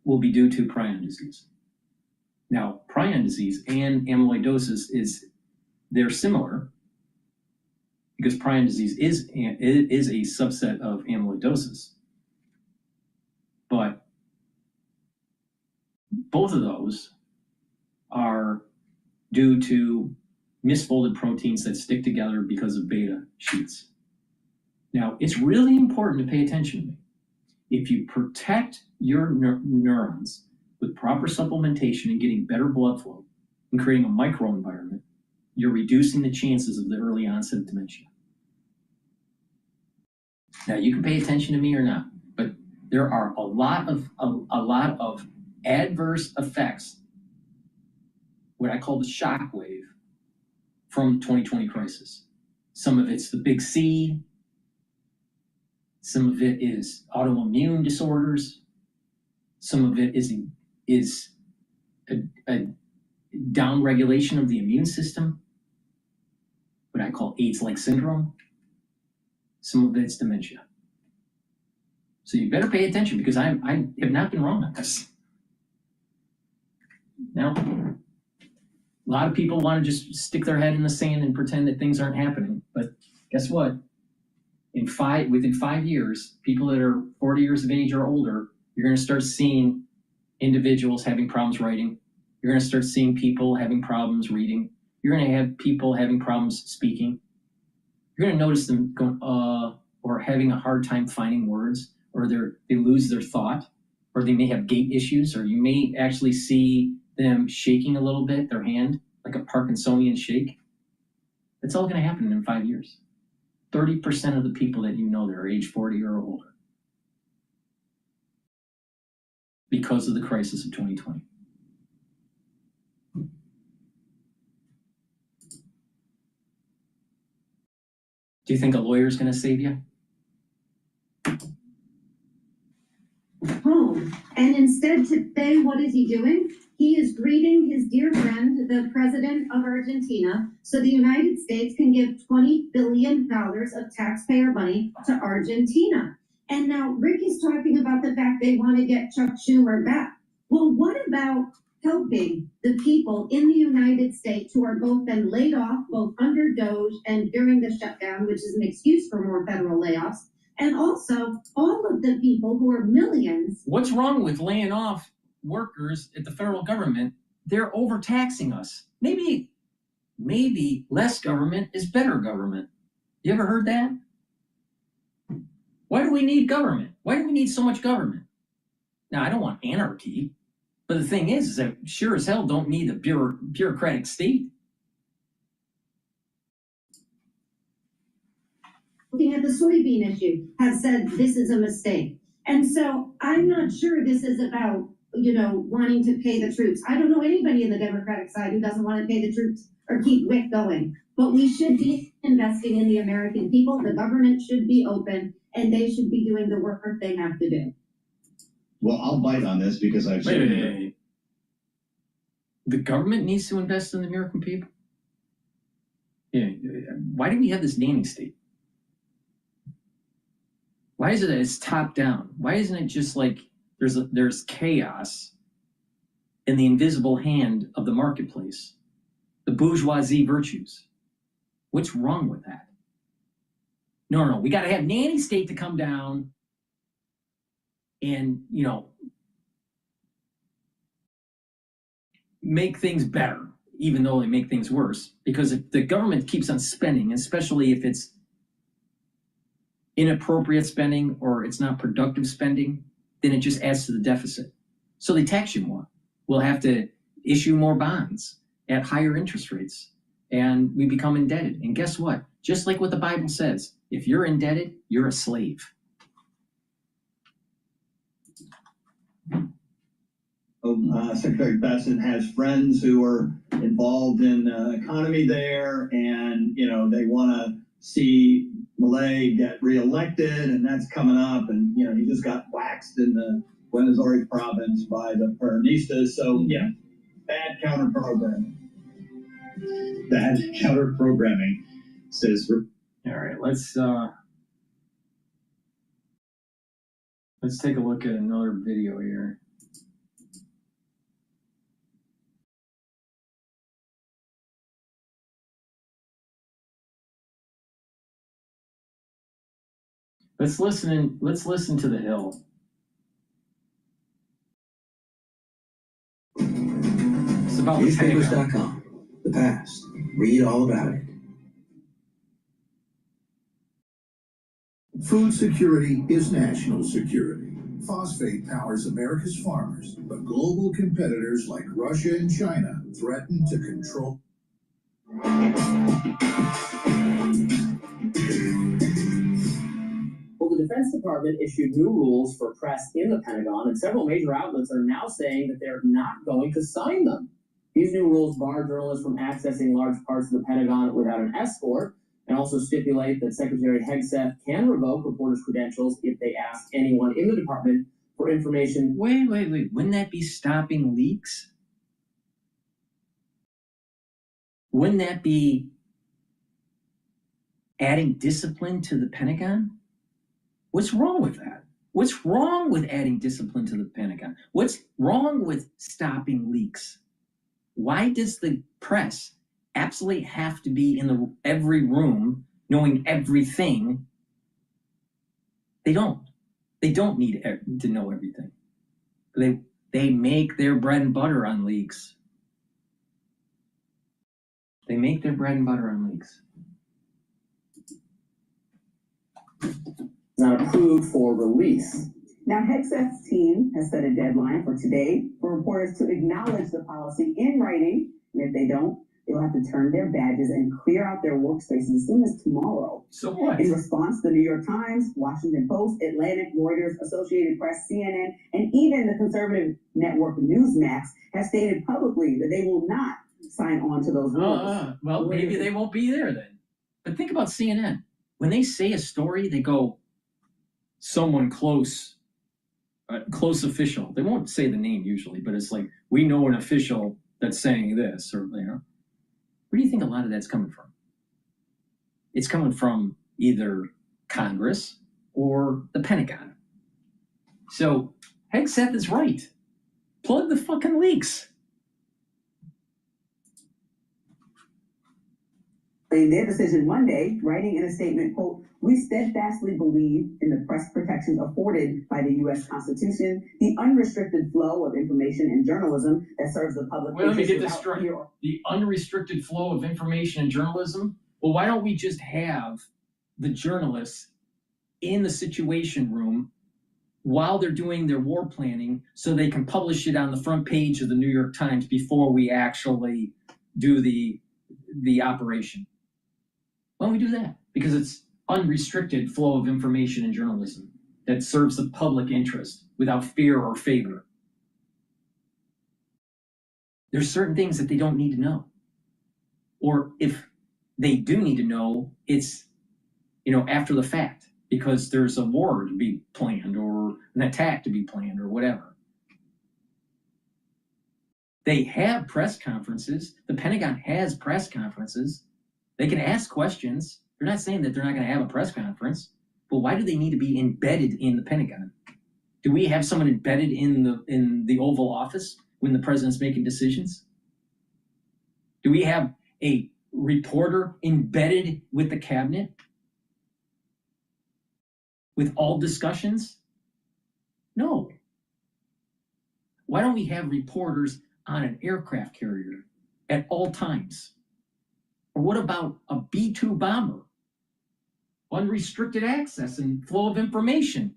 will be due to prion disease. Now, prion disease and amyloidosis they're similar because prion disease is a subset of amyloidosis. But both of those are due to misfolded proteins that stick together because of beta sheets. Now, it's really important to pay attention to me. If you protect your neurons with proper supplementation and getting better blood flow and creating a microenvironment, you're reducing the chances of the early onset of dementia. Now, you can pay attention to me or not, but there are a lot of adverse effects, what I call the shock wave from the 2020 crisis. Some of it's the big C. Some of it is autoimmune disorders. Some of it is a downregulation of the immune system, what I call AIDS-like syndrome. Some of it's dementia. So you better pay attention because I have not been wrong on this. Now, a lot of people want to just stick their head in the sand and pretend that things aren't happening. But guess what? Within 5 years, people that are 40 years of age or older, you're going to start seeing individuals having problems writing. You're going to start seeing people having problems reading. You're going to have people having problems speaking. You're going to notice them going, or having a hard time finding words, or they lose their thought, or they may have gait issues, or you may actually see them shaking a little bit, their hand, like a Parkinsonian shake. It's all going to happen in 5 years. 30% of the people that you know that are age 40 or older because of the crisis of 2020. Do you think a lawyer is going to save you? Home. And instead today, what is he doing? He is greeting his dear friend, the president of Argentina, so the United States can give $20 billion of taxpayer money to Argentina. And now Rick is talking about the fact they want to get Chuck Schumer back. Well, what about helping the people in the United States who are both been laid off, both under Doge and during the shutdown, which is an excuse for more federal layoffs, and also all of the people who are millions. What's wrong with laying off workers at the federal government? They're overtaxing us. Maybe less government is better government. You ever heard that? Why do we need government? Why do we need so much government? Now, I don't want anarchy, but the thing is that sure as hell don't need a bureaucratic state. Looking at the soybean issue, have said this is a mistake. And so I'm not sure this is about, wanting to pay the troops. I don't know anybody in the Democratic side who doesn't want to pay the troops or keep WIC going. But we should be investing in the American people. The government should be open, and they should be doing the work they have to do. Well, I'll bite on this because I've Wait. The government needs to invest in the American people? Yeah. Why do we have this nanny state? Why is it that it's top down? Why isn't it just like there's chaos in the invisible hand of the marketplace? The bourgeoisie virtues. What's wrong with that? No. We got to have nanny state to come down and, make things better, even though they make things worse. Because if the government keeps on spending, especially if it's inappropriate spending or it's not productive spending, then it just adds to the deficit. So they tax you more. We'll have to issue more bonds at higher interest rates, and we become indebted. And guess what? Just like what the Bible says, if you're indebted, you're a slave. Secretary Bessent has friends who are involved in economy there, and they want to see Milei get reelected, and that's coming up. And he just got waxed in the Buenos Aires province by the Peronistas. So bad counter programming. Bad counter programming, says. All right, let's take a look at another video here. Let's listen to the Hill. It's about Newspapers.com. The past. Read all about it. Food security is national security. Phosphate powers America's farmers, but global competitors like Russia and China threaten to control. Well, the Defense Department issued new rules for press in the Pentagon, and several major outlets are now saying that they're not going to sign them. These new rules bar journalists from accessing large parts of the Pentagon without an escort, and also stipulate that Secretary Hegseth can revoke reporters' credentials if they ask anyone in the department for information. Wait. Wouldn't that be stopping leaks? Wouldn't that be adding discipline to the Pentagon? What's wrong with that? What's wrong with adding discipline to the Pentagon? What's wrong with stopping leaks? Why does the press absolutely have to be in every room knowing everything? They don't. They don't need to know everything. They make their bread and butter on leaks. They make their bread and butter on leaks. Not approved for release. Now, Hegseth's team has set a deadline for today for reporters to acknowledge the policy in writing, and if they don't, they'll have to turn their badges and clear out their workspaces as soon as tomorrow. So what? In response, the New York Times, Washington Post, Atlantic, Reuters, Associated Press, CNN, and even the conservative network Newsmax have stated publicly that they will not sign on to those rules. Well, maybe they won't be there then. But think about CNN. When they say a story, they go, someone close official. They won't say the name usually, but it's like, we know an official that's saying this, or, where do you think a lot of that's coming from? It's coming from either Congress or the Pentagon. So Hegseth is right. Plug the fucking leaks. In their decision Monday, writing in a statement, quote, "We steadfastly believe in the press protections afforded by the U.S. Constitution, the unrestricted flow of information and journalism that serves the public." Well, let me get this straight. The unrestricted flow of information and journalism? Well, why don't we just have the journalists in the Situation Room while they're doing their war planning so they can publish it on the front page of the New York Times before we actually do the operation? Why don't we do that? Because it's unrestricted flow of information and journalism that serves the public interest without fear or favor. There's certain things that they don't need to know. Or if they do need to know it's, after the fact, because there's a war to be planned or an attack to be planned or whatever. They have press conferences. The Pentagon has press conferences. They can ask questions. They're not saying that they're not going to have a press conference, but why do they need to be embedded in the Pentagon? Do we have someone embedded in the Oval Office when the president's making decisions? Do we have a reporter embedded with the cabinet with all discussions? No. Why don't we have reporters on an aircraft carrier at all times? Or what about a B-2 bomber? Unrestricted access and flow of information.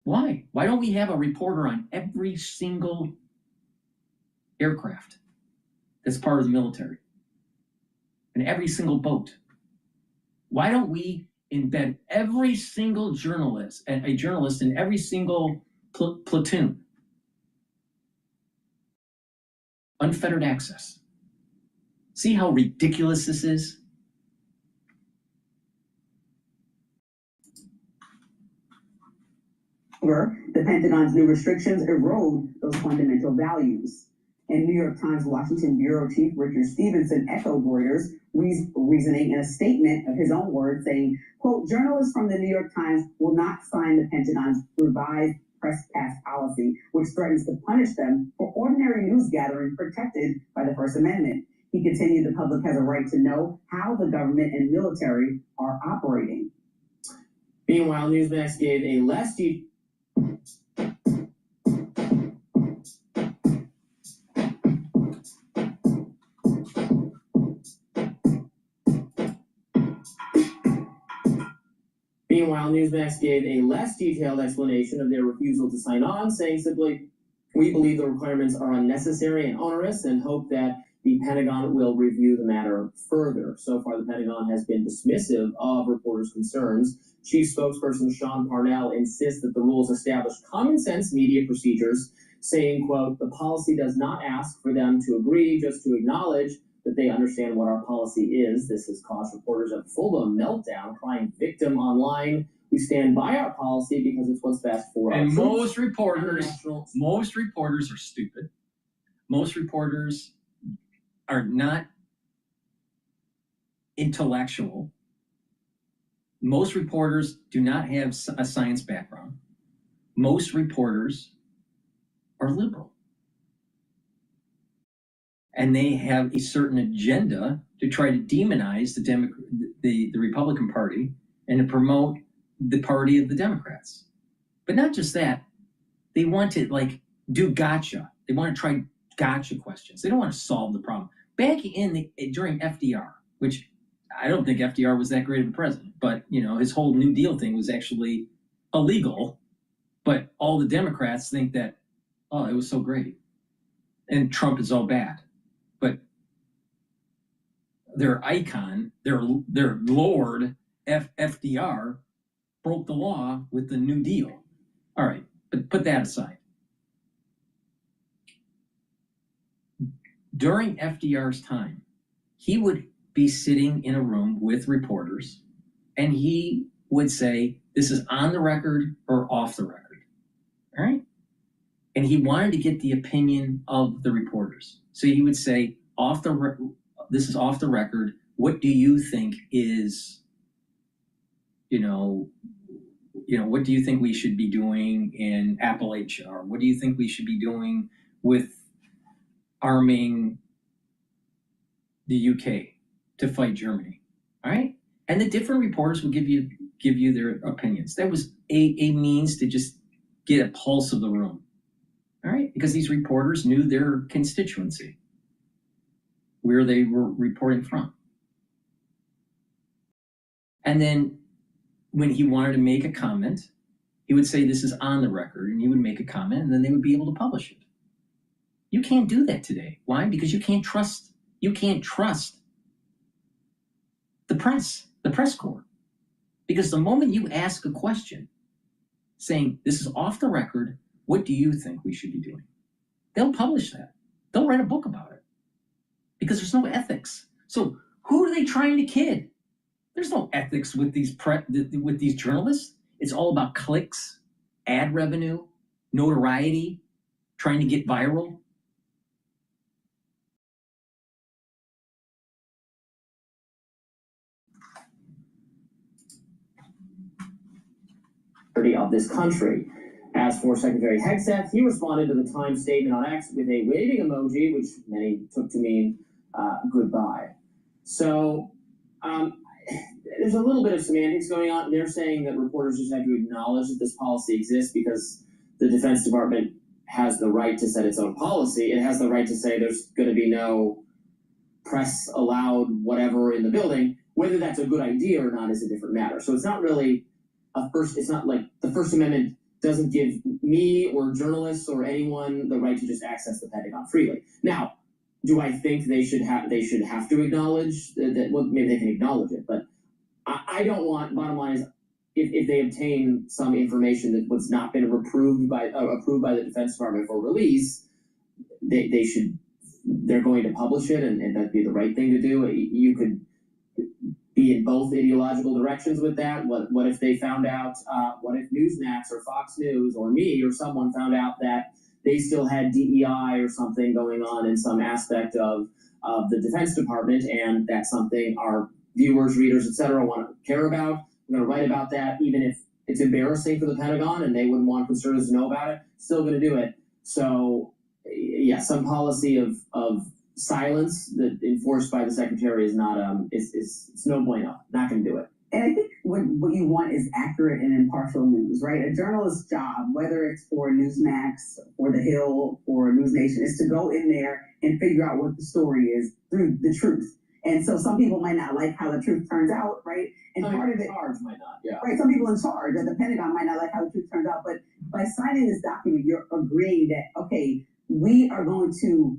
Why? Why don't we have a reporter on every single aircraft that's part of the military? And every single boat? Why don't we embed every single journalist and a journalist in every single platoon? Unfettered access. See how ridiculous this is? The Pentagon's new restrictions erode those fundamental values. And New York Times Washington Bureau Chief Richard Stevenson echoed Reuters' reasoning in a statement of his own words, saying, quote, journalists from the New York Times will not sign the Pentagon's revised press pass policy, which threatens to punish them for ordinary news gathering protected by the First Amendment. He continued, the public has a right to know how the government and military are operating. Meanwhile, Newsmax gave a less detailed explanation of their refusal to sign on, saying simply, we believe the requirements are unnecessary and onerous and hope that the Pentagon will review the matter further. So far, the Pentagon has been dismissive of reporters' concerns. Chief spokesperson Sean Parnell insists that the rules establish common sense media procedures, saying, quote, the policy does not ask for them to agree, just to acknowledge that they understand what our policy is. This has caused reporters a full-blown meltdown, crying victim online. We stand by our policy because it's what's best for us. And most reporters are stupid. Most reporters are not intellectual. Most reporters do not have a science background. Most reporters are liberal. And they have a certain agenda to try to demonize the Republican Party and to promote the party of the Democrats. But not just that, they want to do gotcha. They want to try gotcha questions. They don't want to solve the problem. Back during FDR, which I don't think FDR was that great of a president, but his whole New Deal thing was actually illegal. But all the Democrats think that, oh, it was so great. And Trump is all bad. But their icon, their Lord FDR broke the law with the New Deal. All right, but put that aside. During FDR's time, he would be sitting in a room with reporters, and he would say, this is on the record or off the record. All right? And he wanted to get the opinion of the reporters. So he would say, this is off the record. What do you think is, what do you think we should be doing in Appalachia? Or what do you think we should be doing with arming the UK to fight Germany? All right? And the different reporters would give you their opinions. That was a means to just get a pulse of the room. All right? Because these reporters knew their constituency, where they were reporting from. And then when he wanted to make a comment, he would say, this is on the record, and he would make a comment, and then they would be able to publish it. You can't do that today. Why? Because you can't trust the press corps. Because the moment you ask a question saying, this is off the record, what do you think we should be doing? They'll publish that. They'll write a book about it. Because there's no ethics. So who are they trying to kid? There's no ethics with these journalists. It's all about clicks, ad revenue, notoriety, trying to get viral. Of this country. As for Secretary Hegseth, he responded to the Times statement on X with a waving emoji, which many took to mean goodbye. So there's a little bit of semantics going on. They're saying that reporters just have to acknowledge that this policy exists because the Defense Department has the right to set its own policy. It has the right to say there's going to be no press allowed, whatever, in the building. Whether that's a good idea or not is a different matter. So it's not really it's not like the First Amendment doesn't give me or journalists or anyone the right to just access the Pentagon freely. Now, do I think they should have to acknowledge that? Well, maybe they can acknowledge it, but I don't want. Bottom line is, if they obtain some information that was not been approved by the Defense Department for release, they're going to publish it, and that'd be the right thing to do. You could be in both ideological directions with that. What if they found out, what if Newsmax or Fox News or me or someone found out that they still had DEI or something going on in some aspect of the Defense Department, and that's something our viewers, readers, etc. want to care about? I'm going to write about that, even if it's embarrassing for the Pentagon and they wouldn't want conservatives to know about it. Still going to do it. So, yeah, some policy of silence that enforced by the secretary is not it's no bueno. Not going to do it. And I think what you want is accurate and impartial news, right? A journalist's job, whether it's for Newsmax or The Hill or News Nation, is to go in there and figure out what the story is through the truth. And so some people might not like how the truth turns out, right? And some part of it, charge might not, yeah. Right, some people in charge at the Pentagon might not like how the truth turns out, but by signing this document, you're agreeing that, okay, we are going to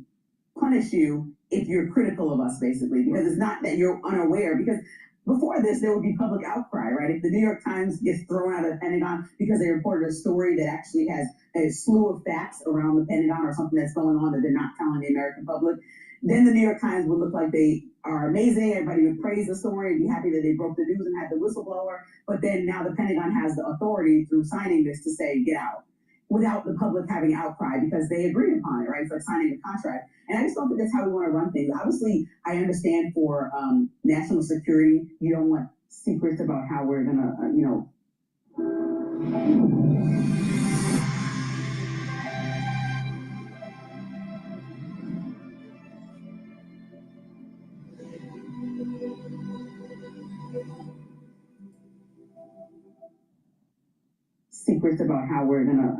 punish you if you're critical of us, basically, because it's not that you're unaware. Because before this, there would be public outcry, right? If the New York Times gets thrown out of the Pentagon because they reported a story that actually has a slew of facts around the Pentagon or something that's going on that they're not telling the American public, then the New York Times would look like they are amazing. Everybody would praise the story and be happy that they broke the news and had the whistleblower. But then now the Pentagon has the authority through signing this to say, get out, without the public having outcry because they agreed upon it, right? It's like signing a contract. And I just don't think that's how we want to run things. Obviously, I understand for national security, you don't want secrets about how we're going to, secrets about how we're going to,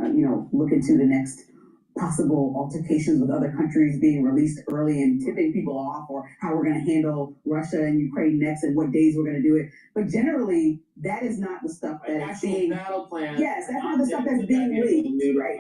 look into the next possible altercations with other countries being released early and tipping people off, or how we're going to handle Russia and Ukraine next and what days we're going to do it. But generally, that is not the stuff that's being battle plan. Yes, that's not the stuff that's being leaked, right?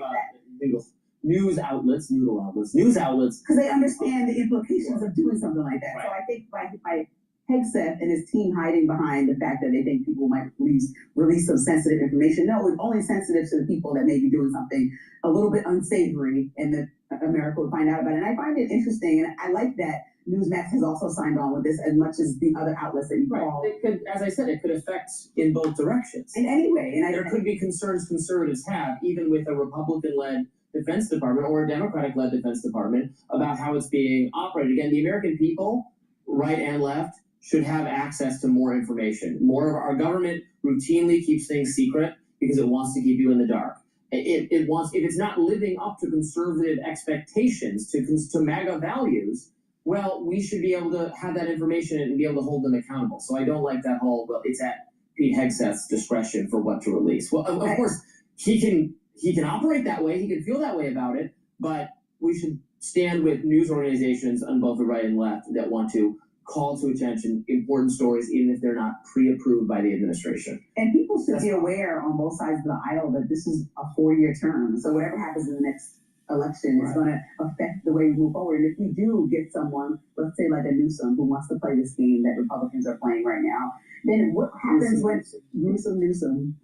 News outlets, because they understand the implications of doing something like that. Right. So I think by Hegseth and his team hiding behind the fact that they think people might release some sensitive information. No, it's only sensitive to the people that may be doing something a little bit unsavory and that America would find out about it. And I find it interesting, and I like that Newsmax has also signed on with this as much as the other outlets that you call. It could, as I said, it could affect in both directions. In any way. And there could be concerns conservatives have, even with a Republican-led Defense Department or a Democratic-led Defense Department, about how it's being operated. Again, the American people, right and left, should have access to more information. More of our government routinely keeps things secret because it wants to keep you in the dark. It wants, if it's not living up to conservative expectations, to MAGA values, well, we should be able to have that information and be able to hold them accountable. So I don't like that whole, well, it's at Pete Hegseth's discretion for what to release. Well, of course, he can operate that way, he can feel that way about it, but we should stand with news organizations on both the right and left that want to call to attention important stories, even if they're not pre-approved by the administration. And people should be aware on both sides of the aisle that this is a 4-year term. So whatever happens in the next election is going to affect the way we move forward. And if we do get someone, let's say like a Newsom, who wants to play this game that Republicans are playing right now, then what happens when Newsom,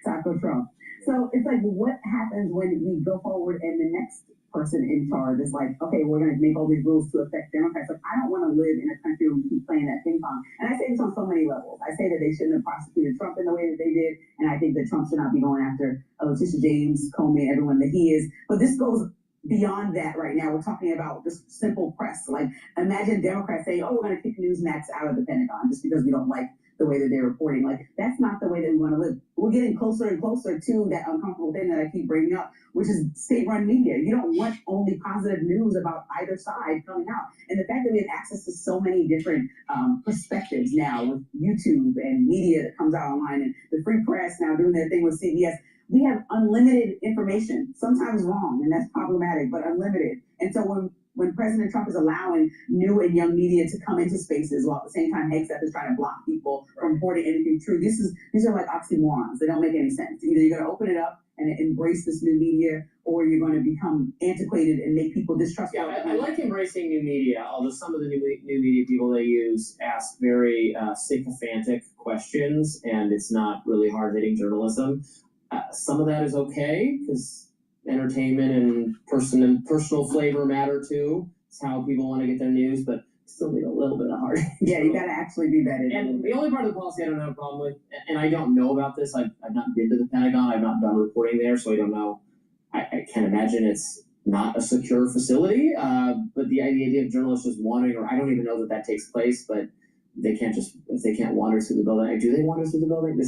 Taco Trump. So it's like, what happens when we go forward and the next person in charge is like, okay, we're going to make all these rules to affect Democrats. Like, I don't want to live in a country where we keep playing that ping pong. And I say this on so many levels. I say that they shouldn't have prosecuted Trump in the way that they did. And I think that Trump should not be going after Letitia James, Comey, everyone that he is. But this goes beyond that right now. We're talking about just simple press. Like, imagine Democrats saying, oh, we're going to kick Newsmax out of the Pentagon just because we don't like the way that they're reporting. Like, that's not the way that we want to live. We're getting closer and closer to that uncomfortable thing that I keep bringing up, which is state-run media. You don't want only positive news about either side coming out. And the fact that we have access to so many different perspectives now with YouTube and media that comes out online and the free press now doing their thing with CBS, we have unlimited information, sometimes wrong, and that's problematic, but unlimited. And so when President Trump is allowing new and young media to come into spaces while at the same time Hegseth is trying to block people from reporting anything true, these are like oxymorons. They don't make any sense. Either you're going to open it up and embrace this new media, or you're going to become antiquated and make people distrustful. Yeah, I like embracing new media, although some of the new media people they use ask very sycophantic questions, and it's not really hard-hitting journalism. Some of that is okay, because entertainment and personal flavor matter too. It's how people want to get their news, but still need a little bit of heart. Yeah, you got to actually do that. And the only part of the policy I don't have a problem with, and I don't know about this, I've not been to the Pentagon, I've not done reporting there, so I don't know. I can't imagine it's not a secure facility, but the idea of journalists just wandering, or I don't even know that takes place, but they can't just, if they can't wander through the building, do they wander through the building?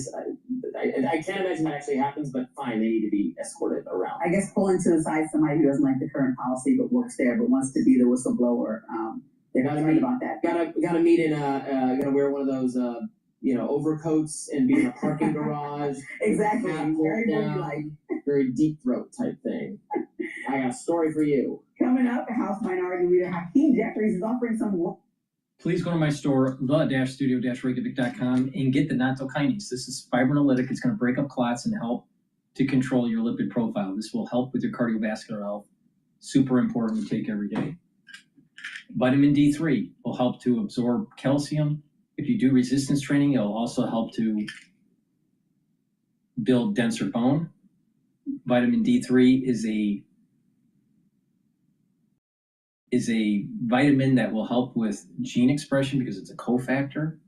I can't imagine that actually happens, but fine, they need to be escorted around. I guess pulling to the side somebody who doesn't like the current policy but works there but wants to be the whistleblower. They're not right about that. Gotta meet in gotta wear one of those overcoats and be in a parking garage. Exactly. Very deep throat type thing. I got a story for you. Coming up, House Minority Leader Hakeem Jeffries is offering some. Please go to my store, the-studio-reykjavik.com, and get the nattokinase. This is fibrinolytic. It's going to break up clots and help to control your lipid profile. This will help with your cardiovascular health. Super important to take every day. Vitamin D3 will help to absorb calcium. If you do resistance training, it'll also help to build denser bone. Vitamin D3 is a vitamin that will help with gene expression because it's a cofactor.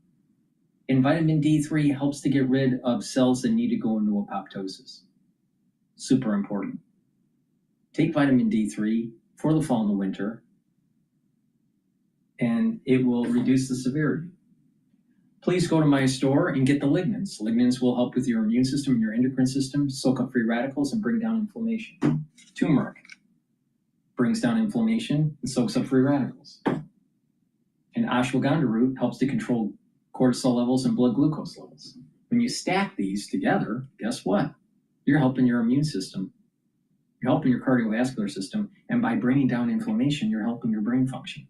And vitamin D3 helps to get rid of cells that need to go into apoptosis. Super important. Take vitamin D3 for the fall and the winter, and it will reduce the severity. Please go to my store and get the lignans. Lignans will help with your immune system and your endocrine system, soak up free radicals and bring down inflammation. Turmeric brings down inflammation and soaks up free radicals. And ashwagandha root helps to control cortisol levels and blood glucose levels. When you stack these together, guess what? You're helping your immune system. You're helping your cardiovascular system. And by bringing down inflammation, you're helping your brain function.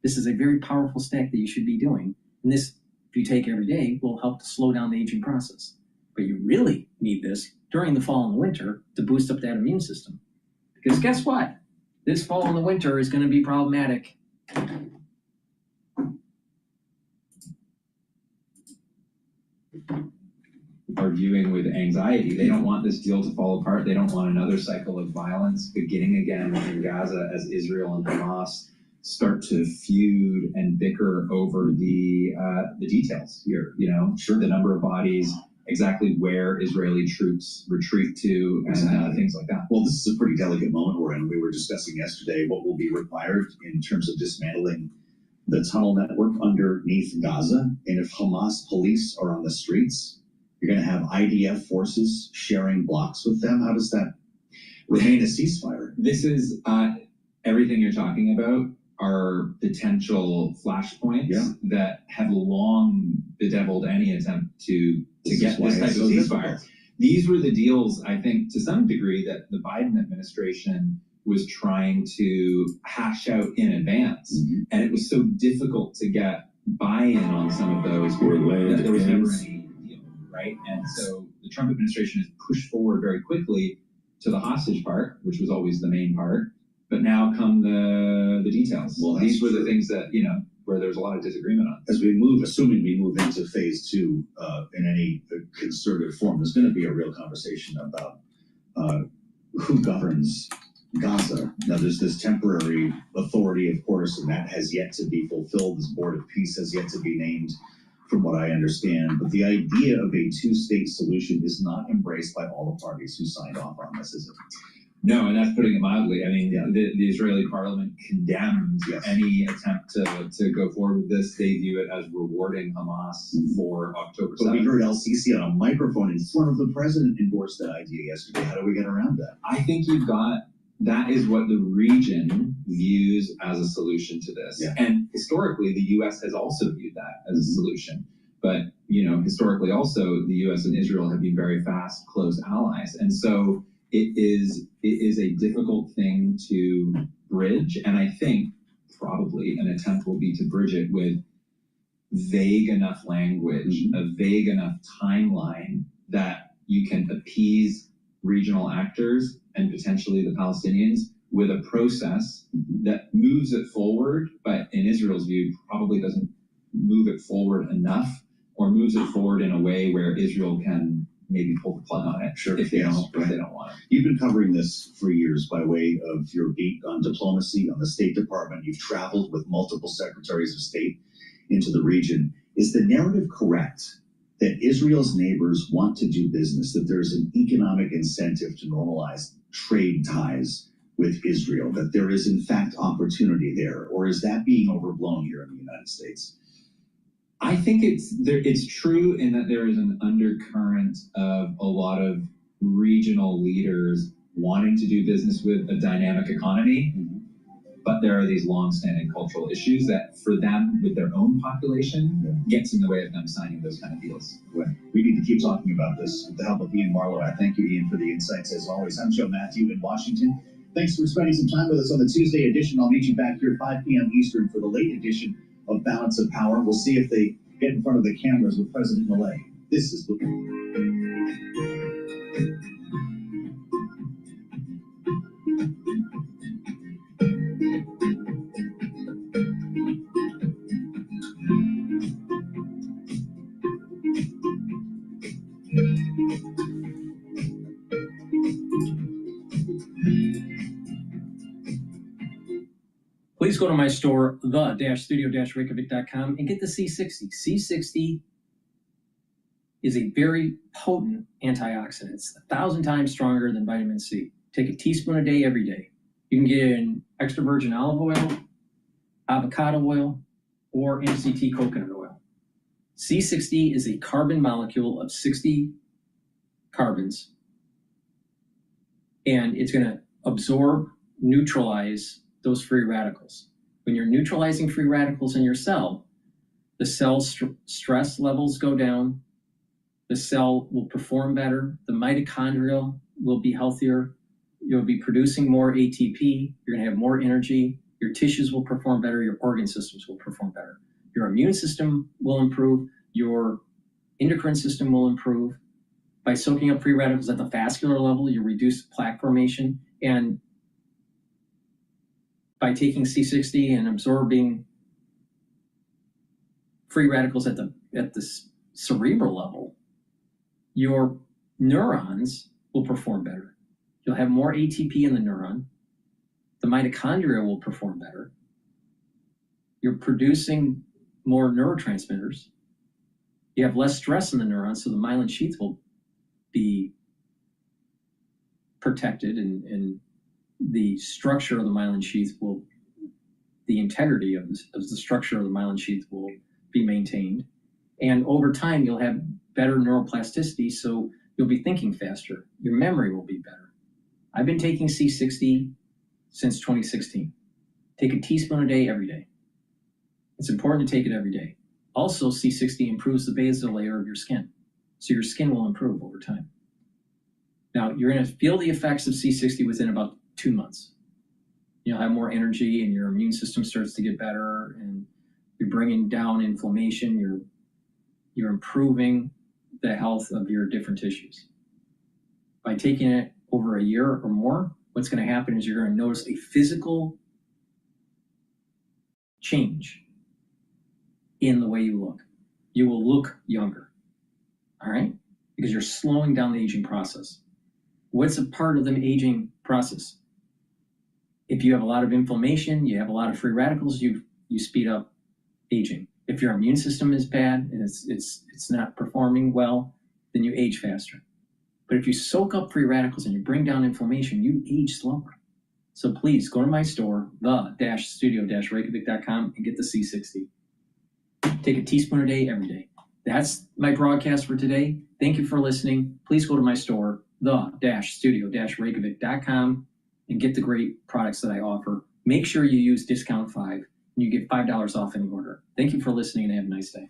This is a very powerful stack that you should be doing. And this, if you take every day, will help to slow down the aging process. But you really need this during the fall and the winter to boost up that immune system. Because guess what? This fall and the winter is going to be problematic. Are viewing with anxiety. They don't want this deal to fall apart. They don't want another cycle of violence beginning again in Gaza as Israel and Hamas start to feud and bicker over the details here. The number of bodies, exactly where Israeli troops retreat to, and things like that. Well, this is a pretty delicate moment we're in. We were discussing yesterday what will be required in terms of dismantling the tunnel network underneath Gaza. And if Hamas police are on the streets, you're going to have IDF forces sharing blocks with them. How does that remain a ceasefire? This is everything you're talking about are potential flashpoints that have long bedeviled any attempt to get this type of ceasefire. These were the deals, I think, to some degree, that the Biden administration was trying to hash out in advance. And it was so difficult to get buy-in on some of those that there was never any deal, right? And so the Trump administration has pushed forward very quickly to the hostage part, which was always the main part. But now come the details. Well, these were the things that, where there's a lot of disagreement on. As we move, assuming we move into phase two in any concerted form, there's going to be a real conversation about who governs Gaza. Now, there's this temporary authority, of course, and that has yet to be fulfilled. This board of peace has yet to be named, from what I understand. But the idea of a two-state solution is not embraced by all the parties who signed off on this, is it? No, and that's putting it mildly. I mean, the Israeli parliament condemned any attempt to go forward with this. They view it as rewarding Hamas for October 7th. But we heard El-Sisi on a microphone in front of the president endorse that idea yesterday. How do we get around that? I think that is what the region views as a solution to this. Yeah. And historically, the U.S. has also viewed that as a solution. But, historically also, the U.S. and Israel have been very fast, close allies. And so it is a difficult thing to bridge. And I think probably an attempt will be to bridge it with vague enough language, a vague enough timeline that you can appease regional actors and potentially the Palestinians with a process that moves it forward, but in Israel's view, probably doesn't move it forward enough, or moves it forward in a way where Israel can maybe pull the plug on it if they don't want it. You've been covering this for years by way of your beat on diplomacy, on the State Department. You've traveled with multiple secretaries of state into the region. Is the narrative correct that Israel's neighbors want to do business, that there's an economic incentive to normalize trade ties with Israel, that there is in fact opportunity there, or is that being overblown here in the United States? I think it's true in that there is an undercurrent of a lot of regional leaders wanting to do business with a dynamic economy, but there are these long-standing cultural issues that for them, with their own population, gets in the way of them signing those kind of deals. We need to keep talking about this with the help of Ian Marlowe. I thank you, Ian, for the insights as always. I'm Joe Matthew in Washington. Thanks for spending some time with us on the Tuesday edition. I'll meet you back here 5 p.m. Eastern for the late edition of Balance of Power. We'll see if they get in front of the cameras with President Milei. This is Please go to my store, the-studio-reykjavik.com, and get the C60. C60 is a very potent antioxidant. It's 1,000 times stronger than vitamin C. Take a teaspoon a day, every day. You can get it in extra virgin olive oil, avocado oil, or MCT coconut oil. C60 is a carbon molecule of 60 carbons, and it's going to absorb, neutralize those free radicals. When you're neutralizing free radicals in your cell, the cell stress levels go down, the cell will perform better, the mitochondria will be healthier, you'll be producing more ATP, you're going to have more energy, your tissues will perform better, your organ systems will perform better. Your immune system will improve, your endocrine system will improve. By soaking up free radicals at the vascular level, you reduce plaque formation, and by taking C60 and absorbing free radicals at the cerebral level, your neurons will perform better. You'll have more ATP in the neuron. The mitochondria will perform better. You're producing more neurotransmitters. You have less stress in the neurons, so the myelin sheath will be protected, and the structure of the myelin sheath the integrity of the structure of the myelin sheath will be maintained. And over time, you'll have better neuroplasticity, so you'll be thinking faster. Your memory will be better. I've been taking C60 since 2016. Take a teaspoon a day, every day. It's important to take it every day. Also, C60 improves the basal layer of your skin, so your skin will improve over time. Now, you're going to feel the effects of C60 within about 2 months. You'll have more energy, and your immune system starts to get better, and you're bringing down inflammation. You're improving the health of your different tissues. By taking it over a year or more, what's going to happen is you're going to notice a physical change in the way you look. You will look younger, all right? Because you're slowing down the aging process. What's a part of the aging process? If you have a lot of inflammation, you have a lot of free radicals, you speed up aging. If your immune system is bad and it's not performing well, then you age faster. But if you soak up free radicals and you bring down inflammation, you age slower. So please go to my store, the-studio-reykjavik.com, and get the C60. Take a teaspoon a day, every day. That's my broadcast for today. Thank you for listening. Please go to my store, the-studio-reykjavik.com, and get the great products that I offer. Make sure you use discount 5, and you get $5 off any order. Thank you for listening, and have a nice day.